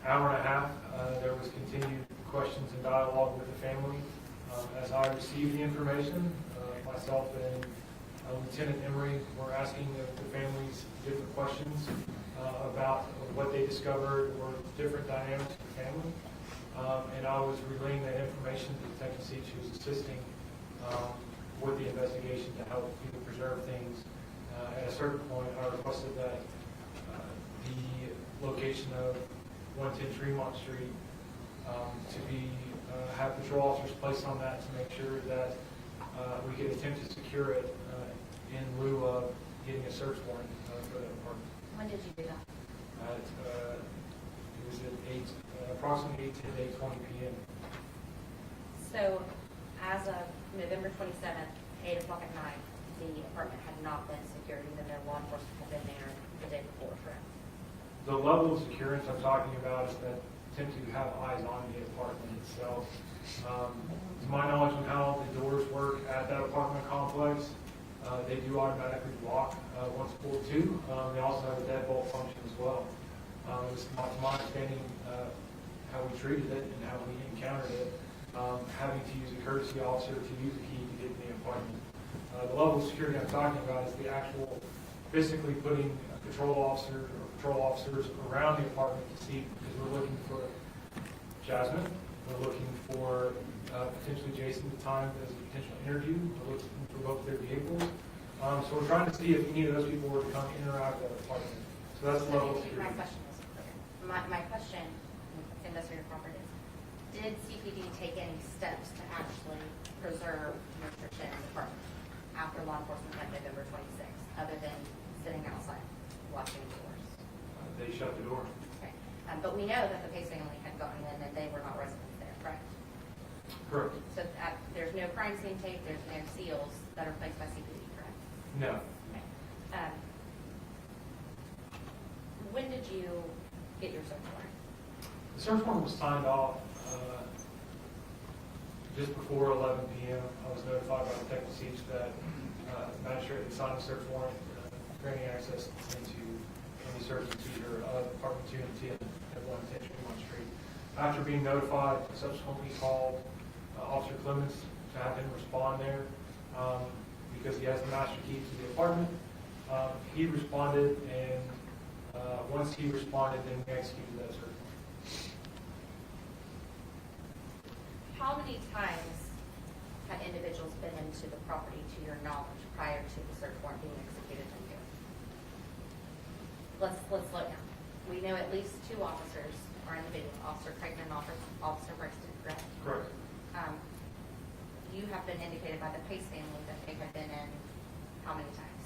hour and a half, there was continued questions and dialogue with the family. As I received the information, myself and Lieutenant Emery were asking the families different questions about what they discovered or different dynamics of the family. And I was relaying that information to Detective Seach, who was assisting with the investigation to help preserve things. At a certain point, I requested that the location of 110 Tremont Street to be have patrol officers placed on that to make sure that we could attempt to secure it in lieu of getting a search warrant for that apartment. When did you do that? It was at approximately 8:10 to 8:20 p.m. So, as of November 27th, 8 o'clock at night, the apartment had not been secured, even though law enforcement had been there the day before, correct? The level of security I'm talking about is that tend to have eyes on the apartment itself. To my knowledge of how the doors work at that apartment complex, they do automatically lock once pulled to. They also have a deadbolt function as well. It's to my understanding how we treated it and how we encountered it, having to use a courtesy officer to use a key to get in the apartment. The level of security I'm talking about is the actual physically putting a patrol officer or patrol officers around the apartment to see, because we're looking for Jasmine, we're looking for potentially Jason at the time as a potential interview, we're looking for both their vehicles. So we're trying to see if any of those people were to come in or out of that apartment. So that's the level of security. My question, and that's where your property is, did CPD take any steps to actually preserve Mr. Chen's apartment after law enforcement had November 26th, other than sitting outside watching the doors? They shut the door. Okay. But we know that the Pace family had gotten in and they were not residents there, correct? Correct. So there's no crime scene tape, there's no seals that are placed by CPD, correct? No. Okay. When did you get your search warrant? The search warrant was signed off just before 11 p.m. I was notified by Detective Seach that the magistrate had signed the search warrant granting access into any search and seizure of apartment 2 and 10 at 110 Tremont Street. After being notified, I subsequently called Officer Clemens to have him respond there because he has the master key to the apartment. He responded, and once he responded, then we executed that search warrant. How many times had individuals been into the property to your knowledge prior to the search warrant being executed on you? let's slow down. We know at least 2 officers are in the video, Officer Creighton and Officer Brixton, correct? Correct. You have been indicated by the Pace family that they have been in how many times?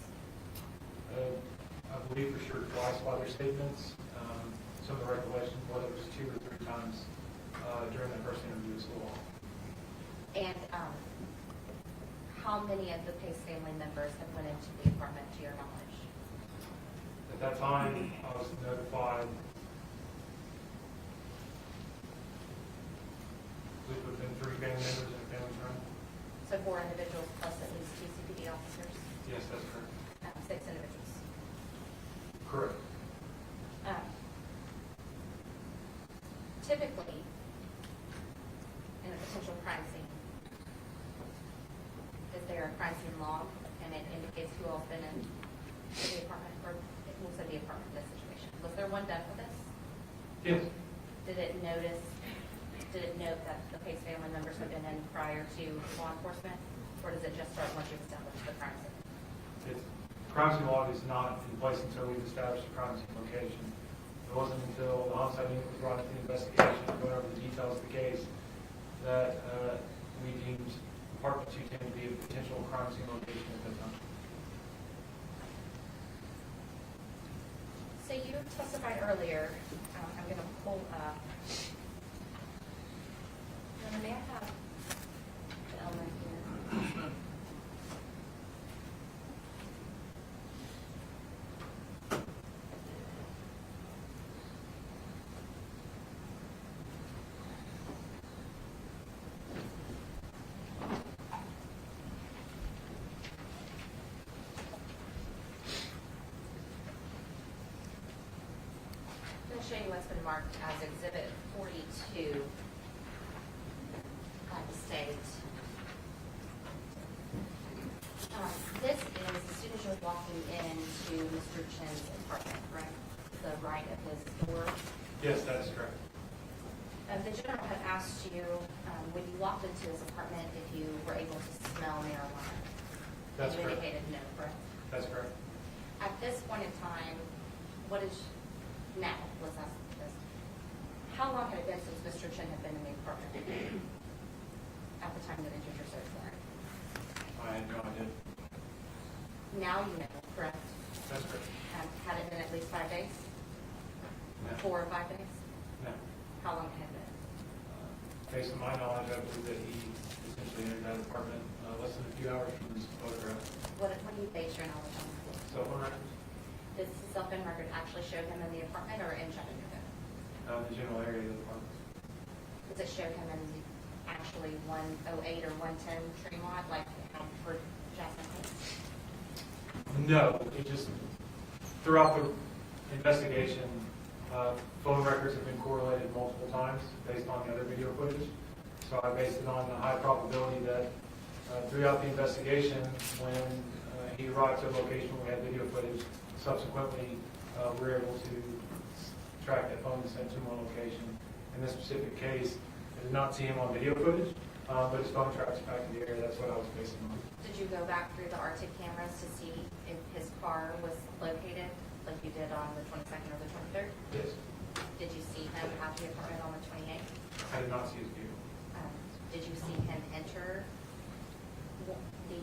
I believe for sure twice by their statements. Some of the recollections, whether it was 2 or 3 times during the first interview as well. And how many of the Pace family members have went into the apartment to your knowledge? At that time, I was notified, it would have been 3 family members in a family room. So 4 individuals plus at least 2 CPD officers? Yes, that's correct. 6 individuals. Correct. Typically, in a potential crime scene, is there a crime scene log and it indicates who all's been in the apartment, or we'll say the apartment in this situation? Was there one done for this? Yes. Did it note that the Pace family members have been in prior to law enforcement, or does it just start once you've established the crime scene? Crime scene log is not in place until we've established a crime scene location. It wasn't until the homicide unit was brought into the investigation and going over the details of the case that we deemed apartment 210 to be a potential crime scene location at that time. So you testified earlier, I'm going to pull up, may I have the element here? I'm going to show you what's been marked as Exhibit 42 by the state. This is as soon as you're walking into Mr. Chen's apartment, right? The right of his door. Yes, that is correct. The general had asked you when you walked into his apartment if you were able to smell marijuana. That's you correct. indicated no, correct? That's correct. At this point in time, what is now? Let's ask this. How long had it been since Mr. Chen had been in the apartment at the time that entered your search warrant? I had no idea. Now you know, correct? That's correct. Had it been at least 5 days? No. 4 or 5 days? No. How long had it been? Based on my knowledge, I believe that he essentially entered that apartment less than a few hours from his photograph. What do you base your knowledge on? Cell phone records? Does the cell phone record actually show him in the apartment or in Chattanooga? The general area of the apartment. Does it show him in actually 108 or 110 Tremont like it had for Jasmine Heights? No, it just, throughout the investigation, phone records have been correlated multiple times based on the other video footage. So I based it on the high probability that throughout the investigation, when he arrived to a location where we had video footage, subsequently we were able to track that phone and send to one location. In this specific case, I did not see him on video footage, but his phone tracks back in the area. That's what I was basing on. Did you go back through the Arctic cameras to see if his car was located like you did on the 22nd or the 23rd? Yes. Did you see him at the apartment on the 28th? I did not see his vehicle. Did you see him enter the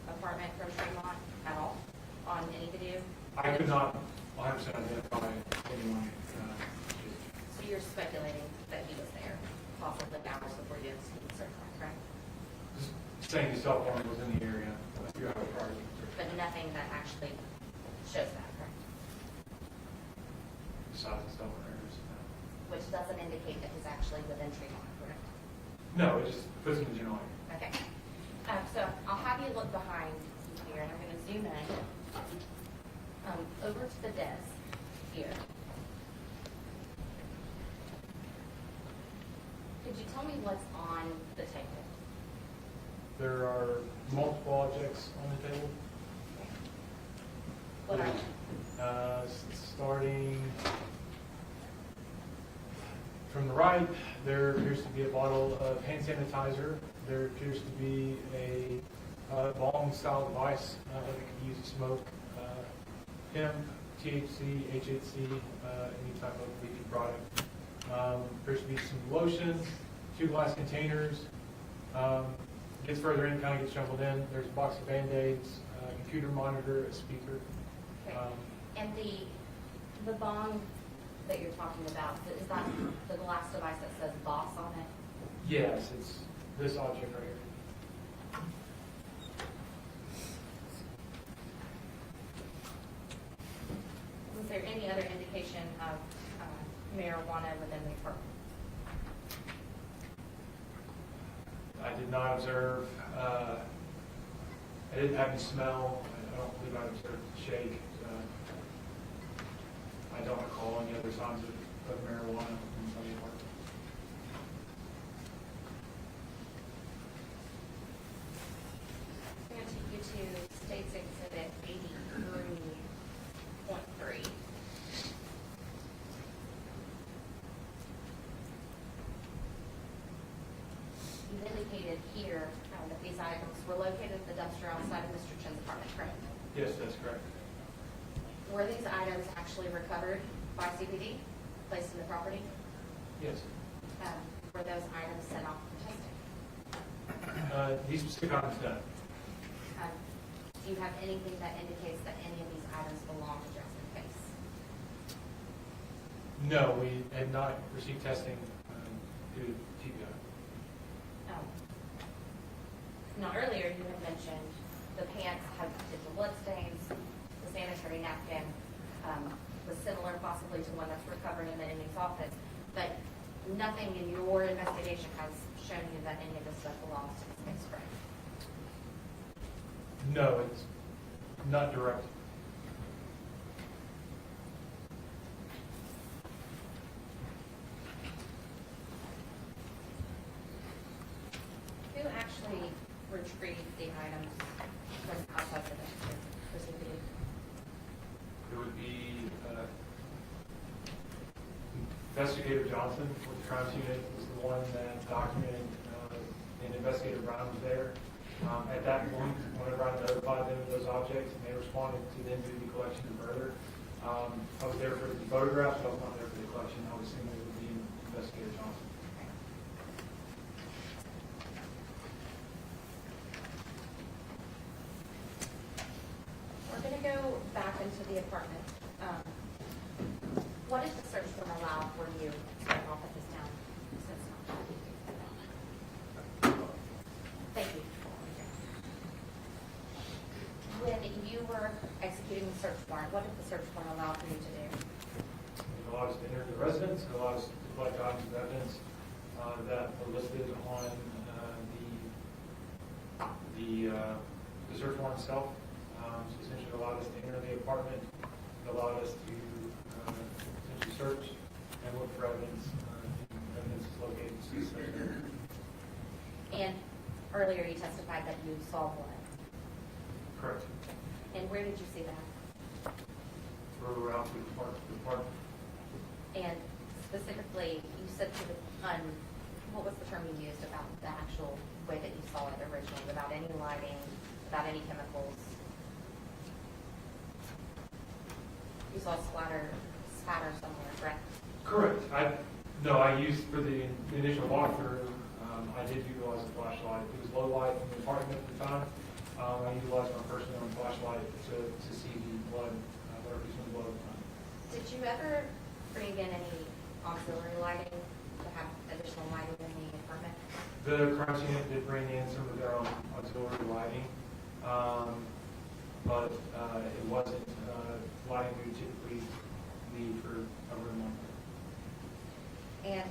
apartment from Tremont at all on any video? I could not 100% identify anyone. So you're speculating that he was there, possibly hours before you did the search warrant, correct? Just saying his cell phone was in the area a few hours prior to the search. But nothing that actually shows that, correct? Besides the cell phone records, no. Which doesn't indicate that he's actually within Tremont, correct? No, it just puts him in general area. Okay. So I'll have you look behind here, and I'm going to zoom in over to the desk here. Could you tell me what's on the table? There are multiple objects on the table. What are they? Starting from the right, there appears to be a bottle of hand sanitizer. There appears to be a bong-style device that they could use to smoke hemp, THC, HHC, any type of leafy product. Appears to be some lotion, 2 glass containers. Gets further in, kind of gets jumbled in. There's a box of Band-Aids, a computer monitor, a speaker. Okay. And the bong that you're talking about, is that the glass device that says Boss on it? Yes, it's this object right here. Was there any other indication of marijuana within the apartment? I did not observe, I didn't have any smell. I don't believe I observed shake. I don't recall any other signs of marijuana inside the apartment. I'm going to take you to State's Exhibit 83.3. You've indicated here that these items were located at the dumpster outside of Mr. Chen's apartment, correct? Yes, that's correct. Were these items actually recovered by CPD, placed in the property? Yes. Were those items sent off for testing? These specific items, no. Do you have anything that indicates that any of these items belong to Jasmine Pace? No, we had not received testing through TBI. Now, earlier you had mentioned the pants had potential blood stains, the sanitary napkin was similar possibly to one that's recovered in the inmate's office, but nothing in your investigation has shown you that any of this stuff belongs to this case, correct? No, it's not direct. Who actually retrieved the items from outside the dumpster for CPD? It would be Investigator Johnson with the crimes unit was the one that documented, and Investigator Brown was there. At that point, whenever I notified them of those objects, and they responded to then do the collection further, I was there for the photographs, but I was not there for the collection. I was assuming it would be Investigator Johnson. We're going to go back into the apartment. What did the search firm allow for you to start off at this town? Thank you. When you were executing the search warrant, what did the search warrant allow for you to do? It allowed us to enter the residence. It allowed us to collect items of evidence that were listed on the search warrant itself. So essentially, it allowed us to enter the apartment. It allowed us to essentially search and look for evidence. Evidence is located in the search area. And earlier you testified that you saw blood. Correct. And where did you see that? We're out to the park. And specifically, you said to the what was the term you used about the actual way that you saw it originally, without any lighting, without any chemicals? You saw spatter somewhere, correct? Correct. I used for the initial walkthrough. I did utilize a flashlight. It was low light in the apartment at the time. I utilized my personal flashlight to see the blood, whatever was in the blood. Did you ever bring in any auxiliary lighting to have additional lighting in the apartment? The crimes unit did bring in some of their own auxiliary lighting, but it wasn't lighting we typically need for a room like that. And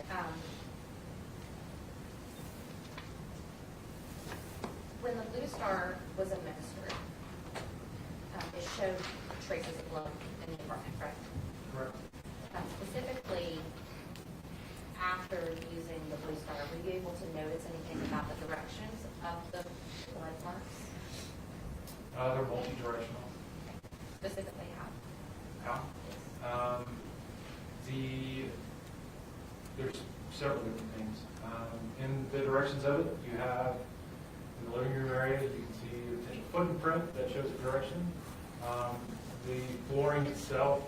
when the Blue Star was administered, it showed traces of blood in the apartment, correct? Correct. Specifically, after using the Blue Star, were you able to notice anything about the directions of the blood marks? They're multi-directional. Specifically how? How? There's several different things. In the directions of it, you have in the living room area, you can see a potential footprint that shows a direction. The flooring itself,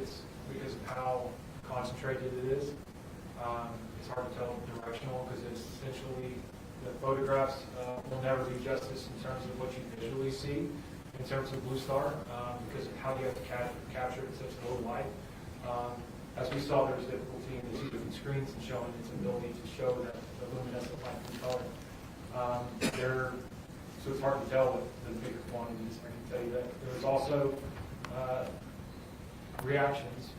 it's because of how concentrated it is. It's hard to tell directional because it's essentially the photographs will never do justice in terms of what you visually see in terms of Blue Star because of how you have to capture it in such low light. As we saw, there's difficulty in the two different screens in showing its ability to show that the luminescent light and color. So it's hard to tell with the bigger quantities. I can tell you that there's also reactions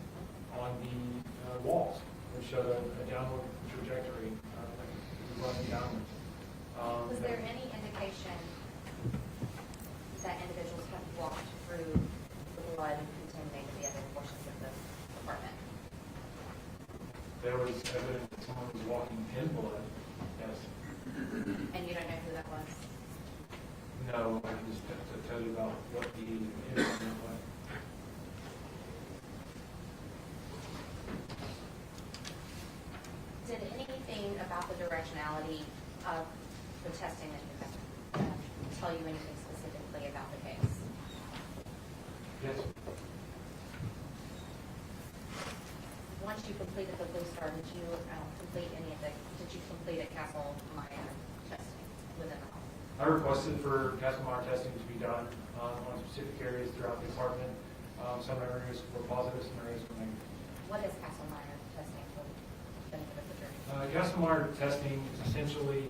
on the walls, which showed a downward trajectory running downwards. Was there any indication that individuals have walked through the blood and contaminated the other portions of the apartment? There was evidence that someone was walking in blood, yes. And you don't know who that was? No, I can just tell you about what the incident looked like. Did anything about the directionality of the testing that you have tell you anything specifically about the case? Yes. Once you completed the Blue Star, did you complete a Castle Meyer testing within the home? I requested for Castle Meyer testing to be done on specific areas throughout the apartment. Some areas were positive, some areas were negative. What is Castle Meyer testing for the benefit of the jury? Castle Meyer testing is essentially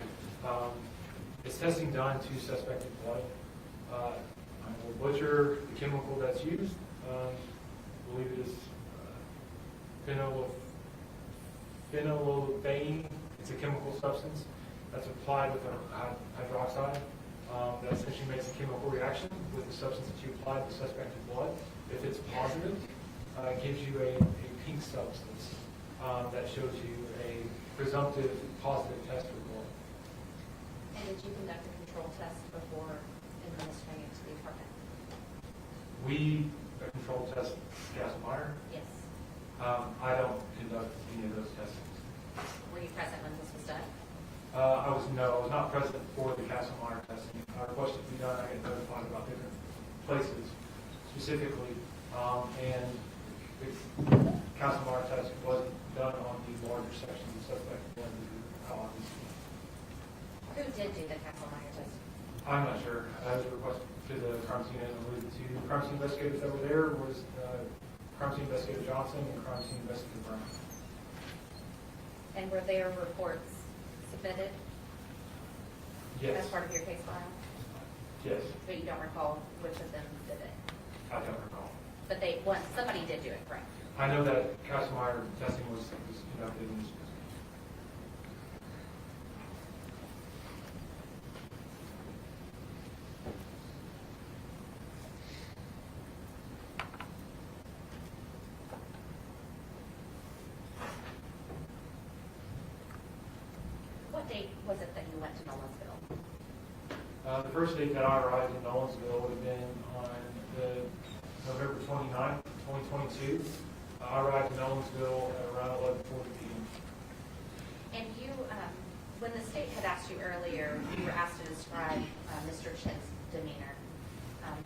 it's testing done to suspected blood. I will butcher the chemical that's used. I believe it is phenolphthalein. It's a chemical substance that's applied with hydroxide. That essentially makes a chemical reaction with the substance that you apply to suspected blood. If it's positive, it gives you a pink substance that shows you a presumptive positive test result. And did you conduct a control test before administering it to the apartment? We control test Castle Meyer. Yes. I don't conduct any of those testings. Were you present when this was done? I was not present for the Castle Meyer testing. I requested to be done. I get notified about different places specifically, and the Castle Meyer test wasn't done on the larger sections of suspect blood. Who did do the Castle Meyer test? I'm not sure. I was requested to the crime scene and alluded to the crime scene investigators that were there was crime scene investigator Johnson and crime scene investigator Brown. And were their reports submitted? Yes. As part of your case file? Yes. But you don't recall which of them did it? I don't recall. But somebody did do it, correct? I know that Castle Meyer testing was conducted in this. What date was it that you went to Nolensville? The first date that I arrived in Nolensville would have been on the November 29th, 2022. I arrived in Nolensville at around 11:40 p.m. And you, when the state had asked you earlier, you were asked to describe Mr. Chen's demeanor.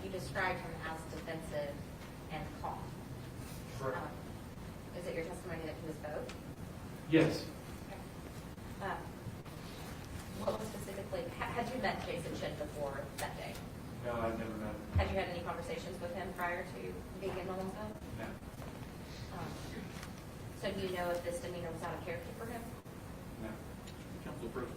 You described him as defensive and calm. Correct. Is it your testimony that he was both? Yes. What was specifically, had you met Jason Chen before that day? No, I've never met him. Had you had any conversations with him prior to being in Nolensville? No. So do you know if this demeanor was out of character for him? No. Council approved.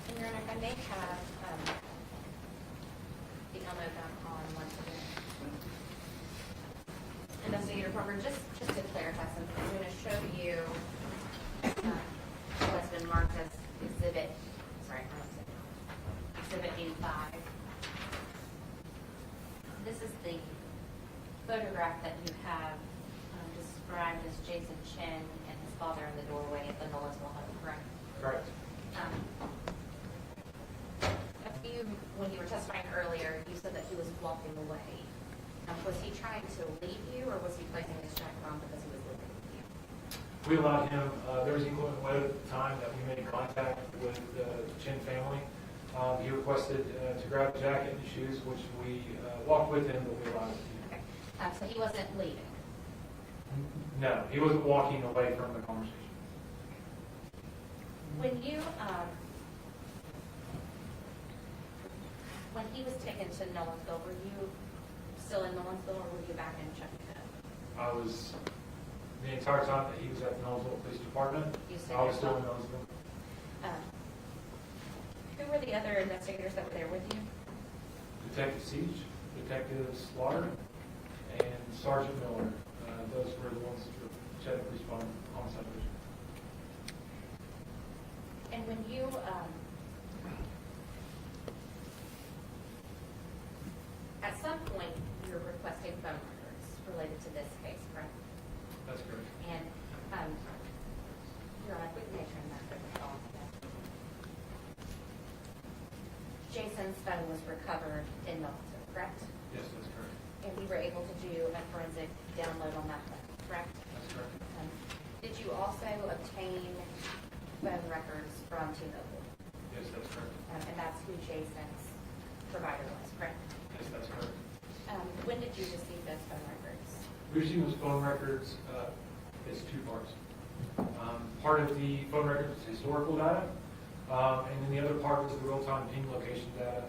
And Your Honor, if I may have the elmo back on once again. Investigator Parker, just to clarify something, Exhibit 85. This is the photograph that you have described as Jason Chen and his father in the doorway at the Nolensville home, correct? Correct. When you were testifying earlier, you said that he was walking away. Was he trying to leave you, or was he placing his jacket on because he was living with you? We allowed him, there was inclement weather at the time that we made contact with the Chen family. He requested to grab a jacket and shoes, which we walked with him, but we allowed him to. Okay. So he wasn't leaving? No, he wasn't walking away from the conversation. When he was taken to Nolensville, were you still in Nolensville, or were you back in Chuckyville? I was, the entire time that he was at the Nolensville Police Department, I was still in Nolensville. Who were the other investigators that were there with you? Detective Siege, Detective Slaughter, and Sergeant Miller. Those were the ones that responded on homicide division. And when you at some point you're requesting phone records related to this case, correct? That's correct. And Your Honor, we may turn back to the phone. Jason's phone was recovered in Nolensville, correct? Yes, that's correct. And we were able to do a forensic download on that phone, correct? That's correct. Did you also obtain phone records from T-Mobile? Yes, that's correct. And that's who Jason's provider was, correct? Yes, that's correct. When did you receive those phone records? We received those phone records as two parts. Part of the phone records is historical data, and then the other part was the real-time ping location data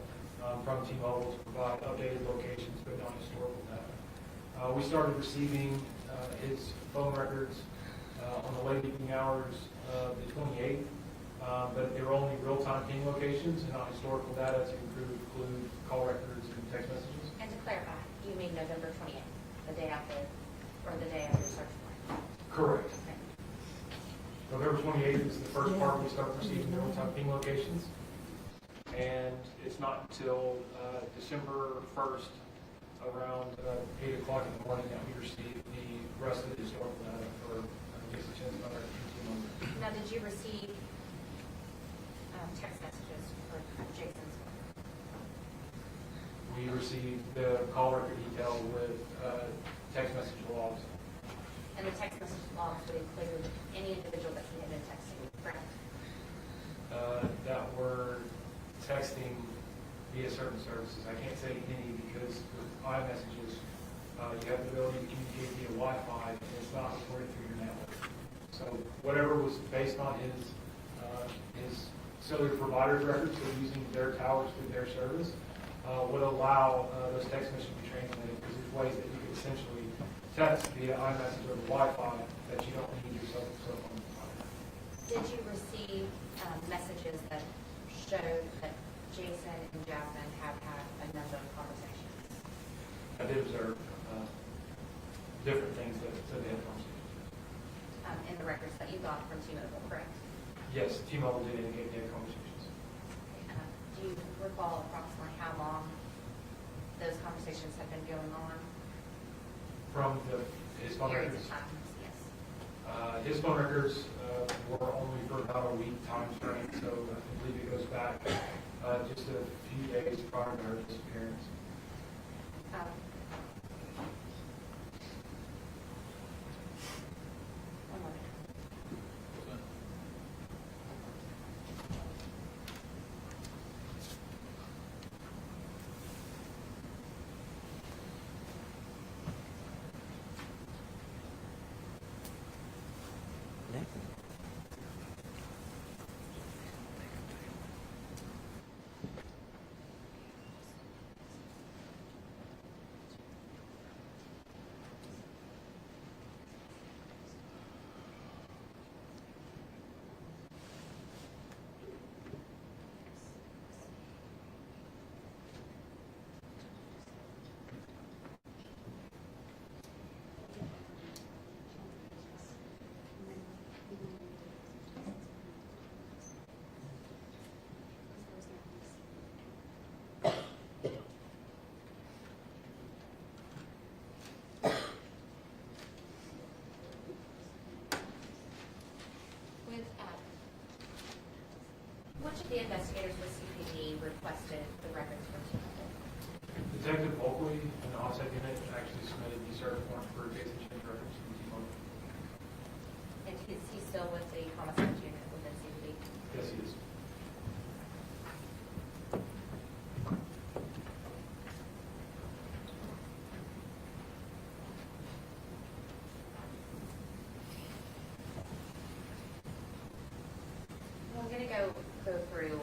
from T-Mobile to provide updated locations but not historical data. We started receiving his phone records on the late evening hours of the 28th, but they were only real-time ping locations and not historical data to include call records and text messages. And to clarify, you mean November 28th, the day after, or the day after search warrant? Correct. November 28th is the first part we start receiving real-time ping locations, and it's not until December 1st, around 8 o'clock in the morning, that we receive the rest of the historical data for Jason Chen's mother and T-Mobile. Now, did you receive text messages for Jason's phone? We received the call record detail with text message logs. And the text message logs would include any individual that he had been texting, correct? That were texting via certain services. I can't say any because with iMessages, you have the ability to communicate via Wi-Fi, and it's not recorded through your network. So whatever was based on his cellular provider's records, so using their towers with their service, would allow those text messages to be transmitted, because there's ways that you could essentially text via iMessage over Wi-Fi that you don't need your cell phone provider. Did you receive messages that showed that Jason and Jasmine have had a number of conversations? I did observe different things that they had conversations. In the records that you got from T-Mobile, correct? Yes, T-Mobile did indicate they had conversations. Do you recall approximately how long those conversations have been going on? From his phone Periods records? of time, yes. His phone records were only for about a week time frame, so I believe it goes back just a few days prior to her disappearance. One moment. Which of the investigators with CPD requested the records from CPD? Detective Oakley in the homicide unit actually submitted the search warrant for Jason Chen records from T-Mobile. And is he still with the homicide unit within CPD? Yes, he is. I'm going to go through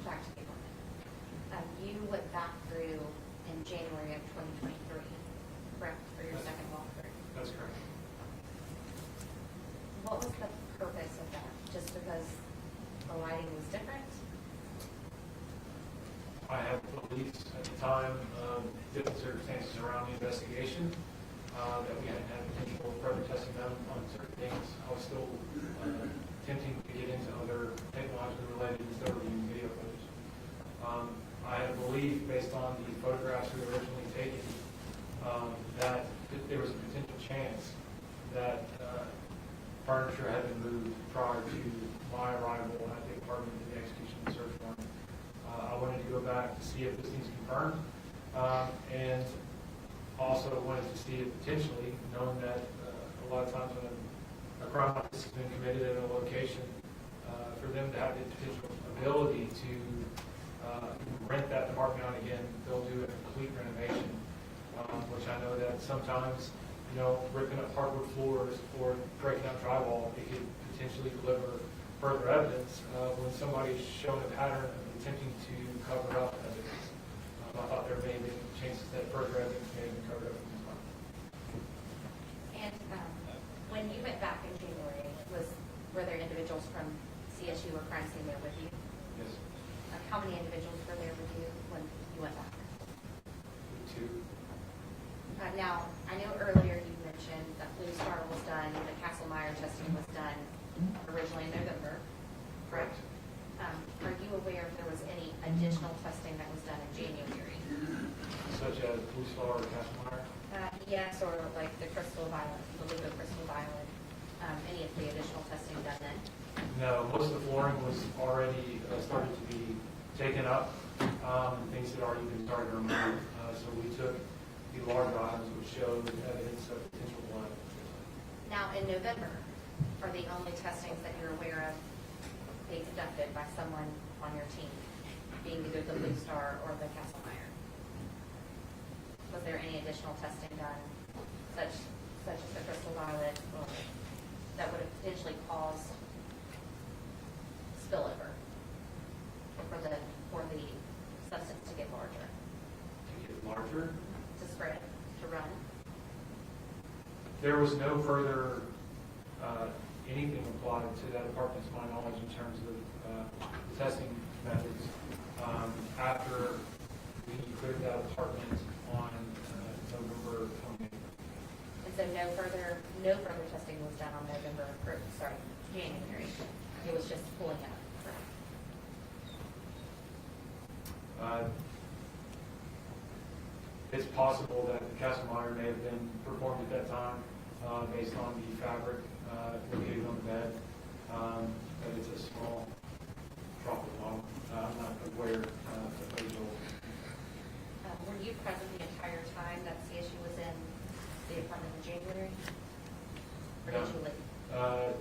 back to the appointment. You went back through in January of 2023, correct, for your second walkthrough? That's correct. What was the purpose of that? Just because the lighting was different? I had beliefs at the time, different circumstances around the investigation, that we hadn't had potential further testing done on certain things. I was still attempting to get into other technologically related instead of reviewing video footage. I had a belief based on the photographs we were originally taking that there was a potential chance that furniture had been moved prior to my arrival at the apartment and the execution of the search warrant. I wanted to go back to see if this thing's confirmed, and also wanted to see it potentially, knowing that a lot of times when a crime like this has been committed at a location, for them to have the potential ability to rent that apartment out again, they'll do a complete renovation, which I know that sometimes, you know, ripping up hardwood floors or breaking up drywall, it could potentially deliver further evidence when somebody's shown a pattern of attempting to cover up evidence. I thought there may have been chances that further evidence may have been covered up as well. And when you went back in January, were there individuals from CSU or crime scene there with you? Yes. How many individuals were there with you when you went back? 2. Now, I know earlier you mentioned that Blue Star was done, the Castle-Meyer testing was done originally in November, correct? Are you aware if there was any additional testing that was done in January? Such as Blue Star or Castle-Meyer? Yes, or like the crystal violet, the liquid crystal violet, any of the additional testing done then? No, most of the flooring was already started to be taken up. Things had already been started to remove. So we took the larger items which showed evidence of potential blood. Now, in November, are the only testings that you're aware of being conducted by someone on your team, being either the Blue Star or the Castle-Meyer? Was there any additional testing done, such as the crystal violet, or that would have potentially caused spillover for the substance to get larger? To get larger? To spread, to run? There was no further anything applied to that apartment, to my knowledge, in terms of the testing methods. After we cleared that apartment on November 28th. And so no further testing was done on January. It was just pulling out. It's possible that the Castle-Meyer may have been performed at that time based on the fabric located on the bed. But it's a small drop of water. I'm not aware of the visual. Were you present the entire time that CSU was in the apartment in January? Or did you leave?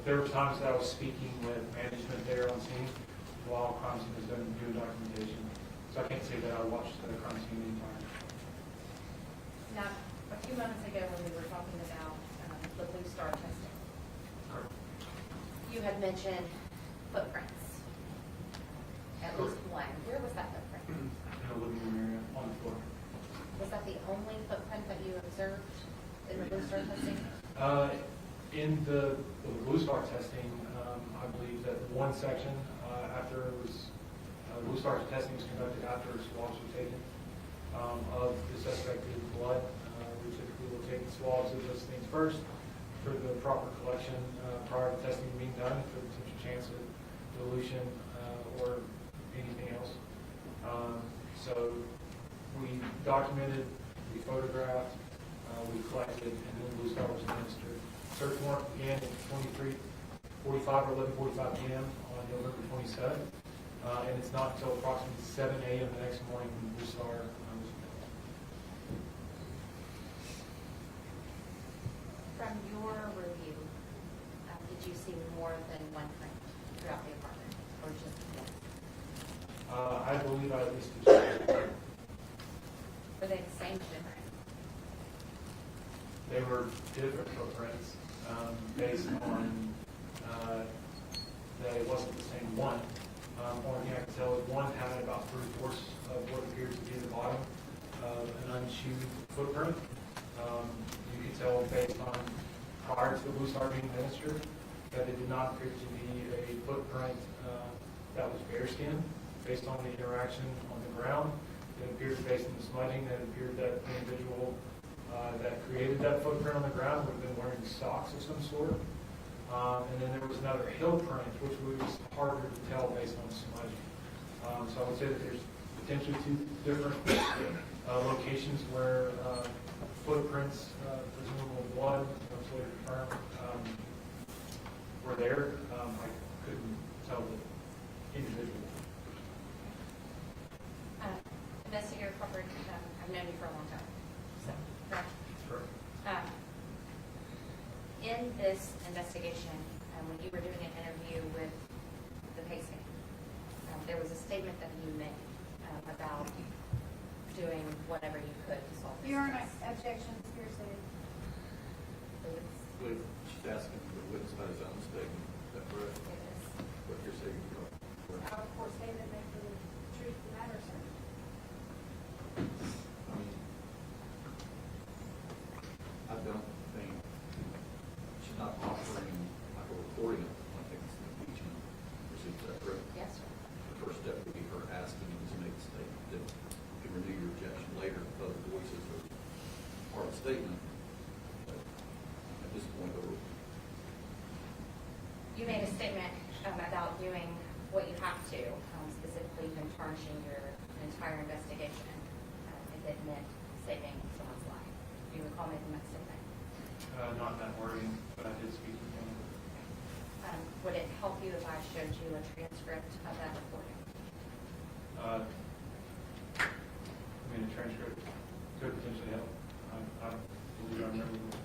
There were times that I was speaking with management there on scene while crime scene was doing documentation. So I can't say that I watched the crime scene the entire time. Now, a few moments ago when we were talking about the Blue Star testing, you had mentioned footprints. At least one. Where was that footprint? In the living room area, on the floor. Was that the only footprint that you observed in the Blue Star testing? In the Blue Star testing, I believe that one section after it was Blue Star testing was conducted after swabs were taken of the suspected blood. We typically will take swabs of those things first for the proper collection prior to testing being done for the potential chance of dilution or anything else. So we documented, we photographed, we collected, and then Blue Star was administered. Search warrant began at 23:45 or 11:45 p.m. on November 27th. and it's not until approximately 7 a.m. the next morning when we saw her. From your review, did you see more than one print throughout the apartment, or just one? I believe I at least two. Were they the same, different? They were different footprints based on that it wasn't the same one. Only thing I can tell is one had about 3/4 of what appears to be the bottom of an unchewed footprint. You could tell based on prior to the blue star being administered that it did not appear to be a footprint that was bare skin. Based on the interaction on the ground, it appeared based on the smudging that it appeared that the individual that created that footprint on the ground would have been wearing socks of some sort. And then there was another heel print, which was harder to tell based on the smudging. So I would say that there's potentially two different locations where footprints, presumably blood, was later confirmed, were there. I couldn't tell the individual. Investigator Crawford, I've known you for a long time, so, correct? Correct. In this investigation, when you were doing an interview with the patient, there was a statement that you made about doing whatever you could to solve this. Your case. objection, seriously. She's asking for the witness by his own statement. Is that correct? It is. What you're saying? I would of course say that make the truth of the matter, sir. I don't think, she's not offering like a recording of I think it's an impeachment procedure, is that correct? Yes, sir. The first step would be her asking you to make a statement that you can renew your objection later if other voices are part of the statement. But at this point, You made a statement about doing what you have to, specifically even tarnishing your entire investigation if it meant saving someone's life. Do you recall making that statement? Not that wording, but I did speak with him. Would it help you if I showed you a transcript of that recording? I mean, a transcript could potentially help. I believe I remember.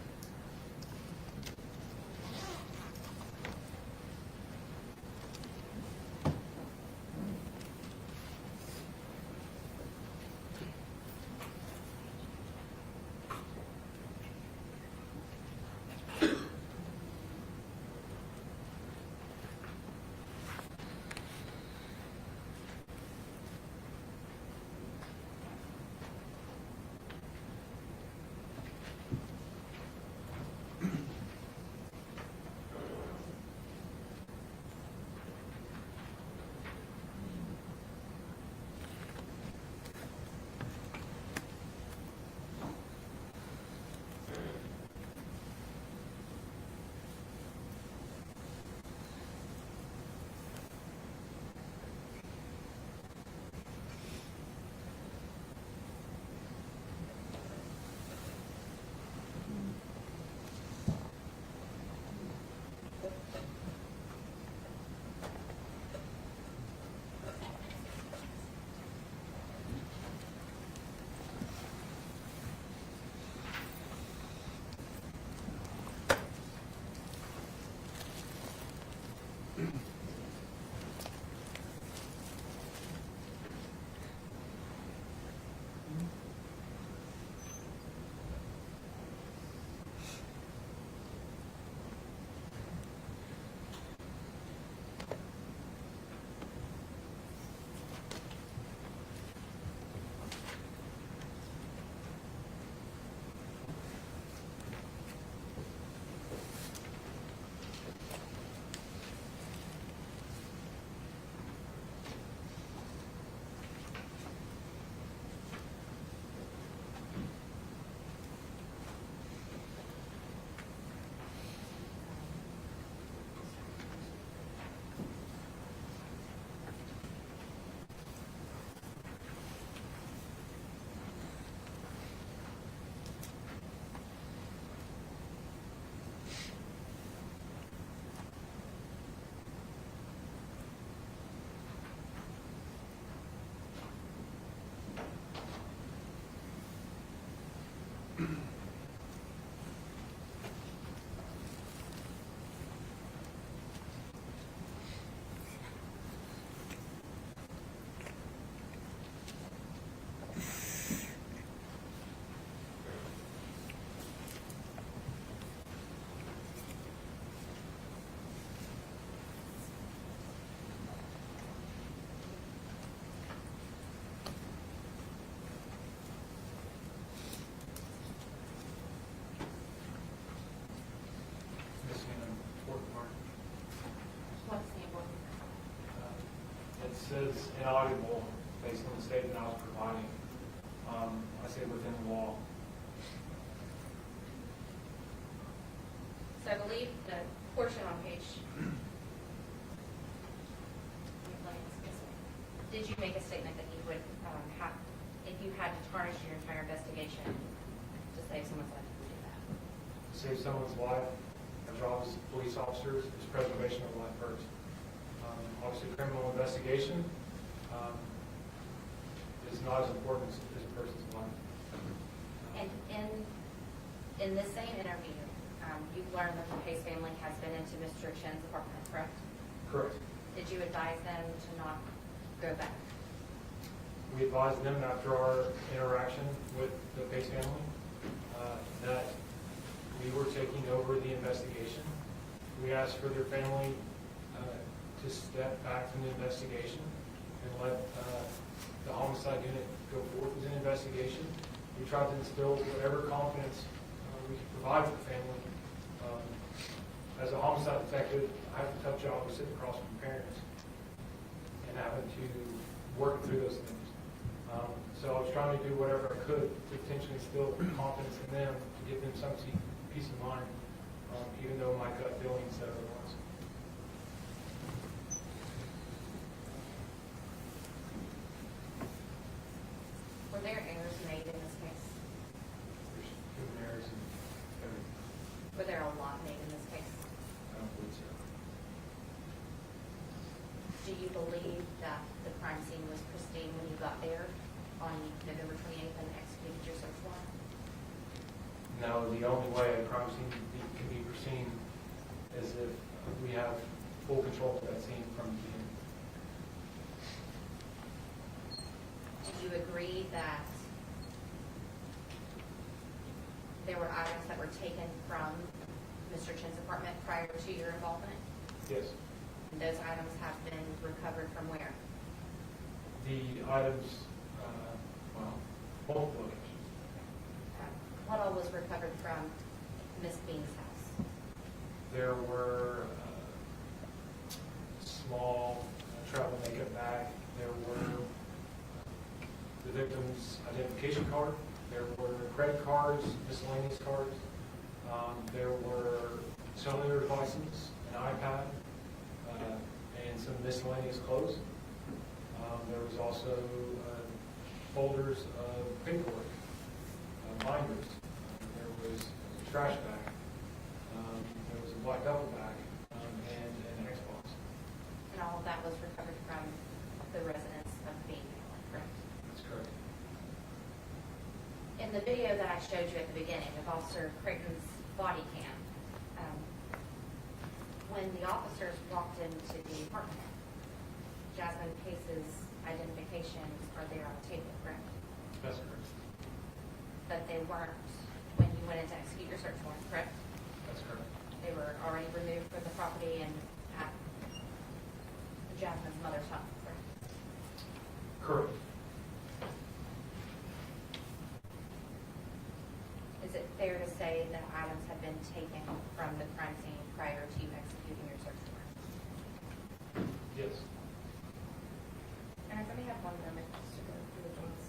was inaudible based on the statement I was providing. I say within the law. So I believe the portion on page, did you make a statement that you would have, if you had to tarnish your entire investigation to save someone's life, you would do that? Save someone's life, our job as police officers is preservation of life first. Obviously, criminal investigation is not as important as a person's life. And in this same interview, you've learned that the Pace family has been into Mr. Chen's apartment, correct? Correct. Did you advise them to not go back? We advised them after our interaction with the Pace family that we were taking over the investigation. We asked for their family to step back from the investigation and let the homicide unit go forward with an investigation. We tried to instill whatever confidence we could provide for the family. As a homicide detective, I have a tough job of sitting across from parents and having to work through those things. So I was trying to do whatever I could to potentially instill confidence in them, to give them some peace of mind, even though my gut feeling said otherwise. Were there errors made in this case? There's human errors and everything. Were there a lot made in this case? I don't believe so. Do you believe that the crime scene was pristine when you got there on November 28th and executed your search warrant? No, the only way a crime scene can be pristine is if we have full control of that scene from the beginning. Do you agree that there were items that were taken from Mr. Chen's apartment prior to your involvement? Yes. And those items have been recovered from where? The items, multiple locations. What all was recovered from Miss Bean's house? There were small travel makeup bag. There were the victim's identification card. There were credit cards, miscellaneous cards. There were cellular devices, an iPad, and some miscellaneous clothes. There was also folders of paperwork, binders. There was a trash bag. There was a black duffel bag, and an Xbox. And all of that was recovered from the residence of Bean, correct? That's correct. In the video that I showed you at the beginning of Officer Creighton's body cam, when the officers walked into the apartment, Jasmine Pace's identifications are there on the table, correct? That's correct. But they weren't when you went in to execute your search warrant, correct? That's correct. They were already removed from the property and at Jasmine's mother's home, correct? Correct. Is it fair to say that items have been taken from the crime scene prior to you executing your search warrant? Yes. And let me have one moment just to go through the dates.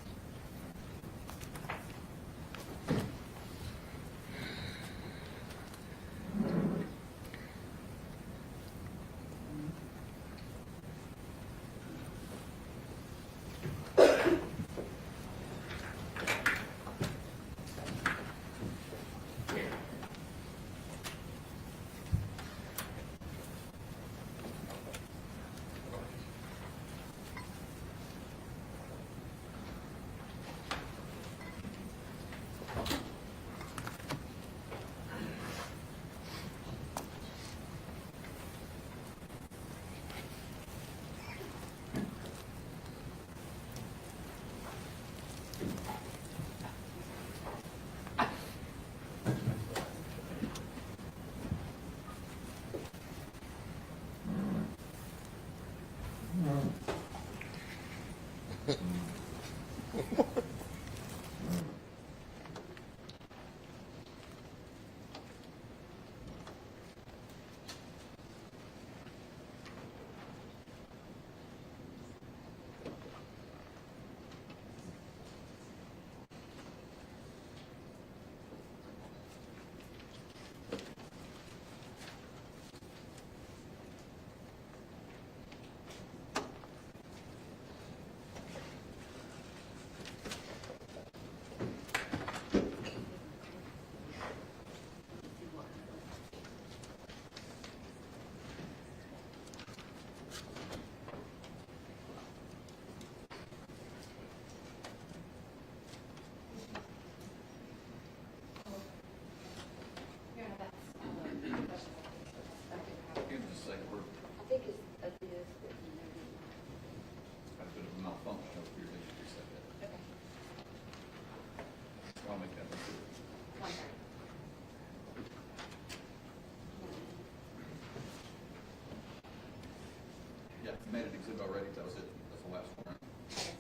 You made an exhibit already, that was it, that's the last one, right?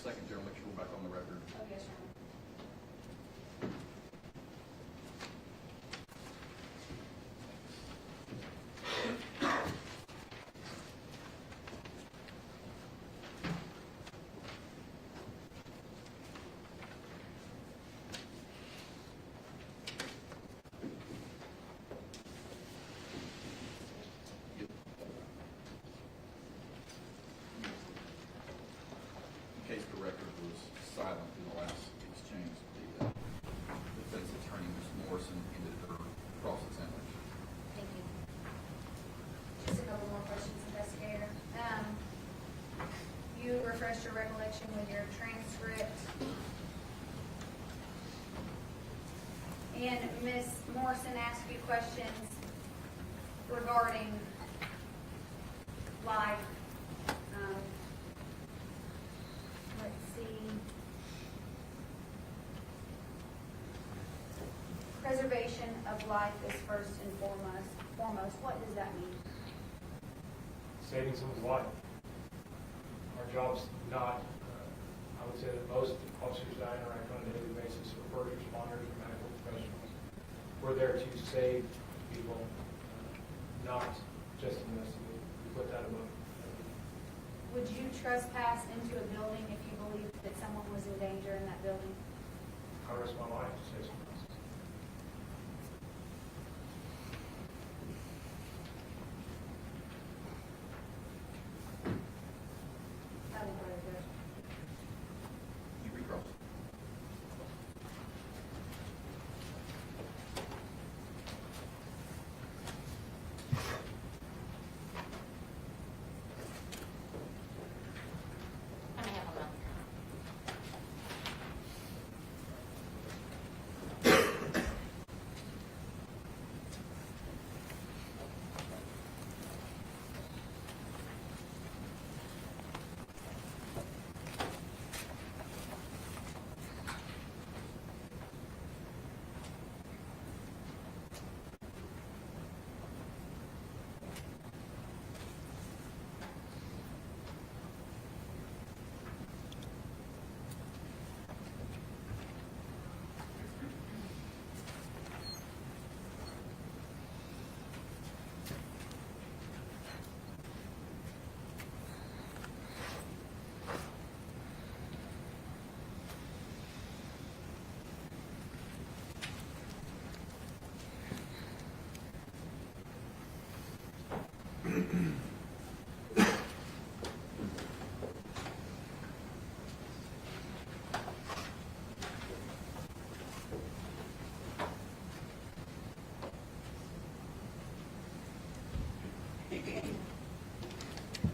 Second, General, make sure we're back on the record. Okay, sure. In case the record was silent in the last exchange, the defense attorney, Ms. Morrison, ended her cross-examination. Thank you. Just a couple more questions, investigator. You refreshed your recollection with your transcript. And Ms. Morrison asked you questions regarding life. Let's see. Preservation of life is first and foremost. What does that mean? Saving someone's life. Our job's not, I would say that most officers that I interact on a daily basis are first responders or medical professionals. We're there to save people, not just investigate. We put that above. Would you trespass into a building if you believed that someone was in danger in that building? I risk my life to save someone else. You recross.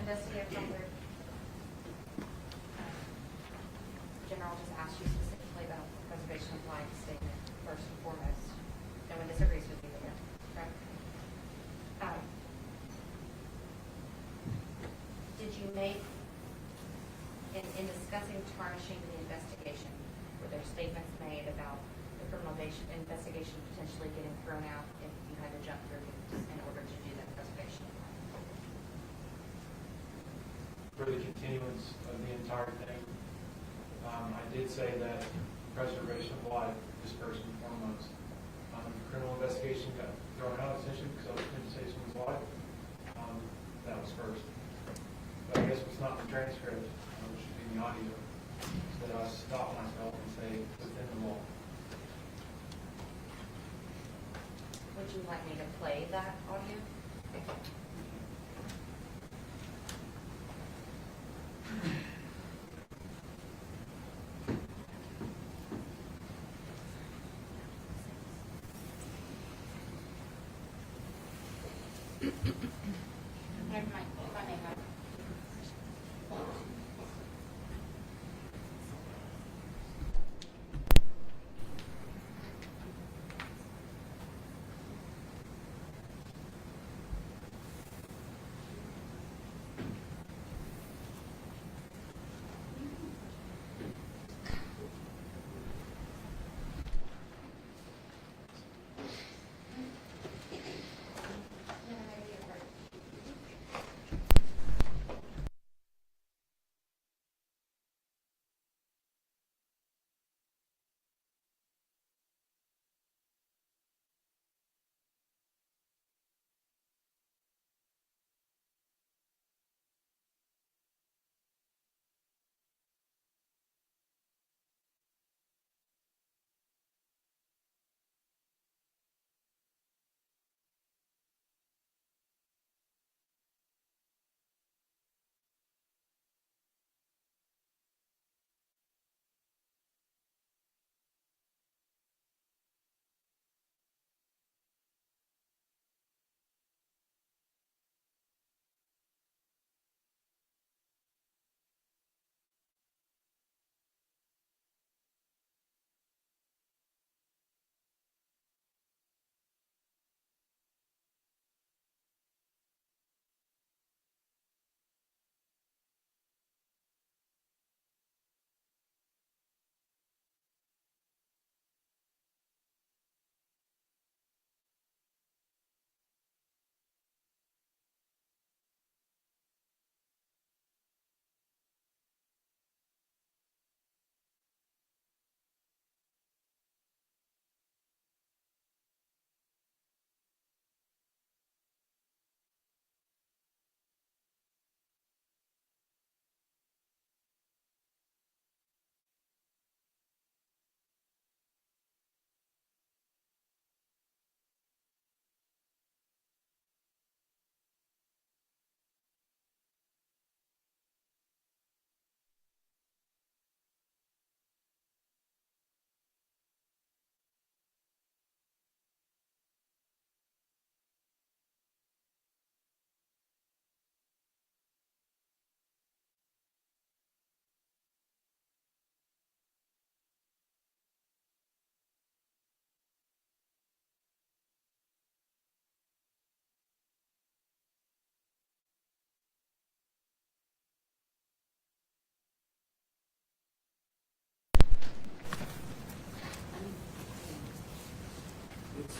Investigator Cumberland. General just asked you specifically about preservation of life statement first and foremost. No one disagrees with you there, correct? Did you make, in discussing tarnishing the investigation, were there statements made about the criminal investigation potentially getting thrown out if you had to jump through hoops in order to do that preservation of life? For the continuance of the entire thing, I did say that preservation of life is first and foremost. The criminal investigation got thrown out essentially because I was going to save someone's life. That was first. But I guess what's not in the transcript, which should be in the audio, is that I stop myself and say within the law. Would you like me to play that audio?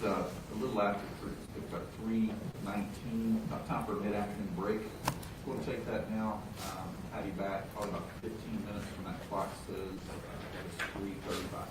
It's a little after, it's about 3:19, about time for a mid-afternoon break. We'll take that now. Have you back probably about 15 minutes from that clock says it's 3:35.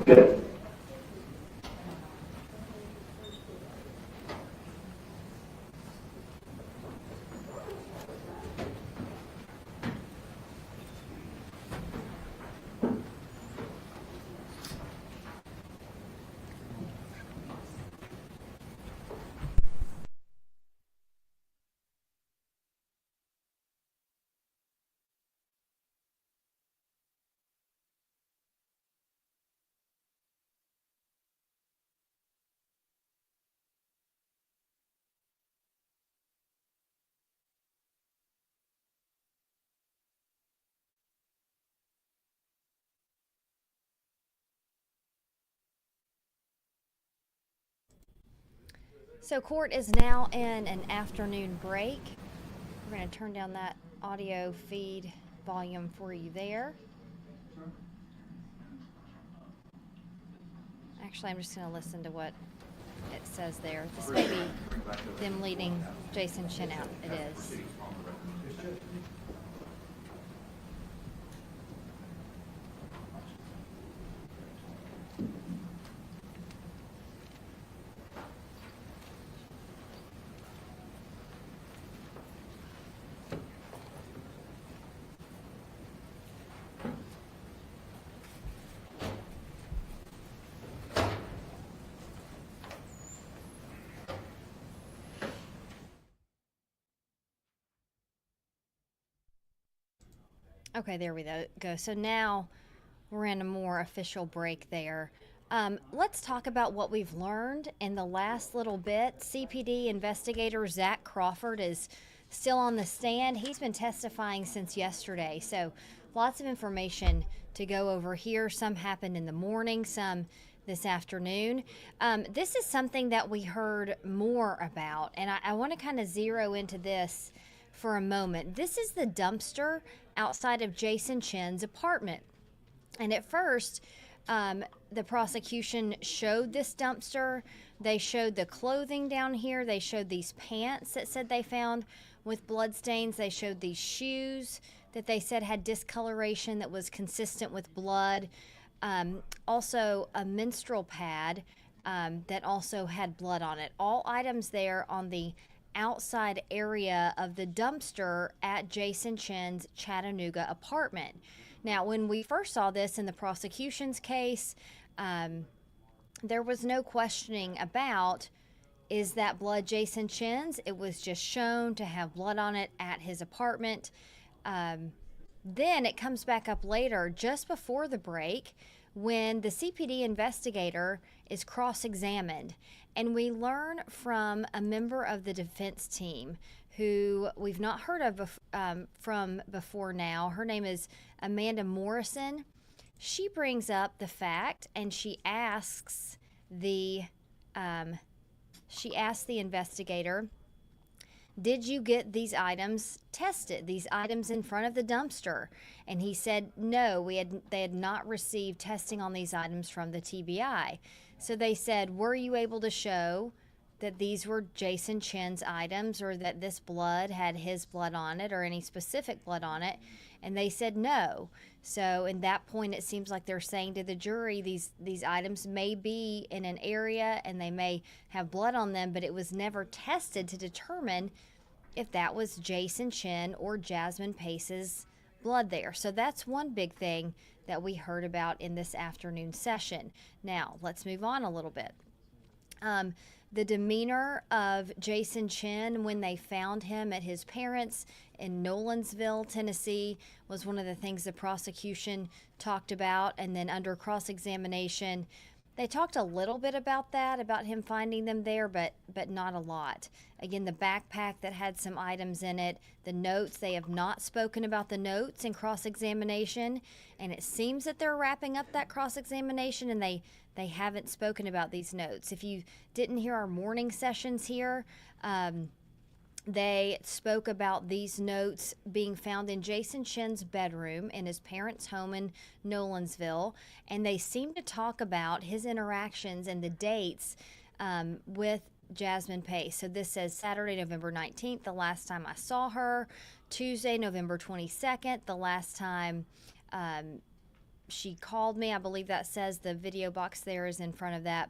Good. So court is now in an afternoon break. We're going to turn down that audio feed volume for you there. Actually, I'm just going to listen to what it says there. This may be them leading Jason Chen out. It is. Okay, there we go. So now we're in a more official break there. Let's talk about what we've learned in the last little bit. CPD investigator Zach Crawford is still on the stand. He's been testifying since yesterday, so lots of information to go over here. Some happened in the morning, some this afternoon. This is something that we heard more about, and I want to kind of zero into this for a moment. This is the dumpster outside of Jason Chen's apartment. And at first, the prosecution showed this dumpster. They showed the clothing down here. They showed these pants that said they found with blood stains. They showed these shoes that they said had discoloration that was consistent with blood. Also, a menstrual pad that also had blood on it. All items there on the outside area of the dumpster at Jason Chen's Chattanooga apartment. Now, when we first saw this in the prosecution's case, there was no questioning about, is that blood Jason Chen's? It was just shown to have blood on it at his apartment. Then it comes back up later, just before the break, when the CPD investigator is cross-examined. And we learn from a member of the defense team who we've not heard of from before now. Her name is Amanda Morrison. She brings up the fact, and she asks the investigator, did you get these items tested, these items in front of the dumpster? And he said no, they had not received testing on these items from the TBI. So they said, were you able to show that these were Jason Chen's items or that this blood had his blood on it or any specific blood on it. And they said no. So in that point, it seems like they're saying to the jury, these items may be in an area and they may have blood on them, but it was never tested to determine if that was Jason Chen or Jasmine Pace's blood there. So that's one big thing that we heard about in this afternoon session. Now, let's move on a little bit. The demeanor of Jason Chen when they found him at his parents' in Nolensville, Tennessee, was one of the things the prosecution talked about. And then under cross-examination, they talked a little bit about that, about him finding them there, but not a lot. Again, the backpack that had some items in it, the notes, they have not spoken about the notes in cross-examination, and it seems that they're wrapping up that cross-examination, and they haven't spoken about these notes. If you didn't hear our morning sessions here, they spoke about these notes being found in Jason Chen's bedroom in his parents' home in Nolensville, and they seem to talk about his interactions and the dates with Jasmine Pace. So this says Saturday, November 19th, the last time I saw her. Tuesday, November 22nd, the last time she called me. I believe that says the video box there is in front of that.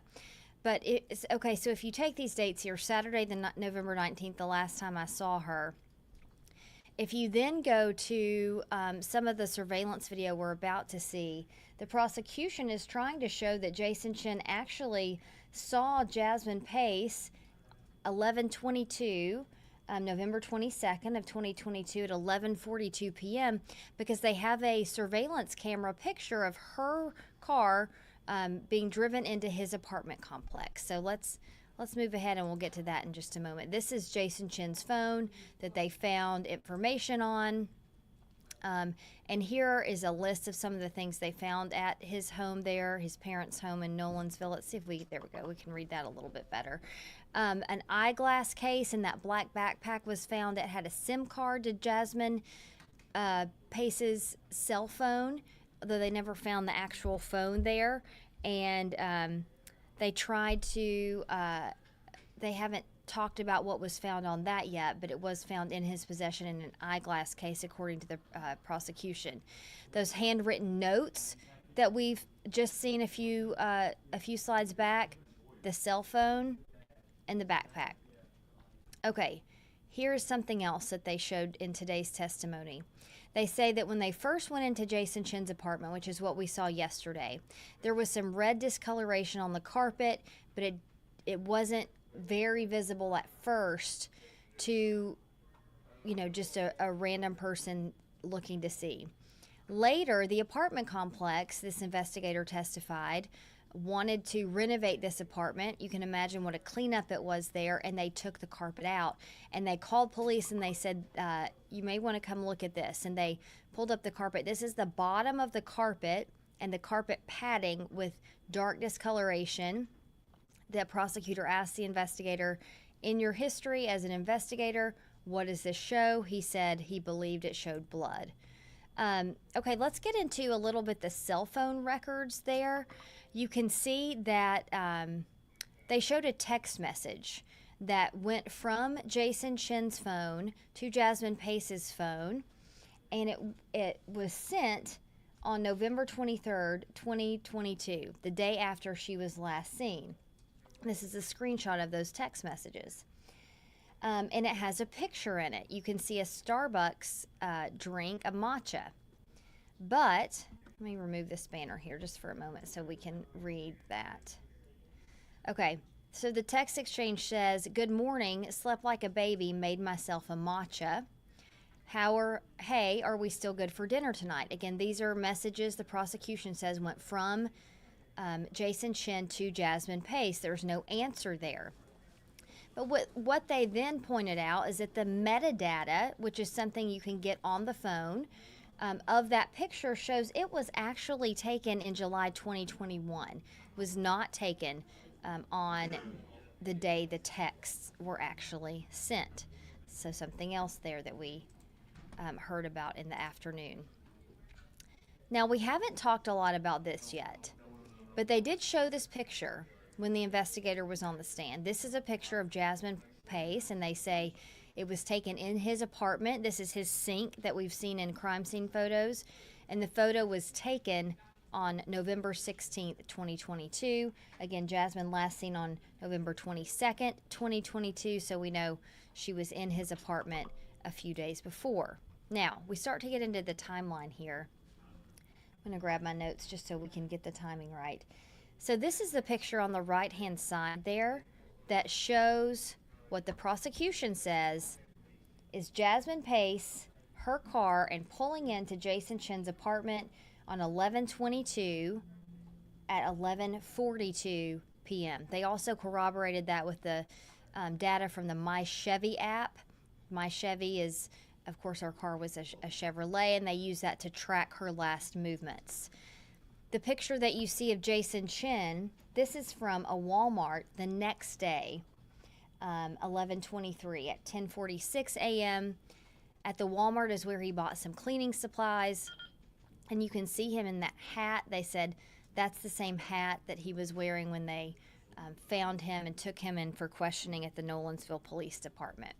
But it's okay. So if you take these dates here, Saturday, November 19th, the last time I saw her. If you then go to some of the surveillance video we're about to see, the prosecution is trying to show that Jason Chen actually saw Jasmine Pace 11:22, November 22nd of 2022 at 11:42 p.m. because they have a surveillance camera picture of her car being driven into his apartment complex. So let's move ahead and we'll get to that in just a moment. This is Jason Chen's phone that they found information on. And here is a list of some of the things they found at his home there, his parents' home in Nolensville. Let's see if there we go, we can read that a little bit better. An eyeglass case in that black backpack was found that had a SIM card to Jasmine Pace's cell phone, although they never found the actual phone there. And they tried to, they haven't talked about what was found on that yet, but it was found in his possession in an eyeglass case, according to the prosecution. Those handwritten notes that we've just seen a few slides back, the cell phone, and the backpack. Okay, here's something else that they showed in today's testimony. They say that when they first went into Jason Chen's apartment, which is what we saw yesterday, there was some red discoloration on the carpet, but it wasn't very visible at first to, just a random person looking to see. Later, the apartment complex, this investigator testified, wanted to renovate this apartment. You can imagine what a cleanup it was there, and they took the carpet out. And they called police and they said, you may want to come look at this. And they pulled up the carpet. This is the bottom of the carpet and the carpet padding with dark discoloration. The prosecutor asked the investigator, in your history as an investigator, what does this show? He said he believed it showed blood. Okay, let's get into a little bit the cell phone records there. You can see that they showed a text message that went from Jason Chen's phone to Jasmine Pace's phone, and it was sent on November 23rd, 2022, the day after she was last seen. This is a screenshot of those text messages. And it has a picture in it. You can see a Starbucks drink, a matcha. But, let me remove this banner here just for a moment so we can read that. Okay, so the text exchange says, good morning, slept like a baby, made myself a matcha. Hey, are we still good for dinner tonight? Again, these are messages the prosecution says went from Jason Chen to Jasmine Pace. There's no answer there. But what they then pointed out is that the metadata, which is something you can get on the phone, of that picture shows it was actually taken in July 2021. It was not taken on the day the texts were actually sent. So something else there that we heard about in the afternoon. Now, we haven't talked a lot about this yet, but they did show this picture. when the investigator was on the stand. This is a picture of Jasmine Pace, and they say it was taken in his apartment. This is his sink that we've seen in crime scene photos, and the photo was taken on November 16th, 2022. Again, Jasmine last seen on November 22nd, 2022, so we know she was in his apartment a few days before. Now, we start to get into the timeline here. I'm going to grab my notes just so we can get the timing right. So this is the picture on the right-hand side there that shows what the prosecution says is Jasmine Pace, her car, and pulling into Jason Chen's apartment on 11/22 at 11:42 p.m. They also corroborated that with the data from the My Chevy app. My Chevy is, of course, our car was a Chevrolet, and they use that to track her last movements. The picture that you see of Jason Chen, this is from a Walmart the next day, 11/23 at 10:46 a.m. At the Walmart is where he bought some cleaning supplies, and you can see him in that hat. They said that's the same hat that he was wearing when they found him and took him in for questioning at the Nolensville Police Department.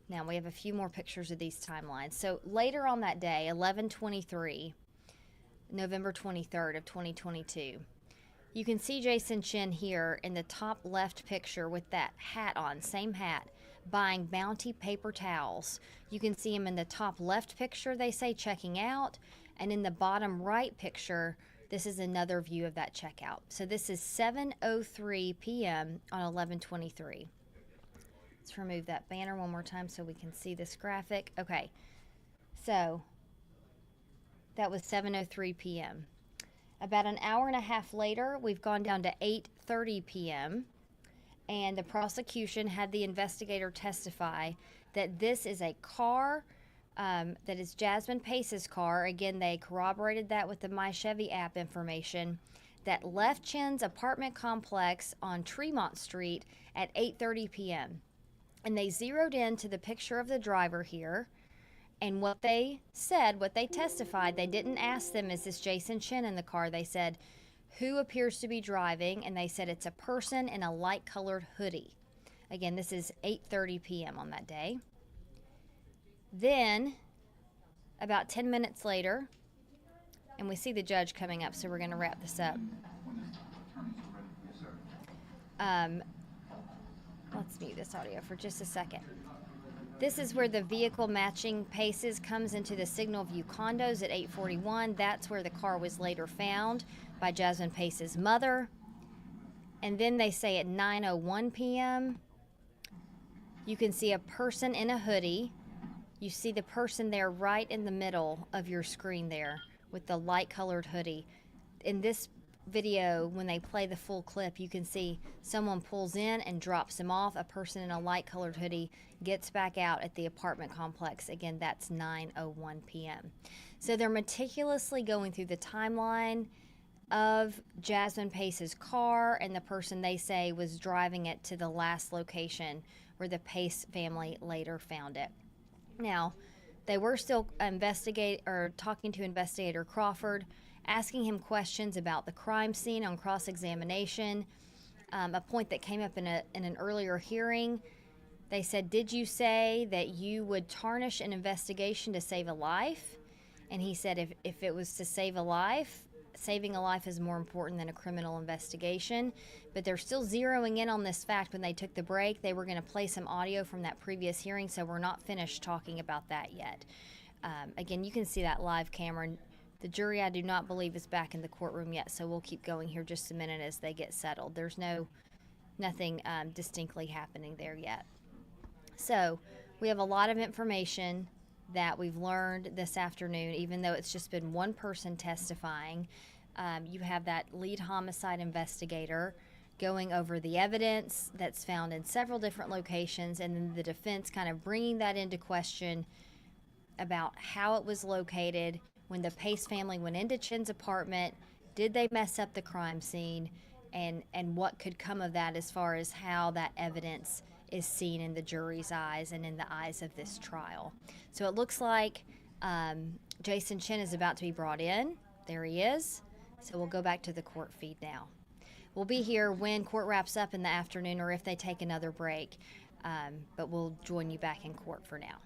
Now we have a few more pictures of these timelines. So later on that day, 11/23, November 23rd of 2022, you can see Jason Chen here in the top left picture with that hat on, same hat, buying Bounty paper towels. You can see him in the top left picture, they say, checking out, and in the bottom right picture, this is another view of that checkout. So this is 7:03 p.m. on 11/23. Let's remove that banner one more time so we can see this graphic. Okay, so that was 7:03 p.m. About an hour and a half later, we've gone down to 8:30 p.m. and the prosecution had the investigator testify that this is a car that is Jasmine Pace's car. Again, they corroborated that with the My Chevy app information that left Chen's apartment complex on Tremont Street at 8:30 p.m. And they zeroed in to the picture of the driver here. And what they said, what they testified, they didn't ask them, is this Jason Chen in the car? They said, who appears to be driving? And they said it's a person in a light-colored hoodie. Again, this is 8:30 p.m. on that day. Then, about 10 minutes later, and we see the judge coming up, so we're going to wrap this up. Let's mute this audio for just a second. This is where the vehicle matching Paces comes into the Signal View condos at 8:41. That's where the car was later found by Jasmine Pace's mother. And then they say at 9:01 p.m., you can see a person in a hoodie. You see the person there right in the middle of your screen there with the light-colored hoodie. In this video, when they play the full clip, you can see someone pulls in and drops him off. A person in a light-colored hoodie gets back out at the apartment complex. Again, that's 9:01 p.m. So they're meticulously going through the timeline of Jasmine Pace's car and the person they say was driving it to the last location where the Pace family later found it. Now, they were still talking to Investigator Crawford, asking him questions about the crime scene on cross-examination, a point that came up in an earlier hearing. They said, did you say that you would tarnish an investigation to save a life? And he said if it was to save a life, saving a life is more important than a criminal investigation. But they're still zeroing in on this fact. When they took the break, they were going to play some audio from that previous hearing, so we're not finished talking about that yet. Again, you can see that live camera. The jury, I do not believe, is back in the courtroom yet, so we'll keep going here just a minute as they get settled. There's nothing distinctly happening there yet. So we have a lot of information that we've learned this afternoon, even though it's just been one person testifying. You have that lead homicide investigator going over the evidence that's found in several different locations, and then the defense kind of bringing that into question about how it was located. When the Pace family went into Chen's apartment, did they mess up the crime scene, and what could come of that as far as how that evidence is seen in the jury's eyes and in the eyes of this trial. So it looks like Jason Chen is about to be brought in. There he is. So we'll go back to the court feed now. we'll be here when court wraps up in the afternoon or if they take another break. But we'll join you back in court for now.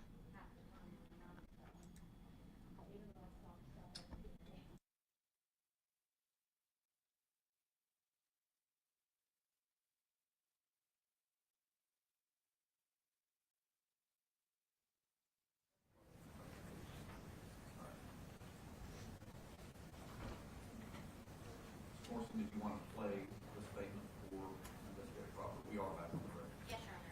Morrison, if you want to play the statement for Investigator Crawford, we are back on the record. Yes, Your Honor.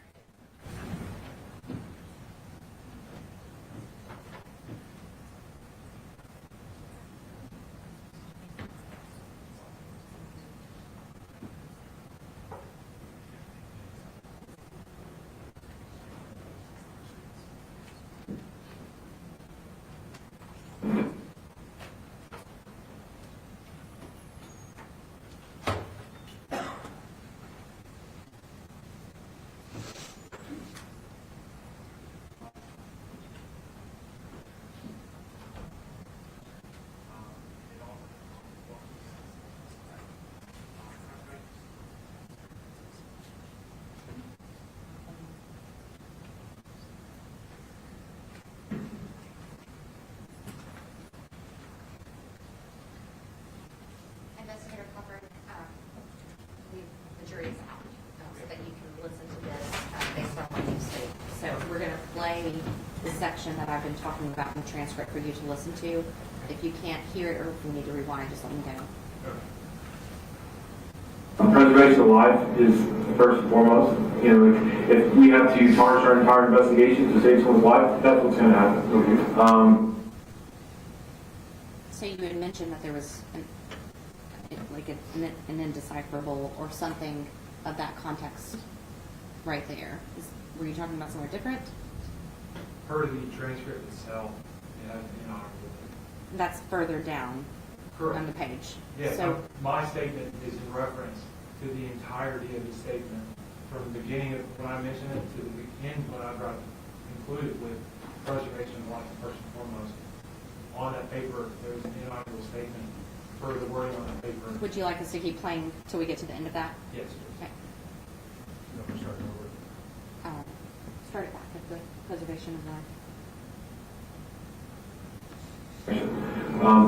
Investigator Crawford, the jury is out, so that you can listen to this based on what you state. So we're going to play the section that I've been talking about in the transcript for you to listen to. If you can't hear it or if you need to rewind, just let me know. Preservation of life is first and foremost. You know, if we have to tarnish our entire investigation to save someone's life, that's what's going to happen. So you had mentioned that there was an indecipherable or something of that context right there. Were you talking about somewhere different? Per the transcript itself, it has inaudible. That's further down Correct. on the page. Yeah, So my statement is in reference to the entirety of the statement, from the beginning of when I mentioned it to the end when I got concluded with preservation of life first and foremost. On that paper, there's an inaudible statement for the wording on that paper. would you like us to keep playing till we get to the end of that? Yes. Okay. No, we're starting over. Start it back at the preservation of life.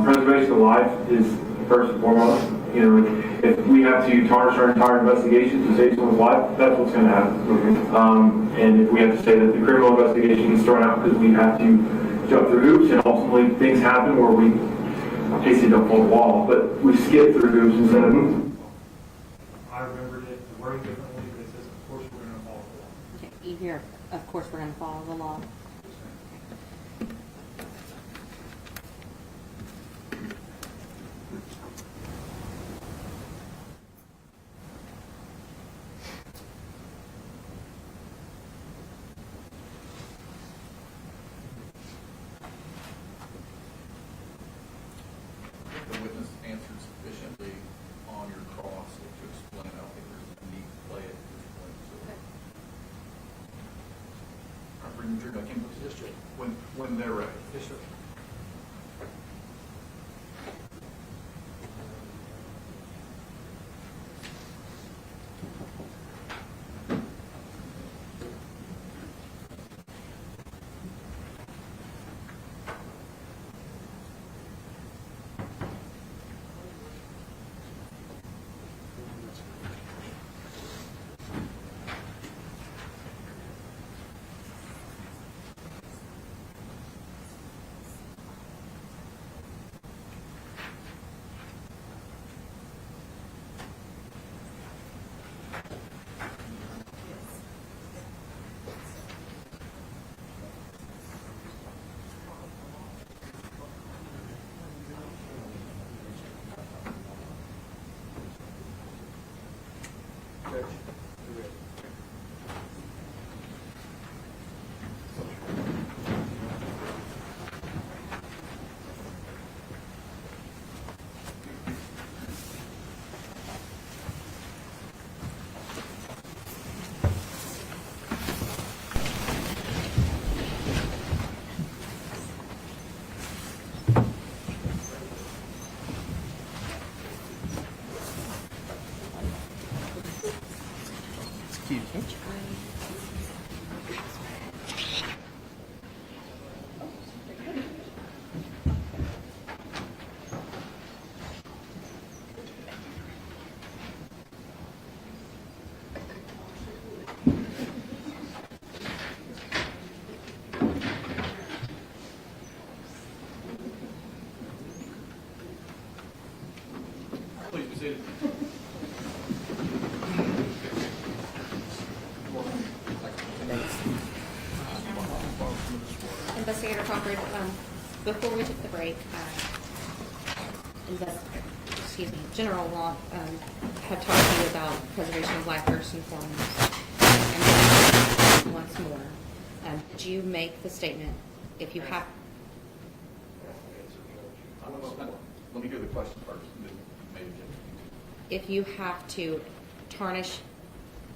Preservation of life is first and foremost. You know, if we have to tarnish our entire investigation to save someone's life, that's what's going to happen. And if we have to say that the criminal investigation is thrown out because we have to jump through hoops, and ultimately things happen where we basically don't pull the wall, but we skip through hoops instead of moving. I remembered it, the wording differently, but it says, of course, we're going to follow the law. Okay. You hear, of course, we're going to follow the law. The witness answered sufficiently on your cross to explain. I don't think there's a need to play it at this point. So, I'm bringing your document when they're ready. Yes, sir. you. Please be seated. Investigator Crawford, before we took the break, General Law had talked to you about preservation of life first and foremost. And once more, did you make the statement, if you have... Let me hear the question first, and then maybe. If you have to tarnish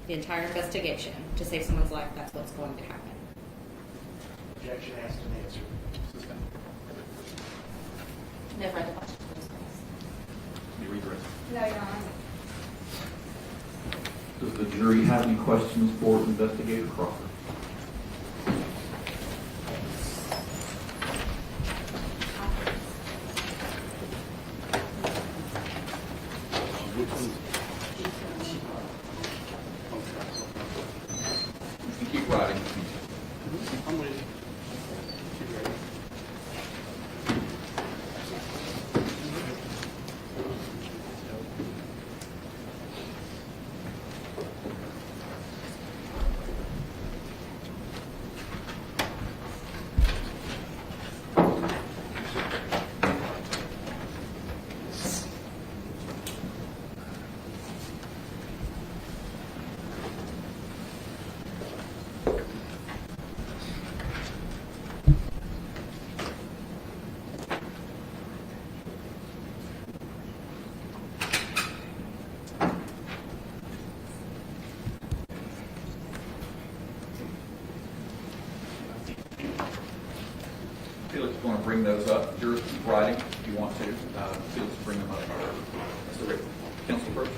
the entire investigation to save someone's life, that's what's going to happen. Objection asked and answered. No further questions. You read the rest. No, Your Honor. Does the jury have any questions for Investigator Crawford? You can keep writing. I'm ready. Felix, you want to bring those up? Jurors, keep writing if you want to. Felix, bring them up. So, Rick, counsel first.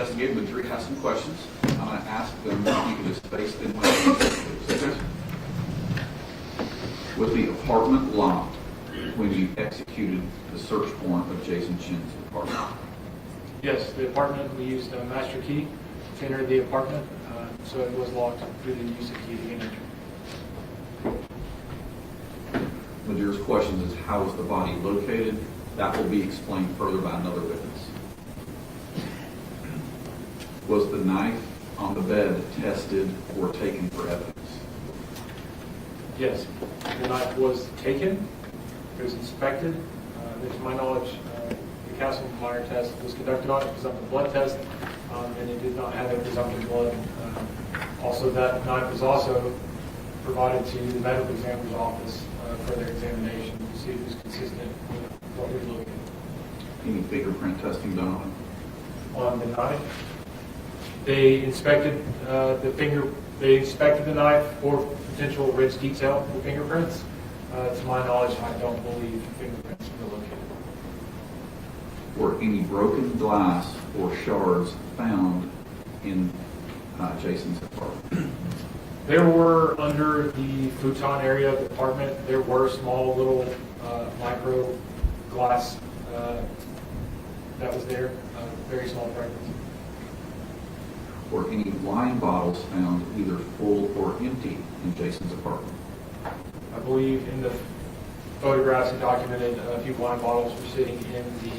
investigator and the jury has some questions. I'm going to ask them if you can just face them please. Was the apartment locked when you executed the search warrant of Jason Chen's apartment? Yes, the apartment, we used a master key to enter the apartment, so it was locked through the use of key to get entry. The juror's question is, how was the body located? That will be explained further by another witness. Was the knife on the bed tested or taken for evidence? Yes, the knife was taken, it was inspected. To my knowledge, the Castleman-Meyer test was conducted on it, presumptive blood test, and it did not have a presumptive blood. Also, that knife was also provided to the medical examiner's office for their examination to see if it was consistent with what we were looking at. Any fingerprint testing done on it? On the knife, they inspected They inspected the knife for potential rich detail with fingerprints. To my knowledge, I don't believe fingerprints were located. Were any broken glass or shards found in Jason's apartment? There were, under the futon area of the apartment, there were small little micro glass that was there, very small fragments. Were any wine bottles found either full or empty in Jason's apartment? I believe in the photographs it documented a few wine bottles were sitting in the,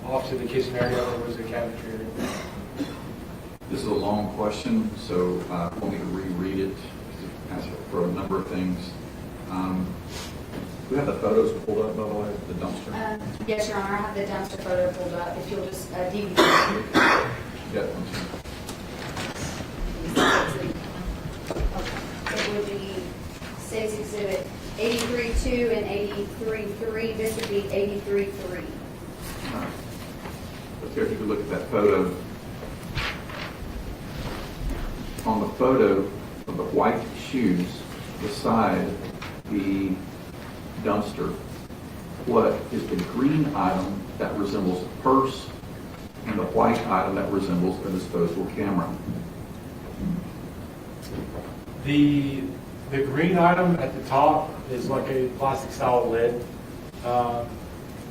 off to the kitchen area. There was a cabinetry area. This is a long question, so I want me to reread it to ask for a number of things. We have the photos pulled up, by the way, the dumpster. Yes, Your Honor, I have the dumpster photo pulled up. If you'll just DVD. Yeah. It would be State's Exhibit 83-2 and 83-3. This would be 83-3. All right. Let's hear if you could look at that photo. On the photo of the white shoes beside the dumpster, what is the green item that resembles a purse and the white item that resembles a disposable camera? The green item at the top is like a plastic style lid.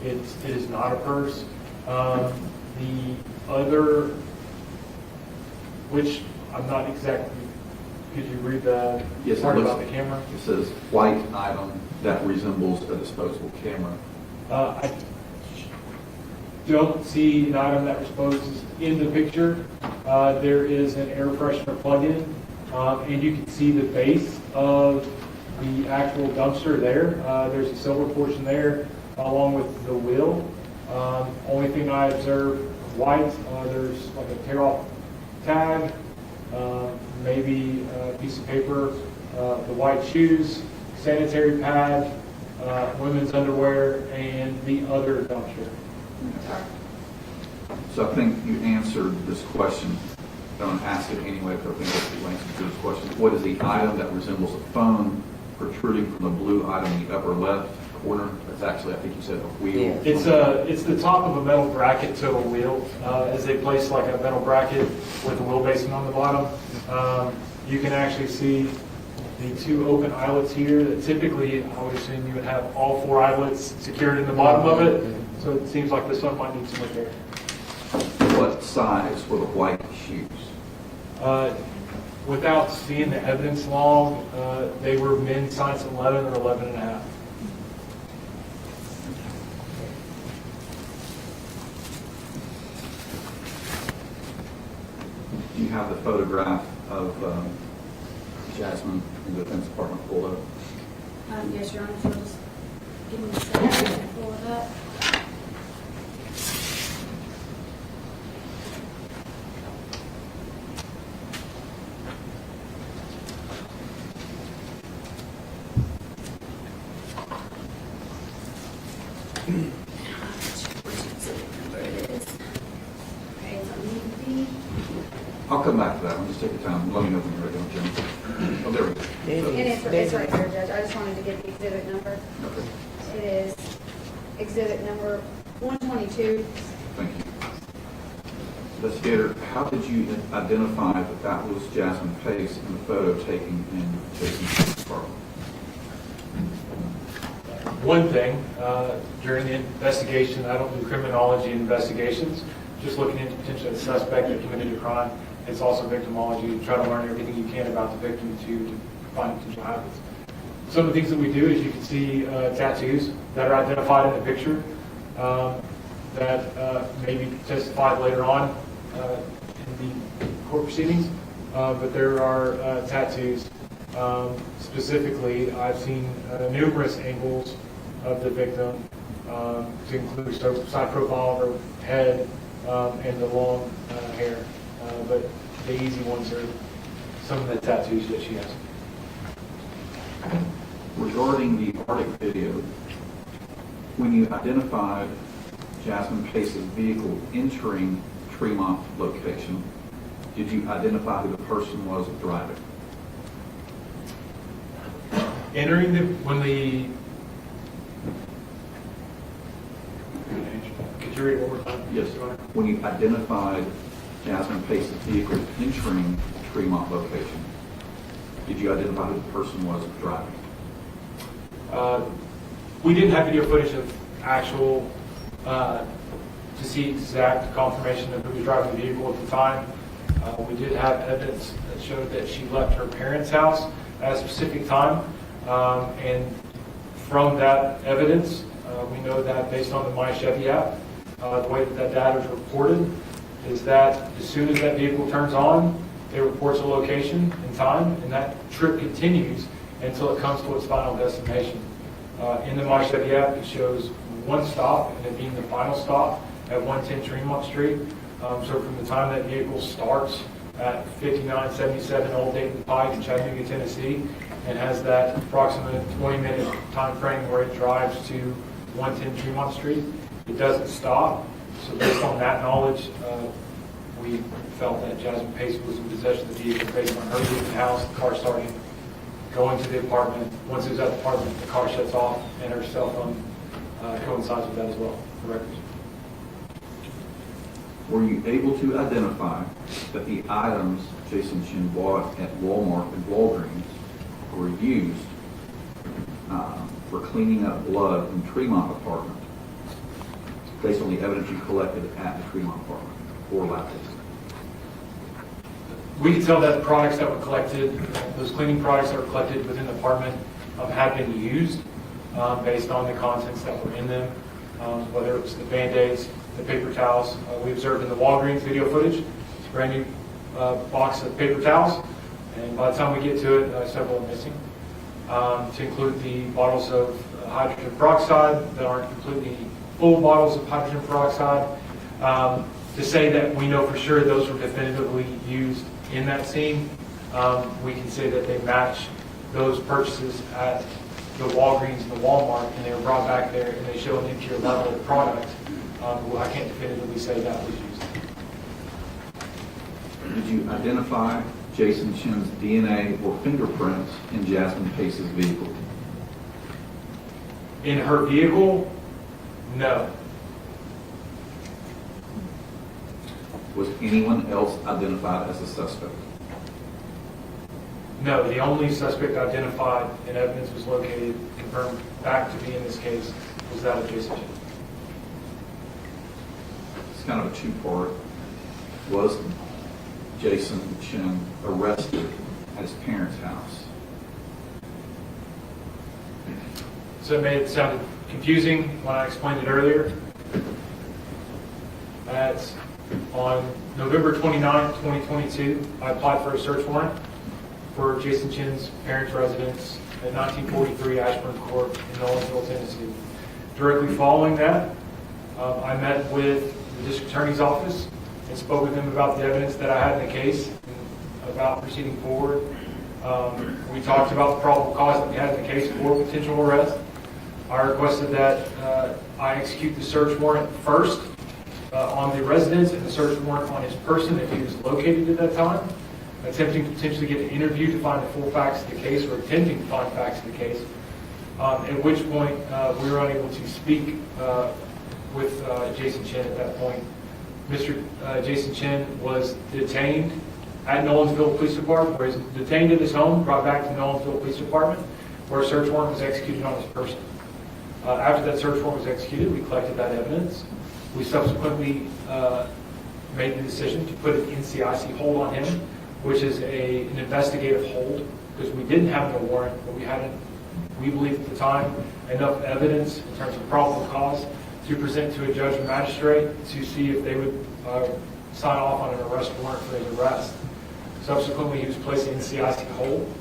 It is not a purse. The other, which I'm not exactly, could you read the part about the camera? It says white item that resembles a disposable camera. I don't see an item that exposes in the picture. There is an air freshener plug-in, and you can see the base of the actual dumpster there. There's a silver portion there, along with the wheel. Only thing I observed white, there's like a tear-off tag, maybe a piece of paper, the white shoes, sanitary pad, women's underwear, and the other dumpster. So I think you answered this question. Don't ask it anyway, but I think that's the answer to this question. What is the item that resembles a phone protruding from the blue item in the upper left corner? That's actually, I think you said a wheel. It's the top of a metal bracket to a wheel. As they place like a metal bracket with a wheel basing on the bottom, you can actually see the two open eyelets here that typically, I would assume you would have all four eyelets secured in the bottom of it. So it seems like this one might need some repair. What size were the white shoes? Without seeing the evidence long, they were men's size 11 or 11 and a half. Do you have the photograph of Jasmine in the defense department pulled up? Yes, Your Honor. So just give me a second to pull it up. I'll come back to that one. Just take your time. Let me know when you're ready, Jim. Oh, there we go. It's right there, Judge. I just wanted to get the exhibit number. Okay. It is exhibit number 122. Thank you. Investigator, how did you identify that that was Jasmine Pace in the photo taken in Jason's apartment? One thing, during the investigation, I don't do criminology investigations, just looking into potentially a suspect that committed a crime. It's also victimology, try to learn everything you can about the victim to find potential habits. Some of the things that we do is you can see tattoos that are identified in the picture that may be testified later on in the court proceedings, but there are tattoos. Specifically, I've seen numerous angles of the victim to include side profile of her head and the long hair, but the easy ones are some of the tattoos that she has. Regarding the Arctic video, when you identified Jasmine Pace's vehicle entering Tremont location, did you identify who the person was driving? Entering could you read it one more time? Yes. When you identified Jasmine Pace's vehicle entering Tremont location, did you identify who the person was driving? We didn't have video footage of actual to see exact confirmation of who was driving the vehicle at the time. We did have evidence that showed that she left her parents' house at a specific time, and from that evidence, we know that based on the My Chevy app, the way that data is reported is that as soon as that vehicle turns on, it reports a location and time, and that trip continues until it comes to its final destination. In the My Chevy app, it shows one stop, and it being the final stop at 110 Tremont Street. So from the time that vehicle starts at 5977 Old Dayton Pike in Chattanooga, Tennessee, and has that approximate 20-minute time frame where it drives to 110 Tremont Street, it doesn't stop. So based on that knowledge, we felt that Jasmine Pace was in possession of the vehicle based on her leaving the house, the car starting, going to the apartment. Once it was at the apartment, the car shuts off, and her cell phone coincides with that as well, the records. Were you able to identify that the items Jason Chen bought at Walmart and Walgreens were used for cleaning up blood in Tremont apartment based on the evidence you collected at the Tremont apartment or lab testing? We could tell that the products that were collected, those cleaning products that were collected within the apartment had been used based on the contents that were in them, whether it was the Band-Aids, the paper towels. We observed in the Walgreens video footage, it's a brand new box of paper towels, and by the time we get to it, several are missing. To include the bottles of hydrogen peroxide that aren't completely full bottles of hydrogen peroxide. To say that we know for sure those were definitively used in that scene, we can say that they match those purchases at the Walgreens and the Walmart, and they were brought back there and they show an impure level of product. Well, I can't definitively say that was used. Did you identify Jason Chen's DNA or fingerprints in Jasmine Pace's vehicle? In her vehicle, no. Was anyone else identified as a suspect? No, the only suspect identified and evidence was located, confirmed back to me in this case, was that of Jason Chen. It's kind of a two-part. Was Jason Chen arrested at his parents' house? So it may have sounded confusing when I explained it earlier. That's on November 29, 2022, I applied for a search warrant for Jason Chen's parents' residence at 1943 Ashburn Court in Nolensville, Tennessee. Directly following that, I met with the district attorney's office and spoke with them about the evidence that I had in the case and about proceeding forward. We talked about the probable cause that we had in the case for potential arrest. I requested that I execute the search warrant first on the residence and the search warrant on his person if he was located at that time, attempting to potentially get an interview to find the full facts of the case or attempting to find facts of the case, at which point we were unable to speak with Jason Chen at that point. Mr. Jason Chen was detained at Nolensville Police Department, where he was detained at his home, brought back to Nolensville Police Department, where a search warrant was executed on his person. After that search warrant was executed, we collected that evidence. We subsequently made the decision to put an NCIC hold on him, which is an investigative hold, because we didn't have no warrant, but we believed at the time, enough evidence in terms of probable cause to present to a judge or magistrate to see if they would sign off on an arrest warrant for his arrest. Subsequently, he was placed in NCIC hold.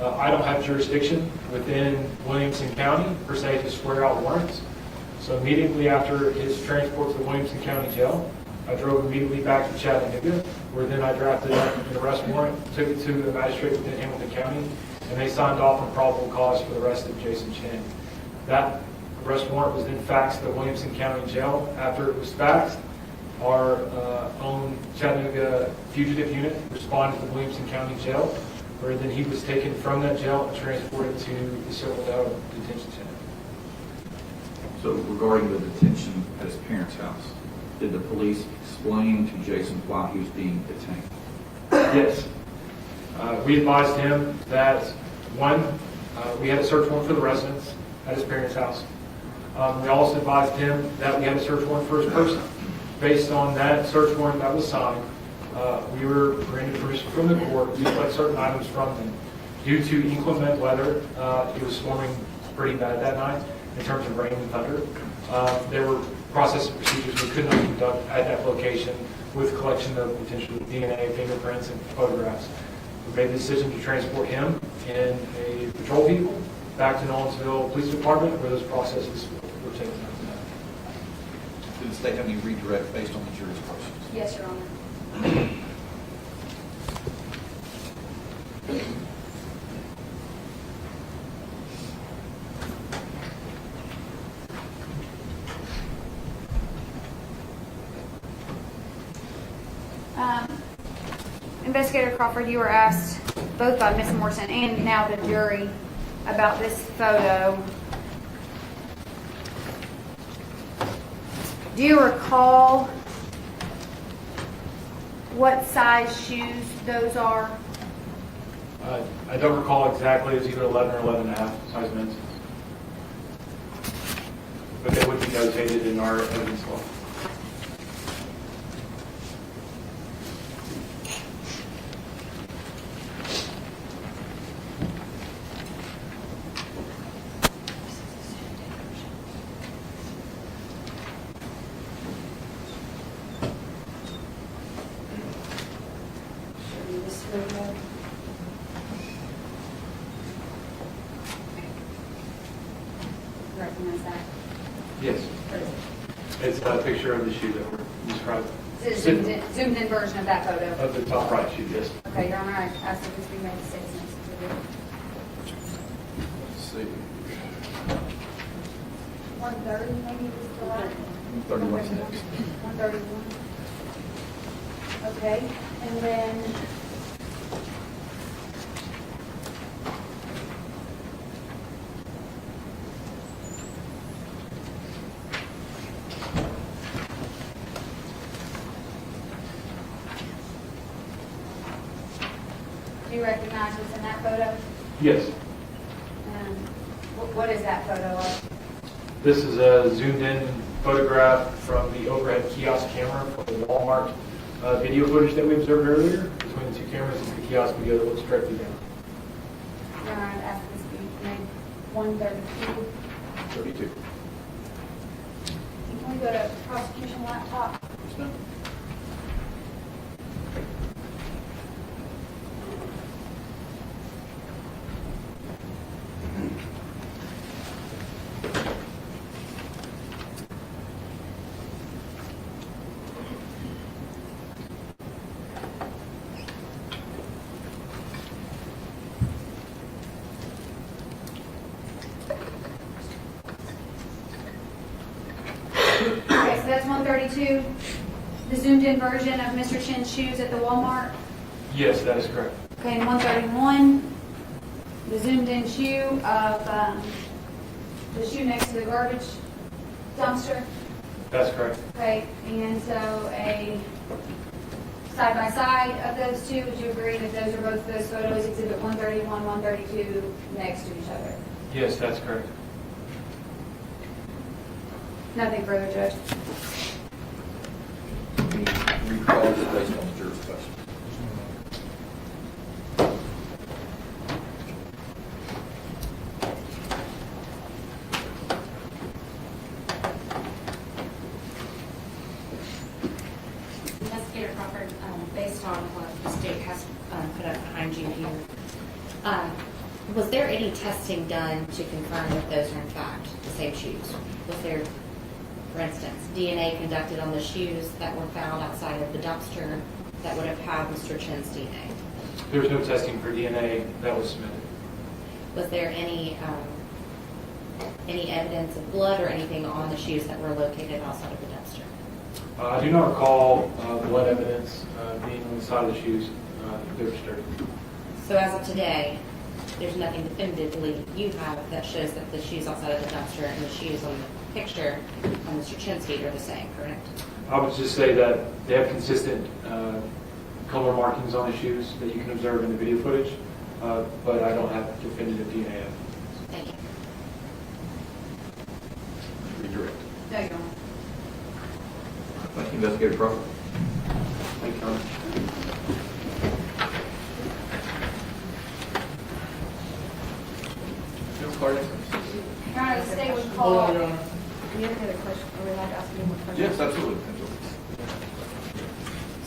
I don't have jurisdiction within Williamson County, per se, to swear out warrants. So immediately after his transport to the Williamson County Jail, I drove immediately back to Chattanooga, where then I drafted an arrest warrant, took it to the magistrate within Hamilton County, and they signed off on probable cause for the arrest of Jason Chen. That arrest warrant was then faxed to the Williamson County Jail. After it was faxed, our own Chattanooga fugitive unit responded to the Williamson County Jail, where then he was taken from that jail and transported to the Silverdale Detention Center. So regarding the detention at his parents' house, did the police explain to Jason why he was being detained? Yes. We advised him that, one, we had a search warrant for the residence at his parents' house. We also advised him that we had a search warrant for his person. Based on that search warrant that was signed, we were granted permission from the court to collect certain items from him. Due to inclement weather, it was storming pretty bad that night in terms of rain and thunder. There were process and procedures we could not conduct at that location with collection of potential DNA, fingerprints, and photographs. We made the decision to transport him in a patrol vehicle back to Nolensville Police Department, where those processes were taken up. Did the state have any redirect based on the jury's questions? Yes, Your Honor. Investigator Crawford, you were asked both by Ms. Morrison and now the jury about this photo. Do you recall what size shoes those are? I don't recall exactly. It's either 11 or 11 and a half size men's. But they would be notated in our evidence law. Recognize that? Yes. It's a picture of the shoe that we're describing. Is it a zoomed in version of that photo? Of the top right shoe, yes. Okay, Your Honor, I asked if this be made to statements. Let's see. 130 maybe was the last? 31's next. 131. Okay, and then do you recognize what's in that photo? Yes. What is that photo of? This is a zoomed-in photograph from the overhead kiosk camera from the Walmart video footage that we observed earlier. Between the two cameras is the kiosk video that looks directly down. Your Honor, I'd ask this be made 132. 32. Can we go to prosecution laptop? Yes, ma'am. Okay, so that's 132, the zoomed in version of Mr. Chen's shoes at the Walmart. Yes, that is correct. Okay, and 131, the zoomed in shoe of the shoe next to the garbage dumpster. That's correct. Okay, and so a side by side of those two, would you agree that those are both those photos, exhibit 131, 132, next to each other? Yes, that's correct. Nothing further, Judge. Recall this based on the juror's question. Investigator Crawford, based on what the state has put up behind you here, was there any testing done to confirm that those are in fact the same shoes? Was there, for instance, DNA conducted on the shoes that were found outside of the dumpster that would have had Mr. Chen's DNA? There was no testing for DNA that was submitted. Was there any evidence of blood or anything on the shoes that were located outside of the dumpster? I do not recall blood evidence being on the side of the shoes. They were sturdy. So as of today, there's nothing definitively you have that shows that the shoes outside of the dumpster and the shoes on the picture on Mr. Chen's feet are the same, correct? I would just say that they have consistent color markings on the shoes that you can observe in the video footage, but I don't have definitive DNA evidence. Thank you. Redirect. No, you don't. Thank you, Investigator Crawford. Thank you, Your Honor. Your Honor, the state would call. Do you have any other question? Or would you like to ask any more questions? Yes, absolutely.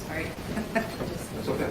Sorry. That's okay.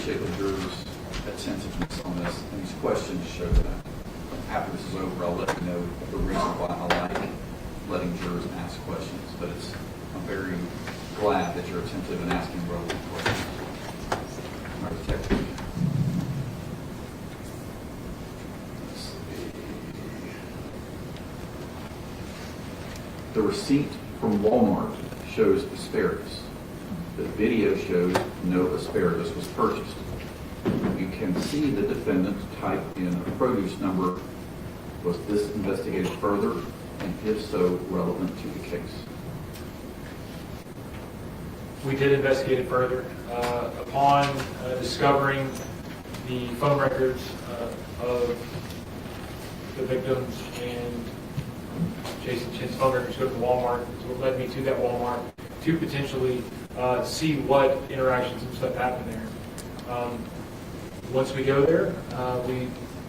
appreciate the jurors' attentiveness on this, and these questions show that. After this is over, I'll let you know the reason why I like letting jurors ask questions, but I'm very glad that you're attentive in asking relevant questions. Our detective. Let's see. The receipt from Walmart shows asparagus. The video shows no asparagus was purchased. You can see the defendant type in a produce number. Was this investigated further, and if so, relevant to the case? We did investigate it further. Upon discovering the phone records of the victims and Jason Chen's phone records go to Walmart, is what led me to that Walmart to potentially see what interactions and stuff happened there. Once we go there, we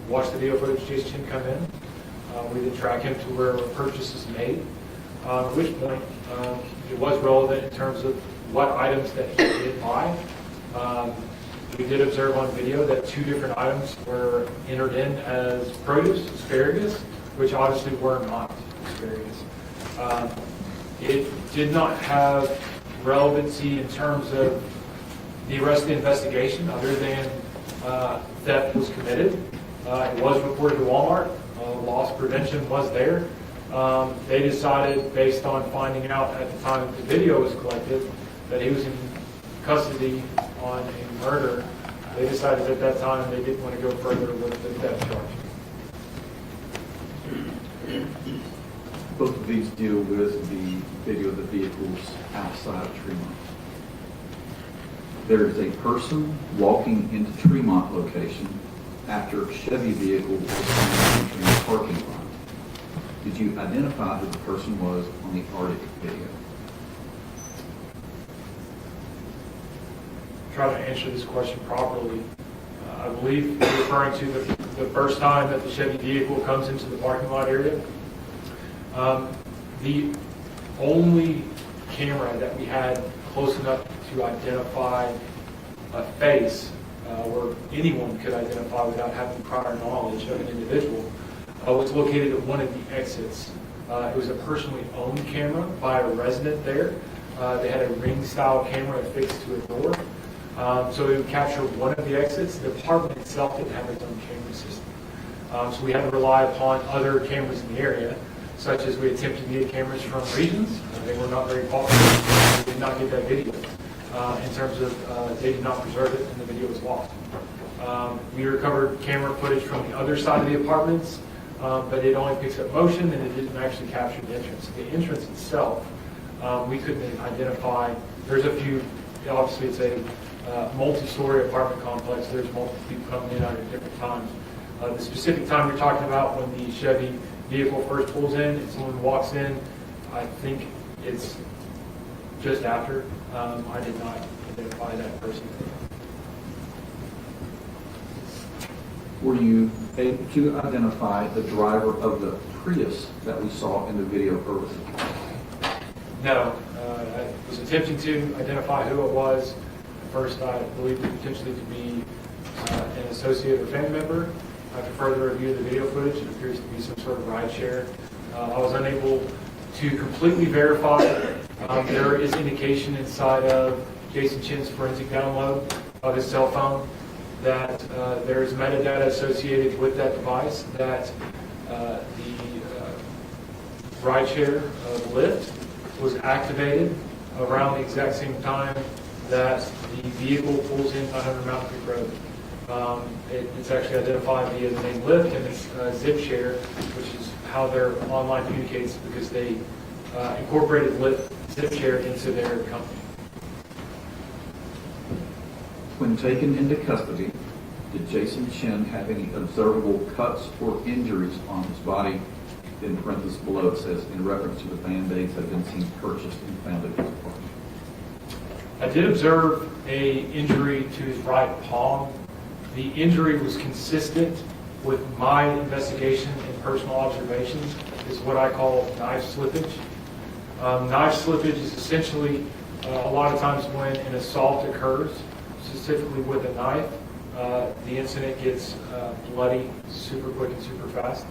watch the video footage of Jason Chen come in. We then track him to where a purchase is made, at which point it was relevant in terms of what items that he did buy. We did observe on video that 2 different items were entered in as produce, asparagus, which obviously were not asparagus. It did not have relevancy in terms of the rest of the investigation other than theft was committed. It was reported to Walmart. Loss prevention was there. They decided, based on finding out at the time that the video was collected, that he was in custody on a murder. They decided at that time they didn't want to go further with the theft charge. Both of these deal with the video of the vehicles outside of Tremont. There is a person walking into Tremont location after a Chevy vehicle was seen entering the parking lot. Did you identify who the person was on the Arctic video? Try to answer this question properly. I believe you're referring to the first time that the Chevy vehicle comes into the parking lot area. The only camera that we had close enough to identify a face where anyone could identify without having prior knowledge of an individual was located at one of the exits. It was a personally owned camera by a resident there. They had a ring-style camera affixed to a door. So it would capture one of the exits. The apartment itself didn't have its own camera system. So we had to rely upon other cameras in the area, such as we attempted to get cameras from regions. They were not very popular. We did not get that video. In terms of they did not preserve it and the video was lost. We recovered camera footage from the other side of the apartments, but it only picks up motion and it didn't actually capture the entrance. The entrance itself, we couldn't identify. There's a few, obviously it's a multi-story apartment complex. There's multiple people coming in at different times. The specific time you're talking about when the Chevy vehicle first pulls in and someone walks in, I think it's just after. I did not identify that person. Were you able to identify the driver of the Prius that we saw in the video earlier? No. I was attempting to identify who it was. At first, I believed it potentially to be an associate or family member. After further review of the video footage, it appears to be some sort of ride share. I was unable to completely verify. There is indication inside of Jason Chen's forensic download of his cell phone that there is metadata associated with that device, that the rideshare Lyft was activated around the exact same time that the vehicle pulls in 500 Mountain Creek Road. It's actually identified via the name Lyft and it's zip share, which is how their online communicates because they incorporated Lyft zip share into their company. When taken into custody, did Jason Chen have any observable cuts or injuries on his body? In parentheses below it says, in reference to the Band-Aids that have been seen purchased and found at his apartment. I did observe an injury to his right palm. The injury was consistent with my investigation and personal observations. Is what I call knife slippage. Knife slippage is essentially a lot of times when an assault occurs, specifically with a knife, the incident gets bloody super quick and super fast.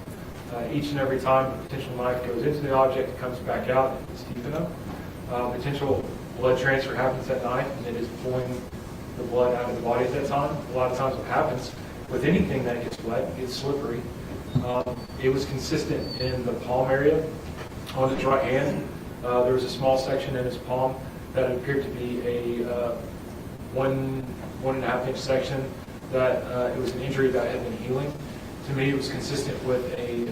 Each and every time the potential knife goes into the object, it comes back out, it's deep enough. Potential blood transfer happens at knife, and it is pulling the blood out of the body at that time. A lot of times what happens with anything that gets wet, it's slippery. It was consistent in the palm area on his right hand. There was a small section in his palm that appeared to be a 1.5 inch section that it was an injury that had been healing. To me, it was consistent with a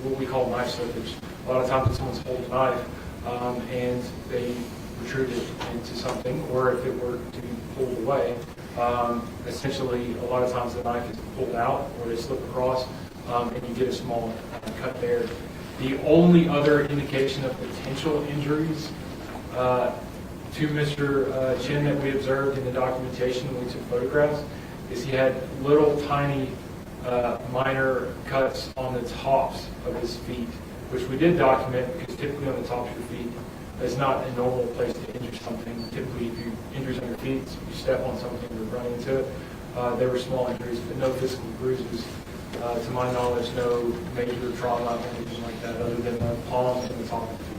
what we call knife slippage. A lot of times when someone's holding a knife and they protrude it into something, or if it were to be pulled away, essentially a lot of times the knife is pulled out or they slip across and you get a small cut there. The only other indication of potential injuries to Mr. Chen that we observed in the documentation when we took photographs is he had little tiny minor cuts on the tops of his feet, which we did document because typically on the tops of your feet is not a normal place to injure something. Typically if you injure on your feet, you step on something or run into it. There were small injuries, but no physical bruises. To my knowledge, no major trauma or anything like that other than the palms and the top of the feet.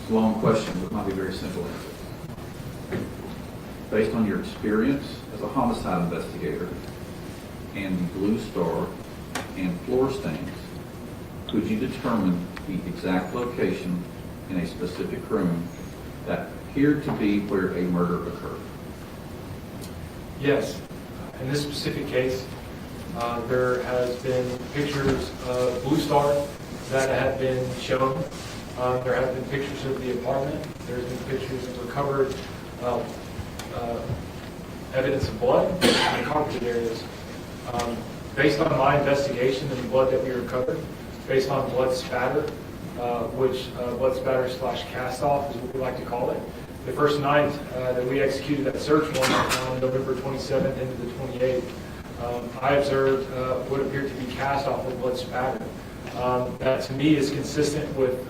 It's a long question, but it might be very simple answer. Based on your experience as a homicide investigator and the blue star and floor stains, could you determine the exact location in a specific room that appeared to be where a murder occurred? Yes. In this specific case, there has been pictures of Blue Star that have been shown. There have been pictures of the apartment. There's been pictures of recovered evidence of blood in carpeted areas. Based on my investigation and the blood that we recovered, based on blood spatter, which blood spatter / cast off is what we like to call it. The first night that we executed that search warrant on November 27th into the 28th, I observed what appeared to be cast off of blood spatter. That to me is consistent with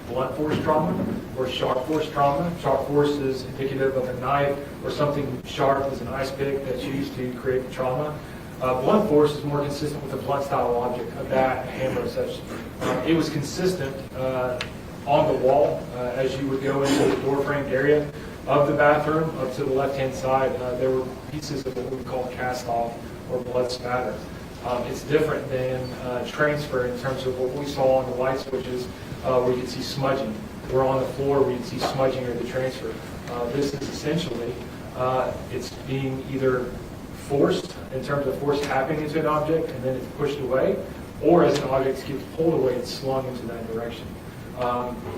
blunt force trauma or sharp force trauma. Sharp force is indicative of a knife or something sharp as an ice pick that's used to create the trauma. Blunt force is more consistent with a blunt style object, a bat, a hammer, such. It was consistent on the wall as you would go into the door framed area of the bathroom. Up to the left hand side, there were pieces of what we call cast off or blood spatter. It's different than transfer in terms of what we saw on the light switches where you could see smudging, or on the floor where you could see smudging or the transfer. This is essentially, it's being either forced in terms of force tapping into an object and then it's pushed away, or as an object gets pulled away, it's slung into that direction.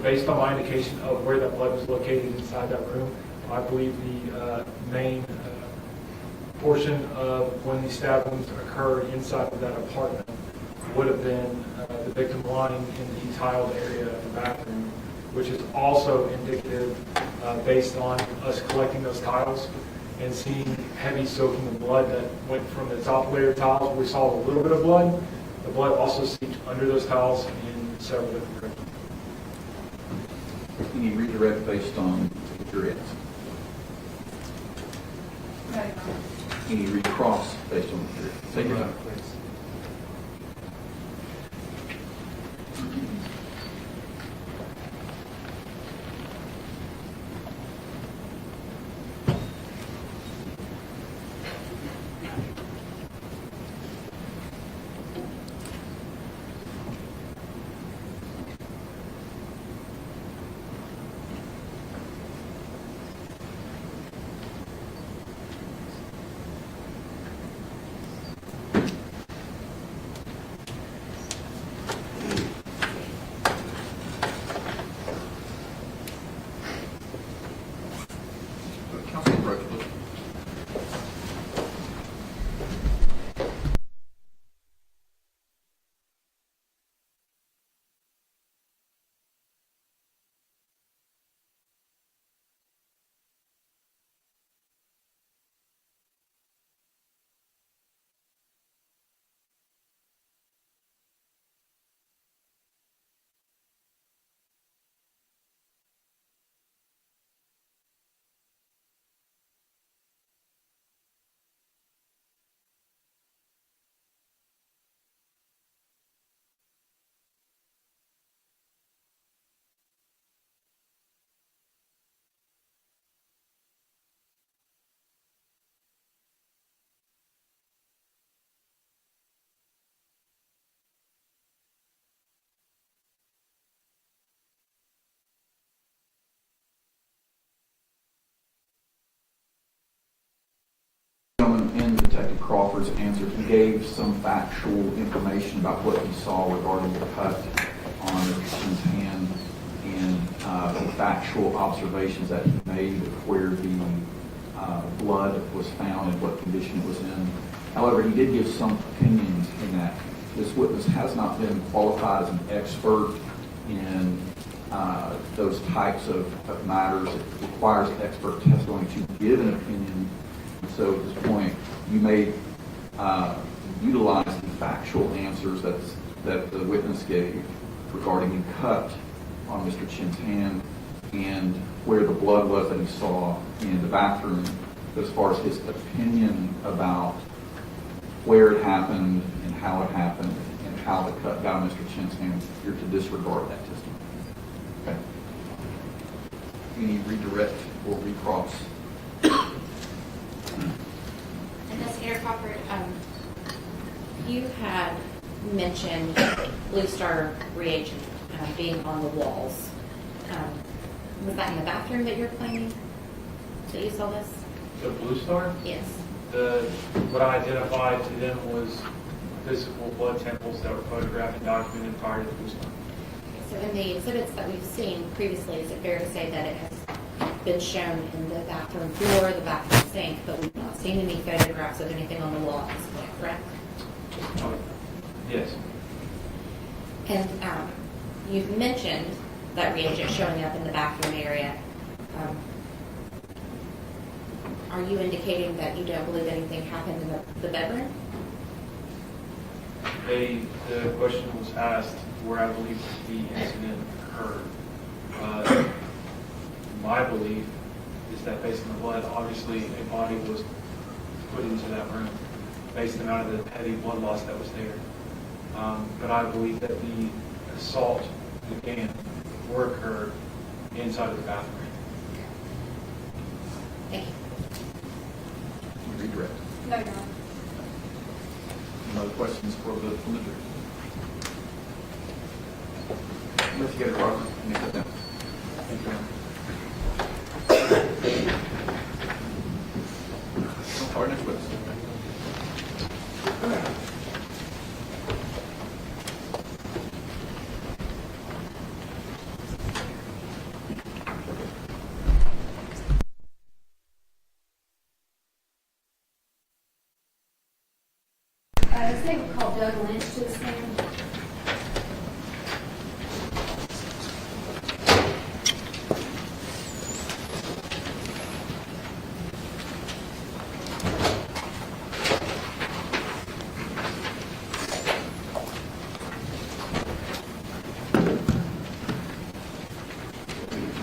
Based on my indication of where that blood was located inside that room, I believe the main portion of when these stab wounds occurred inside of that apartment would have been the victim lying in the tiled area of the bathroom, which is also indicative based on us collecting those tiles and seeing heavy soaking of blood that went from the top layer of tiles where we saw a little bit of blood. The blood also seeped under those tiles in several different directions. Can you redirect based on your answer? Can you recross based on your answer? Take your time. In Detective Crawford's answer, he gave some factual information about what he saw regarding the cut on Mr. Chen's hand and the factual observations that he made of where the blood was found and what condition it was in. However, he did give some opinions in that this witness has not been qualified as an expert in those types of matters. It requires expert testimony to give an opinion. So at this point, you may utilize the factual answers that the witness gave regarding the cut on Mr. Chen's hand and where the blood was that he saw in the bathroom, as far as his opinion about where it happened and how it happened and how the cut got on Mr. Chen's hand. You're to disregard that testimony. Okay. Any redirect or recross? Investigator Crawford, you had mentioned Blue Star reagent being on the walls. Was that in the bathroom that you're claiming that you saw this? The Blue Star? Yes. What I identified to them was physical blood samples that were photographed and documented prior to the Blue Star. So in the exhibits that we've seen previously, is it fair to say that it has been shown in the bathroom floor, the bathroom sink, but we've not seen any photographs of anything on the wall at this point, correct? Yes. And you've mentioned that reagent showing up in the bathroom area. Are you indicating that you don't believe anything happened in the bedroom? The question was asked where I believe the incident occurred. My belief is that based on the blood, obviously a body was put into that room based on out of the heavy blood loss that was there. But I believe that the assault began or occurred inside of the bathroom. Thank you. Redirect. No, Your Honor. Any other questions from the jury? Investigator Crawford, you may sit down. Thank you, ma'am. Our next witness. The state would call Doug Lynch to the stand.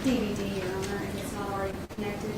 DVD, Your Honor, if it's not already connected.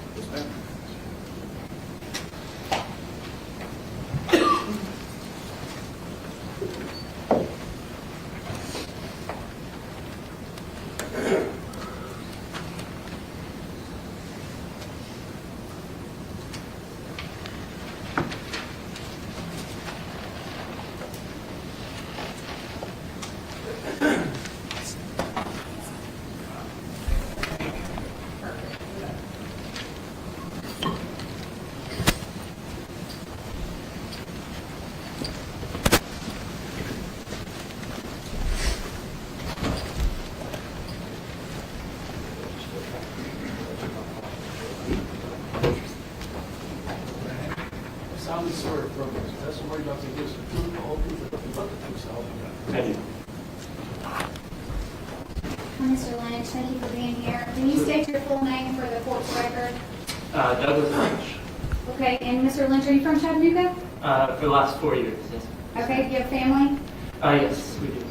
soundly sort of programs. That's what we're about to give some proof, the whole proof of nothing but the truth, so help you God. Thank you. Mr. Lynch, thank you for being here. Can you state your full name for the court's record? Douglas Lynch. Okay, and Mr. Lynch, are you from Chattanooga? For the last 4 years, yes. Okay, do you have family? Yes, we do.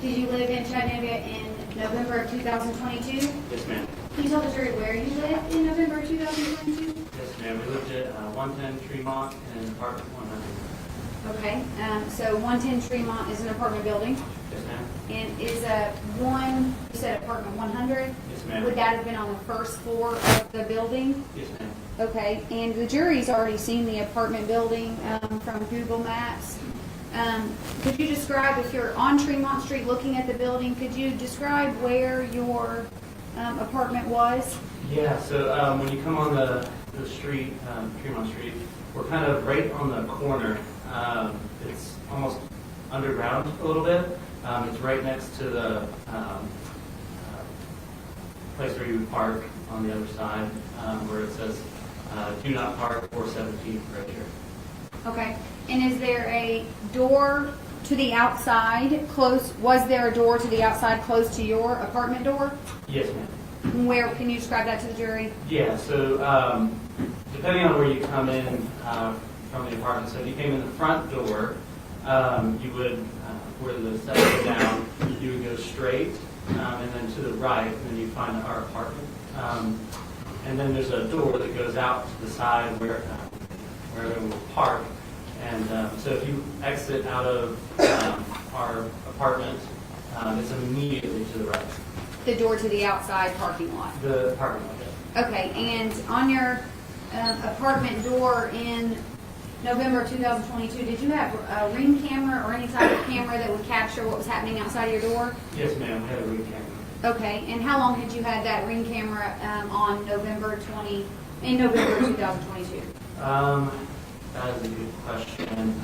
Did you live in Chattanooga in November of 2022? Yes, ma'am. Can you tell the jury where you lived in November of 2022? Yes, ma'am. We lived at 110 Tremont in apartment 100. Okay, so 110 Tremont is an apartment building. Yes, ma'am. And is you said apartment 100? Yes, ma'am. Would that have been on the first floor of the building? Yes, ma'am. Okay, and the jury's already seen the apartment building from Google Maps. Could you describe, if you're on Tremont Street looking at the building, could you describe where your apartment was? Yeah, so when you come on the the street, Tremont Street. We're kind of right on the corner. It's almost underground a little bit. It's right next to the place where you would park on the other side, where it says, do not park 417 right here. Okay. And is there a door to the outside close? Was there a door to the outside close to your apartment door? Yes, ma'am. Where, can you describe that to the jury? Yeah, so depending on where you come in from the apartment, so if you came in the front door, you would, where the steps go down, you would go straight, and then to the right, and then you find our apartment. And then there's a door that goes out to the side where we will park. And so if you exit out of our apartment, it's immediately to the right. The door to the outside parking lot. The parking lot, yeah. Okay, and on your apartment door in November of 2022, did you have a ring camera or any type of camera that would capture what was happening outside of your door? Yes, ma'am, we had a ring camera. Okay, and how long had you had that ring camera on November 2022? That is a good question.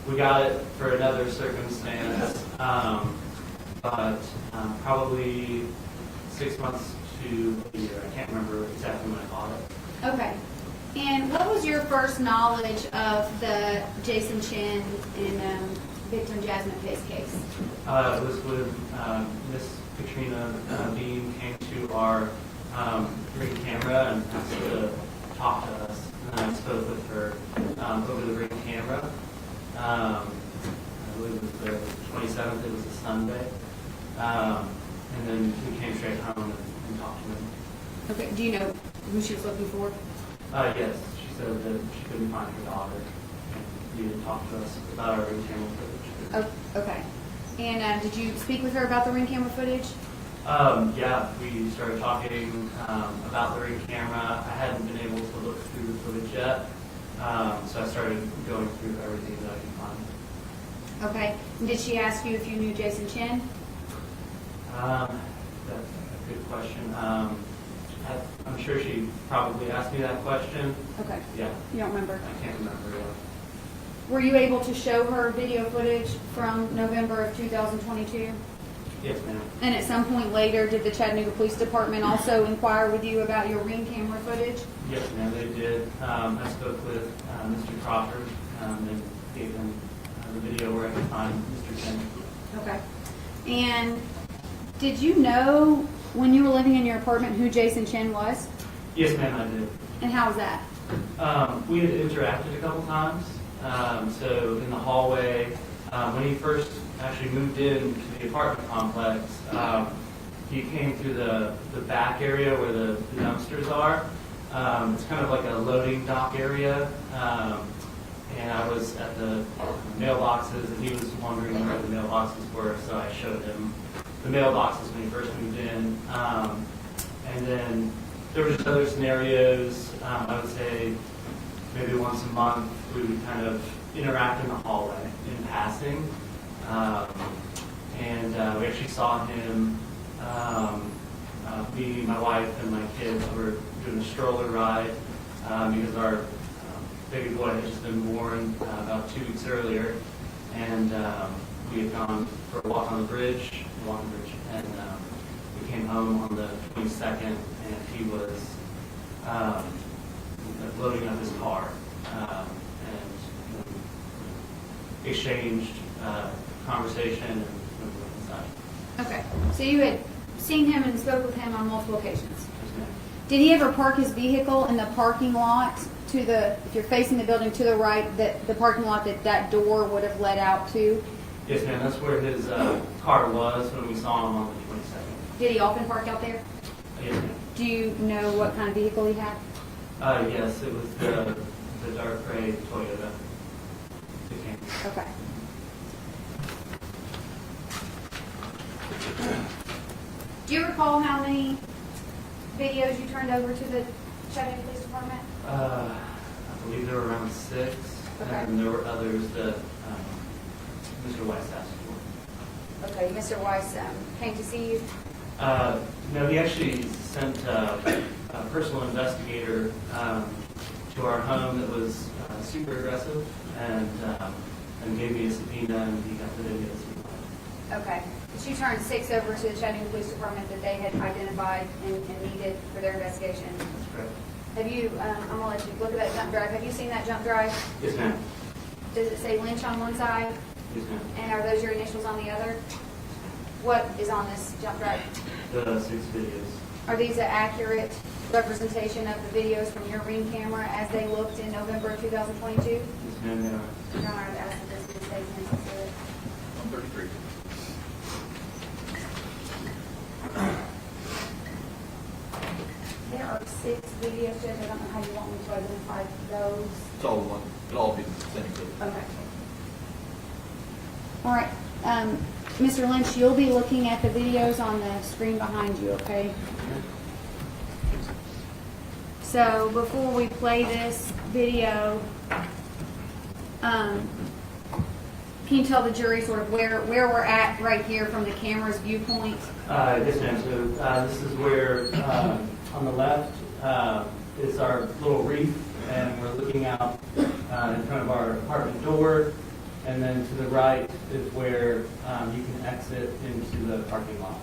We got it for another circumstance, but probably 6 months to a year. I can't remember exactly when I bought it. Okay. And what was your first knowledge of the Jason Chen and victim Jasmine Pace case? It was with Miss Katrina Bean came to our ring camera and asked to talk to us. And I spoke with her over the ring camera. I believe it was the 27th, it was a Sunday. And then we came straight home and talked to him. Okay, do you know who she was looking for? Yes, she said that she couldn't find her daughter. And needed to talk to us about our ring camera footage. Oh, okay. And did you speak with her about the ring camera footage? Yeah, we started talking about the ring camera. I hadn't been able to look through the footage yet, so I started going through everything that I could find. Okay. And did she ask you if you knew Jason Chen? That's a good question. I'm sure she probably asked me that question. Okay. Yeah. You don't remember? I can't remember. Yeah. Were you able to show her video footage from November of 2022? Yes, ma'am. And at some point later, did the Chattanooga Police Department also inquire with you about your ring camera footage? Yes, ma'am, they did. I spoke with Mr. Crawford and gave him the video where I could find Mr. Chen. Okay. And did you know when you were living in your apartment who Jason Chen was? Yes, ma'am, I did. And how was that? We had interacted a couple times. So in the hallway, when he first actually moved into the apartment complex, he came through the back area where the dumpsters are. It's kind of like a loading dock area. And I was at the mailboxes, and he was wondering where the mailboxes were, so I showed him the mailboxes when he first moved in. And then there were just other scenarios. I would say maybe once a month we would kind of interact in the hallway in passing. And we actually saw him, me, my wife, and my kids were doing a stroller ride because our baby boy had just been born about 2 weeks earlier. And we had gone for a walk on the bridge, and we came home on the 22nd, and he was loading up his car and exchanged conversation and such. Okay. So you had seen him and spoke with him on multiple occasions. Did he ever park his vehicle in the parking lot to the, if you're facing the building to the right, that the parking lot that door would have led out to? Yes, ma'am. That's where his car was when we saw him on the 22nd. Did he often park out there? Yes, ma'am. Do you know what kind of vehicle he had? Yes, it was the dark gray Toyota. Okay. Do you recall how many videos you turned over to the Chattanooga Police Department? I believe there were around 6, Okay. and there were others that Mr. Weiss asked for. Okay, Mr. Weiss came to see you? No, he actually sent personal investigator to our home that was super aggressive and gave me a subpoena, and he got the videos. Okay. But you turned 6 over to the Chattanooga Police Department that they had identified and needed for their investigation. That's correct. Have you, I'm going to let you look at that jump drive. Have you seen that jump drive? Yes, ma'am. Does it say Lynch on one side? Yes, ma'am. And are those your initials on the other? What is on this jump drive? The 6 videos. Are these an accurate representation of the videos from your Ring camera as they looked in November of 2022? Yes, ma'am, they are. Your Honor, I've asked that this be taken into consideration. 133. There are 6 videos, Judge. I don't know how you want me to identify those. It's all one. It'll all be the same thing. Okay. All right. Mr. Lynch, you'll be looking at the videos on the screen behind you, okay? So before we play this video, can you tell the jury sort of where we're at right here from the camera's viewpoint? Yes, ma'am. So this is where on the left is our little reef, and we're looking out in front of our apartment door. And then to the right is where you can exit into the parking lot.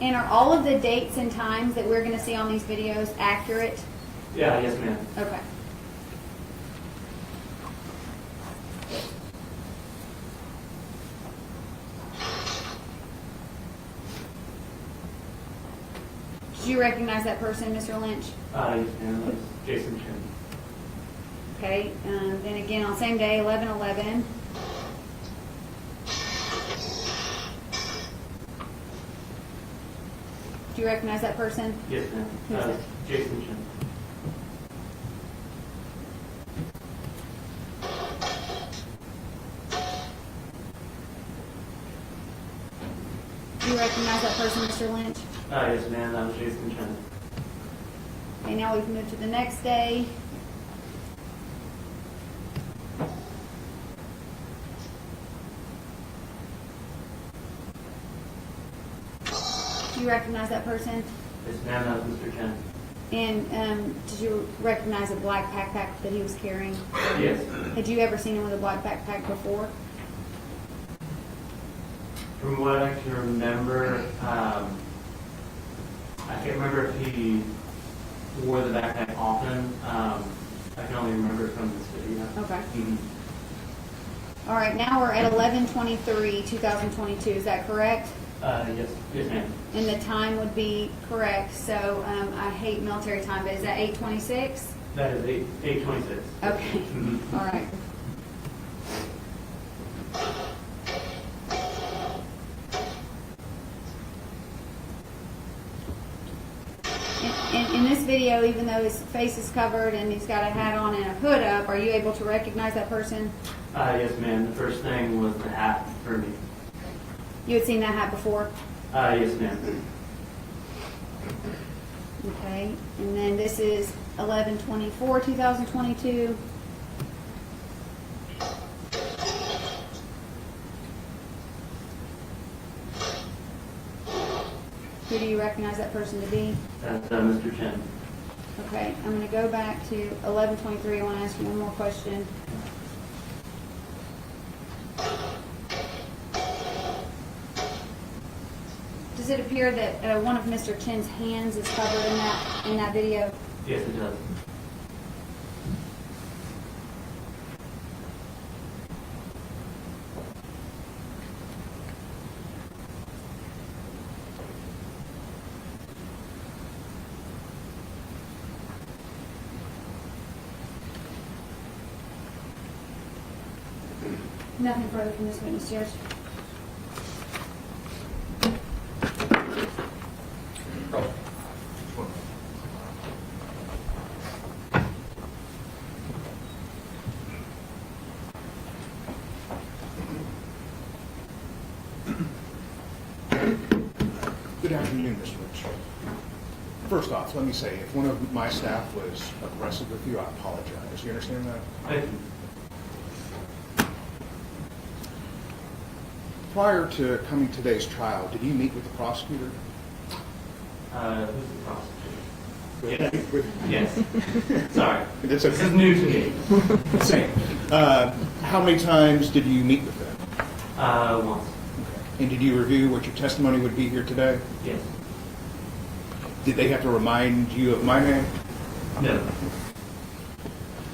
And are all of the dates and times that we're going to see on these videos accurate? Yeah, yes, ma'am. Okay. Did you recognize that person, Mr. Lynch? Yes, ma'am. That's Jason Chen. Okay, then again on same day, 11/11. Do you recognize that person? Yes, ma'am. Who is it? Jason Chen. Do you recognize that person, Mr. Lynch? Yes, ma'am. That was Jason Chen. Okay, now we can move to the next day. Do you recognize that person? Yes, ma'am. That was Mr. Chen. And did you recognize a black backpack that he was carrying? Yes. Had you ever seen him with a black backpack before? From what I can remember, I can't remember if he wore the backpack often. I can only remember it from this video. Okay. Mm-hmm. All right, now we're at 11/23/2022. Is that correct? Yes, ma'am. And the time would be correct. So I hate military time, but is that 8:26? That is 8:26. Okay. Mm-hmm. All right. In this video, even though his face is covered and he's got a hat on and a hood up, are you able to recognize that person? Yes, ma'am. The first thing was the hat for me. You had seen that hat before? Yes, ma'am. Okay. And then this is 11/24/2022. Who do you recognize that person to be? That's Mr. Chen. Okay, I'm going to go back to 11/23. I want to ask you one more question. Does it appear that one of Mr. Chen's hands is covered in that video? Yes, it does. Nothing further from this witness, Judge. Good afternoon, Mr. Lynch. First off, let me say, if one of my staff was aggressive with you, I apologize. You understand that? Thank you. Prior to coming to today's trial, did you meet with the prosecutor? Who's the prosecutor? Yes. Yes. Sorry. That's This is new to me. Same. How many times did you meet with them? Once. And did you review what your testimony would be here today? Yes. Did they have to remind you of my name? No.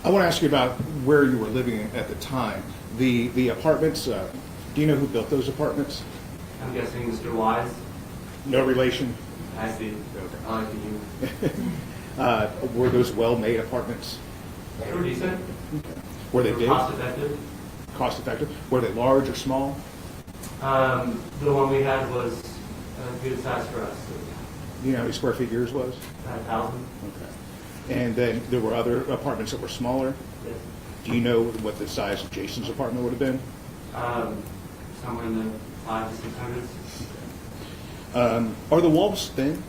I want to ask you about where you were living at the time. The apartments, do you know who built those apartments? I'm guessing Mr. Wise. No relation? I see. Okay. I like the humor. Were those well-made apartments? They were decent. Were they big? Cost effective. Cost effective? Were they large or small? The one we had was a good size for us. Do you know how many square feet yours was? 1,000. Okay. And then there were other apartments that were smaller? Yes. Do you know what the size of Jason's apartment would have been? Somewhere in the 500 to 600s. Are the walls thin?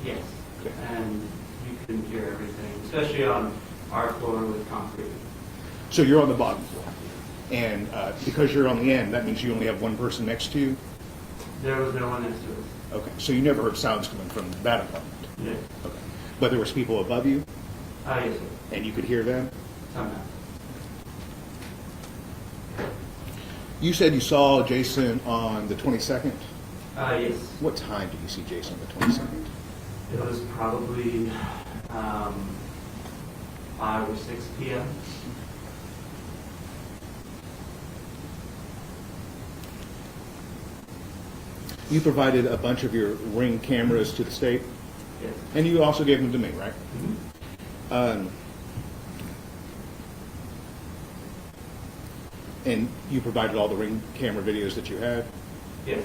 Yes. Okay. And you can hear everything, especially on our floor with concrete. So you're on the bottom floor. And because you're on the end, that means you only have one person next to you? There was no one next to us. Okay. So you never heard sounds coming from that apartment? No. Okay. But there was people above you? Yes, sir. And you could hear them? Somehow. You said you saw Jason on the 22nd? Yes. What time did you see Jason on the 22nd? It was probably 5 or 6 p.m. You provided a bunch of your Ring cameras to the state? Yes. And you also gave them to me, right? Mm-hmm. And you provided all the Ring camera videos that you had? Yes.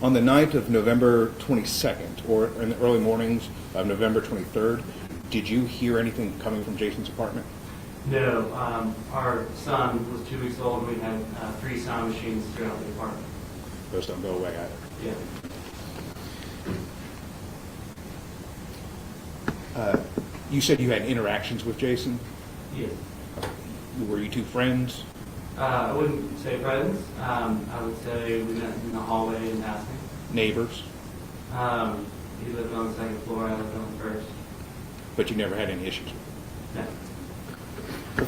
On the night of November 22nd, or in the early mornings of November 23rd, did you hear anything coming from Jason's apartment? No. Our son was 2 weeks old, and we had 3 sound machines throughout the apartment. Those don't go away either. Yeah. You said you had interactions with Jason? Yes. Were you two friends? I wouldn't say friends. I would say we met in the hallway in passing. Neighbors? He lived on the second floor, I lived on the first. But you never had any issues with him? No.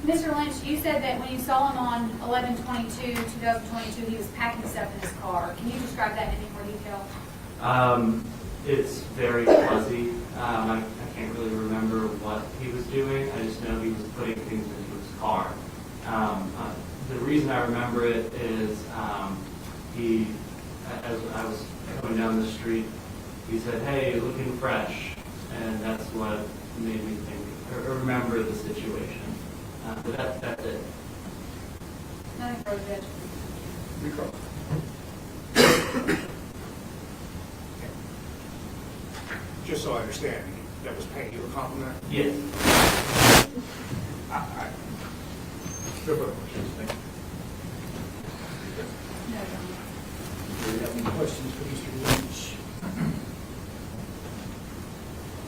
Mr. Lynch, you said that when you saw him on 11/22/2022, he was packing stuff in his car. Can you describe that in any more detail? It's very fuzzy. I can't really remember what he was doing. I just know he was putting things into his car. The reason I remember it is as I was going down the street, he said, "Hey, you're looking fresh," and that's what made me think or remember the situation. But that's it. Nothing further, Judge. Just so I understand, that was paying you a compliment? Yes. No further questions. Thank you. Do you have any questions for Mr. Lynch?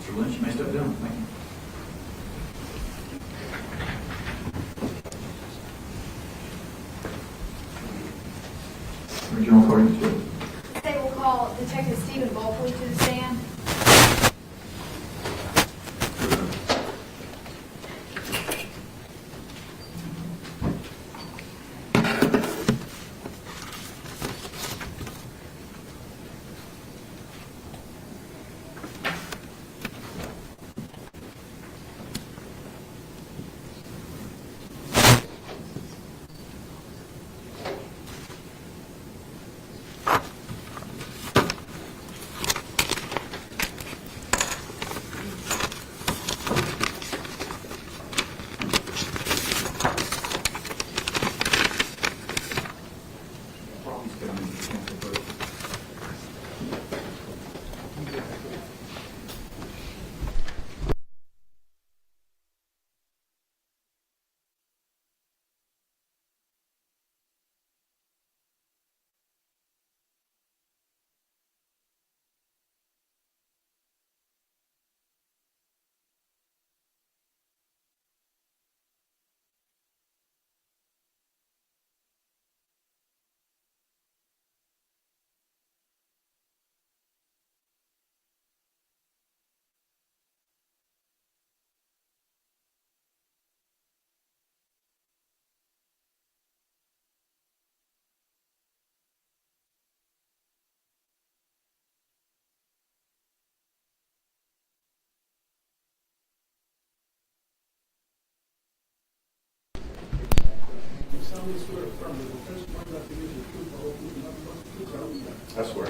Mr. Lynch, you may step down. Thank you. Original recording is yours. State will call Detective Stephen Bulkley to the stand. solemnly swear affirm that the testimony that you give is the truth, the whole truth, and nothing but the truth, so help you God. I swear.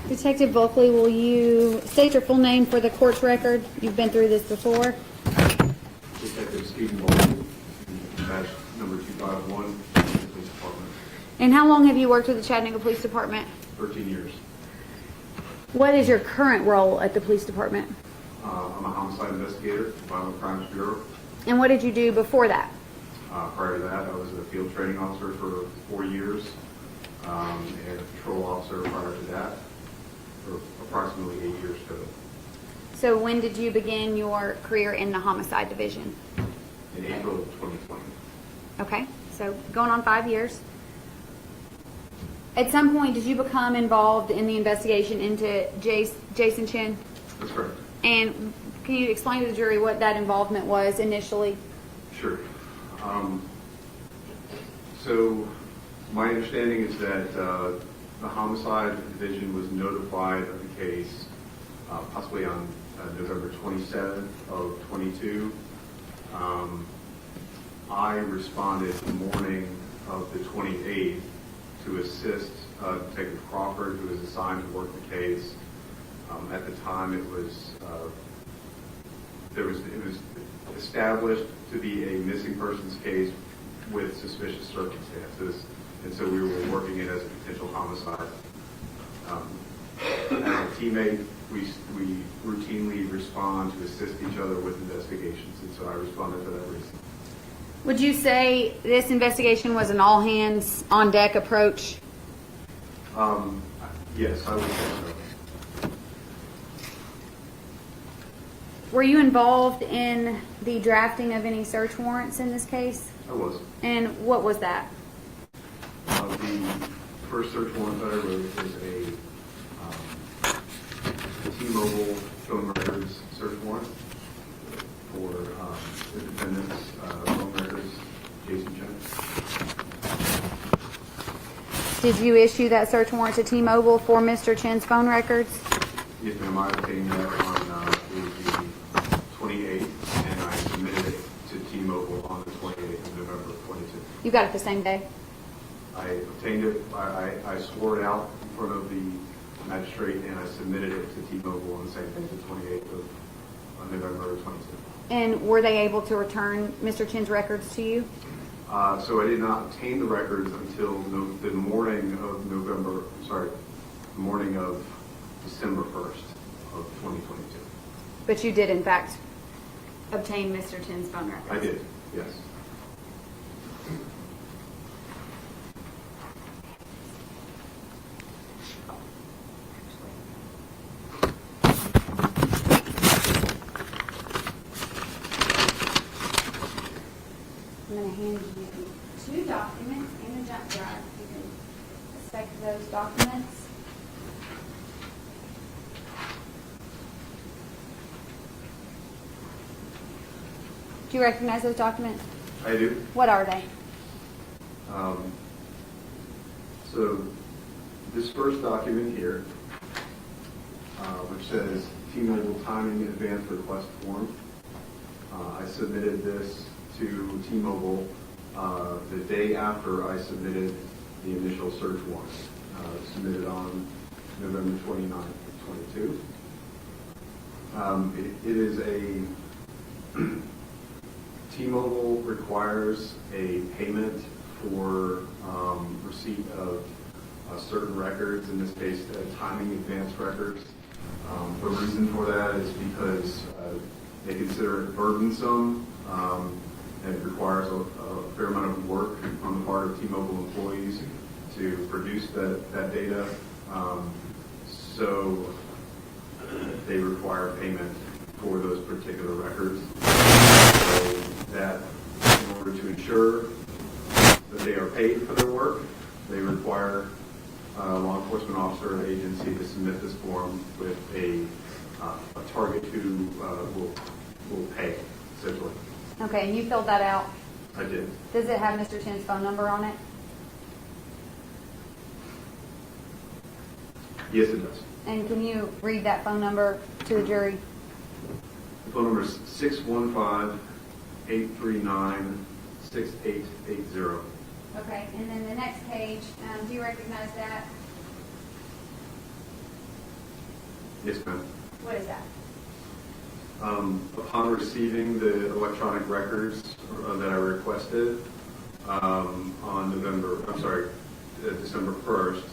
Detective Bulkley, will you state your full name for the court's record? You've been through this before. Detective Stephen Bolton, badge number 251, Police Department. And how long have you worked with the Chattanooga Police Department? 13 years. What is your current role at the police department? I'm a homicide investigator, Violent Crimes Bureau. And what did you do before that? Prior to that, I was a field training officer for 4 years, and a patrol officer prior to that for approximately 8 years total. So when did you begin your career in the homicide division? In April of 2020. Okay, so going on 5 years. At some point, did you become involved in the investigation into Jason Chen? That's correct. And can you explain to the jury what that involvement was initially? Sure. So my understanding is that the homicide division was notified of the case possibly on November 27th of 22. I responded the morning of the 28th to assist Detective Crawford, who was assigned to work the case. At the time, it was established to be a missing persons case with suspicious circumstances, and so we were working it as a potential homicide. As a teammate, we routinely respond to assist each other with investigations, and so I responded for that reason. Would you say this investigation was an all hands on deck approach? Yes, I would say so. Were you involved in the drafting of any search warrants in this case? I was. And what was that? The first search warrant that I wrote was a T-Mobile phone records search warrant for the defendant's phone records, Jason Chen. Did you issue that search warrant to T-Mobile for Mr. Chen's phone records? Yes, ma'am. I obtained that on the 28th, and I submitted it to T-Mobile on the 28th of November 22. You got it the same day? I obtained it. I swore it out in front of the magistrate, and I submitted it to T-Mobile on the same day, the 28th of November 22. And were they able to return Mr. Chen's records to you? So I did not obtain the records until the morning of December 1st of 2022. But you did, in fact, obtain Mr. Chen's phone records? I did, yes. I'm going to hand you 2 documents and a jump drive. You can inspect those documents. Do you recognize those documents? I do. What are they? So this first document here, which says T-Mobile timing advance request form, I submitted this to T-Mobile the day after I submitted the initial search warrant, submitted on November 29th of 22. It is a T-Mobile requires a payment for receipt of certain records, in this case, timing advance records. The reason for that is because they consider it burdensome and it requires a fair amount of work on the part of T-Mobile employees to produce that data. So they require payment for those particular records. So that in order to ensure that they are paid for their work, they require a law enforcement officer or agency to submit this form with a target who will pay, essentially. Okay, and you filled that out? I did. Does it have Mr. Chen's phone number on it? Yes, it does. And can you read that phone number to the jury? The phone number is 615-839-6880. Okay, and then the next page, do you recognize that? Yes, ma'am. What is that? Upon receiving the electronic records that I requested on December 1st,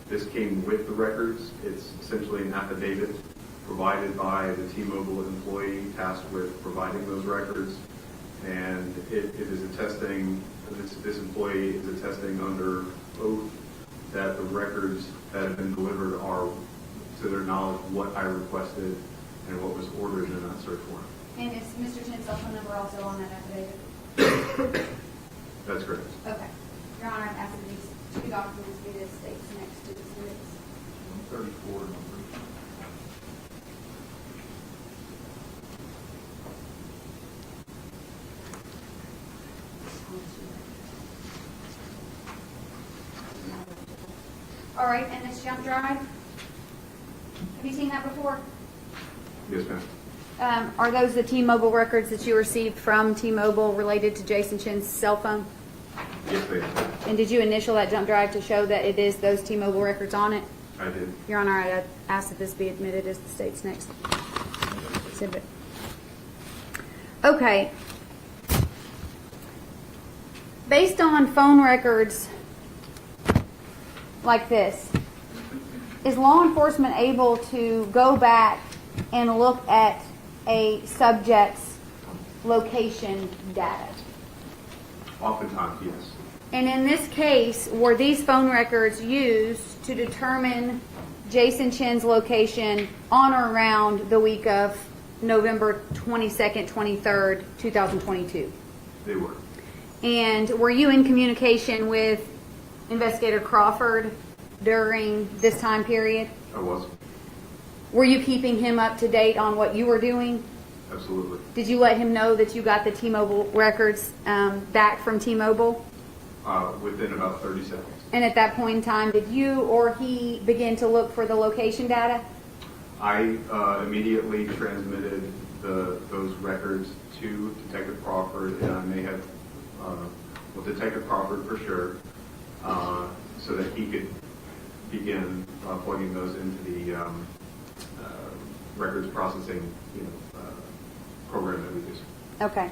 this came with the records. It's essentially an affidavit provided by the T-Mobile employee tasked with providing those records, and it is attesting, this employee is attesting under oath that the records that have been delivered are, to their knowledge, what I requested and what was ordered in that search warrant. And is Mr. Chen's cell phone number also on that affidavit? That's correct. Okay. Your Honor, I've asked that these two documents be the states next to the minutes. 34 numbers. All right, and this jump drive, have you seen that before? Yes, ma'am. Are those the T-Mobile records that you received from T-Mobile related to Jason Chen's cell phone? Yes, ma'am. And did you initial that jump drive to show that it is those T-Mobile records on it? I did. Your Honor, I ask that this be admitted as the state's next exhibit. Okay. Based on phone records like this, is law enforcement able to go back and look at a subject's location data? Oftentimes, yes. And in this case, were these phone records used to determine Jason Chen's location on or around the week of November 22nd, 23rd, 2022? They were. And were you in communication with Investigator Crawford during this time period? I was. Were you keeping him up to date on what you were doing? Absolutely. Did you let him know that you got the T-Mobile records back from T-Mobile? Within about 30 seconds. And at that point in time, did you or he begin to look for the location data? I immediately transmitted those records to Detective Crawford, and I may have, well, Detective Crawford for sure, so that he could begin plugging those into the records processing, program that we use. Okay.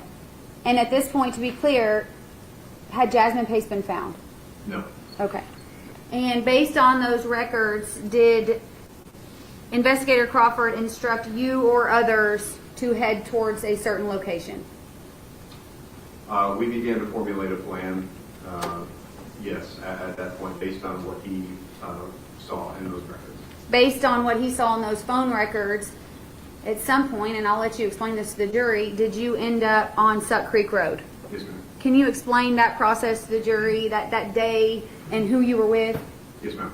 And at this point, to be clear, had Jasmine Pace been found? No. Okay. And based on those records, did Investigator Crawford instruct you or others to head towards a certain location? We began to formulate a plan, yes, at that point, based on what he saw in those records. Based on what he saw in those phone records, at some point, and I'll let you explain this to the jury, did you end up on Suck Creek Road? Yes, ma'am. Can you explain that process to the jury, that day, and who you were with? Yes, ma'am.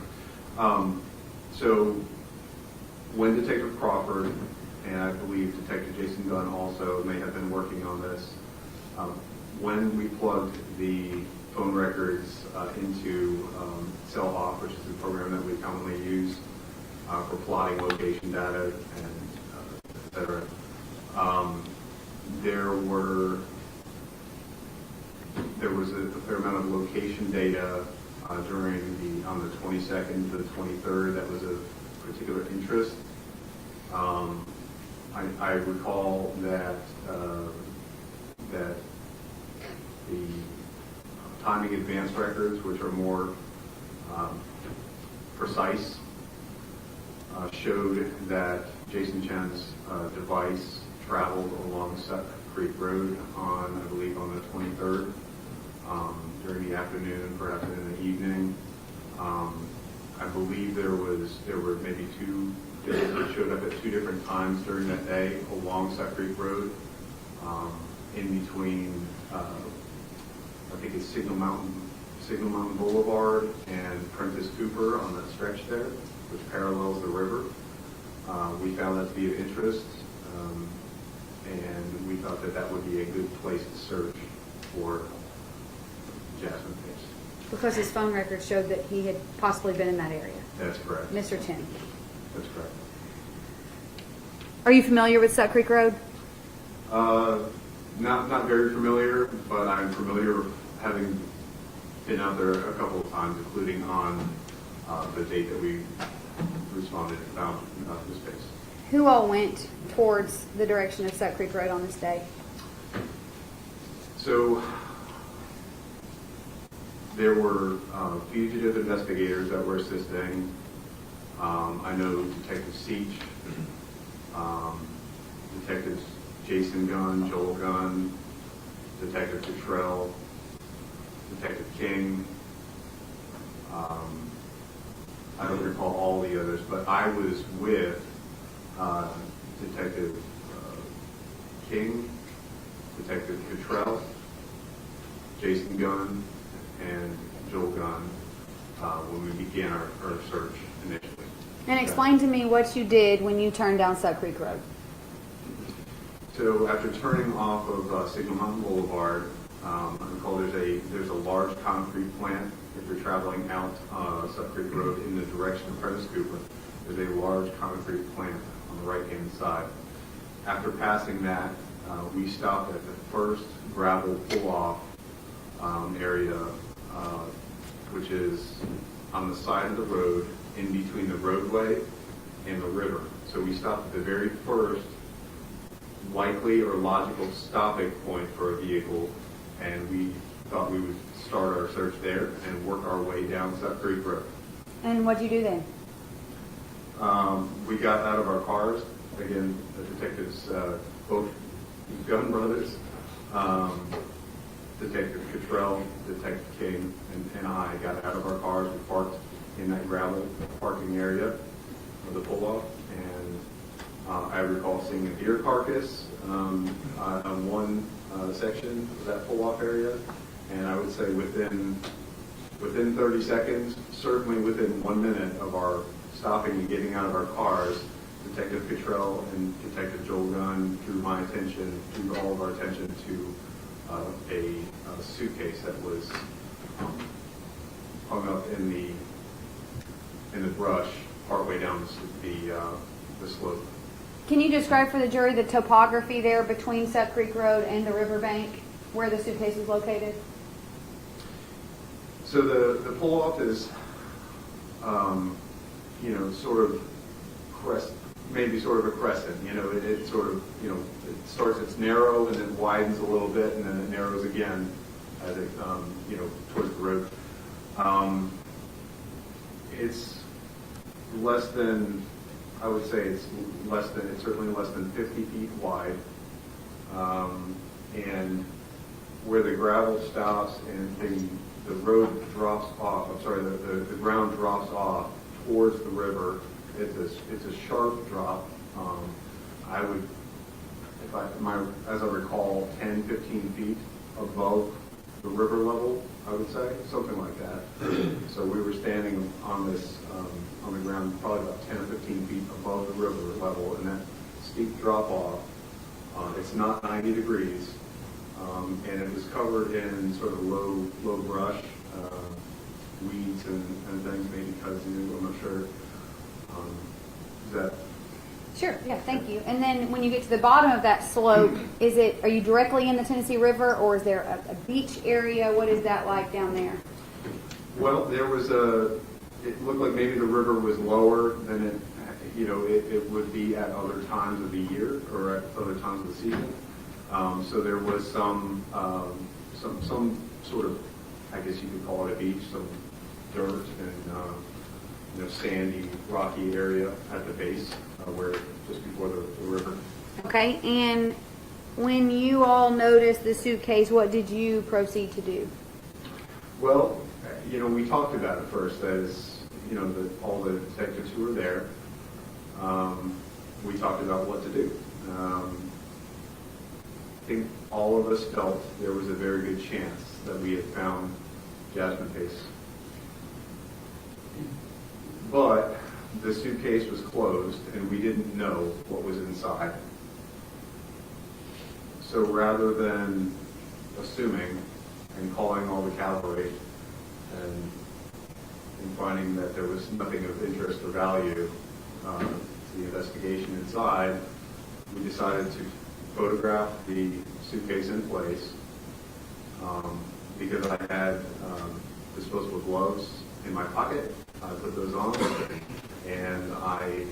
So when Detective Crawford and I believe Detective Jason Gunn also may have been working on this, when we plugged the phone records into CellHawk, which is the program that we commonly use for plotting location data and et cetera, there was a fair amount of location data on the 22nd to the 23rd that was of particular interest. I recall that the timing advance records, which are more precise, showed that Jason Chen's device traveled along Suck Creek Road on, I believe, on the 23rd during the afternoon, perhaps in the evening. I believe there were maybe two that showed up at two different times during that day along Suck Creek Road, in between, I think it's Signal Mountain Boulevard and Prentice Cooper on that stretch there, which parallels the river. We found that to be of interest, and we thought that would be a good place to search for Jasmine Pace. Because his phone records showed that he had possibly been in that area. That's correct. Mr. Chen. That's correct. Are you familiar with Suck Creek Road? Not very familiar, but I'm familiar having been out there a couple of times, including on the date that we responded and found the space. Who all went towards the direction of Suck Creek Road on this day? So there were fugitive investigators that were assisting. I know Detective Seach, Detectives Jason Gunn, Joel Gunn, Detective Cottrell, Detective King. I don't recall all the others, but I was with Detective King, Detective Cottrell, Jason Gunn, and Joel Gunn when we began our search initially. And explain to me what you did when you turned down Suck Creek Road. So after turning off of Signal Mountain Boulevard, I recall there's a large concrete plant. If you're traveling out Suck Creek Road in the direction of Prentice Cooper, there's a large concrete plant on the right-hand side. After passing that, we stopped at the first gravel pull-off area, which is on the side of the road in between the roadway and the river. So we stopped at the very first likely or logical stopping point for a vehicle, and we thought we would start our search there and work our way down Suck Creek Road. And what'd you do then? We got out of our cars. Again, the detectives, both Gunn brothers, Detective Cottrell, Detective King, and I got out of our cars. We parked in that gravel parking area of the pull-off, and I recall seeing a deer carcass on one section of that pull-off area, and I would say within 30 seconds, certainly within 1 minute of our stopping and getting out of our cars, Detective Cottrell and Detective Joel Gunn drew all of our attention to a suitcase that was hung up in the brush partway down the slope. Can you describe for the jury the topography there between Suck Creek Road and the riverbank where the suitcase is located? So the pull-off is, sort of maybe sort of a crescent. It sort of, it starts, it's narrow and then widens a little bit and then it narrows again as it, towards the road. It's less than, I would say it's certainly less than 50 feet wide. And where the gravel stops and the road drops off, the ground drops off towards the river, it's a sharp drop. I would, as I recall, 10, 15 feet above the river level, I would say, something like that. So we were standing on this, on the ground probably about 10 or 15 feet above the river level, and that steep drop off, it's not 90 degrees, and it was covered in sort of low brush, weeds and things, maybe kudzu, I'm not sure. Is that? Sure, yeah, thank you. And then when you get to the bottom of that slope, are you directly in the Tennessee River, or is there a beach area? What is that like down there? Well, it looked like maybe the river was lower than it would be at other times of the year or at other times of the season. So there was some sort of, I guess you could call it a beach, some dirt and sandy, rocky area at the base where just before the river. Okay, and when you all noticed the suitcase, what did you proceed to do? Well, we talked about it first as, all the detectives who were there, we talked about what to do. I think all of us felt there was a very good chance that we had found Jasmine Pace. But the suitcase was closed and we didn't know what was inside. So rather than assuming and calling all the cavalry and in finding that there was nothing of interest or value to the investigation inside, we decided to photograph the suitcase in place because I had disposable gloves in my pocket. I put those on, and I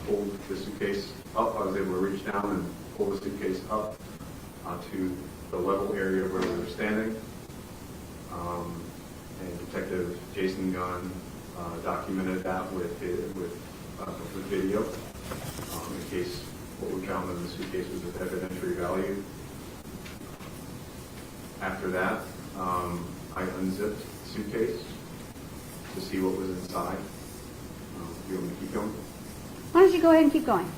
pulled the suitcase up. I was able to reach down and pull the suitcase up to the level area where we were standing. And Detective Jason Gunn documented that with video in case what we found in the suitcase was of evidentiary value. After that, I unzipped the suitcase to see what was inside. Do you want me to keep going? Why don't you go ahead and keep going?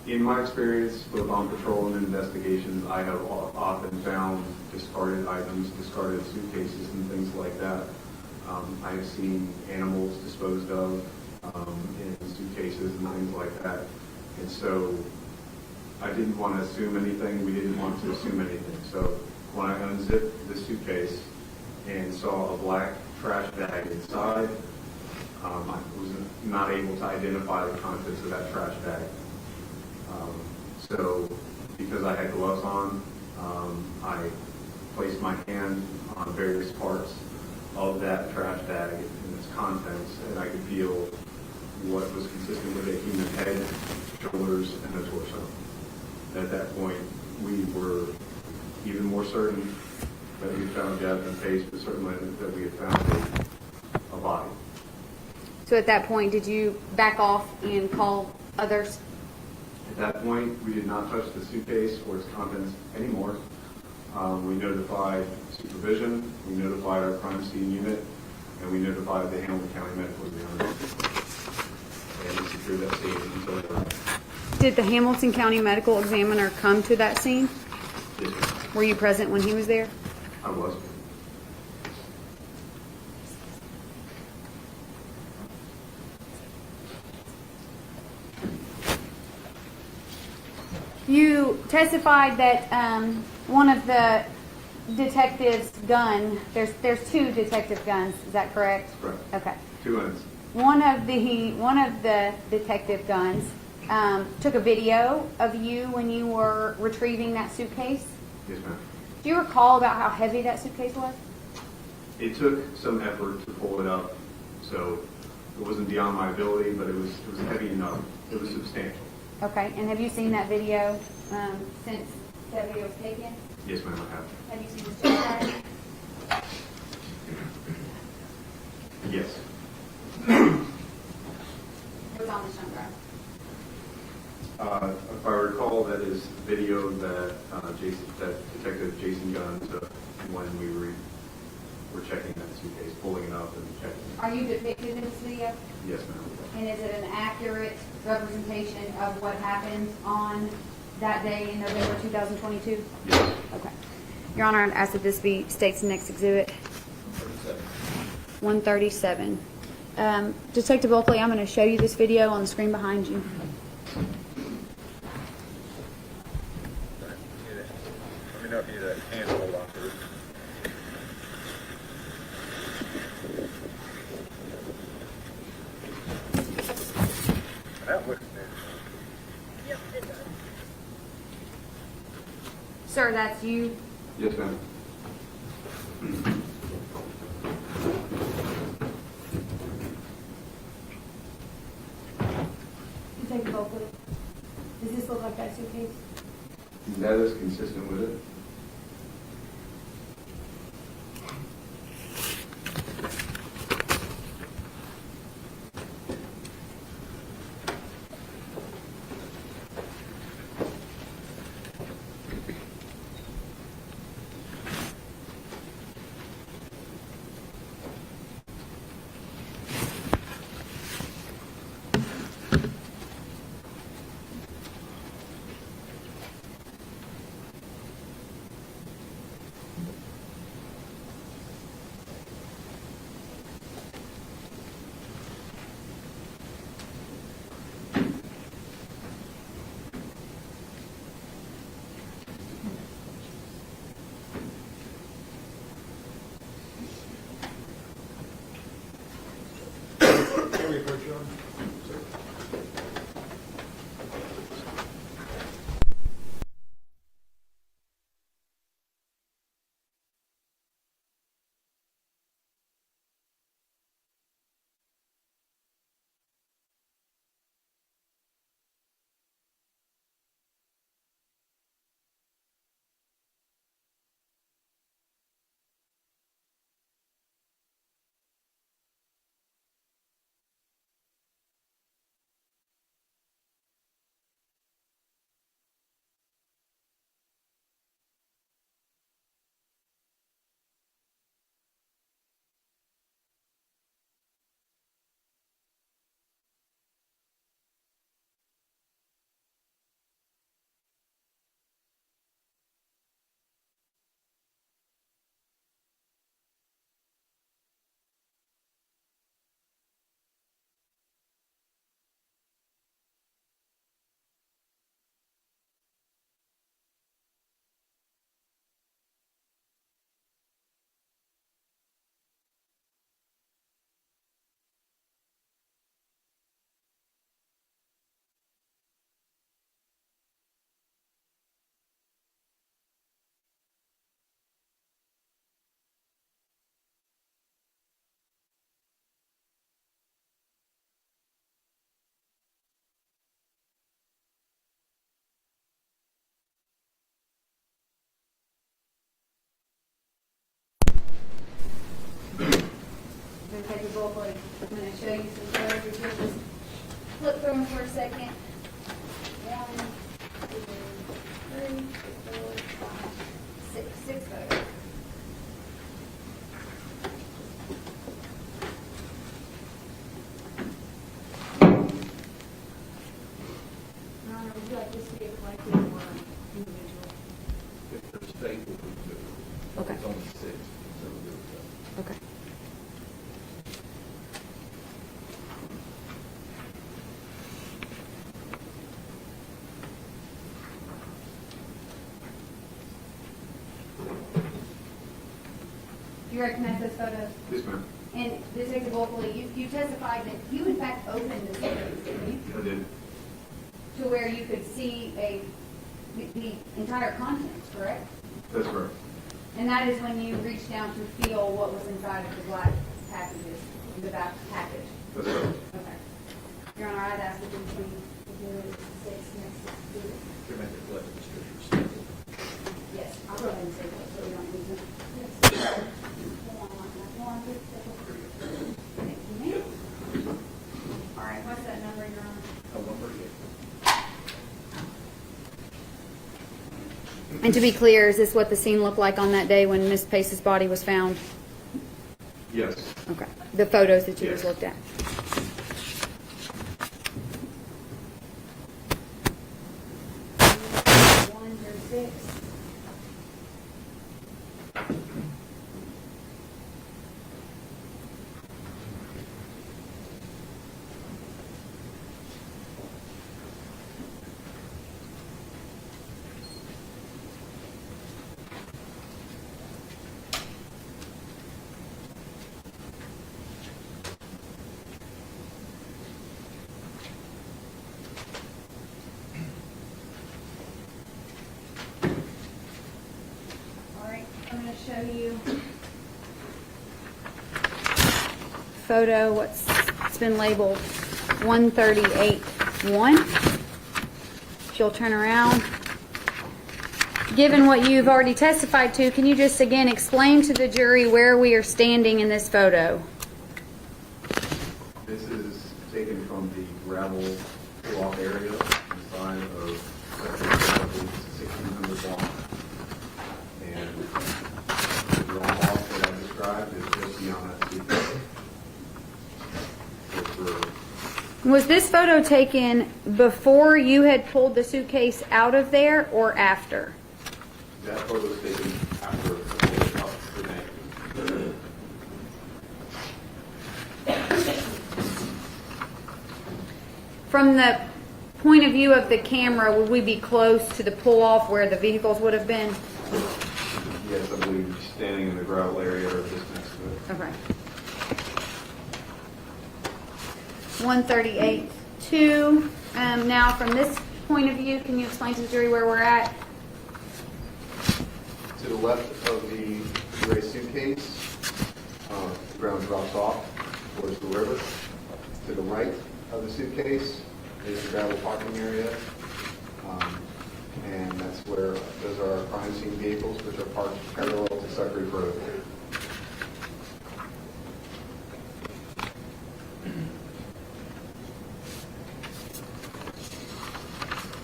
In my experience, both on patrol and in investigations, I have often found discarded items, discarded suitcases, and things like that. I have seen animals disposed of in suitcases and things like that. And so I didn't want to assume anything. We didn't want to assume anything. So when I unzipped the suitcase and saw a black trash bag inside, I was not able to identify the contents of that trash bag. So because I had gloves on, I placed my hand on various parts of that trash bag and its contents, and I could feel what was consistent with a human head, shoulders, and a torso. At that point, we were even more certain that we had found Jasmine's face, but certainly that we had found a body. So at that point, did you back off and call others? At that point, we did not touch the suitcase or its contents anymore. We notified supervision, we notified our crime scene unit, and we notified the Hamilton County Medical Examiner. And we secured that scene until they arrived. Did the Hamilton County Medical Examiner come to that scene? Yes, ma'am. Were you present when he was there? I was. You testified that one of the detectives' gun. There's two detective guns. Is that correct? Correct. Okay. Two ends. One of the detective guns took a video of you when you were retrieving that suitcase. Yes, ma'am. Do you recall about how heavy that suitcase was? It took some effort to pull it up, so it wasn't beyond my ability, but it was heavy enough. It was substantial. Okay. And have you seen that video since that video was taken? Yes, ma'am, I have. Have you seen the suicide? Yes. It was on the thumb drive. If I recall, that is video that Detective Jason Gunn took when we were checking that suitcase, pulling it up and checking it. Are you depicted in this video? Yes, ma'am. And is it an accurate representation of what happened on that day in November 2022? Yes. Okay. Your Honor, I'd ask that this be state's next exhibit. 137. Detective Oakley, I'm going to show you this video on the screen behind you. Let me know if you need a hand to hold on to it. That looks new. Yep, it does. Sir, that's you. Yes, ma'am. Detective Oakley, does this look like that suitcase? That is consistent with it. show you some photos. If you'll just flip through them for a second. 1, 2, 3, 4, 5, 6 photos. Would you like this to be a collective or individual? If they're staple, we do. Okay. It's only 6, so we'll do that. Okay. You recognize those photos? Yes, ma'am. And Detective Oakley, you testified that you in fact opened the photos, didn't you? I did. To where you could see the entire contents, correct? That's correct. And that is when you reached down to feel what was inside of the black packages, the back package. That's correct. Okay. Your Honor, I'd ask that you please do 6 next to it. To make it collective description staple. Yes, I'll go ahead and say that so we don't lose it. Yes. Thank you, ma'am. All right, what's that number, Your Honor? 138. And to be clear, is this what the scene looked like on that day when Miss Pace's body was found? Yes. Okay. The photos that you Yes. just looked at. I'm going to show you photo, it's been labeled 138-1. If you'll turn around. Given what you've already testified to, can you just again explain to the jury where we are standing in this photo? This is taken from the gravel pull-off area inside of 1600 block. And the drop-off that I described is just beyond that suitcase. Was this photo taken before you had pulled the suitcase out of there or after? That photo was taken after the pull-up the bank. From the point of view of the camera, would we be close to the pull-off where the vehicles would have been? Yes, I believe standing in the gravel area or just next to it. Okay. 138-2. Now, from this point of view, can you explain to the jury where we're at? To the left of the gray suitcase, the ground drops off towards the river. To the right of the suitcase is the gravel parking area. And that's where those are our crime scene vehicles, which are parked parallel to Suck Creek Road.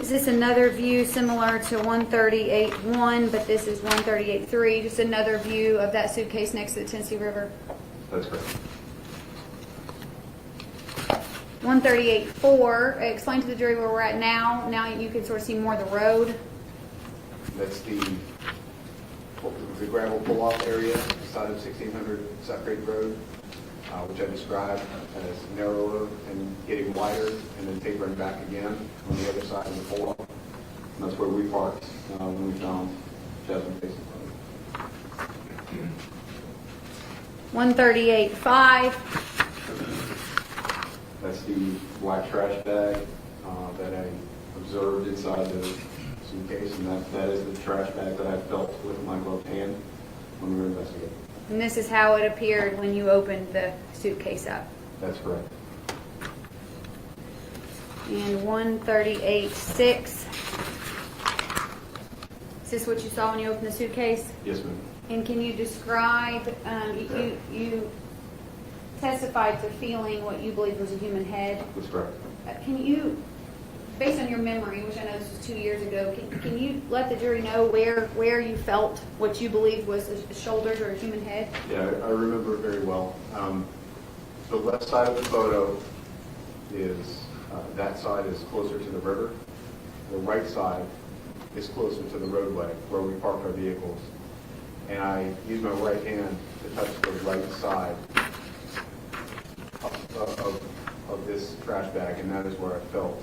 Is this another view similar to 138-1, but this is 138-3, just another view of that suitcase next to the Tennessee River? That's correct. 138-4, explain to the jury where we're at now. Now you can sort of see more of the road. That's the gravel pull-off area inside of 1600 Suck Creek Road, which I described as narrower and getting wider and then tapering back again on the other side of the pull-off. And that's where we parked when we found Jasmine facing front. 138-5. That's the black trash bag that I observed inside the suitcase, and that is the trash bag that I felt with my gloved hand when we were investigating. And this is how it appeared when you opened the suitcase up. That's correct. And 138-6. Is this what you saw when you opened the suitcase? Yes, ma'am. And can you describe, you testified to feeling what you believe was a human head. That's correct. Can you, based on your memory, which I know this was 2 years ago, can you let the jury know where you felt what you believed was a shoulders or a human head? Yeah, I remember it very well. The left side of the photo is, that side is closer to the river. The right side is closer to the roadway where we parked our vehicles. And I used my right hand to touch the right side of this trash bag, and that is where I felt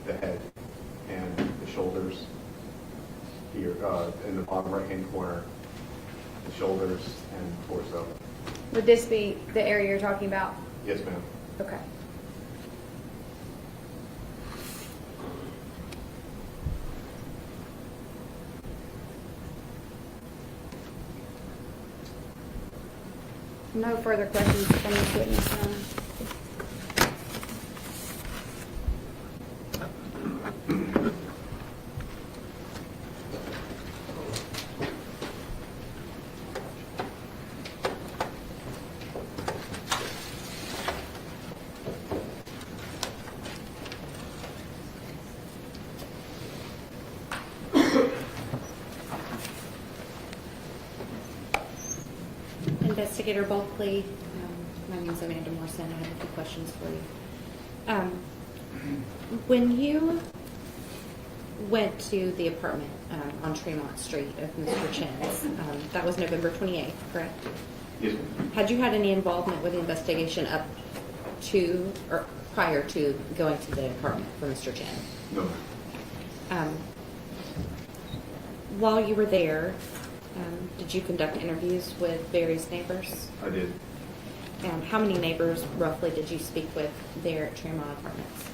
the head and the shoulders here in the bottom right-hand corner, the shoulders and torso. Would this be the area you're talking about? Yes, ma'am. Okay. No further questions from this witness. Investigator Bulkley, my name is Amanda Morrison. I have a few questions for you. When you went to the apartment on Tremont Street of Mr. Chen's, that was November 28th, correct? Yes, ma'am. Had you had any involvement with the investigation up to or prior to going to the apartment for Mr. Chen? No. While you were there, did you conduct interviews with various neighbors? I did. And how many neighbors roughly did you speak with there at Tremont Apartments?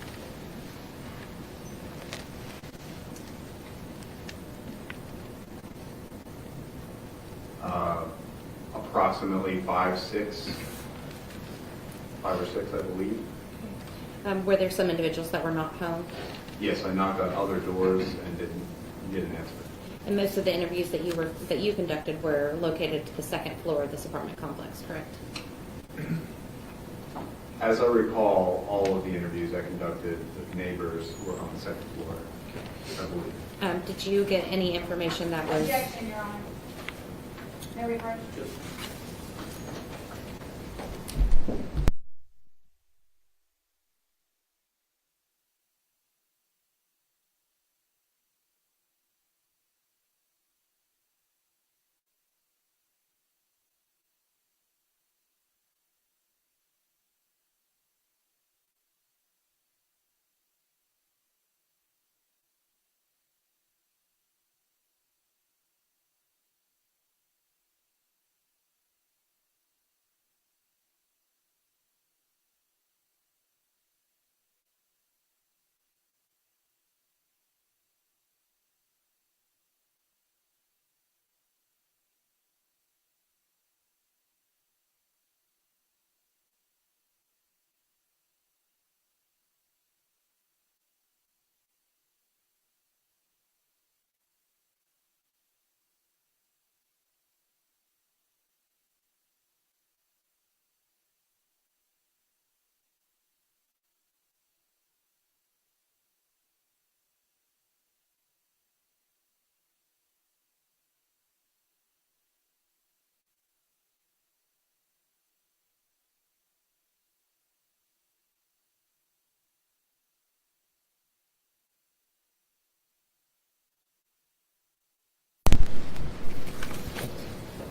Approximately 5 or 6, I believe. Were there some individuals that were not home? Yes, I knocked on other doors and didn't answer. And most of the interviews that you conducted were located to the second floor of this apartment complex, correct? As I recall, all of the interviews I conducted with neighbors were on the second floor, I believe. Did you get any information that was... Objection, Your Honor. No report.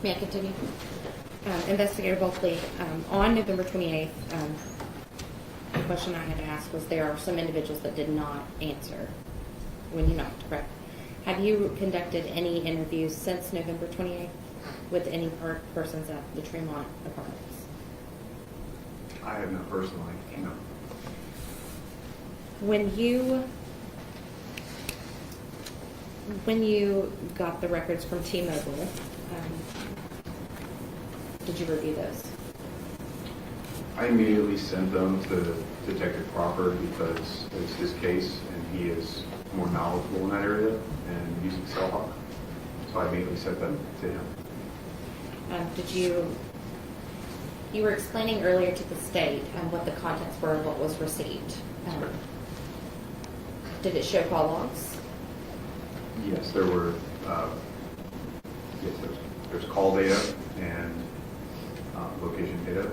May I continue? Investigator Bulkley, on November 28th, the question I had asked was there are some individuals that did not answer when you knocked, correct? Have you conducted any interviews since November 28th with any persons at the Tremont Apartments? I have not personally, no. When you got the records from T-Mobile, did you review those? I immediately sent them to Detective Crawford because it's his case and he is more knowledgeable in that area and using Cellhawk. So I immediately sent them to him. Did you You were explaining earlier to the state what the contents were of what was received. Did it show call logs? Yes, there were, there's call data and location data,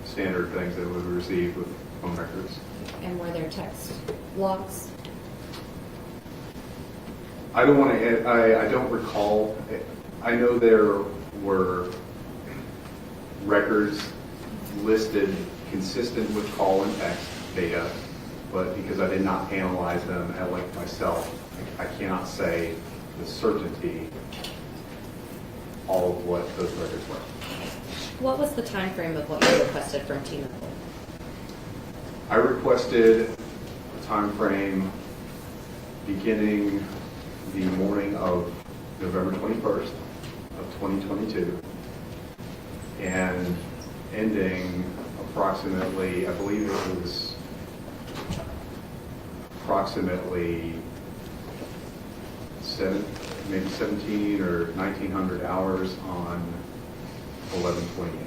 standard things that would receive with phone records. And were there text logs? I don't want to, I don't recall. I know there were records listed consistent with call and text data, but because I did not analyze them at length myself, I cannot say with certainty all of what those records were. What was the time frame of what you requested from T-Mobile? I requested a time frame beginning the morning of November 21st of 2022 and ending approximately, I believe it was approximately maybe 17 or 1900 hours on 11/28/22.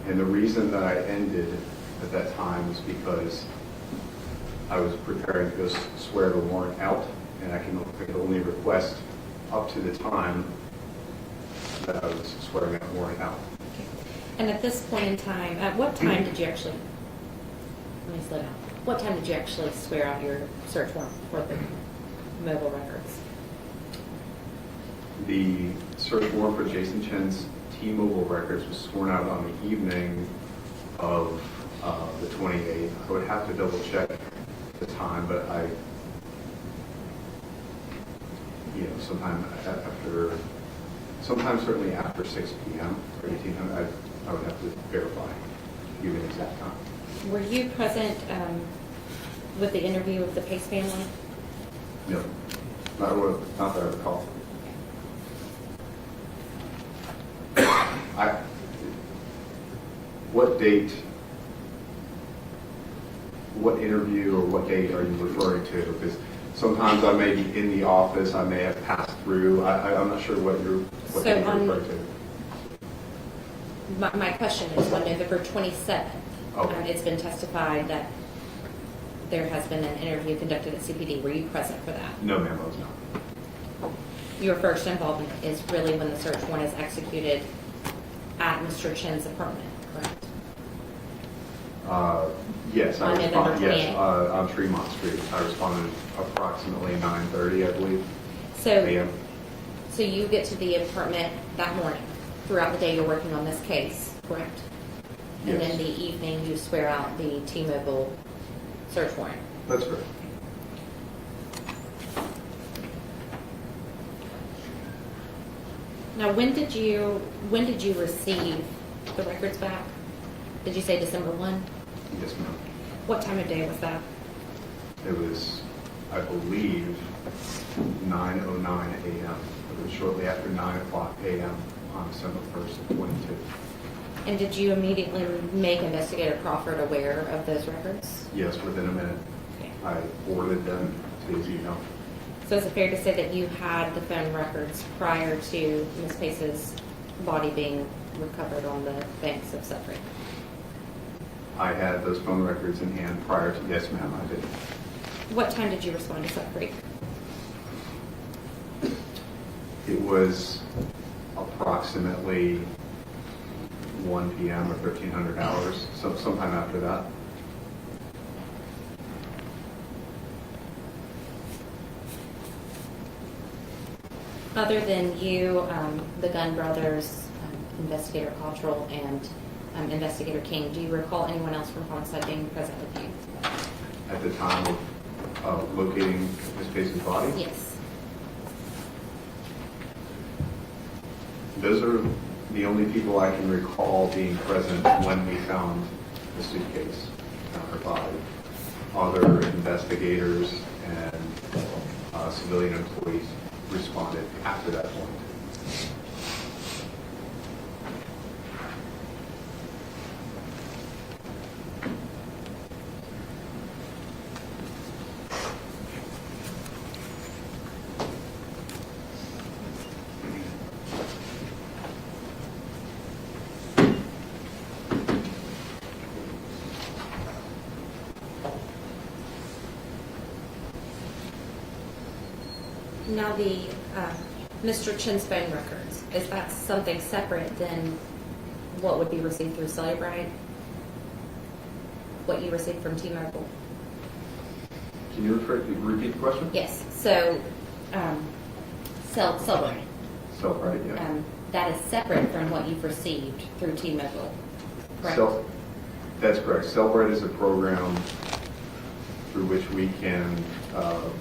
And the reason that I ended at that time was because I was preparing to go swear the warrant out, and I could only request up to the time that I was swearing that warrant out. Okay. And at this point in time, at what time did you actually, let me slow down. What time did you actually swear out your search warrant for the mobile records? The search warrant for Jason Chen's T-Mobile records was sworn out on the evening of the 28th. I would have to double check the time, but sometime certainly after 6 p.m. or 1800, I would have to verify, give you an exact time. Were you present with the interview of the Pace family? No, not that I recall. What interview or what date are you referring to? Because sometimes I may be in the office, I may have passed through. I'm not sure what date you're referring to. My question is, on November 27th, it's been testified that there has been an interview conducted at CPD. Were you present for that? No, ma'am, I was not. Your first involvement is really when the search warrant is executed at Mr. Chen's apartment, correct? Yes, on November 28th? On Tremont Street. I responded approximately 9:30, I believe. a.m. So you get to the apartment that morning. Throughout the day, you're working on this case, correct? Yes. And then the evening, you swear out the T-Mobile search warrant. That's correct. Now, when did you receive the records back? Did you say December 1? Yes, ma'am. What time of day was that? It was, I believe, 9:09 a.m. It was shortly after 9 o'clock a.m. on December 1st of 22. And did you immediately make Investigator Crawford aware of those records? Yes, within a minute. Okay. I forwarded them to his email. So is it fair to say that you had the phone records prior to Ms. Pace's body being recovered on the banks of Suffolk? I had those phone records in hand prior to, yes, ma'am, I did. What time did you respond to Suffolk? It was approximately 1 p.m. or 1300 hours, so sometime after that. Other than you, the Gunn brothers, Investigator Cottrell, and Investigator King, do you recall anyone else from homicide being present with you? At the time of locating Ms. Pace's body? Yes. Those are the only people I can recall being present when we found the suitcase and her body. Other investigators and civilian employees responded after that point. Now the Mr. Chen's phone records, is that something separate than what would be received through Cellebrite? What you received from T-Mobile? Can you repeat the question? Yes. So, Cellebrite. Cellebrite, yeah. That is separate from what you've received through T-Mobile, correct? That's correct. Cellebrite is a program through which we can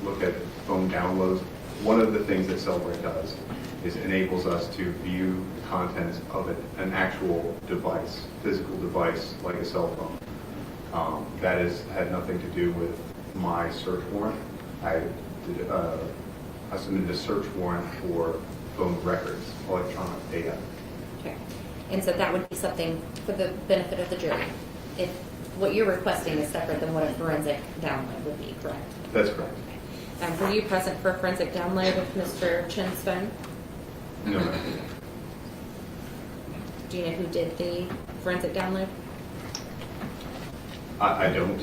look at phone downloads. One of the things that Cellebrite does is enables us to view the contents of an actual device, physical device like a cell phone. That had nothing to do with my search warrant. I submitted a search warrant for phone records, electronic data. Okay. And so that would be something for the benefit of the jury. If what you're requesting is separate than what a forensic download would be, correct? That's correct. Were you present for a forensic download of Mr. Chen's phone? No, ma'am. Do you know who did the forensic download? I don't.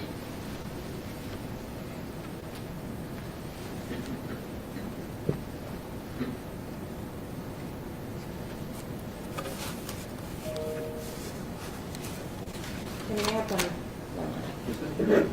Can we have one?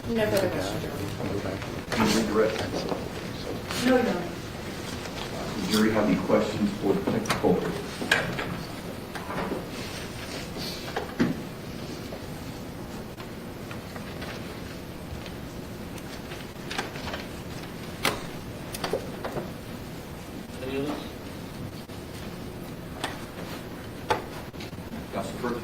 No further questions. Can you redirect? No, no. Does the jury have any questions for the culprit? Councilor Firth?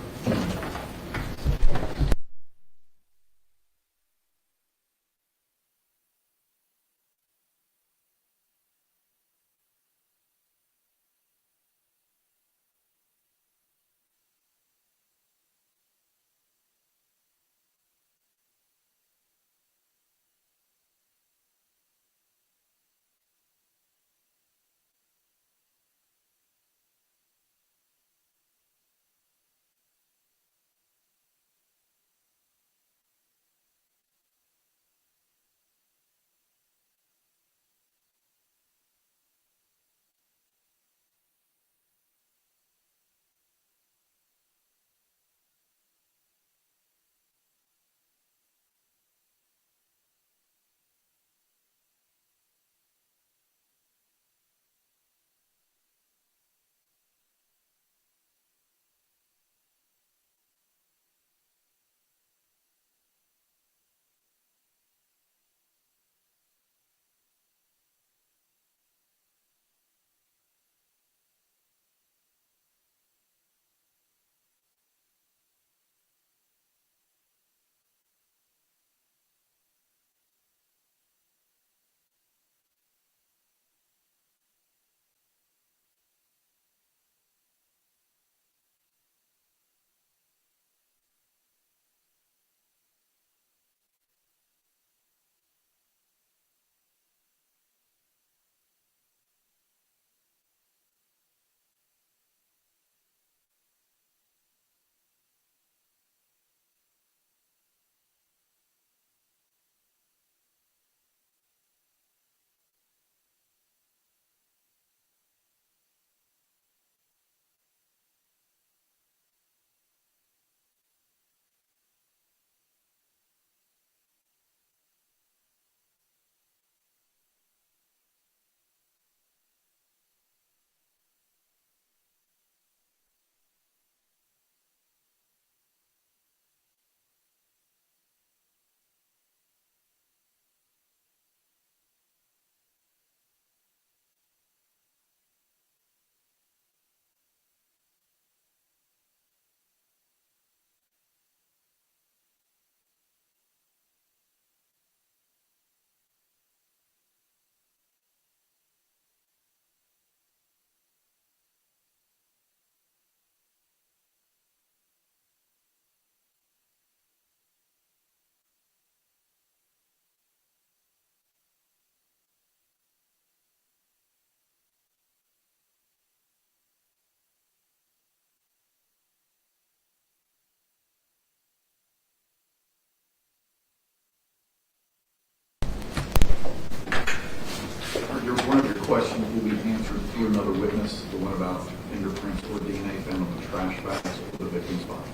One of your questions will be answered through another witness, the one about fingerprints or DNA found on the trash bags of the victim's body.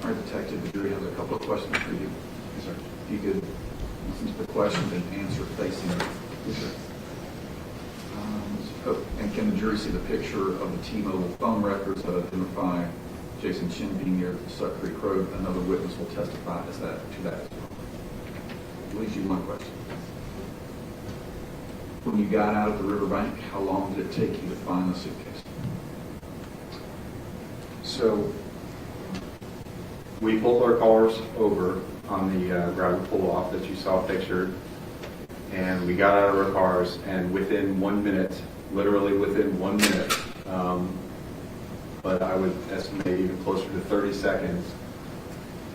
All right, Detective, the jury has a couple of questions for you. Yes, sir. If you could listen to the questions and answer facing them. Yes, sir. And can the jury see the picture of the T-Mobile phone records that identify Jason Chen being near the Suck Creek Road? Another witness will testify to that as well. Leaves you one question. When you got out of the riverbank, how long did it take you to find the suitcase? So we pulled our cars over on the gravel pull-off that you saw pictured, and we got out of our cars, and within 1 minute, literally within 1 minute, but I would estimate even closer to 30 seconds,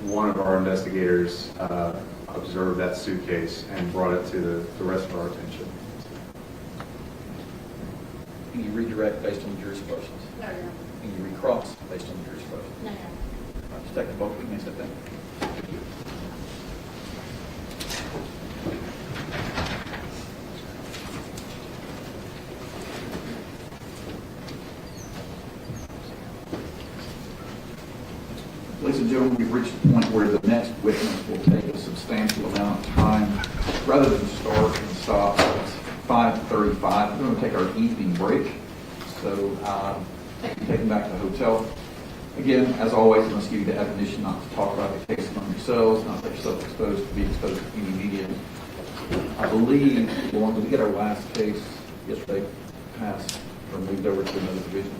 one of our investigators observed that suitcase and brought it to the rest of our attention. Can you redirect based on the jury's questions? No, no. Can you recross based on the jury's questions? No, no. All right, Detective Bulk, you may step down. Ladies and gentlemen, we've reached the point where the next witness will take us rather than start and stop at 5:35, we're going to take our evening break. So take them back to the hotel. Again, as always, I must give you the admonition not to talk about the case among yourselves, not let yourself exposed to be exposed to any media. I believe, Lauren, did we get our last case yesterday passed or moved over to another division?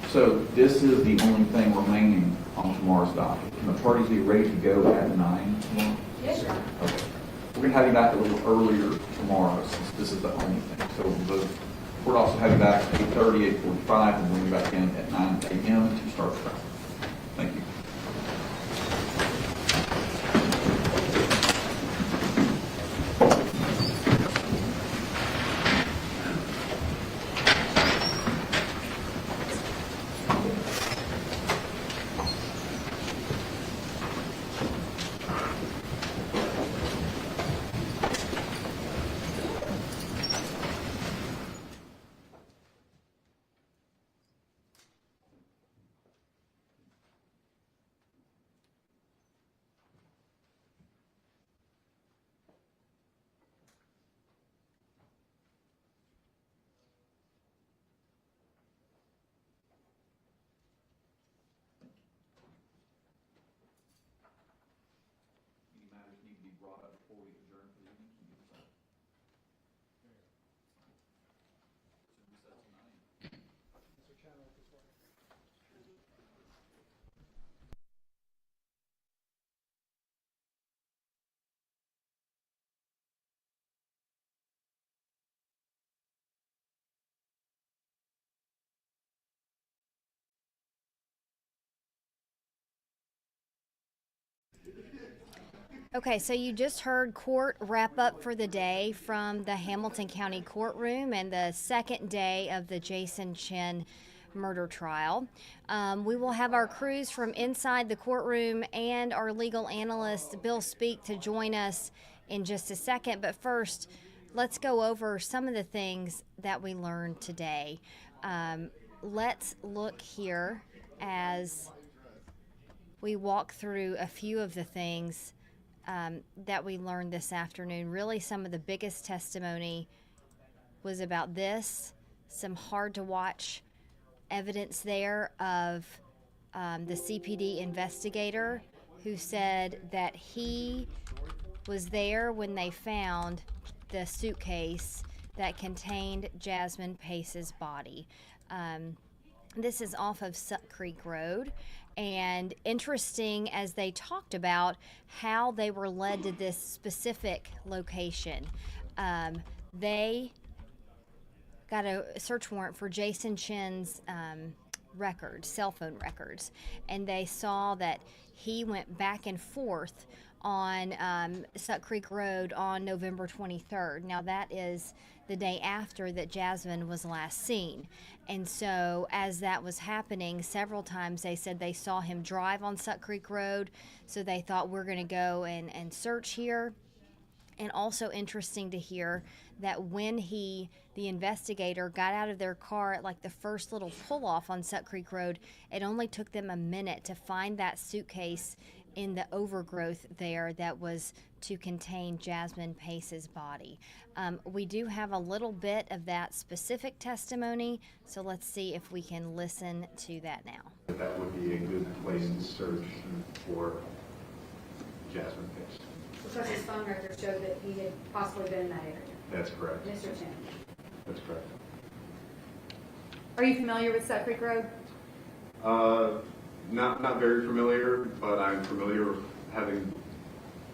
So this is the only thing remaining on tomorrow's docket. Can the parties be ready to go at 9 tomorrow? Yes, sir. Okay. We're going to have you back a little earlier tomorrow since this is the only thing. So we'll also have you back at 8:30, 8:45, and bring you back in at 9 a.m. to start the trial. Thank you. Brought up before we adjourn for the evening. Okay, so you just heard court wrap up for the day from the Hamilton County courtroom and the second day of the Jason Chen murder trial. We will have our crews from inside the courtroom and our legal analyst, Bill Speak, to join us in just a second. But first, let's go over some of the things that we learned today. Let's look here as we walk through a few of the things that we learned this afternoon. Really, some of the biggest testimony was about this, some hard to watch evidence there of the CPD investigator who said that he was there when they found the suitcase that contained Jasmine Pace's body. This is off of Suck Creek Road. And interesting as they talked about how they were led to this specific location. They got a search warrant for Jason Chen's records, cell phone records, and they saw that he went back and forth on Suck Creek Road on November 23rd. Now that is the day after that Jasmine was last seen. And so as that was happening, several times they said they saw him drive on Suck Creek Road, so they thought we're going to go and search here. And also interesting to hear that when the investigator got out of their car at like the first little pull off on Suck Creek Road, it only took them a minute to find that suitcase in the overgrowth there that was to contain Jasmine Pace's body. We do have a little bit of that specific testimony, so let's see if we can listen to that now. That would be a good place to search for Jasmine Pace. Because his phone records showed that he had possibly been in that area. That's correct. Mr. Chen. That's correct. Are you familiar with Suck Creek Road? Not very familiar, but I'm familiar with having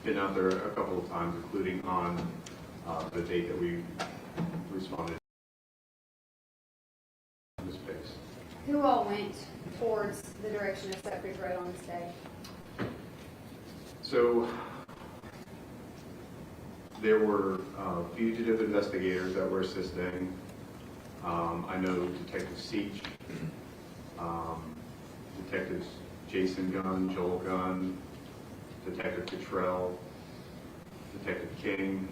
been out there a couple of times, including on the date that we responded to Ms. Pace. Who all went towards the direction of Suck Creek Road on this day? So there were fugitive investigators that were assisting. I know Detective Seach, Detectives Jason Gunn, Joel Gunn, Detective Cottrell, Detective King.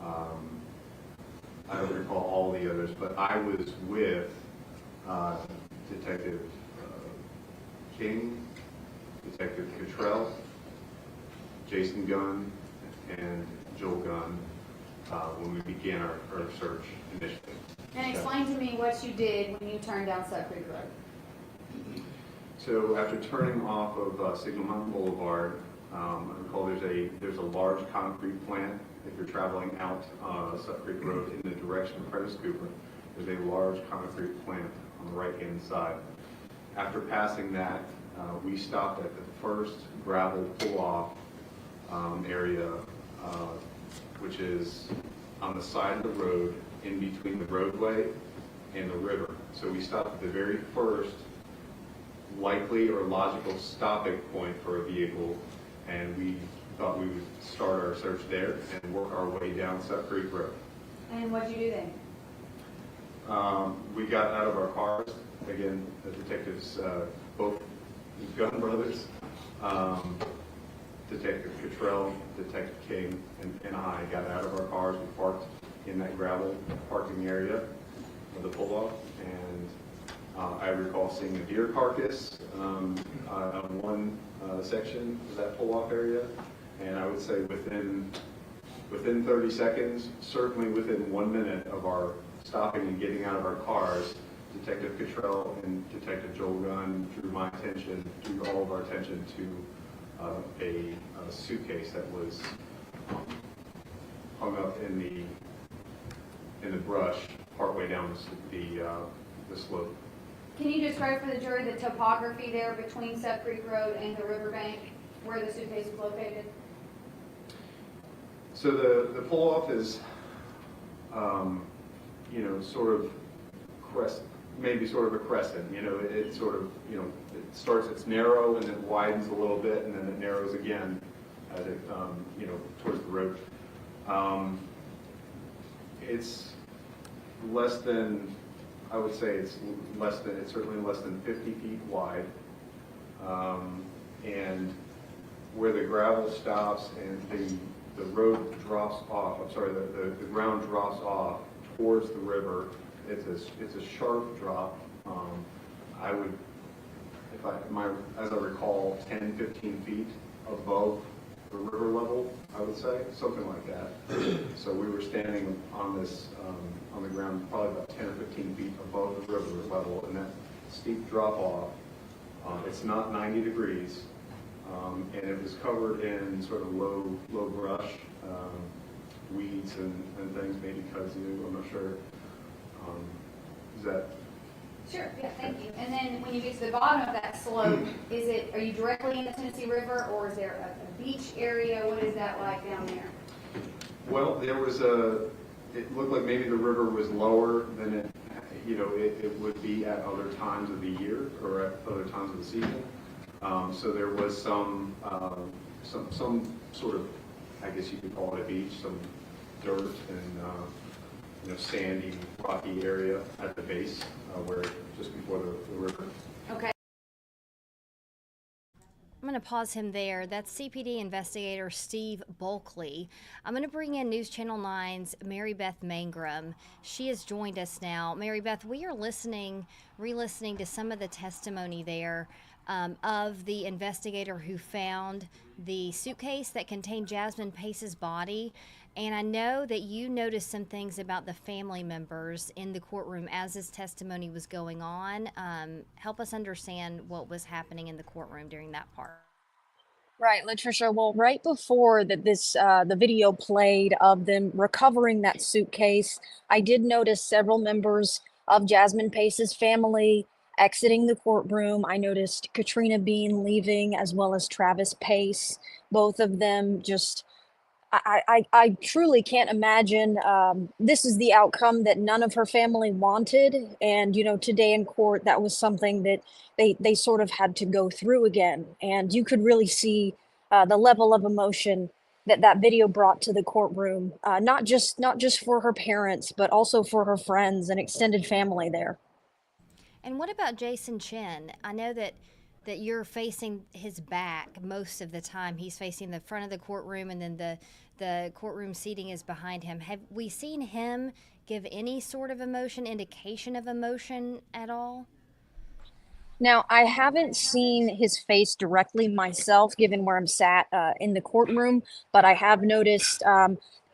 I don't recall all the others, but I was with Detective King, Detective Cottrell, Jason Gunn, and Joel gun when we began our search initially. And explain to me what you did when you turned down Sub Creek Road. So after turning off of Signal Mountain Boulevard, I recall there's a large concrete plant. If you're traveling out Sub Creek Road in the direction of Prentice Cooper, there's a large concrete plant on the right-hand side. After passing that, we stopped at the first gravel pull-off area, which is on the side of the road in between the roadway and the river. So we stopped at the very first likely or logical stopping point for a vehicle, and we thought we would start our search there and work our way down Sub Creek Road. And what'd you do then? We got out of our cars. Again, the detectives, both Gun Brothers, Detective Cottrell, Detective King, and I got out of our cars. We parked in that gravel parking area of the pull-off, and I recall seeing a deer carcass on one section of that pull-off area, and I would say within 30 seconds, certainly within 1 minute of our stopping and getting out of our cars, Detective Cottrell and Detective Joel Gunn drew all of our attention to a suitcase that was hung up in the brush partway down the slope. Can you describe for the jury the topography there between Sub Creek Road and the riverbank where the suitcase was located? So the pull-off is, sort of maybe sort of a crescent. It sort of, it starts, it's narrow and then widens a little bit, and then it narrows again as it, towards the road. It's less than, I would say it's certainly less than 50 feet wide. And where the gravel stops and the road drops off, the ground drops off towards the river, it's a sharp drop. I would, as I recall, 10, 15 feet above the river level, I would say, something like that. So we were standing on this, on the ground, probably about 10 or 15 feet above the river level, and that steep drop off. It's not 90 degrees, and it was covered in sort of low brush, weeds and things, maybe kudzu, I'm not sure. Is that? Sure, yeah, thank you. And then when you get to the bottom of that slope, are you directly in the Tennessee River, or is there a beach area? What is that like down there? Well, it looked like maybe the river was lower than it would be at other times of the year or at other times of the season. So there was some sort of, I guess you could call it a beach, some dirt and sandy, rocky area at the base, where just before the river. Okay. I'm going to pause him there. That's CPD investigator Steve Bulkley. I'm going to bring in News Channel 9's Mary Beth Mangrum. She has joined us now. Mary Beth, we are re-listening to some of the testimony there of the investigator who found the suitcase that contained Jasmine Pace's body. And I know that you noticed some things about the family members in the courtroom as this testimony was going on. Help us understand what was happening in the courtroom during that part. Right, Latricia. Well, right before the video played of them recovering that suitcase, I did notice several members of Jasmine Pace's family exiting the courtroom. I noticed Katrina Bean leaving, as well as Travis Pace. Both of them just, I truly can't imagine this is the outcome that none of her family wanted. And, today in court, that was something that they sort of had to go through again. And you could really see the level of emotion that video brought to the courtroom, not just for her parents, but also for her friends and extended family there. And what about Jason Chen? I know that you're facing his back most of the time. He's facing the front of the courtroom, and then the courtroom seating is behind him. Have we seen him give any sort of indication of emotion at all? Now, I haven't seen his face directly myself, given where I'm sat in the courtroom, but I have noticed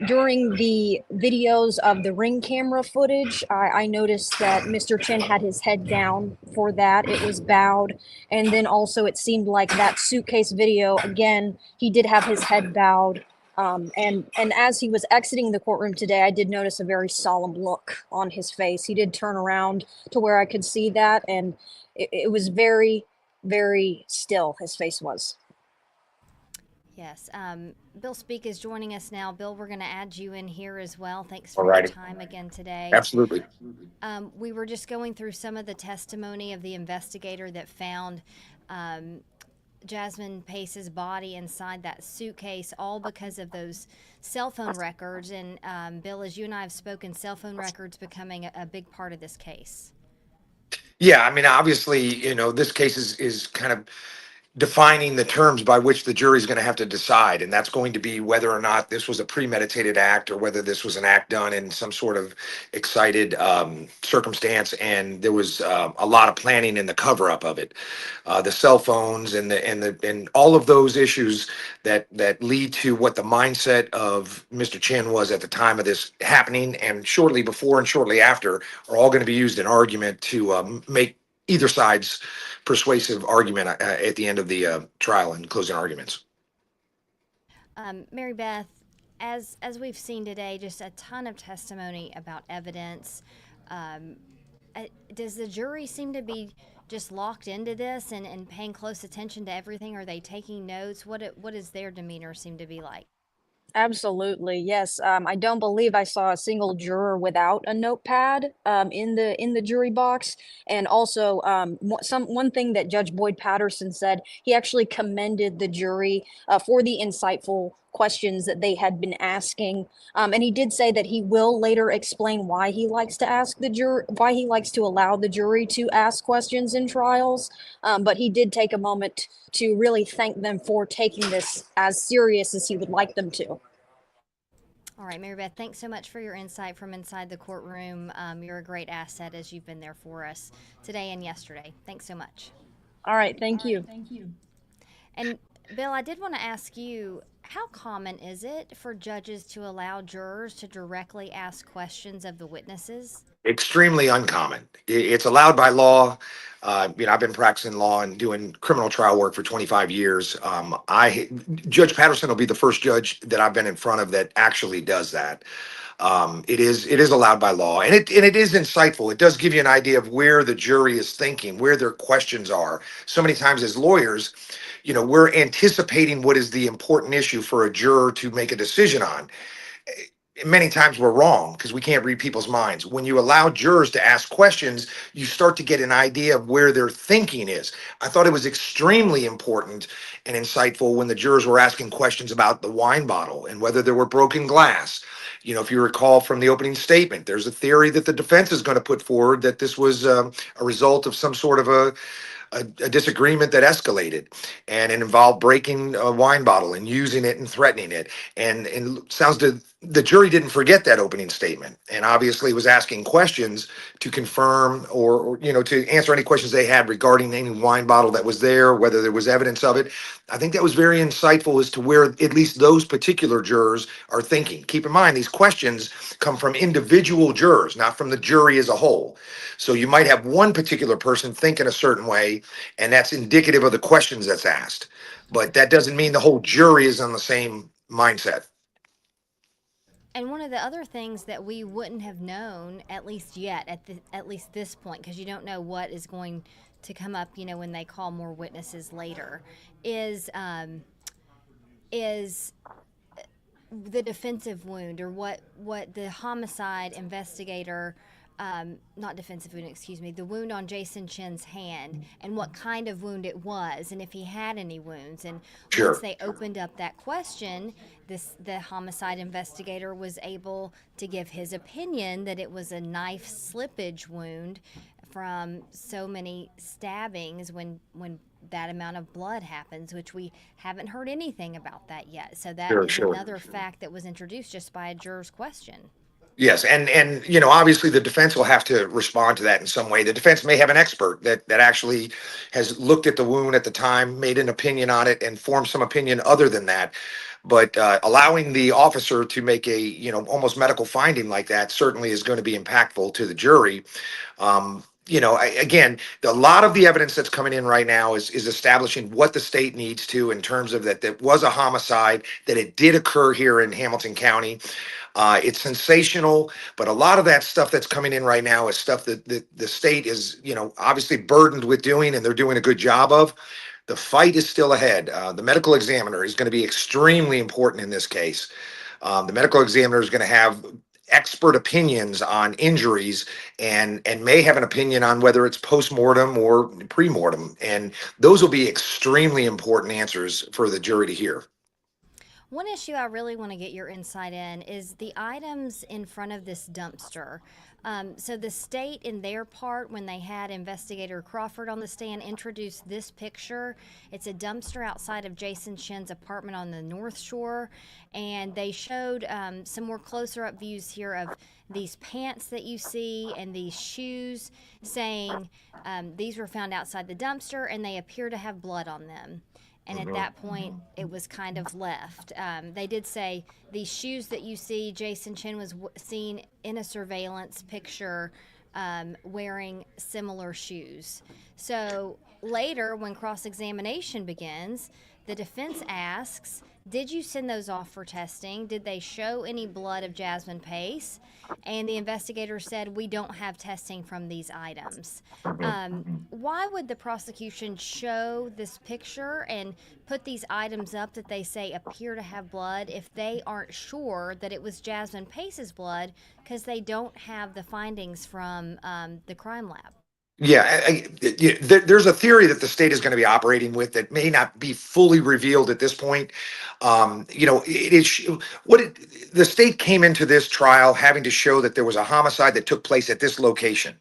during the videos of the ring camera footage, I noticed that Mr. Chen had his head down for that. It was bowed. And then also, it seemed like that suitcase video, again, he did have his head bowed. And as he was exiting the courtroom today, I did notice a very solemn look on his face. He did turn around to where I could see that, and it was very, very still, his face was. Yes. Bill Speak is joining us now. Bill, we're going to add you in here as well. Thanks All for your righty. time again today. Absolutely. We were just going through some of the testimony of the investigator that found Jasmine Pace's body inside that suitcase, all because of those cell phone records. And Bill, as you and I have spoken, cell phone records becoming a big part of this case. Yeah, I mean, obviously, this case is kind of defining the terms by which the jury is going to have to decide, and that's going to be whether or not this was a premeditated act or whether this was an act done in some sort of excited circumstance, and there was a lot of planning in the cover-up of it. The cell phones and all of those issues that lead to what the mindset of Mr. Chen was at the time of this happening, and shortly before and shortly after, are all going to be used in argument to make either side's persuasive argument at the end of the trial and closing arguments. Mary Beth, as we've seen today, just a ton of testimony about evidence. Does the jury seem to be just locked into this and paying close attention to everything? Are they taking notes? What does their demeanor seem to be like? Absolutely, yes. I don't believe I saw a single juror without a notepad in the jury box. And also, one thing that Judge Boyd Patterson said, he actually commended the jury for the insightful questions that they had been asking. And he did say that he will later explain why he likes to ask the jury, why he likes to allow the jury to ask questions in trials. But he did take a moment to really thank them for taking this as serious as he would like them to. All right, Mary Beth, thanks so much for your insight from inside the courtroom. You're a great asset as you've been there for us today and yesterday. Thanks so much. All right, thank you. And Bill, I did want to ask you, how common is it for judges to allow jurors to directly ask questions of the witnesses? Extremely uncommon. It's allowed by law. I've been practicing law and doing criminal trial work for 25 years. Judge Patterson will be the first judge that I've been in front of that actually does that. It is allowed by law, and it is insightful. It does give you an idea of where the jury is thinking, where their questions are. So many times as lawyers, we're anticipating what is the important issue for a juror to make a decision on. Many times we're wrong because we can't read people's minds. When you allow jurors to ask questions, you start to get an idea of where their thinking is. I thought it was extremely important and insightful when the jurors were asking questions about the wine bottle and whether there were broken glass. If you recall from the opening statement, there's a theory that the defense is going to put forward that this was a result of some sort of a disagreement that escalated, and it involved breaking a wine bottle and using it and threatening it. And sounds to the jury didn't forget that opening statement, and obviously was asking questions to confirm or to answer any questions they had regarding any wine bottle that was there, whether there was evidence of it. I think that was very insightful as to where at least those particular jurors are thinking. Keep in mind, these questions come from individual jurors, not from the jury as a whole. So you might have one particular person think in a certain way, and that's indicative of the questions that's asked. But that doesn't mean the whole jury is on the same mindset. And one of the other things that we wouldn't have known, at least yet, at least this point, because you don't know what is going to come up, when they call more witnesses later, is the defensive wound, or what the homicide investigator, not defensive wound, excuse me, the wound on Jason Chen's hand, and what kind of wound it was, and if he had any wounds. And Sure. Once they opened up that question, the homicide investigator was able to give his opinion that it was a knife slippage wound from so many stabbings when that amount of blood happens, which we haven't heard anything about that yet. So that is another fact that was introduced just by a juror's question. Yes, and obviously the defense will have to respond to that in some way. The defense may have an expert that actually has looked at the wound at the time, made an opinion on it, and formed some opinion other than that. But allowing the officer to make a almost medical finding like that certainly is going to be impactful to the jury. Again, a lot of the evidence that's coming in right now is establishing what the state needs to in terms of that was a homicide, that it did occur here in Hamilton County. It's sensational, but a lot of that stuff that's coming in right now is stuff that the state is, obviously burdened with doing, and they're doing a good job of. The fight is still ahead. The medical examiner is going to be extremely important in this case. The medical examiner is going to have expert opinions on injuries and may have an opinion on whether it's post-mortem or pre-mortem. And those will be extremely important answers for the jury to hear. One issue I really want to get your insight in is the items in front of this dumpster. So the state, in their part, when they had Investigator Crawford on the stand, introduced this picture. It's a dumpster outside of Jason Chen's apartment on the North Shore, and they showed some more closer-up views here of these pants that you see and these shoes, saying these were found outside the dumpster, and they appear to have blood on them. And at that point, it was kind of left. They did say these shoes that you see, Jason Chen was seen in a surveillance picture wearing similar shoes. So later, when cross-examination begins, the defense asks, did you send those off for testing? Did they show any blood of Jasmine Pace? And the investigator said, we don't have testing from these items. Why would the prosecution show this picture and put these items up that they say appear to have blood if they aren't sure that it was Jasmine Pace's blood, because they don't have the findings from the crime lab? Yeah, there's a theory that the state is going to be operating with that may not be fully revealed at this point. It is the state came into this trial having to show that there was a homicide that took place at this location.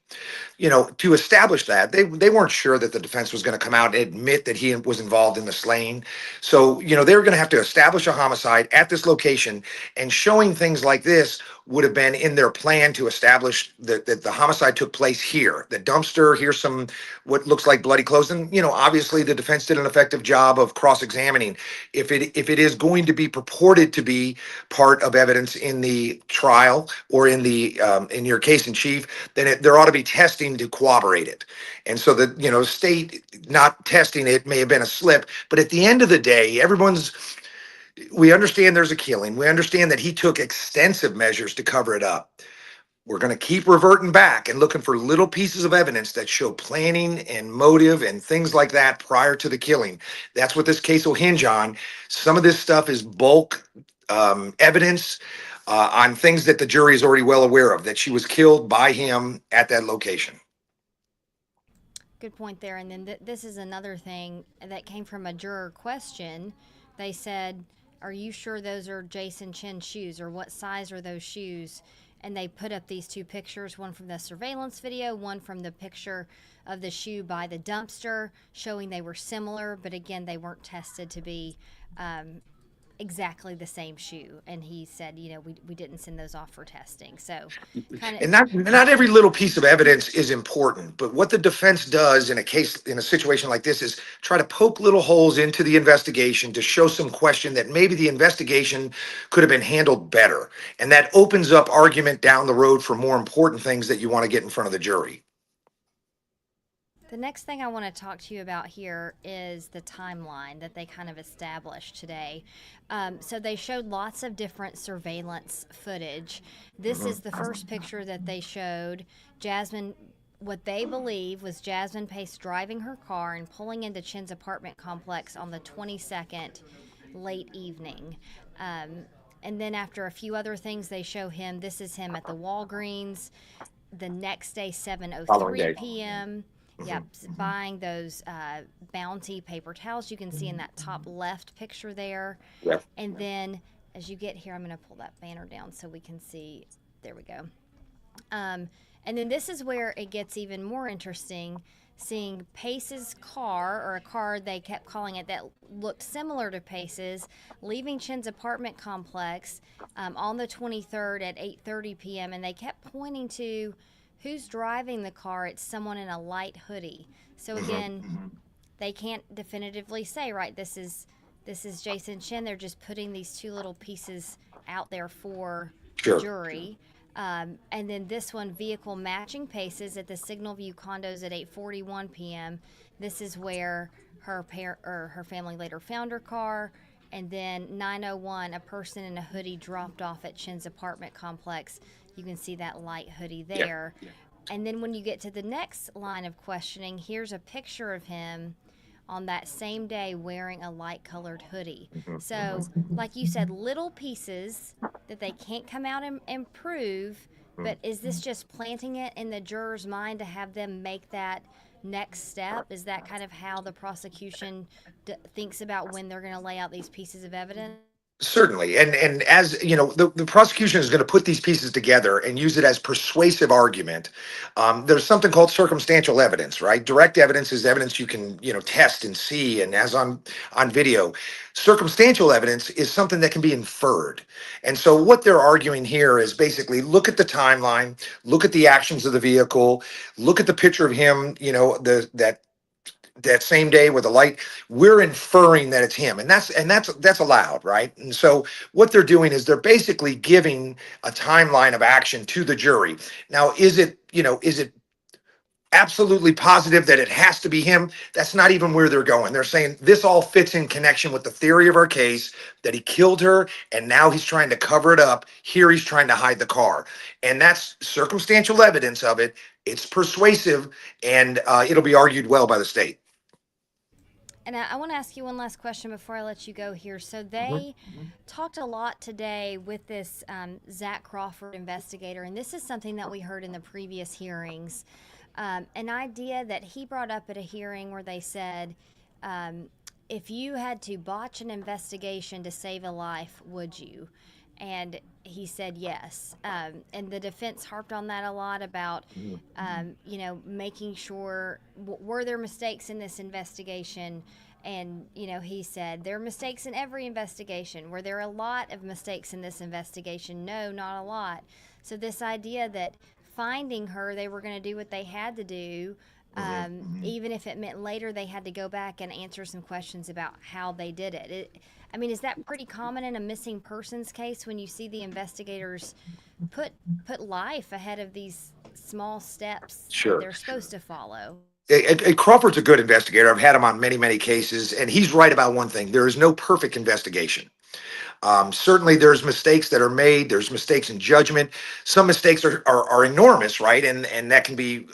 To establish that, they weren't sure that the defense was going to come out and admit that he was involved in the slaying. So, they were going to have to establish a homicide at this location, and showing things like this would have been in their plan to establish that the homicide took place here. The dumpster, here's some what looks like bloody clothes. And, obviously the defense did an effective job of cross-examining. If it is going to be purported to be part of evidence in the trial or in your case in chief, then there ought to be testing to corroborate it. And so the state not testing it may have been a slip, but at the end of the day, we understand there's a killing. We understand that he took extensive measures to cover it up. We're going to keep reverting back and looking for little pieces of evidence that show planning and motive and things like that prior to the killing. That's what this case will hinge on. Some of this stuff is bulk evidence on things that the jury is already well aware of, that she was killed by him at that location. Good point there. And then this is another thing that came from a juror question. They said, are you sure those are Jason Chen shoes, or what size are those shoes? And they put up these two pictures, one from the surveillance video, one from the picture of the shoe by the dumpster, showing they were similar, but again, they weren't tested to be exactly the same shoe. And he said, we didn't send those off for testing. So and not every little piece of evidence is important, but what the defense does in a situation like this is try to poke little holes into the investigation to show some question that maybe the investigation could have been handled better. And that opens up argument down the road for more important things that you want to get in front of the jury. The next thing I want to talk to you about here is the timeline that they kind of established today. So they showed lots of different surveillance footage. This is the first picture that they showed. Jasmine, what they believe was Jasmine Pace driving her car and pulling into Chen's apartment complex on the 22nd late evening. And then after a few other things, they show him, this is him at the Walgreens the next day, 7:03 p.m. Yep, buying those Bounty paper towels you can see in that top left picture there. Yep. And then as you get here, I'm going to pull that banner down so we can see. There we go. And then this is where it gets even more interesting. seeing Pace's car, or a car they kept calling it that looked similar to Pace's, leaving Chen's apartment complex on the 23rd at 8:30 p.m. And they kept pointing to who's driving the car. It's someone in a light hoodie. So again, they can't definitively say, right, this is Jason Chen. They're just putting these two little pieces out there for the jury. And then this one, vehicle matching Pace's at the Signal View condos at 8:41 p.m. This is where her family later found her car. And then 9:01, a person in a hoodie dropped off at Chen's apartment complex. You can see that light hoodie there. And then when you get to the next line of questioning, here's a picture of him on that same day wearing a light colored hoodie. So, like you said, little pieces that they can't come out and prove, but is this just planting it in the juror's mind to have them make that next step? Is that kind of how the prosecution thinks about when they're going to lay out these pieces of evidence? Certainly. And as you know, the prosecution is going to put these pieces together and use it as persuasive argument. There's something called circumstantial evidence, right? Direct evidence is evidence you can, test and see, and as on video. Circumstantial evidence is something that can be inferred. And so what they're arguing here is basically look at the timeline, look at the actions of the vehicle, look at the picture of him, that same day with a light. We're inferring that it's him, and that's allowed, right? And so what they're doing is they're basically giving a timeline of action to the jury. Now, is it absolutely positive that it has to be him? That's not even where they're going. They're saying this all fits in connection with the theory of our case, that he killed her and now he's trying to cover it up. Here he's trying to hide the car, and that's circumstantial evidence of it. It's persuasive, and it'll be argued well by the state. And I want to ask you one last question before I let you go here. So they talked a lot today with this Zach Crawford investigator, and this is something that we heard in the previous hearings. An idea that he brought up at a hearing where they said, if you had to botch an investigation to save a life, would you? And he said yes. And the defense harped on that a lot about, making sure, were there mistakes in this investigation? And, he said, there are mistakes in every investigation. Were there a lot of mistakes in this investigation? No, not a lot. So this idea that finding her, they were going to do what they had to do, even if it meant later they had to go back and answer some questions about how they did it. Is that pretty common in a missing persons case when you see the investigators put life ahead of these small steps that they're supposed to follow? Crawford's a good investigator. I've had him on many, many cases, and he's right about one thing. There is no perfect investigation. Certainly there's mistakes that are made. There's mistakes in judgment. Some mistakes are enormous, right? And that can be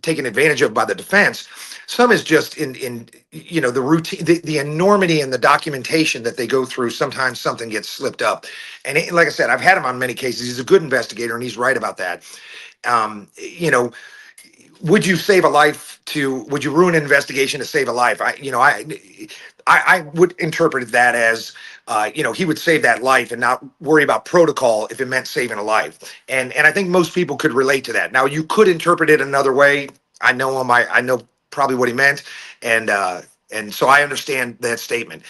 taken advantage of by the defense. Some is just in the routine, the enormity in the documentation that they go through. Sometimes something gets slipped up. And like I said, I've had him on many cases. He's a good investigator, and he's right about that. Would you save a life would you ruin an investigation to save a life? I would interpret that as, he would save that life and not worry about protocol if it meant saving a life. And I think most people could relate to that. Now, you could interpret it another way. I know him. I know probably what he meant. And so I understand that statement.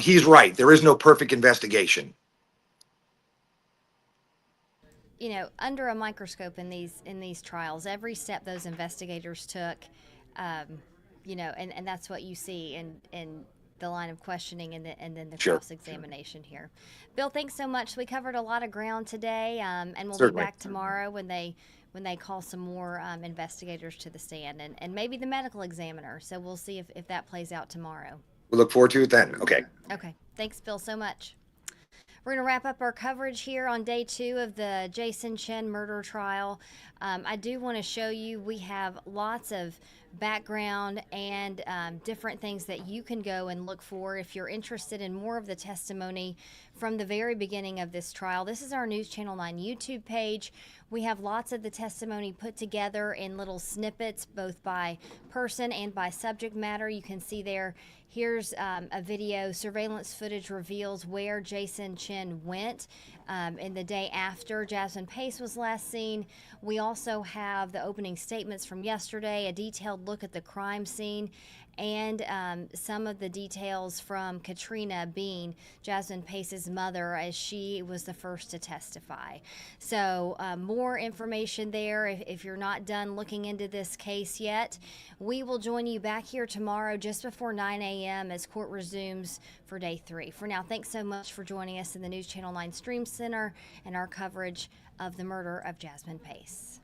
He's right. There is no perfect investigation. Under a microscope in these trials, every step those investigators took, and that's what you see in the line of questioning and then the cross-examination here. Bill, thanks so much. We covered a lot of ground today, and we'll be back tomorrow when they call some more investigators to the stand and maybe the medical examiner. So we'll see if that plays out tomorrow. We look forward to it then. Okay. Okay. Thanks, Bill, so much. We're going to wrap up our coverage here on day 2 of the Jason Chen murder trial. I do want to show you we have lots of background and different things that you can go and look for if you're interested in more of the testimony from the very beginning of this trial. This is our News Channel 9 YouTube page. We have lots of the testimony put together in little snippets, both by person and by subject matter. You can see there. Here's a video. Surveillance footage reveals where Jason Chen went in the day after Jasmine Pace was last seen. We also have the opening statements from yesterday, a detailed detailed look at the crime scene and some of the details from Katrina Bean, Jasmine Pace's mother, as she was the first to testify. So more information there if you're not done looking into this case yet. We will join you back here tomorrow just before 9 a.m. as court resumes for day 3. For now, thanks so much for joining us in the News Channel 9 Stream Center and our coverage of the murder of Jasmine Pace.